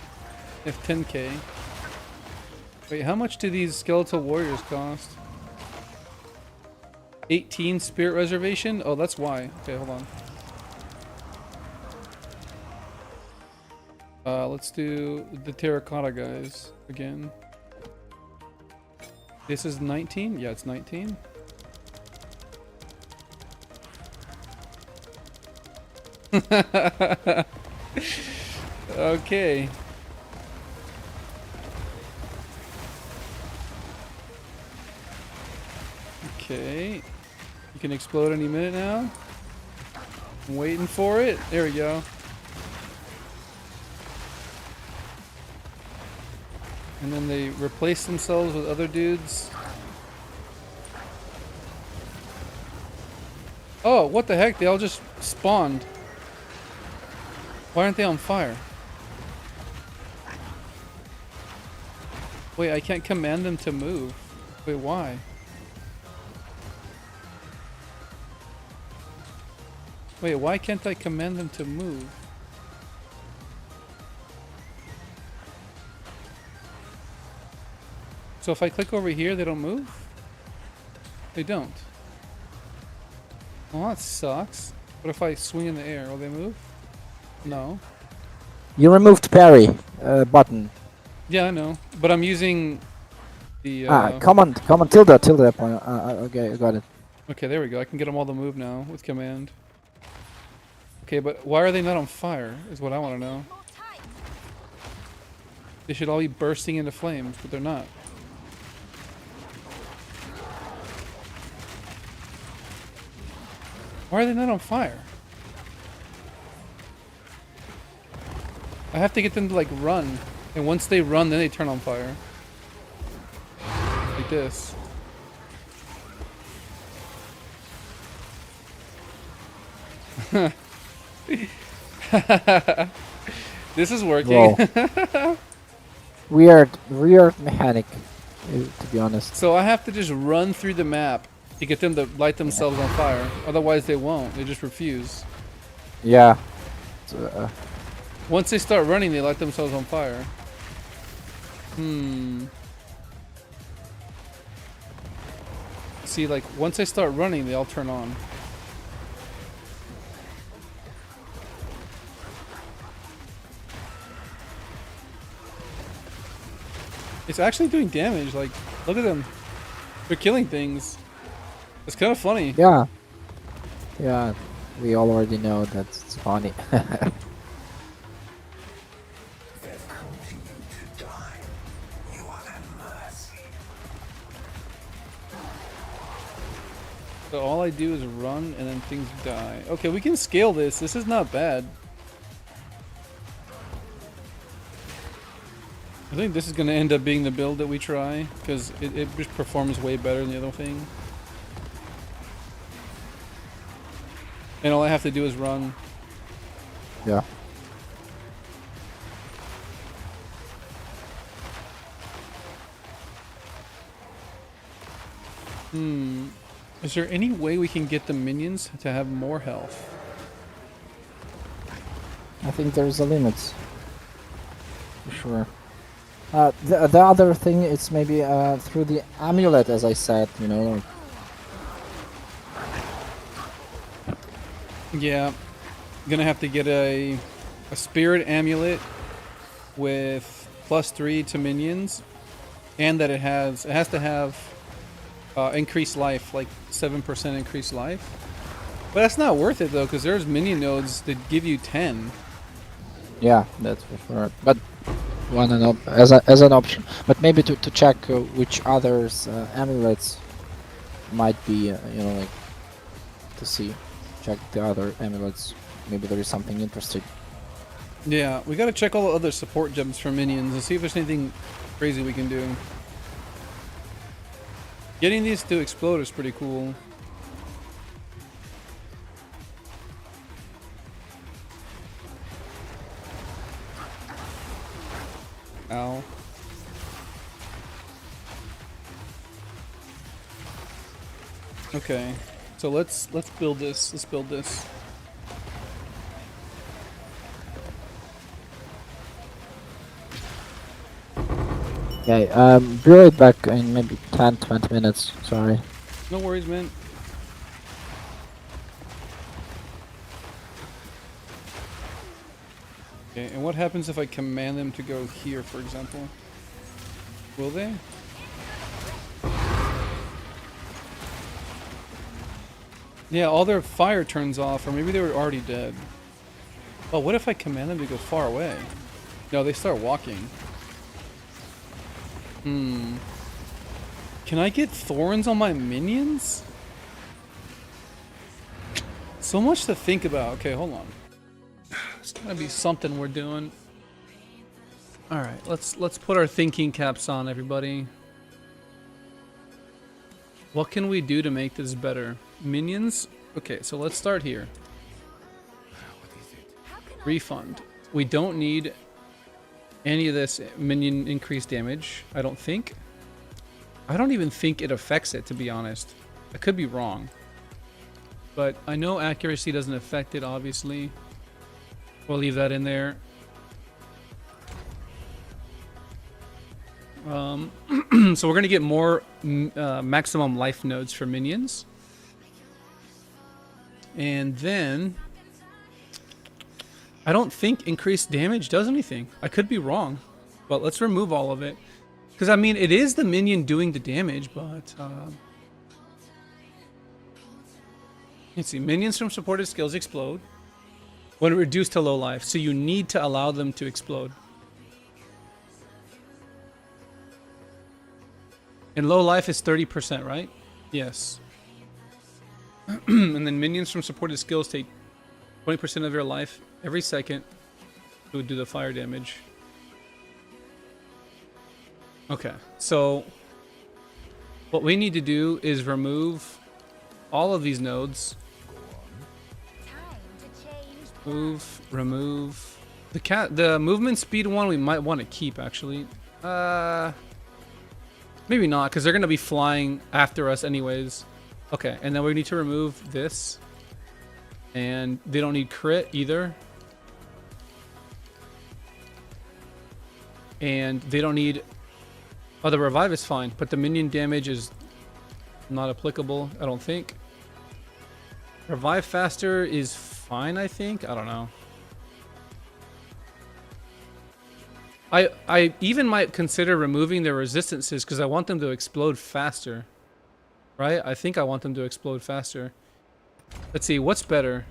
They have 10k. Wait, how much do these skeletal warriors cost? 18 spirit reservation? Oh, that's why. Okay, hold on. Let's do the terracotta guys again. This is 19? Yeah, it's 19. Okay. Okay. You can explode any minute now. I'm waiting for it. There we go. And then they replace themselves with other dudes. Oh, what the heck? They all just spawned. Why aren't they on fire? Wait, I can't command them to move. Wait, why? Wait, why can't I command them to move? So if I click over here, they don't move? They don't. Well, that sucks. What if I swing in the air? Will they move? No. You removed parry button. Yeah, I know. But I'm using the... Command tilde point. Okay, I got it. Okay, there we go. I can get them all to move now with command. Okay, but why are they not on fire is what I want to know. They should all be bursting into flames, but they're not. Why are they not on fire? I have to get them to like run. And once they run, then they turn on fire. Like this. This is working. Weird mechanic, to be honest. So I have to just run through the map to get them to light themselves on fire. Otherwise they won't. They just refuse. Yeah. Once they start running, they light themselves on fire. See, like, once they start running, they all turn on. It's actually doing damage. Like, look at them. They're killing things. It's kind of funny. Yeah. Yeah. We all already know that it's funny. So all I do is run and then things die. Okay, we can scale this. This is not bad. I think this is going to end up being the build that we try because it just performs way better than the other thing. And all I have to do is run. Yeah. Is there any way we can get the minions to have more health? I think there's a limit. For sure. The other thing is maybe through the amulet, as I said, you know. Like Yeah, gonna have to get a spirit amulet with +3 to minions, and that it has to have increased life, like 7% increased life. But that's not worth it though, because there's minion nodes that give you 10. Yeah, that's for sure. But as an option. But maybe to check which others amulets might be, you know, like to see. Check the other amulets. Maybe there is something interesting. Yeah, we gotta check all the other support gems for minions and see if there's anything crazy we can do. Getting these to explode is pretty cool. Ow. Okay, so let's build this. Let's build this. Okay, be right back in maybe 10-20 minutes. Sorry. No worries, man. Okay, and what happens if I command them to go here, for example? Will they? Yeah, all their fire turns off, or maybe they were already dead. Oh, what if I command them to go far away? No, they start walking. Can I get thorns on my minions? So much to think about. Okay, hold on. It's gotta be something we're doing. All right, let's put our thinking caps on, everybody. What can we do to make this better? Minions? Okay, so let's start here. Refund. We don't need any of this minion increased damage, I don't think. I don't even think it affects it, to be honest. I could be wrong. But I know accuracy doesn't affect it, obviously. We'll leave that in there. So we're going to get more maximum life nodes for minions. And then I don't think increased damage does anything. I could be wrong, but let's remove all of it. Because, I mean, it is the minion doing the damage, but... let's see. Minions from supported skills explode when reduced to low life. So you need to allow them to explode. And low life is 30%, right? Yes. And then minions from supported skills take 20% of your life every second to do the fire damage. Okay, so what we need to do is remove all of these nodes. Move, remove. The movement speed one we might want to keep, actually. Maybe not, because they're going to be flying after us anyways. Okay, and then we need to remove this. And they don't need crit either. And they don't need... Oh, the revive is fine, but the minion damage is not applicable, I don't think. Revive faster is fine, I think. I don't know. I even might consider removing their resistances because I want them to explode faster. Right? I think I want them to explode faster. Let's see, what's better?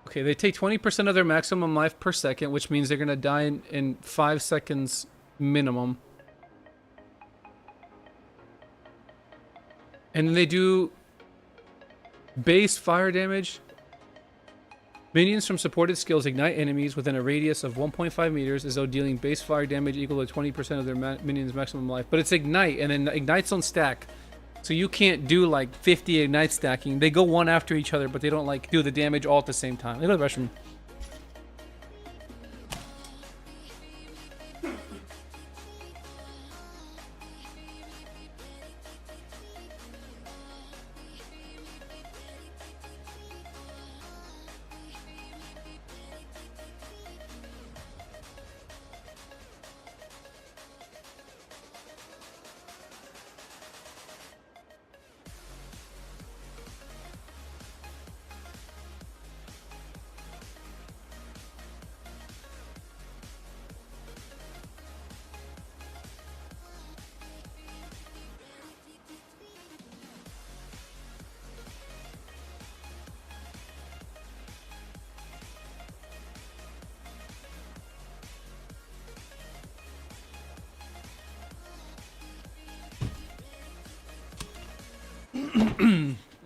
Okay, they take 20% of their maximum life per second, which means they're going to die in 5 seconds minimum. And then they do base fire damage. Minions from supported skills ignite enemies within a radius of 1.5 meters as though dealing base fire damage equal to 20% of their minions' maximum life. But it's ignite, and then ignites don't stack. So you can't do like 50 ignite stacking. They go one after each other, but they don't like do the damage all at the same time. Look at the restroom.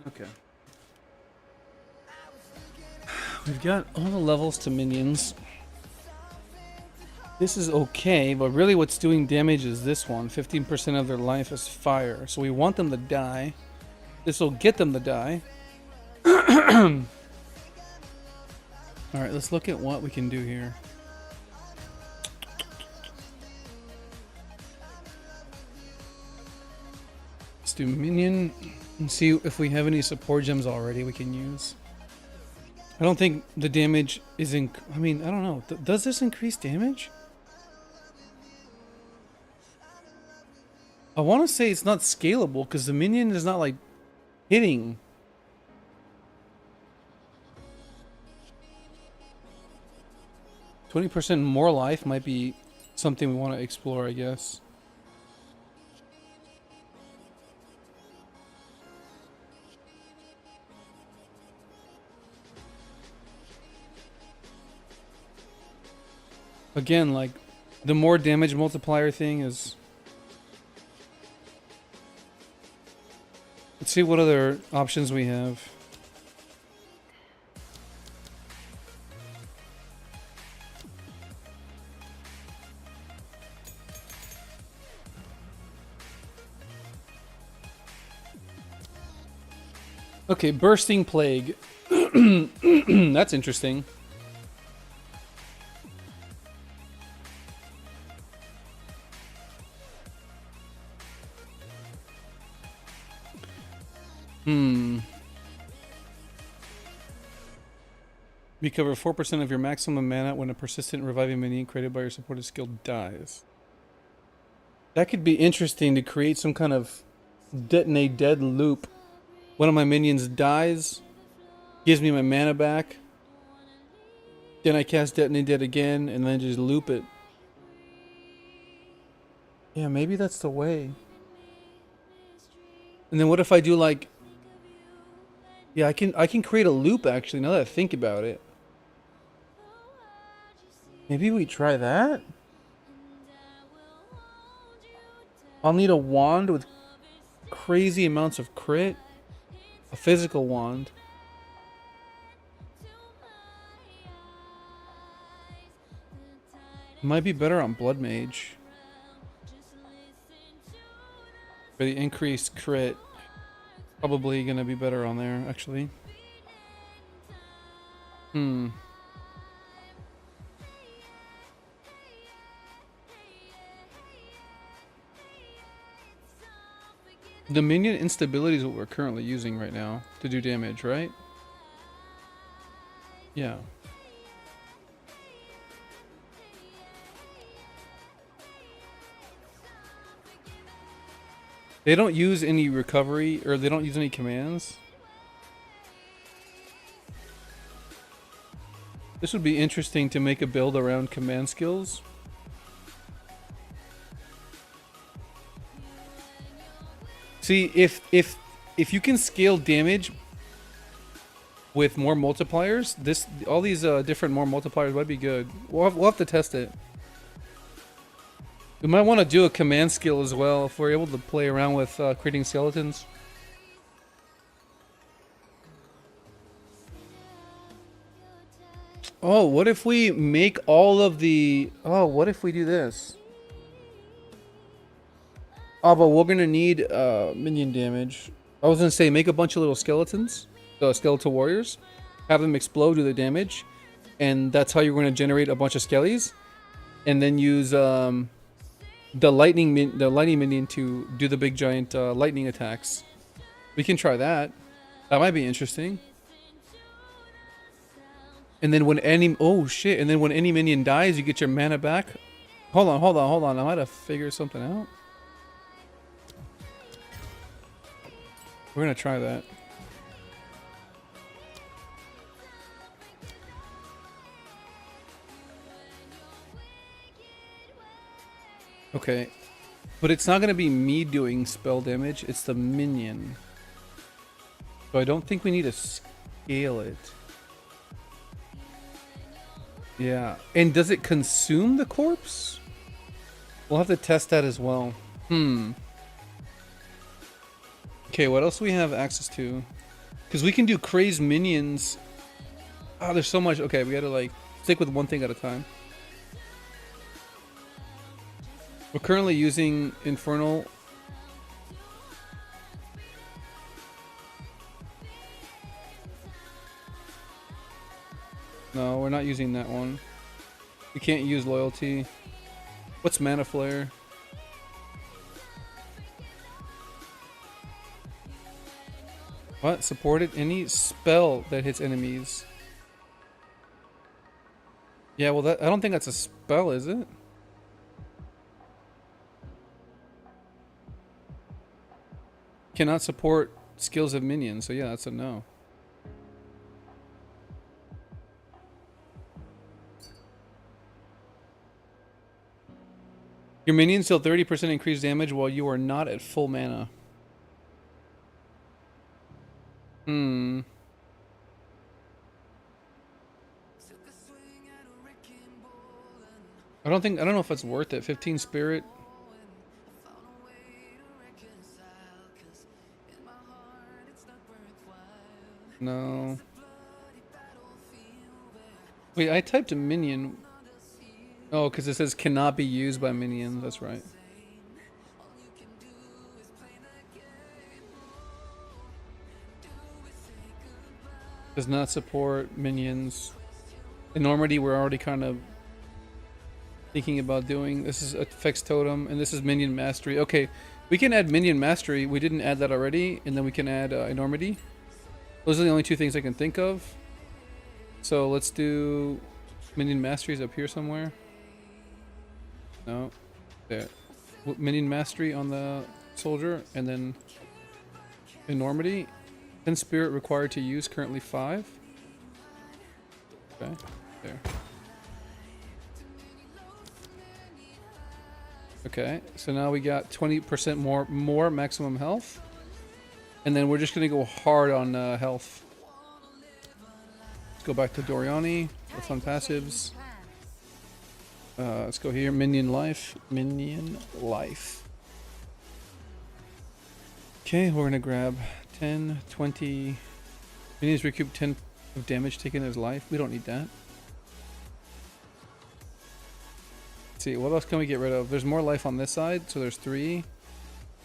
Okay. We've got all the levels to minions. This is okay, but really what's doing damage is this one. 15% of their life is fire. So we want them to die. This will get them to die. Alright, let's look at what we can do here. Let's do minion and see if we have any support gems already we can use. I don't think the damage is I mean, I don't know. Does this increase damage? I want to say it's not scalable because the minion is not like hitting. %20 more life might be something we want to explore, I guess. Again, like the more damage multiplier thing is. Let's see what other options we have. Okay, bursting plague. That's interesting. Recover 4% of your maximum mana when a persistent reviving minion created by your supported skill dies. That could be interesting to create some kind of detonate dead loop. One of my minions dies, gives me my mana back, then I cast detonate dead again, and then just loop it. Yeah, maybe that's the way. And then what if I do like... Yeah, I can create a loop actually, now that I think about it. Maybe we try that? I'll need a wand with crazy amounts of crit. A physical wand. Might be better on Blood Mage. For the increased crit. Probably gonna be better on there, actually. The minion instability is what we're currently using right now to do damage, right? Yeah. They don't use any recovery, or they don't use any commands. This would be interesting to make a build around command skills. See, if you can scale damage with more multipliers, all these different more multipliers might be good. We'll have to test it. We might want to do a command skill as well if we're able to play around with creating skeletons. Oh, what if we make all of the... Oh, what if we do this? Oh, but we're gonna need minion damage. I was gonna say make a bunch of little skeletons, skeletal warriors, have them explode, do the damage, and that's how you're gonna generate a bunch of skellies, and then use the lightning minion to do the big giant lightning attacks. We can try that. That might be interesting. And then when any and then when any minion dies, you get your mana back. Hold on. I might have figured something out. We're gonna try that. Okay. But it's not gonna be me doing spell damage, it's the minion. So I don't think we need to scale it. Yeah. And does it consume the corpse? We'll have to test that as well. Okay, what else do we have access to? Because we can do crazed minions. Oh, there's so much. Okay, we gotta like stick with one thing at a time. We're currently using Infernal. No, we're not using that one. We can't use Loyalty. What's Mana Flare? What? Supported any spell that hits enemies. Yeah, well, that I don't think that's a spell, is it? Cannot support skills of minions, so yeah, that's a no. Your minions deal 30% increased damage while you are not at full mana. Hmm. I don't know if it's worth it. 15 spirit. No. Wait, I typed a minion. Oh, because it says cannot be used by minions. That's right. Does not support minions. In Normandy, we're already kind of thinking about doing. This is affects totem, and this is minion mastery. Okay, we can add minion mastery. We didn't add that already, and then we can add enormity. Those are the only two things I can think of. So let's do minion masteries up here somewhere. No, there. Minion mastery on the soldier, and then enormity. 10 spirit required to use, currently 5. Okay, there. Okay, so now we got 20% more maximum health. And then we're just gonna go hard on health. Let's go back to Doriani. What's on passives? Let's go here, minion life. Minion life. Okay, we're gonna grab 10, 20. Minions recoup 10 of damage taken as life. We don't need that. Let's see, what else can we get rid of? There's more life on this side, so there's 3.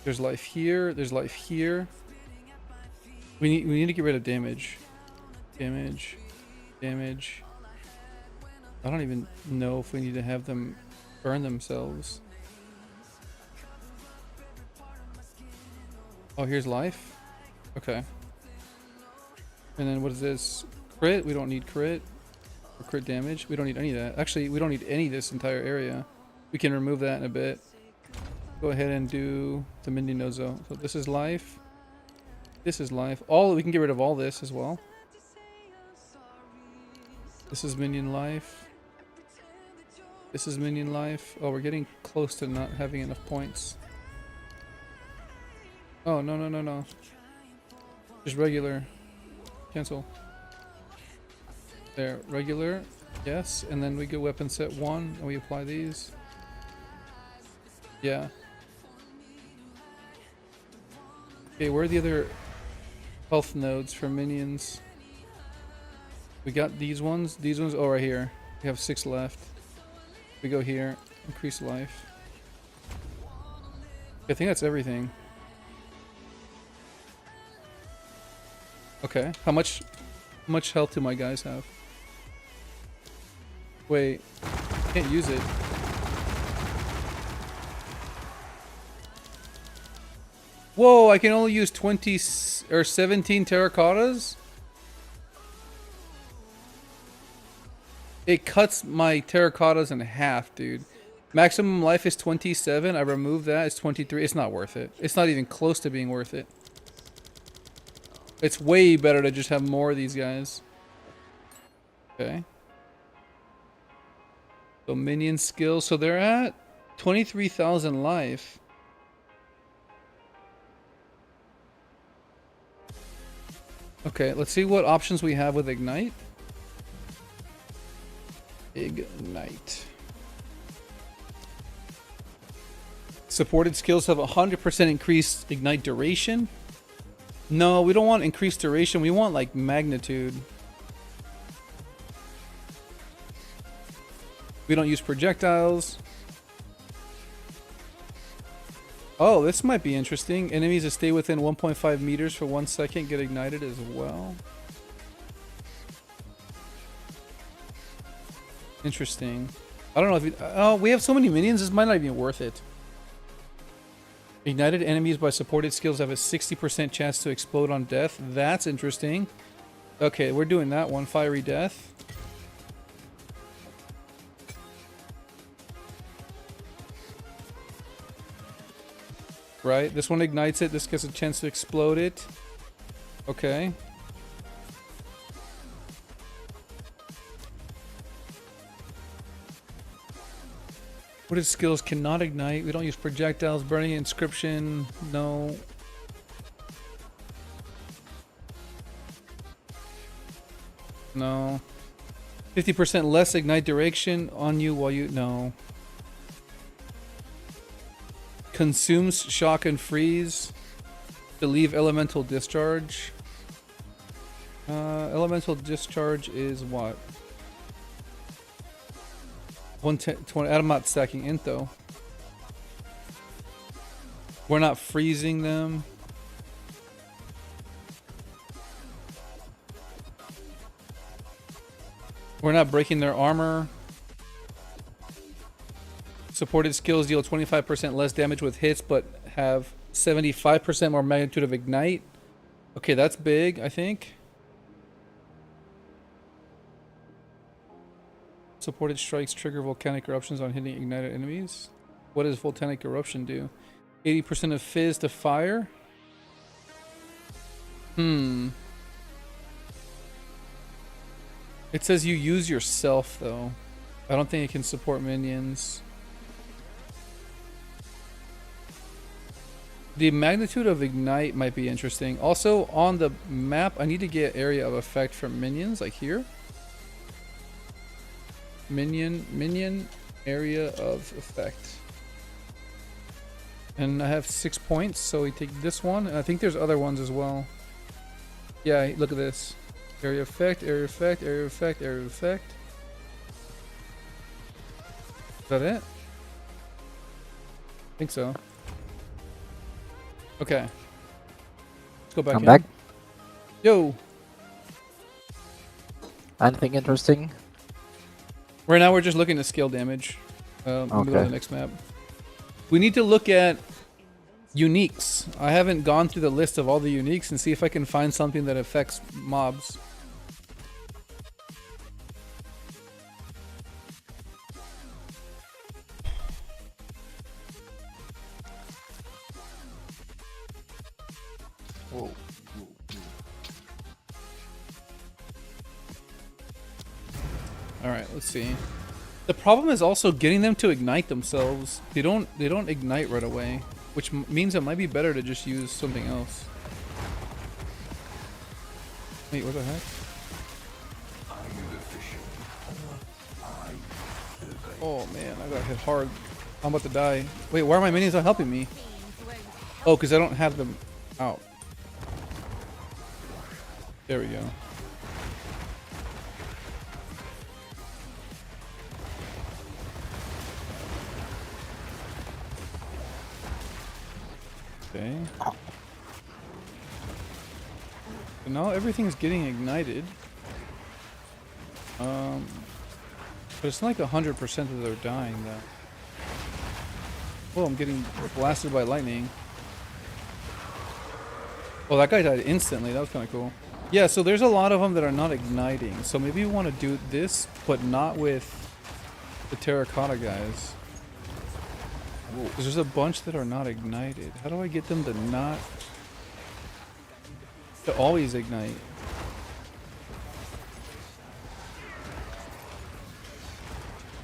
There's life here, there's life here. We need to get rid of damage. Damage. Damage. I don't even know if we need to have them burn themselves. Oh, here's life. Okay. And then what is this? Crit? We don't need crit. Or crit damage. We don't need any of that. Actually, we don't need any of this entire area. We can remove that in a bit. Go ahead and do the Mindinozo. So this is life. This is life. We can get rid of all this as well. This is minion life. This is minion life. Oh, we're getting close to not having enough points. Oh, no, no, no, no. Just regular. Cancel. There, regular. Yes, and then we go weapon set 1 and we apply these. Yeah. Okay, where are the other health nodes for minions? We got these ones. These ones, oh, right here. We have 6 left. We go here, increase life. I think that's everything. Okay, how much health do my guys have? Wait, can't use it. Whoa, I can only use 20 or 17 terracottas? It cuts my terracottas in half, dude. Maximum life is 27. I remove that. It's 23. It's not worth it. It's not even close to being worth it. It's way better to just have more of these guys. Okay. So minion skills. So they're at 23,000 life. Okay, let's see what options we have with Ignite. Ignite. Supported skills have 100% increased Ignite duration. No, we don't want increased duration. We want like magnitude. We don't use projectiles. Oh, this might be interesting. Enemies that stay within 1.5 meters for 1 second get ignited as well. Interesting. I don't know if you... Oh, we have so many minions, this might not even be worth it. Ignited enemies by supported skills have a 60% chance to explode on death. That's interesting. Okay, we're doing that one. Fiery Death. Right, this one ignites it. This gets a chance to explode it. Okay. What is skills cannot ignite? We don't use projectiles, burning inscription. No. No. 50% less ignite duration on you while you... No. Consumes shock and freeze. To leave elemental discharge. Elemental discharge is what? 110, 20. I'm not stacking int though. We're not freezing them. We're not breaking their armor. Supported skills deal 25% less damage with hits, but have 75% more magnitude of ignite. Okay, that's big, I think. Supported strikes trigger volcanic eruptions on hitting ignited enemies. What does volcanic eruption do? 80% of fizz to fire? It says you use yourself, though. I don't think it can support minions. The magnitude of ignite might be interesting. Also, on the map, I need to get area of effect for minions, like here. Minion area of effect. And I have 6 points, so we take this one, and I think there's other ones as well. Yeah, look at this. Area effect, area effect, area effect, area effect. Is that it? I think so. Okay. Let's go back I'm in. back. Yo! Anything interesting? Right now we're just looking at skill damage. Let me go to Okay. the next map. We need to look at uniques. I haven't gone through the list of all the uniques and see if I can find something that affects mobs. All right, let's see. The problem is also getting them to ignite themselves. They don't ignite right away, which means it might be better to just use something else. Wait, what the heck? Oh man, I got hit hard. I'm about to die. Wait, why are my minions not helping me? Oh, because I don't have them out. There we go. Okay. So now everything's getting ignited. But it's not like 100% that they're dying though. Oh, I'm getting blasted by lightning. Well, that guy died instantly. That was kind of cool. Yeah, so there's a lot of them that are not igniting. So maybe we want to do this, but not with the terracotta guys. There's a bunch that are not ignited. How do I get them to not... to always ignite?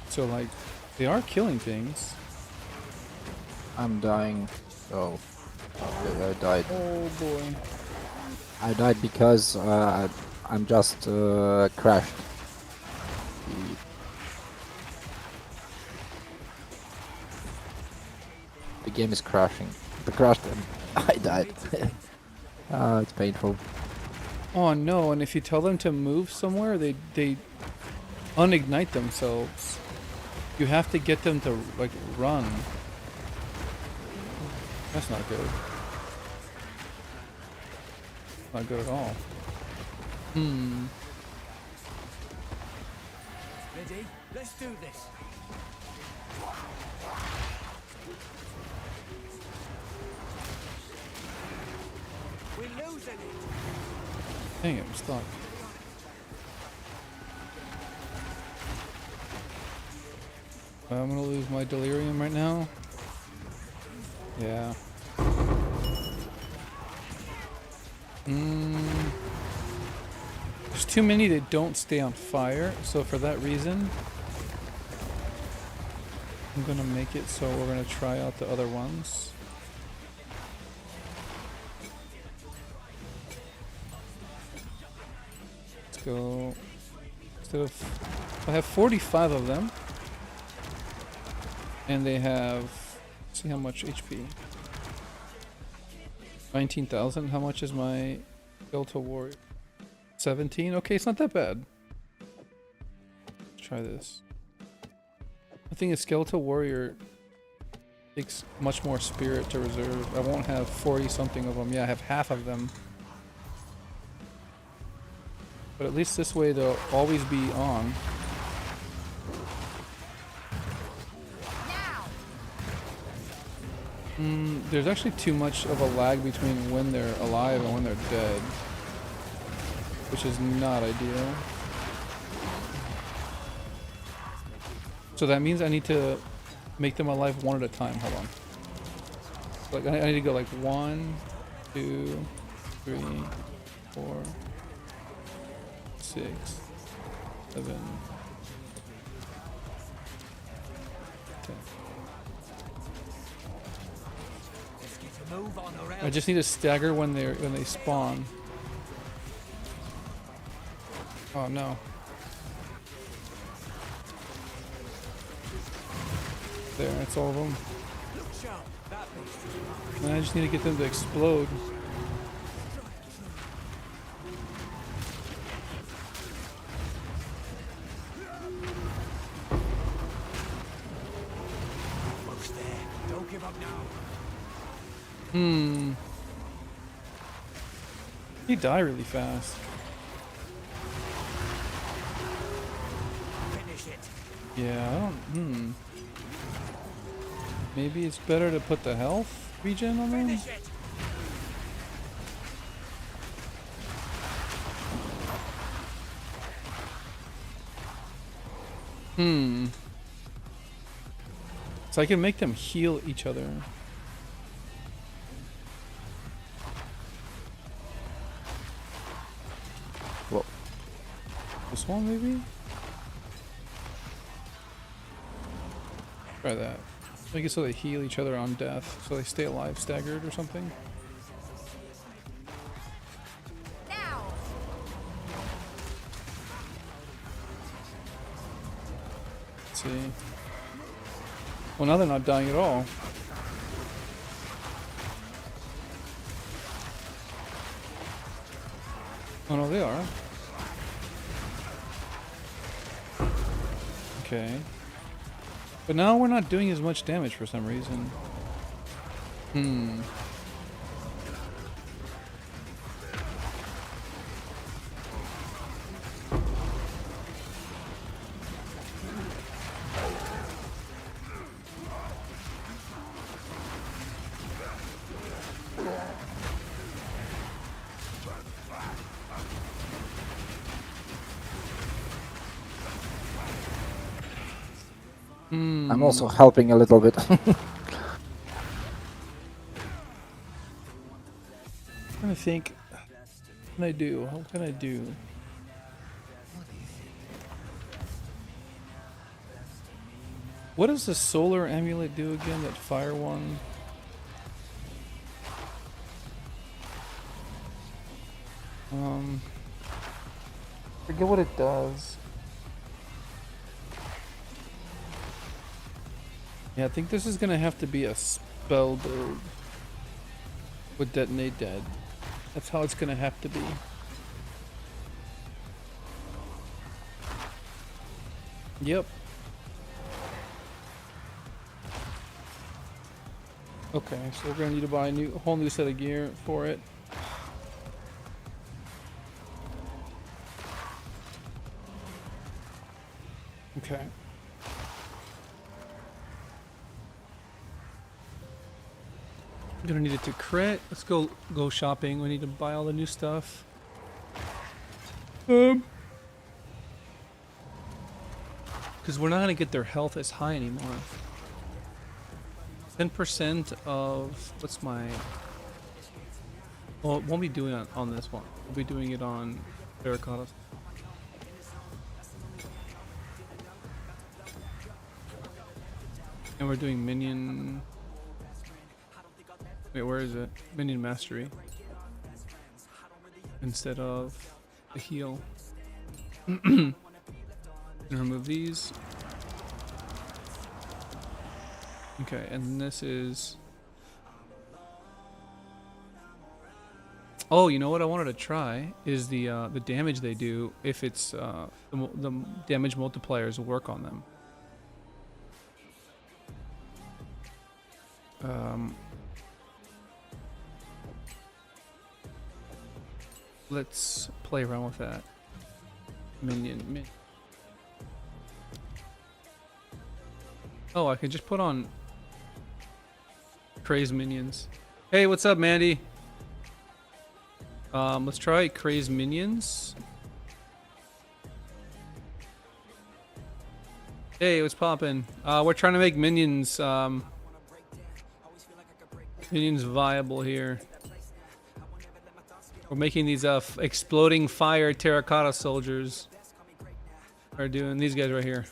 So, like, they are killing things. I'm dying. Oh, okay, I died. Oh boy. I died because I'm just crashed. The game is crashing. The crashed and I died. It's painful. Oh no, and if you tell them to move somewhere, they unignite themselves. You have to get them to, like, run. That's not good. Not good at all. Hmm. Ready? Let's do this. We're losing it. Dang it, I'm stuck. I'm gonna lose my delirium right now. Yeah. There's too many that don't stay on fire, so for that reason, I'm gonna make it so we're gonna try out the other ones. Let's go. Instead of, I have 45 of them, and they have. Let's see how much HP. 19,000. How much is my Delta Warrior? 17. Okay, it's not that bad. Let's try this. I think a Skeletal Warrior takes much more spirit to reserve. I won't have 40 something of them. Yeah, I have half of them. But at least this way they'll always be on. There's actually too much of a lag between when they're alive and when they're dead, which is not ideal. So that means I need to make them alive one at a time. Hold on. Like I need to go like 1, 2, 3, 4, 6, 7, 10. Move on around. I just need to stagger when they spawn. Oh no. There, that's all of them. Look sharp. That beast. And I just need to get them to explode. Almost there. Don't give up now. He die really fast. Finish it. Yeah, I don't. Maybe it's better to put the health regen on them. Finish it. So I can make them heal each other. Whoa. This one maybe? Try that. Make it so they heal each other on death, so they stay alive staggered or something. Now. Let's see. Well, now they're not dying at all. Oh no, they are. Okay. But now we're not doing as much damage for some reason. I'm also helping a little bit. Trying to think. What can I do? What can I do? What does the solar amulet do again? That fire one? Forget what it does. Yeah, I think this is gonna have to be a spell build with detonate dead. That's how it's gonna have to be. Yep. Okay, so we're gonna need to buy a whole new set of gear for it. Okay. I'm gonna need it to crit. Let's go shopping. We need to buy all the new stuff. Because we're not gonna get their health as high anymore. 10% of what's my? Well, it won't be doing it on this one. We'll be doing it on terracotta. And we're doing minion. Wait, where is it? Minion mastery. Instead of the heal. Gonna remove these. Okay, and this is. Oh, you know what I wanted to try is the damage they do if it's the damage multipliers work on them. Let's play around with that. Minion. Oh, I can just put on crazed minions. Hey, what's up, Mandy? Let's try crazed minions. Hey, what's poppin'? We're trying to make minions, minions viable here. We're making these exploding fire terracotta soldiers. We're doing these guys right here.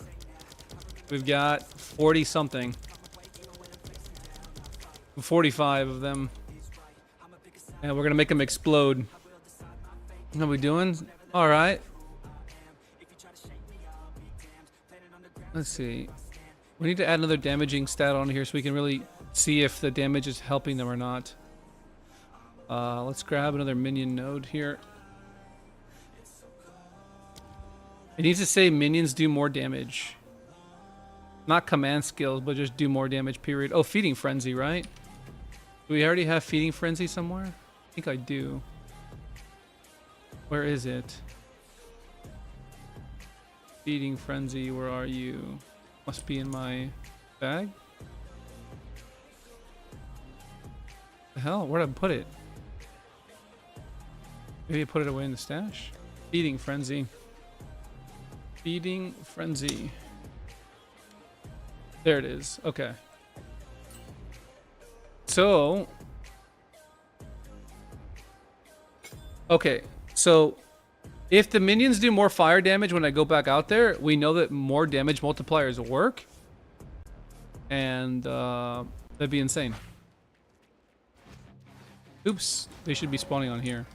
We've got 40 something. 45 of them. And we're gonna make them explode. How we doing? Alright. Let's see. We need to add another damaging stat on here so we can really see if the damage is helping them or not. Let's grab another minion node here. It needs to say minions do more damage. Not command skills, but just do more damage, period. Oh, feeding frenzy, right? Do we already have feeding frenzy somewhere? I think I do. Where is it? Feeding frenzy, where are you? Must be in my bag. The hell? Where'd I put it? Maybe I put it away in the stash? Feeding frenzy. Feeding frenzy. There it is. Okay. So. Okay. So. If the minions do more fire damage when I go back out there, we know that more damage multipliers work. And that'd be insane. Oops. They should be spawning on here.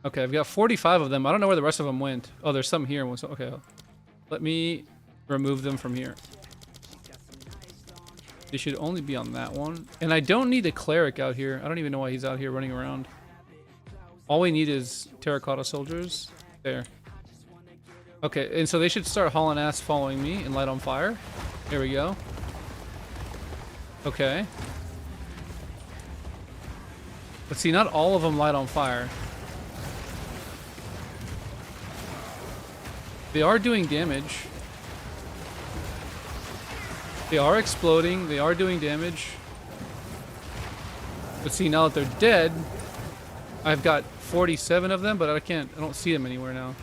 Okay, I've got 45 of them. I don't know where the rest of them went. Oh, there's some here. Okay. Let me remove them from here. They should only be on that one. And I don't need a cleric out here. I don't even know why he's out here running around. All we need is terracotta soldiers. There. Okay, and so they should start hauling ass following me and light on fire. Here we go. Okay. But see, not all of them light on fire. They are doing damage. They are exploding. They are doing damage. But see, now that they're dead, I've got 47 of them, but I don't see them anywhere now.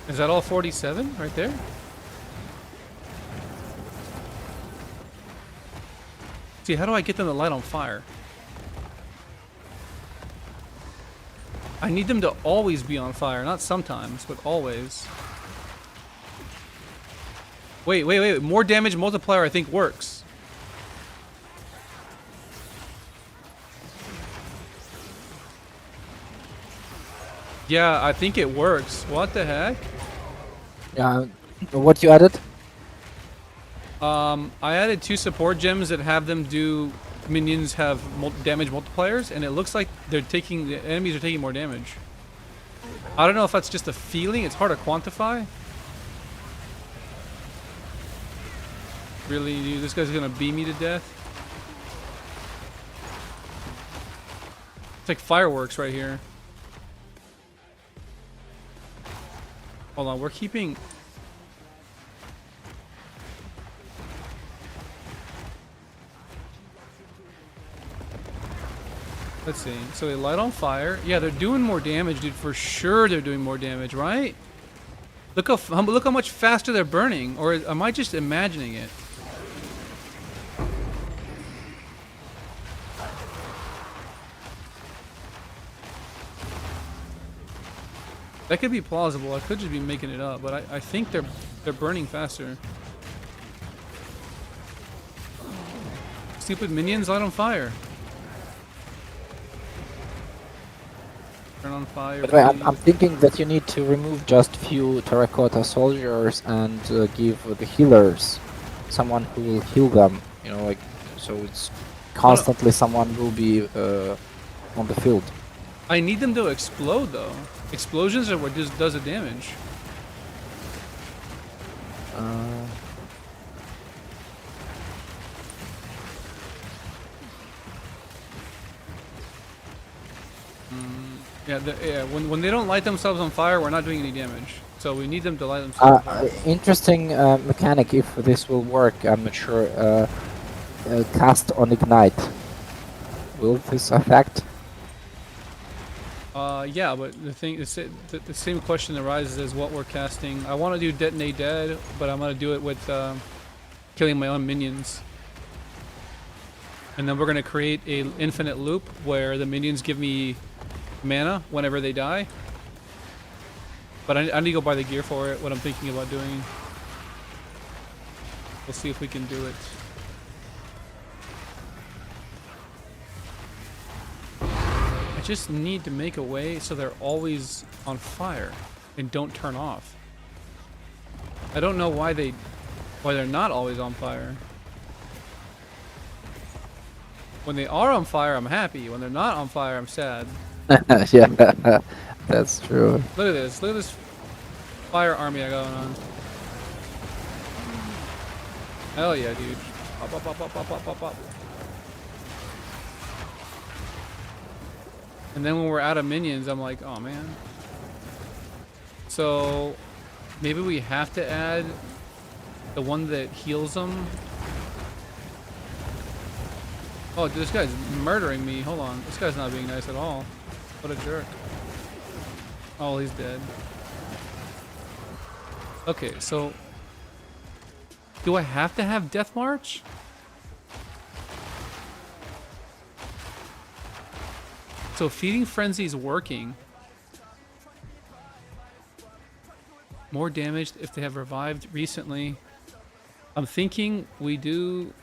Is that all 47 right there? See, how do I get them to light on fire? I need them to always be on fire, not sometimes, but always. Wait. More damage multiplier I think works. Yeah, I think it works. What the heck? Yeah, what you added? I added 2 support gems that have them do minions have damage multipliers, and it looks like the enemies are taking more damage. I don't know if that's just a feeling. It's hard to quantify. Really, dude, this guy's gonna beat me to death. It's like fireworks right here. Hold on, we're keeping... Let's see. So they light on fire. Yeah, they're doing more damage, dude. For sure they're doing more damage, right? Look how much faster they're burning. Or am I just imagining it? That could be plausible. I could just be making it up, but I think they're burning faster. Stupid minions light on fire. Turn on fire. By the way, I'm thinking that you need to remove just few terracotta soldiers and give the healers someone who will heal them. You know, like so it's constantly someone will be on the field. I need them to explode though. Explosions are what just does the damage. Yeah, when they don't light themselves on fire, we're not doing any damage. So we need them to light themselves on fire. Interesting mechanic if this will work. I'm not sure. Cast on ignite. Will this affect? Yeah, but the thing is, the same question arises as what we're casting. I want to do detonate dead, but I'm gonna do it with killing my own minions. And then we're gonna create a infinite loop where the minions give me mana whenever they die. But I need to go buy the gear for it. What I'm thinking about doing. We'll see if we can do it. I just need to make a way so they're always on fire and don't turn off. I don't know why they're not always on fire. When they are on fire, I'm happy. When they're not on fire, I'm sad. Yeah, that's true. Look at this. Look at this fire army I got on. Hell yeah, dude. Pop, pop, pop, pop, pop, pop, pop, pop. And then when we're out of minions, I'm like, oh man. So maybe we have to add the one that heals them. Oh, dude, this guy's murdering me. Hold on. This guy's not being nice at all. What a jerk. Oh, he's dead. Okay, so do I have to have Death March? So Feeding Frenzy is working. More damage if they have revived recently. I'm thinking we do...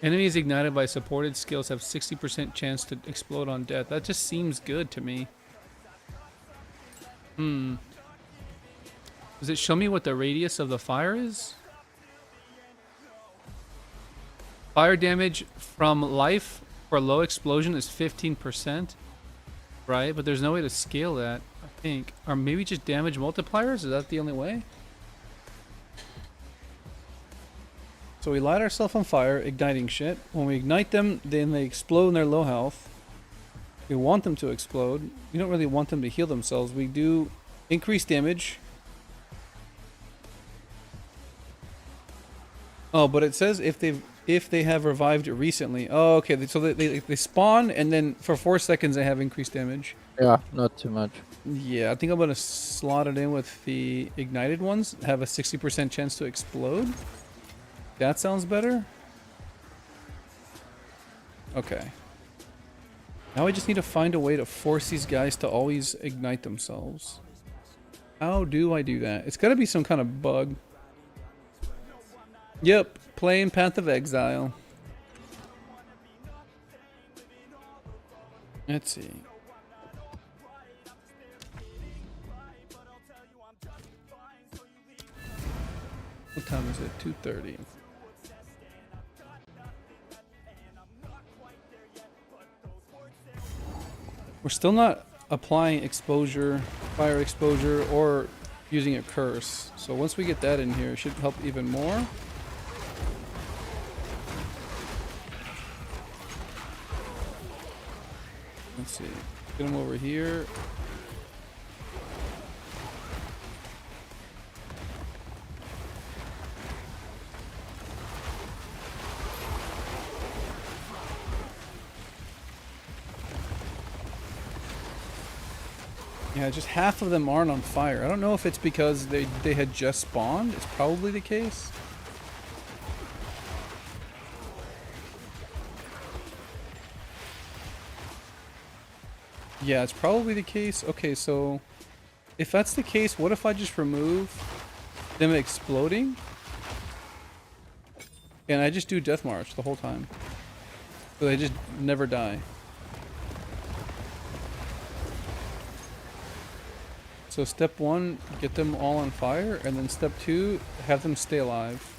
Enemies ignited by supported skills have 60% chance to explode on death. That just seems good to me. Does it show me what the radius of the fire is? Fire damage from life for low explosion is 15%. Right? But there's no way to scale that, I think. Or maybe just damage multipliers? Is that the only way? So we light ourselves on fire, igniting shit. When we ignite them, then they explode in their low health. We want them to explode. We don't really want them to heal themselves. We do increase damage. Oh, but it says if they have revived recently. Oh, okay. So they spawn and then for 4 seconds they have increased damage. Yeah, not too much. Yeah, I think I'm gonna slot it in with the ignited ones. Have a 60% chance to explode. That sounds better. Okay. Now I just need to find a way to force these guys to always ignite themselves. How do I do that? It's gotta be some kind of bug. Yep, playing Path of Exile. Let's see. What time is it? 2:30. We're still not applying exposure, fire exposure, or using a curse. So once we get that in here, it should help even more. Let's see. Get him over here. Yeah, just half of them aren't on fire. I don't know if it's because they had just spawned. It's probably the case. Yeah, it's probably the case. Okay, so if that's the case, what if I just remove them exploding? And I just do Death March the whole time. So they just never die. So step 1, get them all on fire, and then step 2, have them stay alive.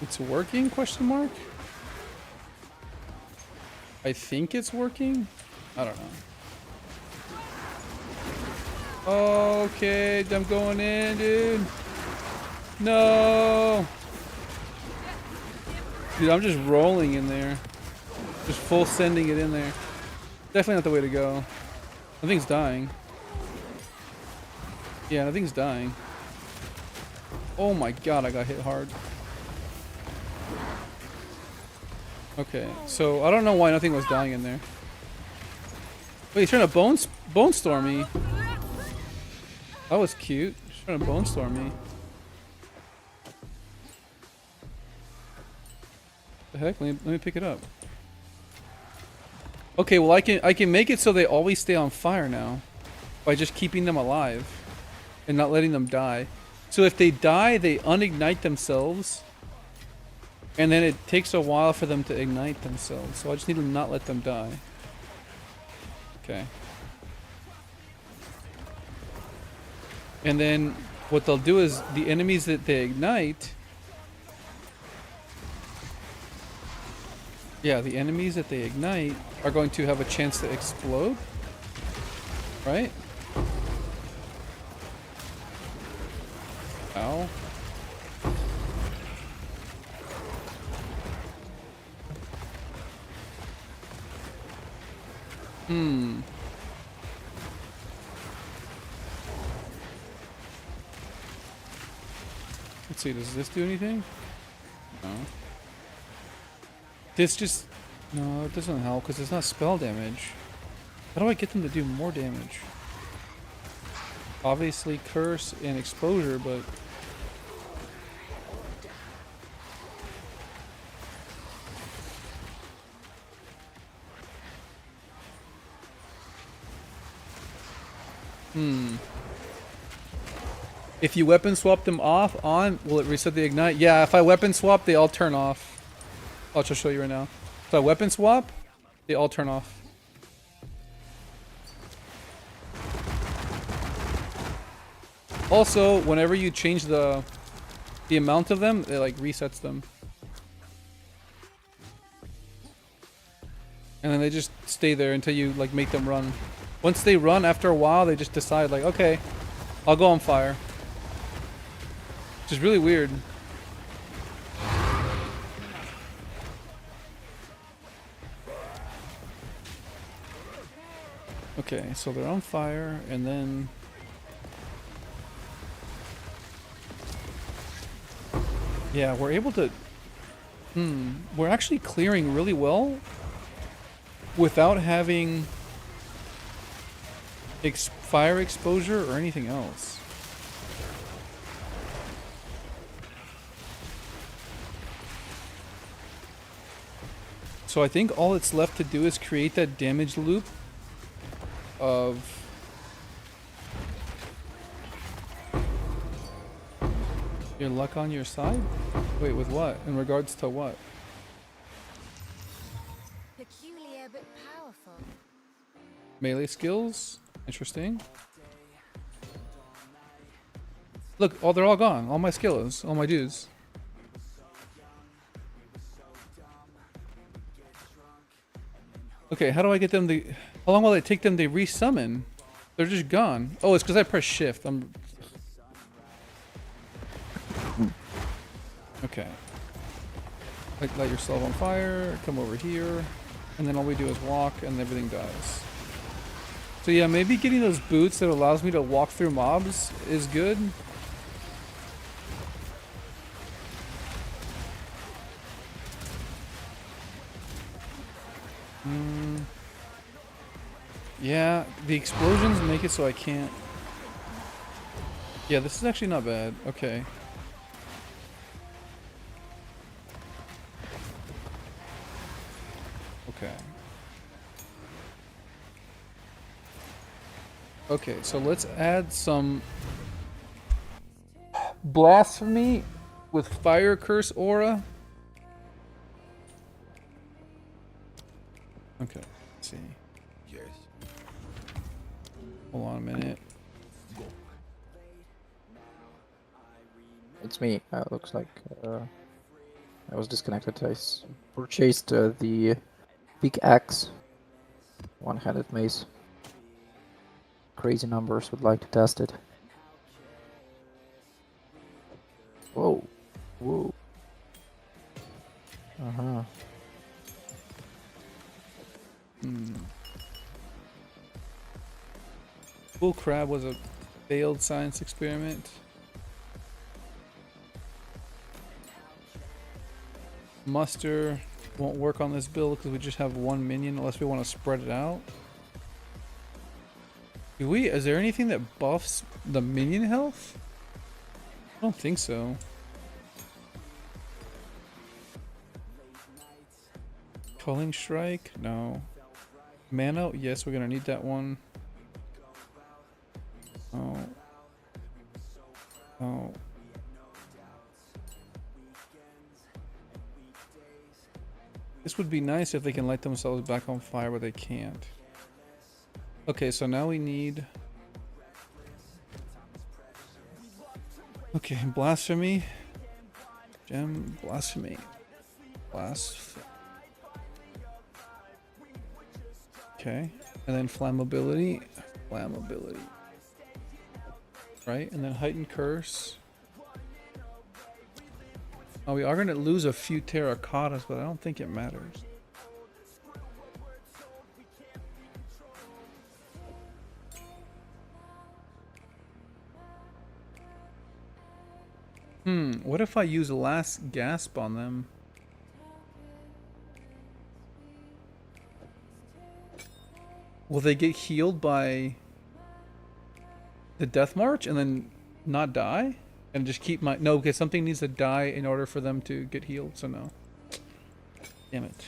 It's working, question mark? I think it's working? I don't know. Okay, I'm going in, dude. No. Dude, I'm just rolling in there. Just full sending it in there. Definitely not the way to go. Nothing's dying. Yeah, nothing's dying. Oh my god, I got hit hard. Okay, so I don't know why nothing was dying in there. Wait, he's trying to bone storm me. That was cute. He's trying to bone storm me. The heck? Let me pick it up. Okay, well I can make it so they always stay on fire now by just keeping them alive and not letting them die. So if they die, they unignite themselves, and then it takes a while for them to ignite themselves. So I just need to not let them die. Okay. And then what they'll do is the enemies that they ignite. Yeah, the enemies that they ignite are going to have a chance to explode. Right? Ow. Let's see, does this do anything? No. This just... No, it doesn't help because it's not spell damage. How do I get them to do more damage? Obviously curse and exposure, but... If you weapon swap them on, will it reset the ignite? Yeah, if I weapon swap, they all turn off. I'll just show you right now. If I weapon swap, they all turn off. Also, whenever you change the amount of them, it like resets them. And then they just stay there until you like make them run. Once they run, after a while, they just decide like, okay, I'll go on fire. Which is really weird. Okay, so they're on fire, and then... Yeah, we're able to... We're actually clearing really well without having fire exposure or anything else. So I think all it's left to do is create that damage loop of your luck on your side? Wait, with what? In regards to what? Peculiar but powerful. Melee skills. Interesting. Look, oh, they're all gone. All my skills, all my dudes. Okay, how do I get them to... How long will it take them to resummon? They're just gone. Oh, it's because I pressed shift. Okay. Light yourself on fire, come over here, and then all we do is walk and everything dies. So yeah, maybe getting those boots that allows me to walk through mobs is good. Yeah, the explosions make it so I can't... Yeah, this is actually not bad. Okay. Okay. Okay, so let's add some blasphemy with fire curse aura. Okay, let's see. Yes. Hold on a minute. It's me. Looks like I was disconnected. I purchased the big axe, one-handed mace. Crazy numbers. Would like to test it. Whoa, whoa. Uh-huh. Bull crab was a failed science experiment. Muster won't work on this build because we just have one minion unless we want to spread it out. Is there anything that buffs the minion health? I don't think so. Culling strike? No. Mana? Yes, we're gonna need that one. Oh. Oh. This would be nice if they can light themselves back on fire, but they can't. Okay, so now we need... Okay, blasphemy. Gem, blasphemy. Blasphemy. Okay, and then flammability. Flammability. Right, and then heightened curse. Oh, we are going to lose a few terracottas, but I don't think it matters. What if I use last gasp on them? Will they get healed by the death march and then not die? And just keep my... No, because something needs to die in order for them to get healed, so no. Damn it.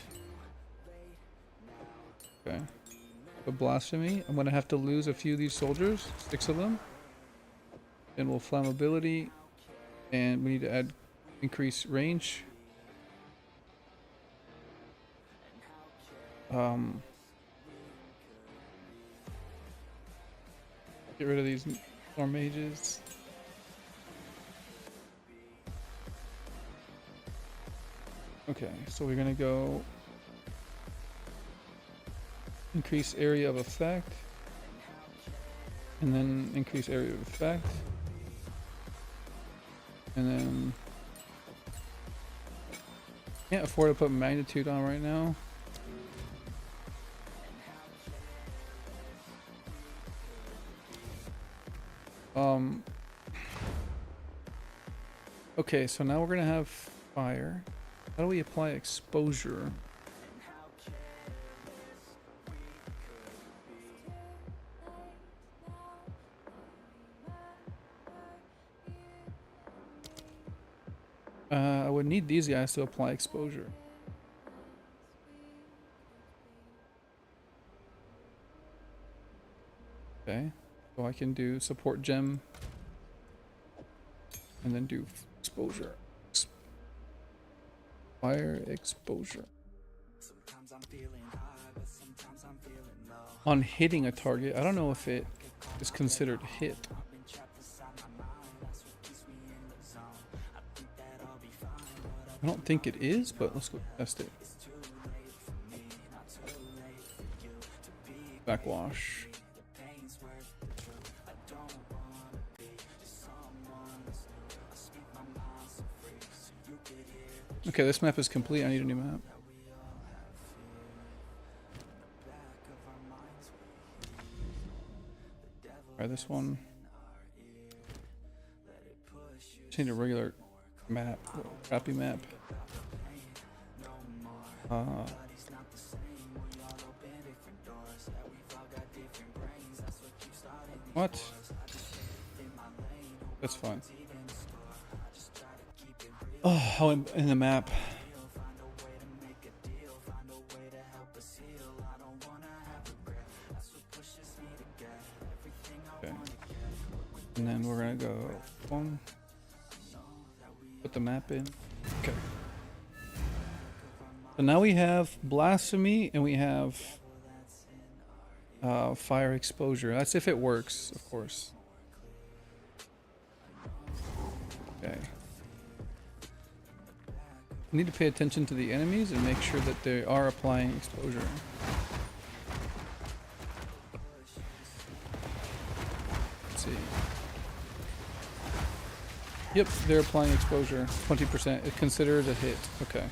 Okay. But blasphemy, I'm going to have to lose a few of these soldiers. 6 of them. Then we'll flammability. And we need to add increase range. Get rid of these more mages. Okay, so we're gonna go increase area of effect, and then increase area of effect, and then can't afford to put magnitude on right now. Okay, so now we're gonna have fire. How do we apply exposure? I would need these guys to apply exposure. Okay, so I can do support gem and then do exposure. Fire exposure. Sometimes I'm feeling high, but sometimes I'm feeling low. on hitting a target. I don't know if it is considered hit. I don't think it is, but let's go test it. Backwash. Okay, this map is complete. I need a new map. Try this one. Just need a regular map, crappy map. What? That's fine. Oh, I'm in the map. Okay. And then we're gonna go one. Put the map in. Okay. So now we have blasphemy and we have fire exposure. That's if it works, of course. Okay. We need to pay attention to the enemies and make sure that they are applying exposure. Let's see. Yep, they're applying exposure. 20%. It's considered a hit. Okay.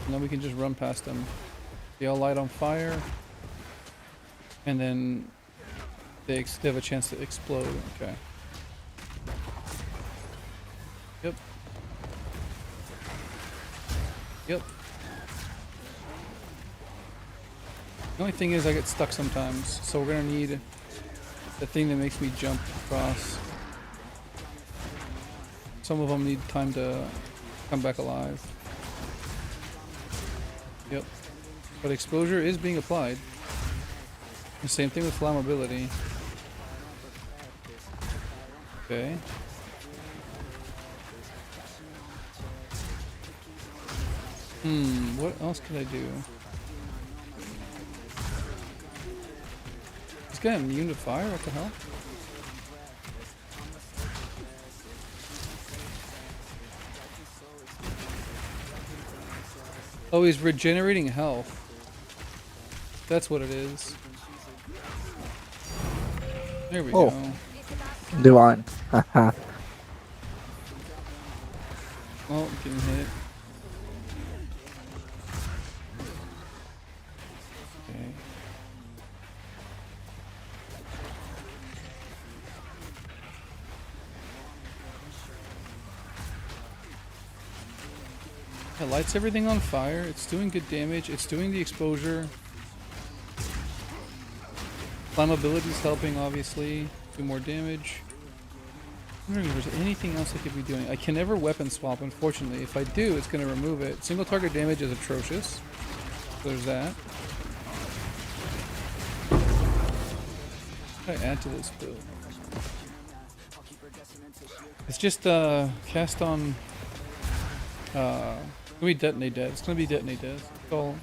Now we can just run past them. They all light on fire. And then they have a chance to explode. Okay. Yep. Yep. The only thing is I get stuck sometimes, so we're gonna need the thing that makes me jump across. Some of them need time to come back alive. Yep. But exposure is being applied. The same thing with flammability. Okay. What else could I do? This guy immune to fire? What the hell? Oh, he's regenerating health. That's what it is. There we go. Divine. Haha. Oh, getting hit. Okay. It lights everything on fire. It's doing good damage. It's doing the exposure. Flammability is helping, obviously. Do more damage. I'm wondering if there's anything else I could be doing. I can never weapon swap, unfortunately. If I do, it's going to remove it. Single target damage is atrocious. So there's that. What do I add to this build? It's just cast on. It's gonna be detonate dead. It's gonna be detonate dead. Call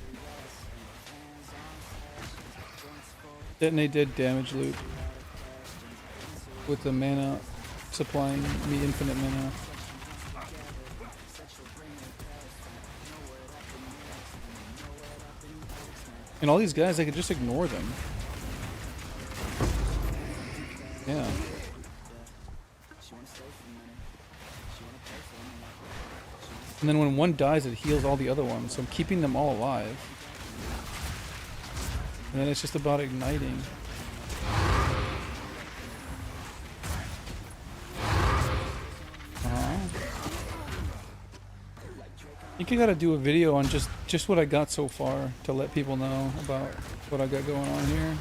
detonate dead damage loop with the mana supplying me infinite mana. And all these guys, I could just ignore them. Yeah. And then when one dies, it heals all the other ones. So I'm keeping them all alive. And then it's just about igniting. I think I gotta do a video on just what I got so far to let people know about what I got going on here.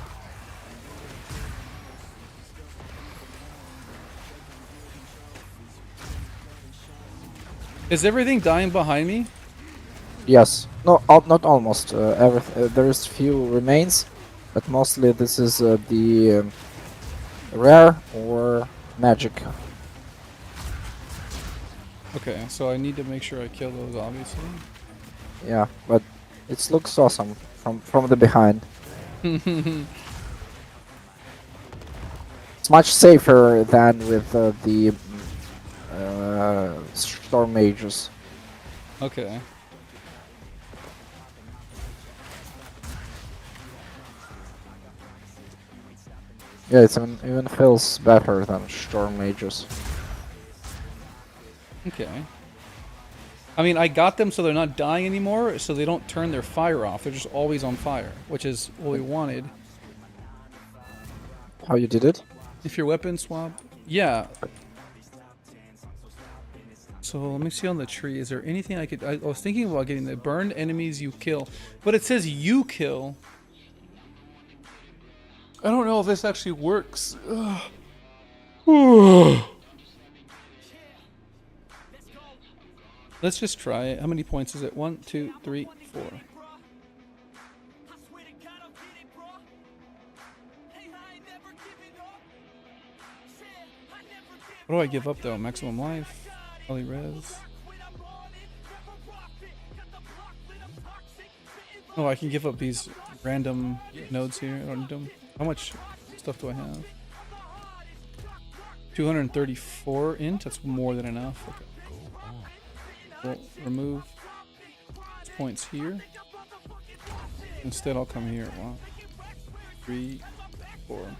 Is everything dying behind me? Yes. No, not almost. There is few remains, but mostly this is the rare or magic. Okay, so I need to make sure I kill those, obviously. Yeah, but it looks awesome from the behind. It's much safer than with the storm mages. Okay. Yeah, it even feels better than storm mages. Okay. I mean, I got them so they're not dying anymore, so they don't turn their fire off. They're just always on fire, which is what we wanted. How you did it? If your weapon swap, yeah. So let me see on the tree. Is there anything I could? I was thinking about getting the burned enemies you kill, but it says you kill. I don't know if this actually works. Let's just try it. How many points is it? 1, 2, 3, 4. What do I give up though? Maximum life, early res. Oh, I can give up these random nodes here. I don't need them. How much stuff do I have? 234 int. That's more than enough. Okay. We'll remove points here. Instead, I'll come here. 1, 3, 4.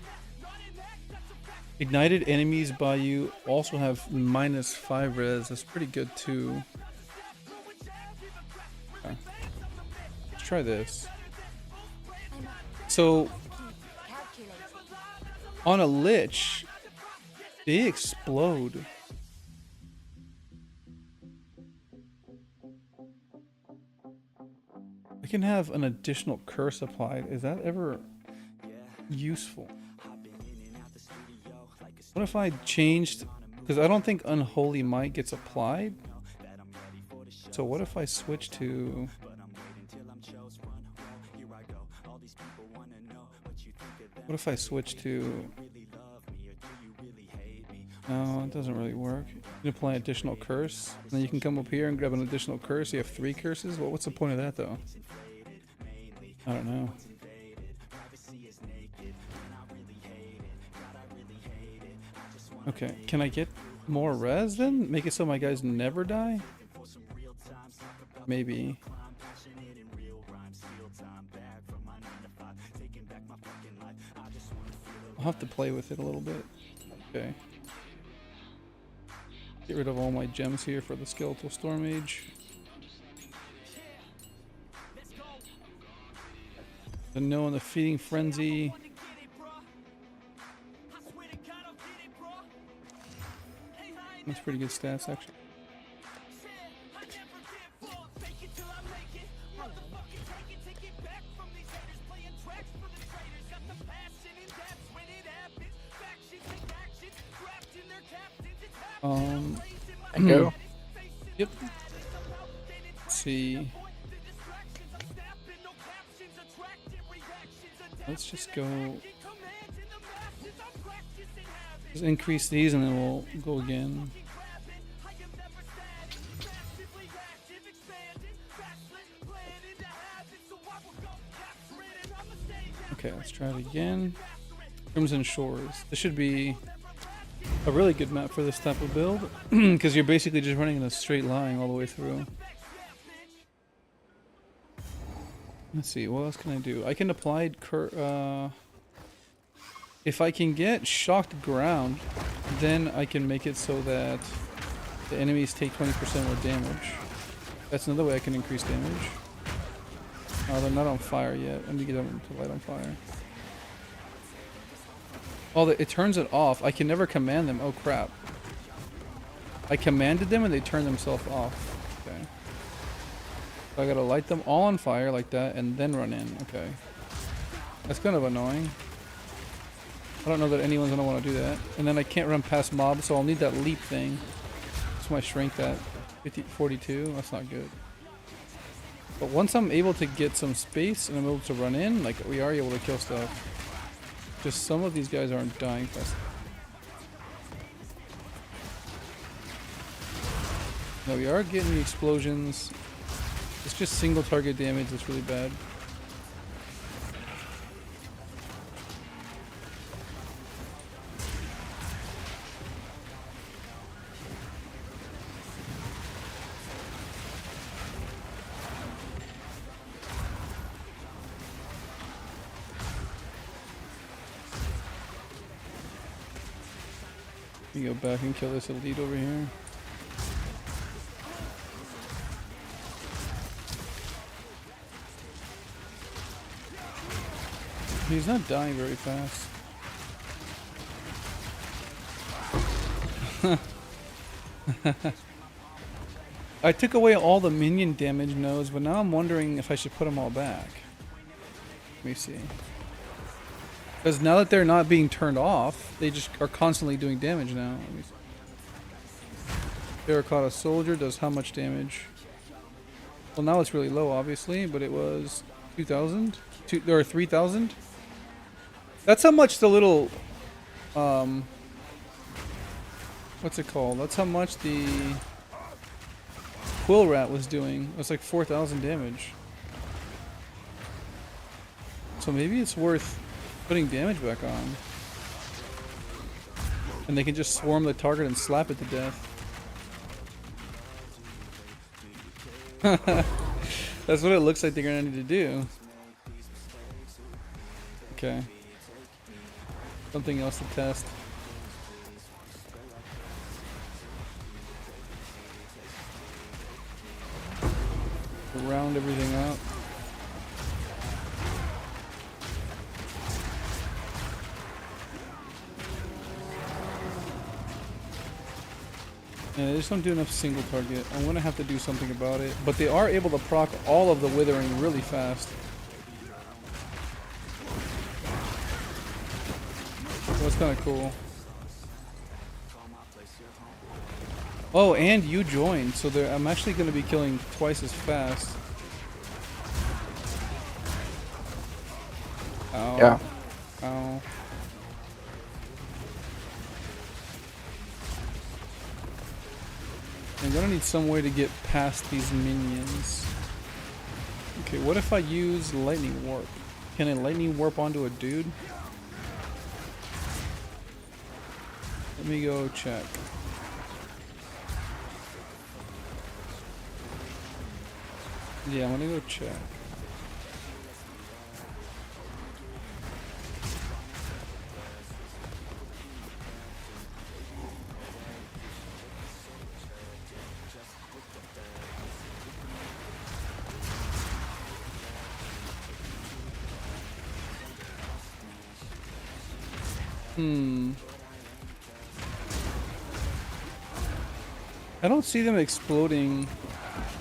Ignited enemies by you also have -5 res. That's pretty good too. Okay. Let's try this. So, on a lich, they explode. I can have an additional curse applied. Is that ever useful? What if I changed, because I don't think Unholy Might gets applied. So what if I switch to... What if I switch to... No, it doesn't really work. You can apply additional curse. And then you can come up here and grab an additional curse. You have 3 curses? Well, what's the point of that though? I don't know. Okay, can I get more res then? Make it so my guys never die? Maybe. I'll have to play with it a little bit. Okay. Get rid of all my gems here for the Skeletal Storm Mage. The No and the Feeding Frenzy. That's pretty good stats, actually. Go. Yep. Let's see. Let's just go. Just increase these and then we'll go again. Okay, let's try it again. Crimson Shores. This should be a really good map for this type of build because you're basically just running in a straight line all the way through. Let's see, what else can I do? I can apply if I can get shocked ground, then I can make it so that the enemies take 20% more damage. That's another way I can increase damage. They're not on fire yet. Let me get them to light on fire. Oh, it turns it off. I can never command them. Oh crap. I commanded them and they turn themselves off. Okay. So I gotta light them all on fire like that and then run in. Okay. That's kind of annoying. I don't know that anyone's gonna want to do that. And then I can't run past mobs, so I'll need that leap thing. What's my strength at? 42? That's not good. But once I'm able to get some space and I'm able to run in, like we are able to kill stuff. Just some of these guys aren't dying fast. Now we are getting the explosions. It's just single target damage that's really bad. Let me go back and kill this elite over here. He's not dying very fast. I took away all the minion damage nodes, but now I'm wondering if I should put them all back. Let me see. Because now that they're not being turned off, they just are constantly doing damage now. Let me see. Terracotta Soldier does how much damage? Well, now it's really low, obviously, but it was 2,000? Or 3,000? That's how much the little... what's it called? That's how much the Quill Rat was doing. It was like 4,000 damage. So maybe it's worth putting damage back on. And they can just swarm the target and slap it to death. That's what it looks like they're gonna need to do. Okay. Something else to test. Round everything up. Yeah, they just don't do enough single target. I'm gonna have to do something about it. But they are able to proc all of the withering really fast. So that's kind of cool. Oh, and you joined, so I'm actually going to be killing twice as fast. Ow. Yeah. Ow. I'm gonna need some way to get past these minions. Okay, what if I use lightning warp? Can I lightning warp onto a dude? Let me go check. Yeah, I'm gonna go check. I don't see them exploding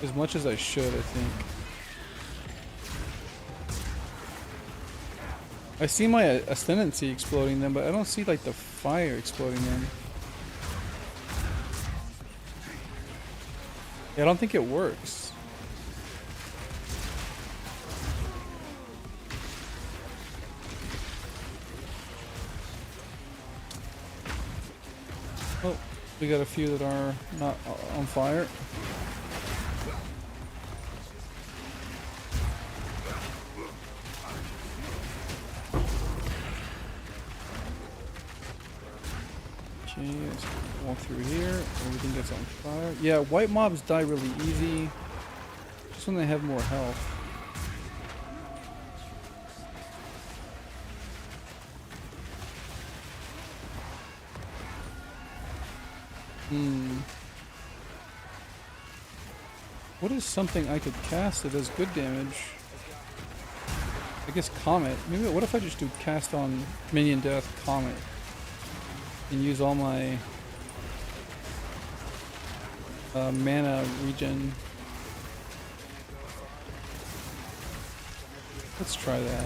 as much as I should, I think. I see my ascendancy exploding them, but I don't see like the fire exploding them. Yeah, I don't think it works. Oh, we got a few that are not on fire. Okay, let's walk through here. Everything gets on fire. Yeah, white mobs die really easy. Just when they have more health. What is something I could cast that does good damage? I guess Comet. Maybe. What if I just do cast on minion death Comet and use all my mana regen? Let's try that.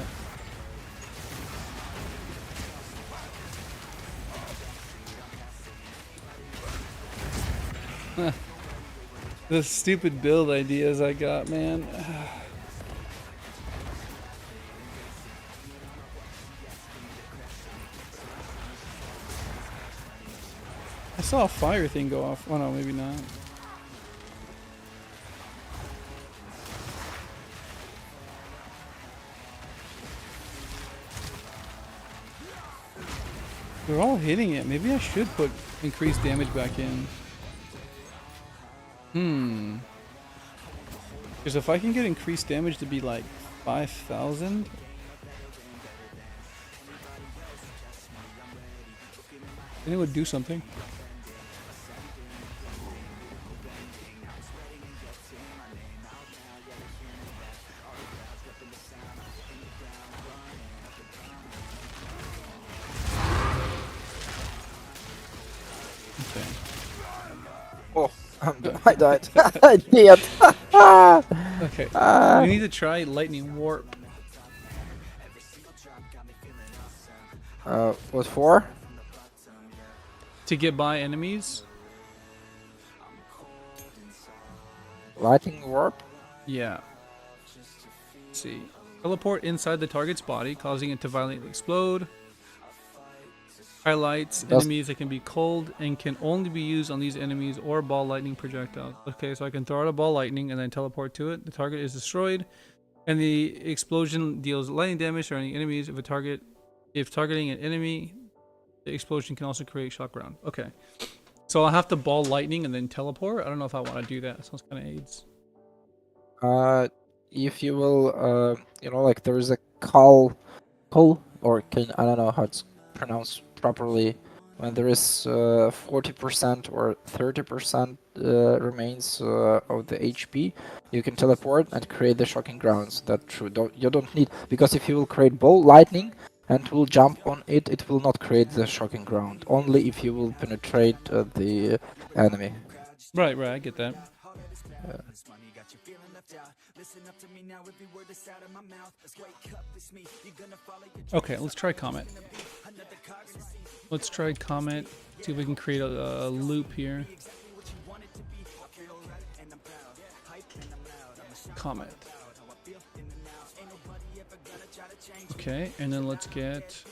The stupid build ideas I got, man. I saw a fire thing go off. Oh no, maybe not. They're all hitting it. Maybe I should put increased damage back in. Because if I can get increased damage to be like 5,000. And it would do something. Okay. Oh, I died. I did. Okay. Ah. We need to try lightning warp. What for? To get by enemies? Lightning warp? Yeah. Let's see. Teleport inside the target's body, causing it to violently explode. Highlights enemies that can be cold and can only be used on these enemies or ball lightning projectiles. Okay, so I can throw out a ball lightning and then teleport to it. The target is destroyed, and the explosion deals lightning damage to any enemies. If targeting an enemy, the explosion can also create shock round. Okay, so I'll have to ball lightning and then teleport. I don't know if I want to do that. Sounds kind of AIDS. If you will, you know, like there is a call, or I don't know how it's pronounced properly. When there is 40% or 30% remains of the HP, you can teleport and create the shocking grounds. That's true. You don't need, because if you will create ball lightning and will jump on it, it will not create the shocking ground. Only if you will penetrate the enemy. Right, I get that. Okay, let's try Comet. Let's try Comet. See if we can create a loop here. Comet. Okay, and then let's get...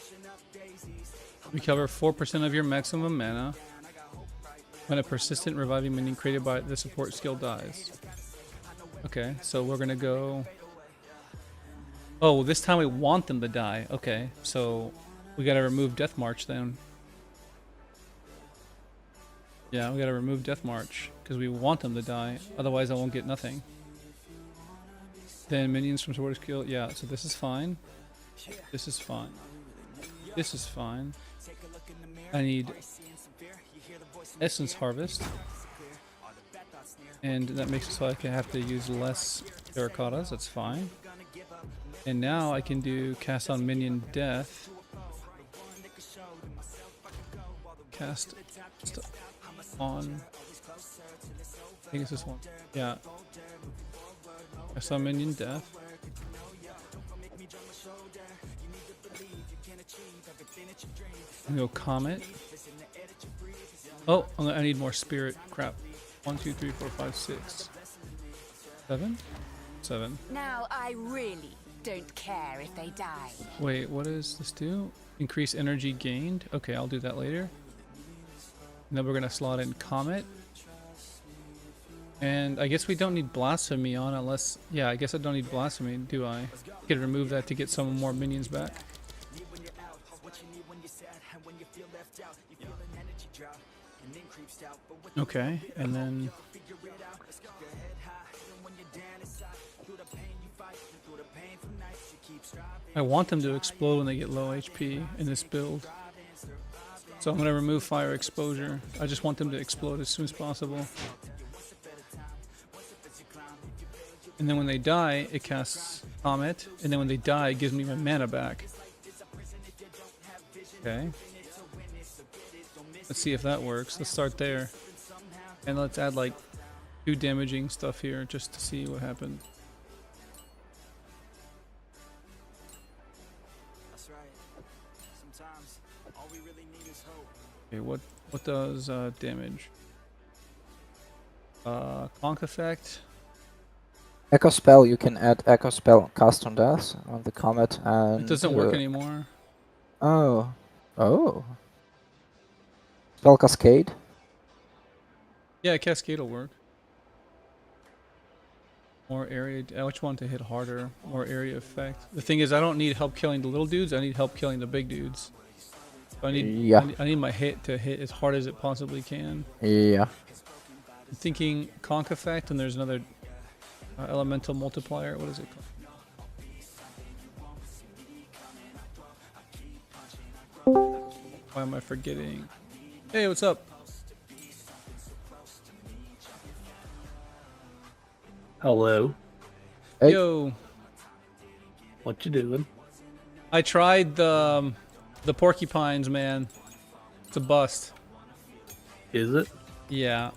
Recover 4% of your maximum mana when a persistent reviving minion created by the support skill dies. Okay, so we're gonna go... Oh, this time we want them to die. Okay, so we gotta remove Death March then. Yeah, we gotta remove Death March because we want them to die. Otherwise, I won't get nothing. Then minions from support skill. Yeah, so this is fine. This is fine. This is fine. I need Essence Harvest. And that makes it so I can have to use less terracottas. That's fine. And now I can do cast on minion death. Cast on... I think it's this one. Yeah. Cast on minion death. I'm gonna go Comet. Oh, I need more spirit. Crap. 1, 2, 3, 4, 5, 6, 7? 7. Now I really don't care if they die. Wait, what does this do? Increase energy gained? Okay, I'll do that later. And then we're gonna slot in Comet. And I guess we don't need Blasphemy on unless... Yeah, I guess I don't need Blasphemy, do I? I could remove that to get some more minions back. Okay, and then... I want them to explode when they get low HP in this build. So I'm going to remove fire exposure. I just want them to explode as soon as possible. And then when they die, it casts Comet. And then when they die, it gives me my mana back. Okay. Let's see if that works. Let's start there. And let's add like 2 damaging stuff here just to see what happens. Okay, what does damage? Conk effect. Echo spell, you can add echo spell cast on death on the comet and... It doesn't work anymore. Oh. Oh. Spell cascade? Yeah, cascade will work. More area... I just want to hit harder. More area effect. The thing is, I don't need help killing the little dudes. I need help killing the big dudes. So I need my hit to hit as hard as it possibly can. Yeah. I'm thinking conk effect, and there's another elemental multiplier. What is it called? Why am I forgetting? Hey, what's up? Hello. Hey. Yo, What you doing? I tried the porcupines, man. It's a bust. Is it? Yeah.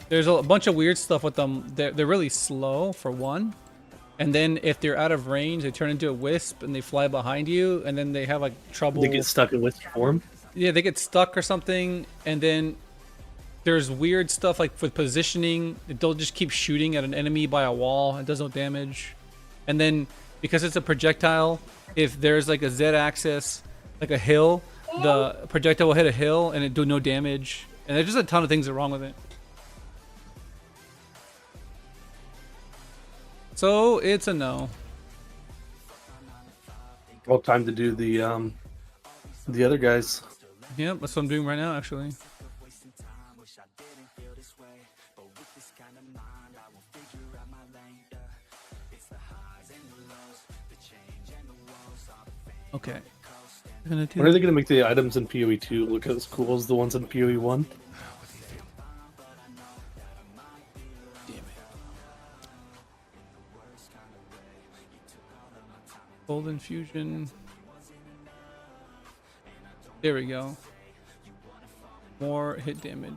There's a bunch of weird stuff with them. They're really slow for one. And then if they're out of range, they turn into a wisp and they fly behind you, and then they have like trouble. They get stuck in wisp form. Yeah, they get stuck or something, and then there's weird stuff like with positioning. They'll just keep shooting at an enemy by a wall. It does no damage. And then because it's a projectile, if there's like a Z-axis, like a hill, the projectile will hit a hill and it do no damage. And there's just a ton of things that are wrong with it. So it's a no. Well, time to do the other guys. Yep, that's what I'm doing right now, actually. Okay. When are they going to make the items in PoE 2 look as cool as the ones in PoE 1? Golden fusion. There we go. More hit damage.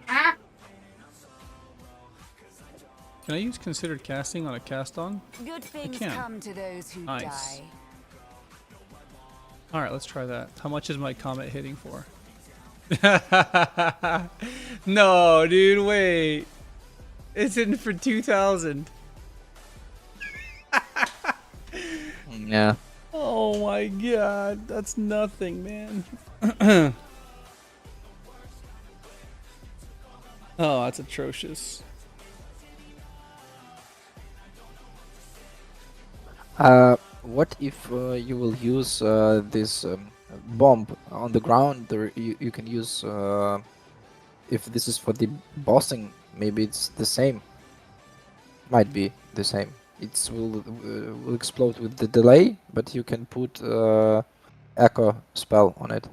Can I use considered casting on a cast on? Good things can. come to those who Nice. die. Alright, let's try that. How much is my comet hitting for? No, dude, wait. It's in for 2,000. Yeah. Oh my god, that's nothing, man. Oh, that's atrocious. What if you will use this bomb on the ground? You can use if this is for the bossing. Maybe it's the same. Might be the same. It will explode with the delay, but you can put echo spell on it.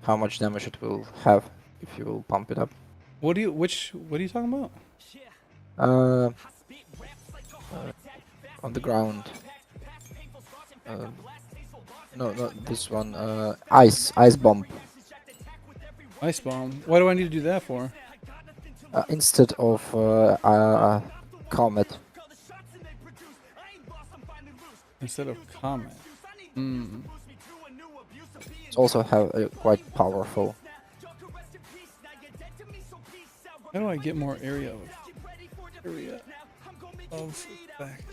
How much damage it will have if you will pump it up? What are you talking about? Uh, on the ground. No, not this one. Ice bomb. Ice bomb. Why do I need to do that for? Instead of comet. Instead of comet. Hmm. It's also quite powerful. How do I get more area of effect?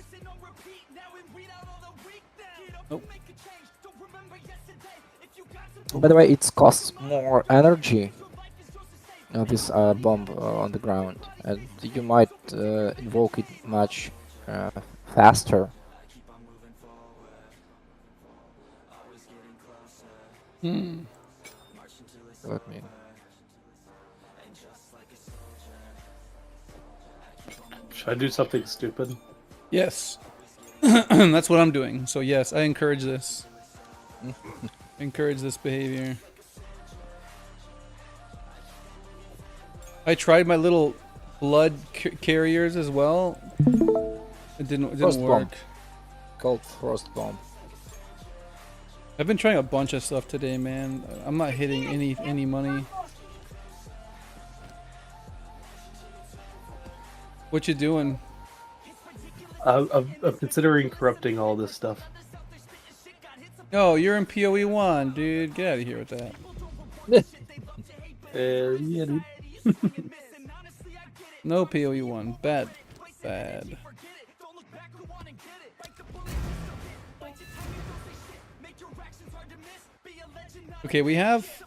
Nope. By the way, it costs more energy. This bomb on the ground, and you might invoke it much faster. Hmm. Let me. Should I do something stupid? Yes. That's what I'm doing. So yes, I encourage this. Encourage this behavior. I tried my little blood carriers as well. It didn't Frost work. bomb. Called frost bomb. I've been trying a bunch of stuff today, man. I'm not hitting any money. What you doing? I'm considering corrupting all this stuff. Oh, you're in PoE 1, dude. Get out of here with that. Yeah, dude. No PoE 1. Bad. Bad. Okay, we have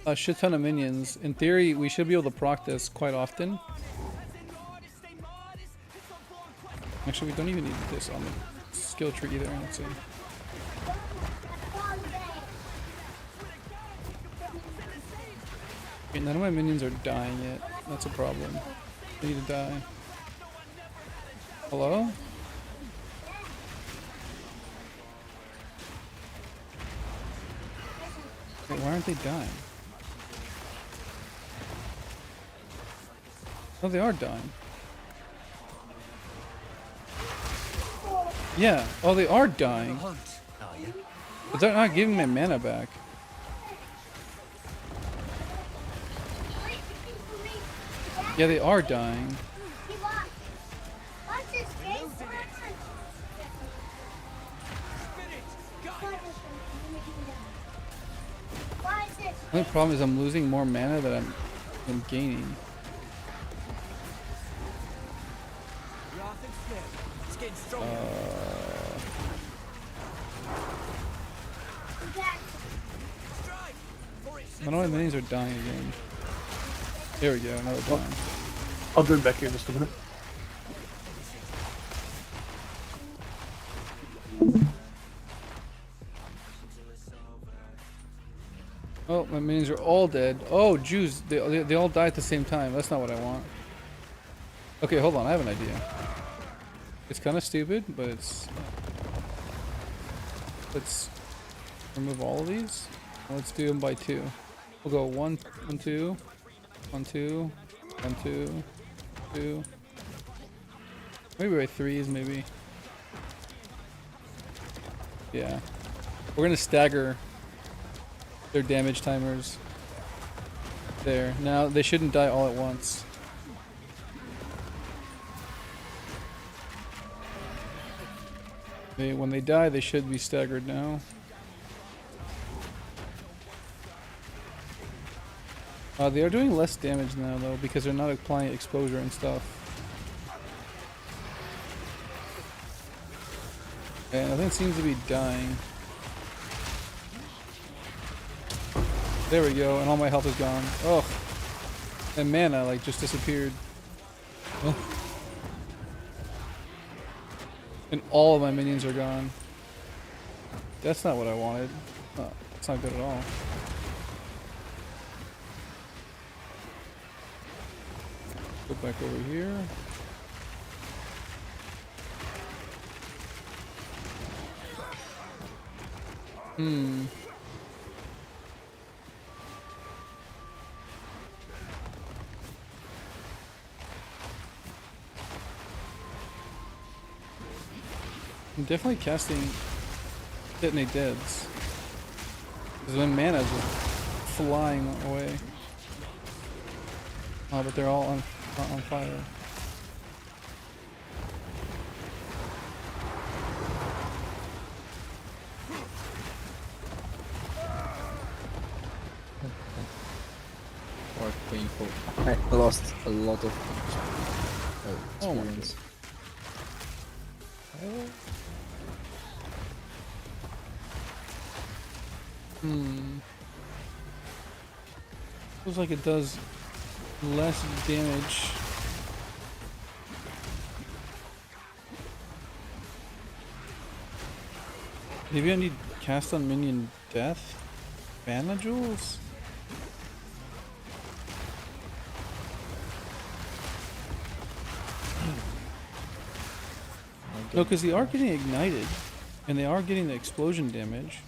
a shit ton of minions. In theory, we should be able to proc this quite often. Actually, we don't even need this on the skill tree either. Let's see. Okay, none of my minions are dying yet. That's a problem. They need to die. Hello? Wait, why aren't they dying? Oh, they are dying. Yeah. Oh, they are dying. Hunt, are you? But they're not giving my mana back. Yeah, they are dying. The only problem is I'm losing more mana than I'm gaining. Wrath and flame. It's getting stronger. Strike! For it's I don't know my minions are dying again. There we go, another dying. I'll be back here in just a minute. Oh, my minions are all dead. Oh, Jews, they all die at the same time. That's not what I want. Okay, hold on, I have an idea. It's kind of stupid, but it's... Let's remove all of these. Let's do them by 2. We'll go 1, 1, 2, 1, 2, 1, 2, 2. Maybe by 3s, maybe. Yeah. We're gonna stagger their damage timers. There. Now they shouldn't die all at once. When they die, they should be staggered now. They are doing less damage now though because they're not applying exposure and stuff. And nothing seems to be dying. There we go, and all my health is gone. Oh, and mana like just disappeared. Oh. And all of my minions are gone. That's not what I wanted. Oh, it's not good at all. Go back over here. Hmm. I'm definitely casting Detonate Deads. Because my mana's just flying away. Oh, but they're all on fire. Quite painful. I lost a lot of Oh my experience. Hmm. Feels like it does less damage. Maybe I need cast on minion death? Mana jewels? No, because they are getting ignited. And they are getting the explosion damage.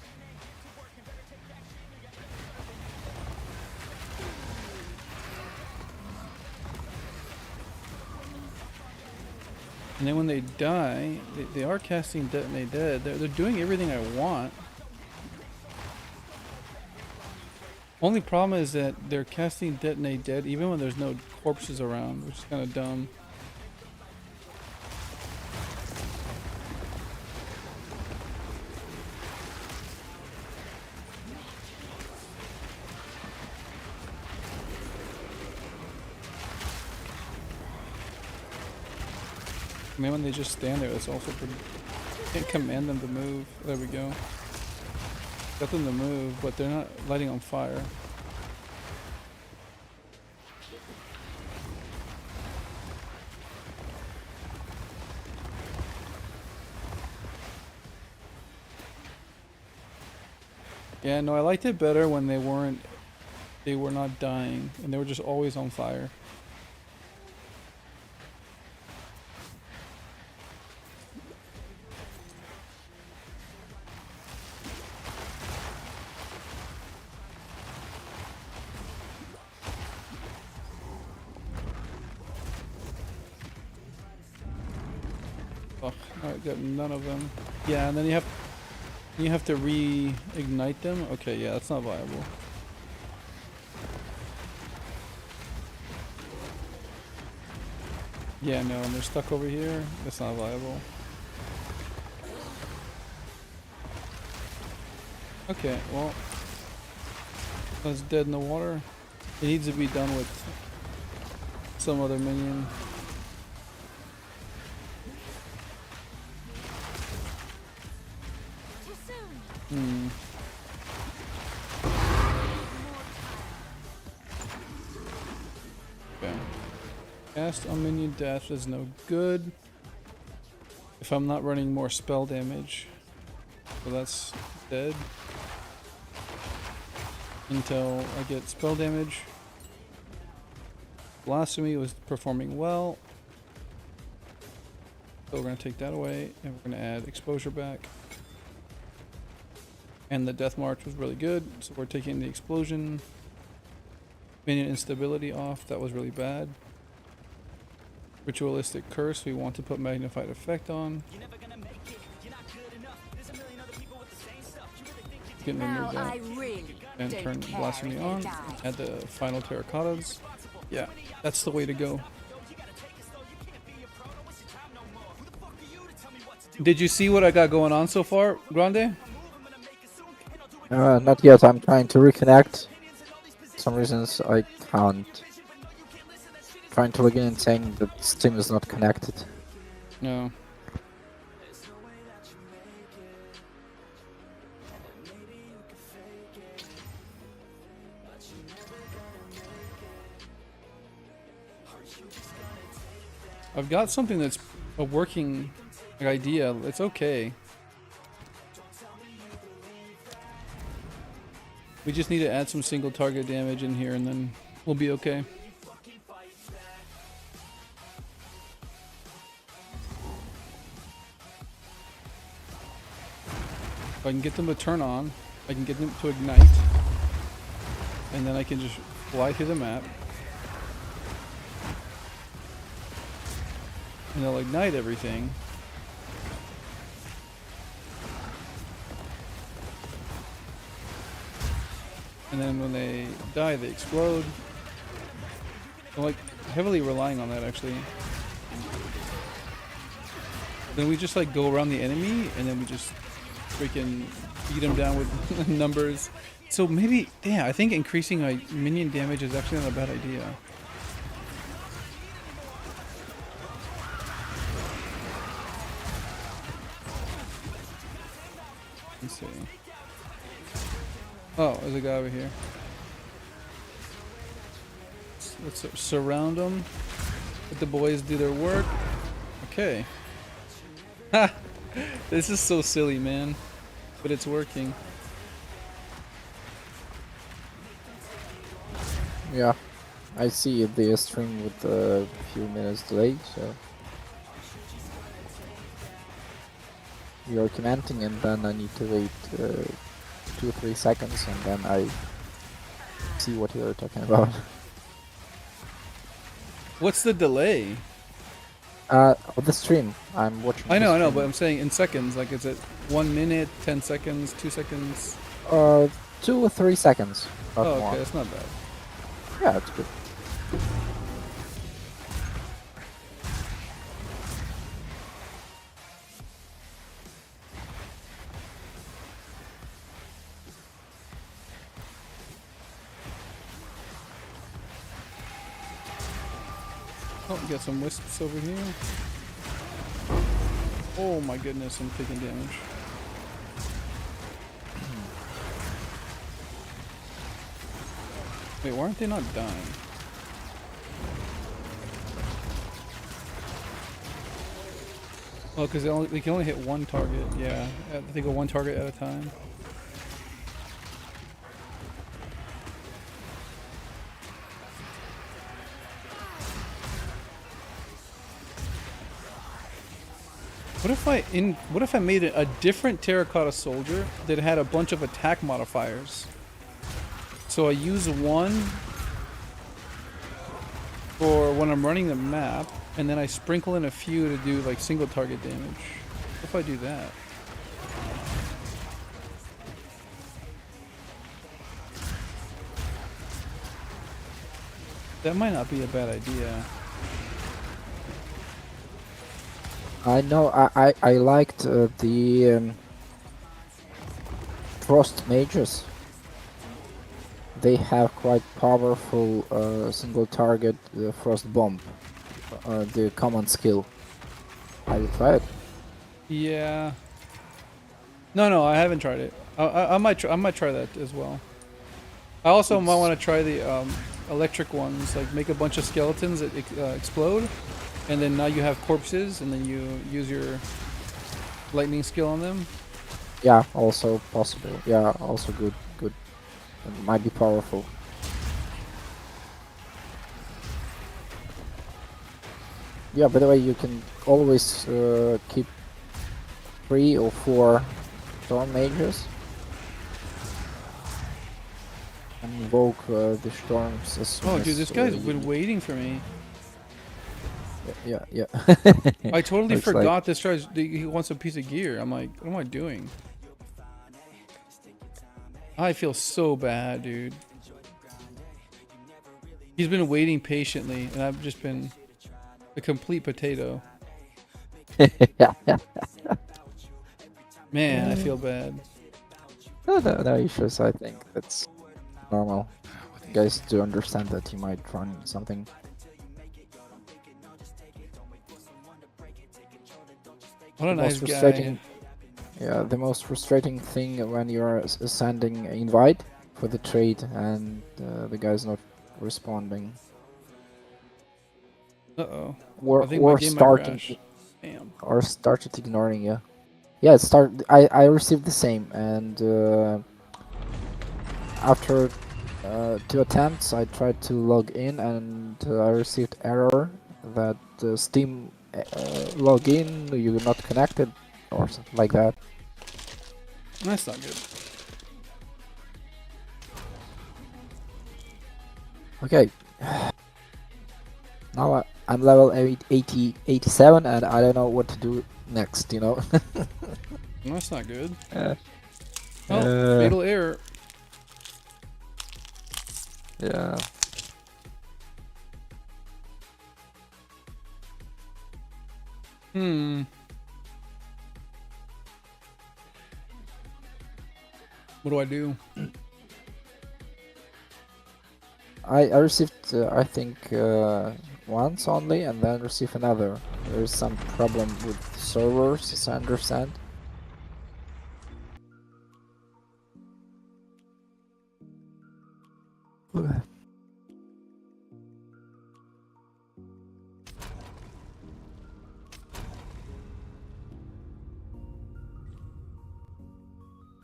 And then when they die, they are casting Detonate Dead. They're doing everything I want. Only problem is that they're casting Detonate Dead even when there's no corpses around, which is kind of dumb. I mean, when they just stand there, that's also pretty... Can't command them to move. There we go. Got them to move, but they're not lighting on fire. Yeah, no, I liked it better when they were not dying, and they were just always on fire. Alright, got none of them. Yeah, and then you have to reignite them. Okay, yeah, that's not viable. Yeah, no, and they're stuck over here. That's not viable. Okay, well, that's dead in the water. It needs to be done with some other minion. Hmm. Okay. Cast on minion death is no good if I'm not running more spell damage. So that's dead. Until I get spell damage. Blasphemy was performing well. So we're going to take that away and we're going to add exposure back. And the death march was really good, so we're taking the explosion. Minion instability off, that was really bad. Ritualistic curse, we want to put magnified effect on. Getting rid of that. And turn blasphemy on. Add the final terracottas. Yeah, that's the way to go. Did you see what I got going on so far, Grande? Not yet. I'm trying to reconnect. For some reasons I can't. Trying to log in and saying that Steam is not connected. No. I've got something that's a working idea. It's okay. We just need to add some single target damage in here and then we'll be okay. If I can get them to turn on, I can get them to ignite, and then I can just fly through the map. And they'll ignite everything. And then when they die, they explode. I'm like heavily relying on that actually. Then we just like go around the enemy and then we just freaking beat them down with numbers. So maybe, yeah, I think increasing my minion damage is actually not a bad idea. Let's see. Oh, there's a guy over here. Let's surround them. Let the boys do their work. Okay. Ha! This is so silly, man. But it's working. Yeah, I see the stream with a few minutes delay, so we are commenting and then I need to wait 2 or 3 seconds and then I see what you're talking about. What's the delay? The stream. I'm watching. I know, the but I'm saying in seconds. Like, is it 1 minute, 10 seconds, 2 seconds? 2 or 3 seconds. Not Oh, more. okay, that's not bad. Yeah, it's good. Oh, we got some wisps over here. Oh my goodness, I'm taking damage. Wait, why aren't they not dying? Oh, because they can only hit one target. Yeah, they go one target at a time. What if I made a different terracotta soldier that had a bunch of attack modifiers? So I use one for when I'm running the map, and then I sprinkle in a few to do like single target damage. if I do that? That might not be a bad idea. I know. I liked the Frost Mages. They have quite powerful single target Frost Bomb, the common skill. Have you tried it? Yeah. No, I haven't tried it. I might try that as well. I also might want to try the electric ones, like make a bunch of skeletons that explode, and then now you have corpses, and then you use your lightning skill on them. Yeah, also possible. Yeah, also good. It might be powerful. Yeah, by the way, you can always keep 3 or 4 storm mages and invoke the storms as soon Oh, as dude, this guy's been waiting for me. Yeah. I totally Looks like- forgot this guy's. He wants a piece of gear. I'm like, what am I doing? I feel so bad, dude. He's been waiting patiently, and I've just been a complete potato. Man, I feel bad. No issues. I think that's normal. You guys do understand that you might run something. What a The nice most guy. frustrating- Yeah, the most frustrating thing when you're sending invite for the trade and the guy's not responding. Uh-oh. Or I think my game might crash. Damn. or started ignoring you. Yeah, it started. I received the same, and after 2 attempts, I tried to log in, and I received error that Steam login you're not connected or something like that. That's not good. Okay. Now I'm level 87 and I don't know what to do next, you know. That's not good. Uh, Oh, fatal error. Yeah. What do I do? I received I think once only and then received another. There is some problem with servers, as I understand.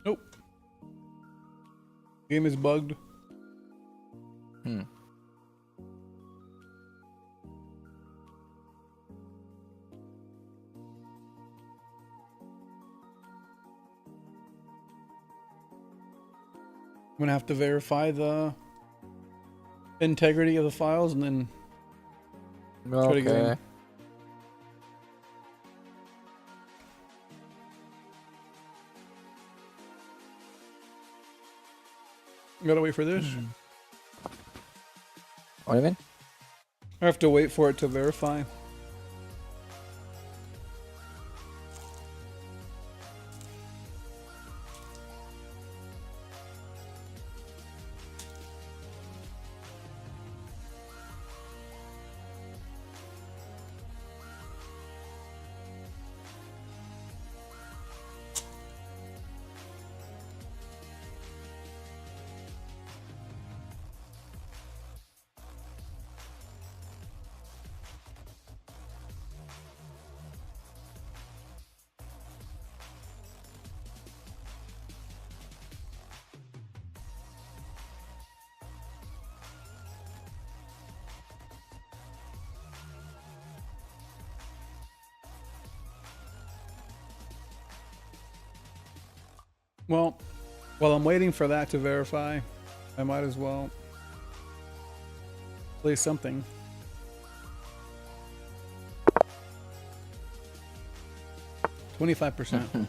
Nope. Game is bugged. Hmm. I'm gonna have to verify the integrity of the files and then try to get in. Okay. Gotta wait for this. What do you mean? I have to wait for it to verify. Well, while I'm waiting for that to verify, I might as well play something. 25%.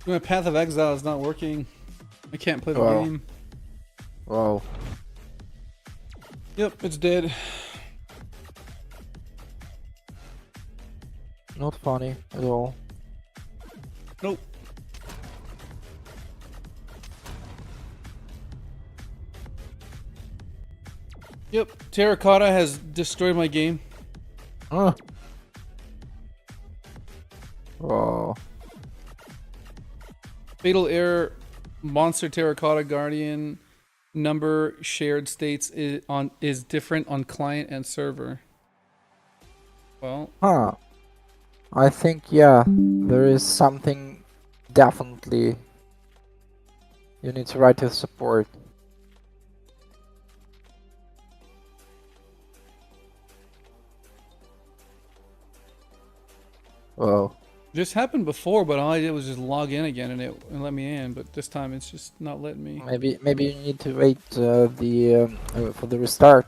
My Path of Exile is not working. I can't play the Wow. game. Wow. Yep, it's dead. Not funny at all. Nope. Yep, Terracotta has destroyed my game. Ah. Wow. Fatal error, monster Terracotta Guardian number shared states is different on client and server. Well, Huh. I think, yeah, there is something definitely you need to write to support. Whoa. this happened before, but all I did was just log in again and it let me in. But this time it's just not letting me. Maybe you need to wait for the restart.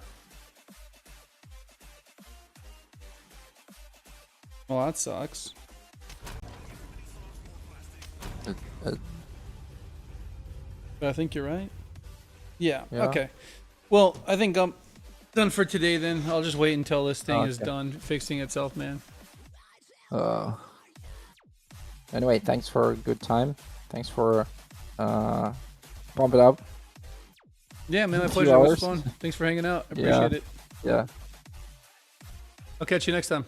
Well, that sucks. Uh, But I think you're right. Yeah. Yeah. Okay. Well, I think I'm done for today. Then I'll just wait until this thing is Okay. done fixing itself, man. Anyway, thanks for a good time. Thanks for pump it up. Yeah, man, my 2 pleasure. It was hours. fun. Thanks for hanging out. I Yeah. appreciate it. Yeah. I'll catch you next time.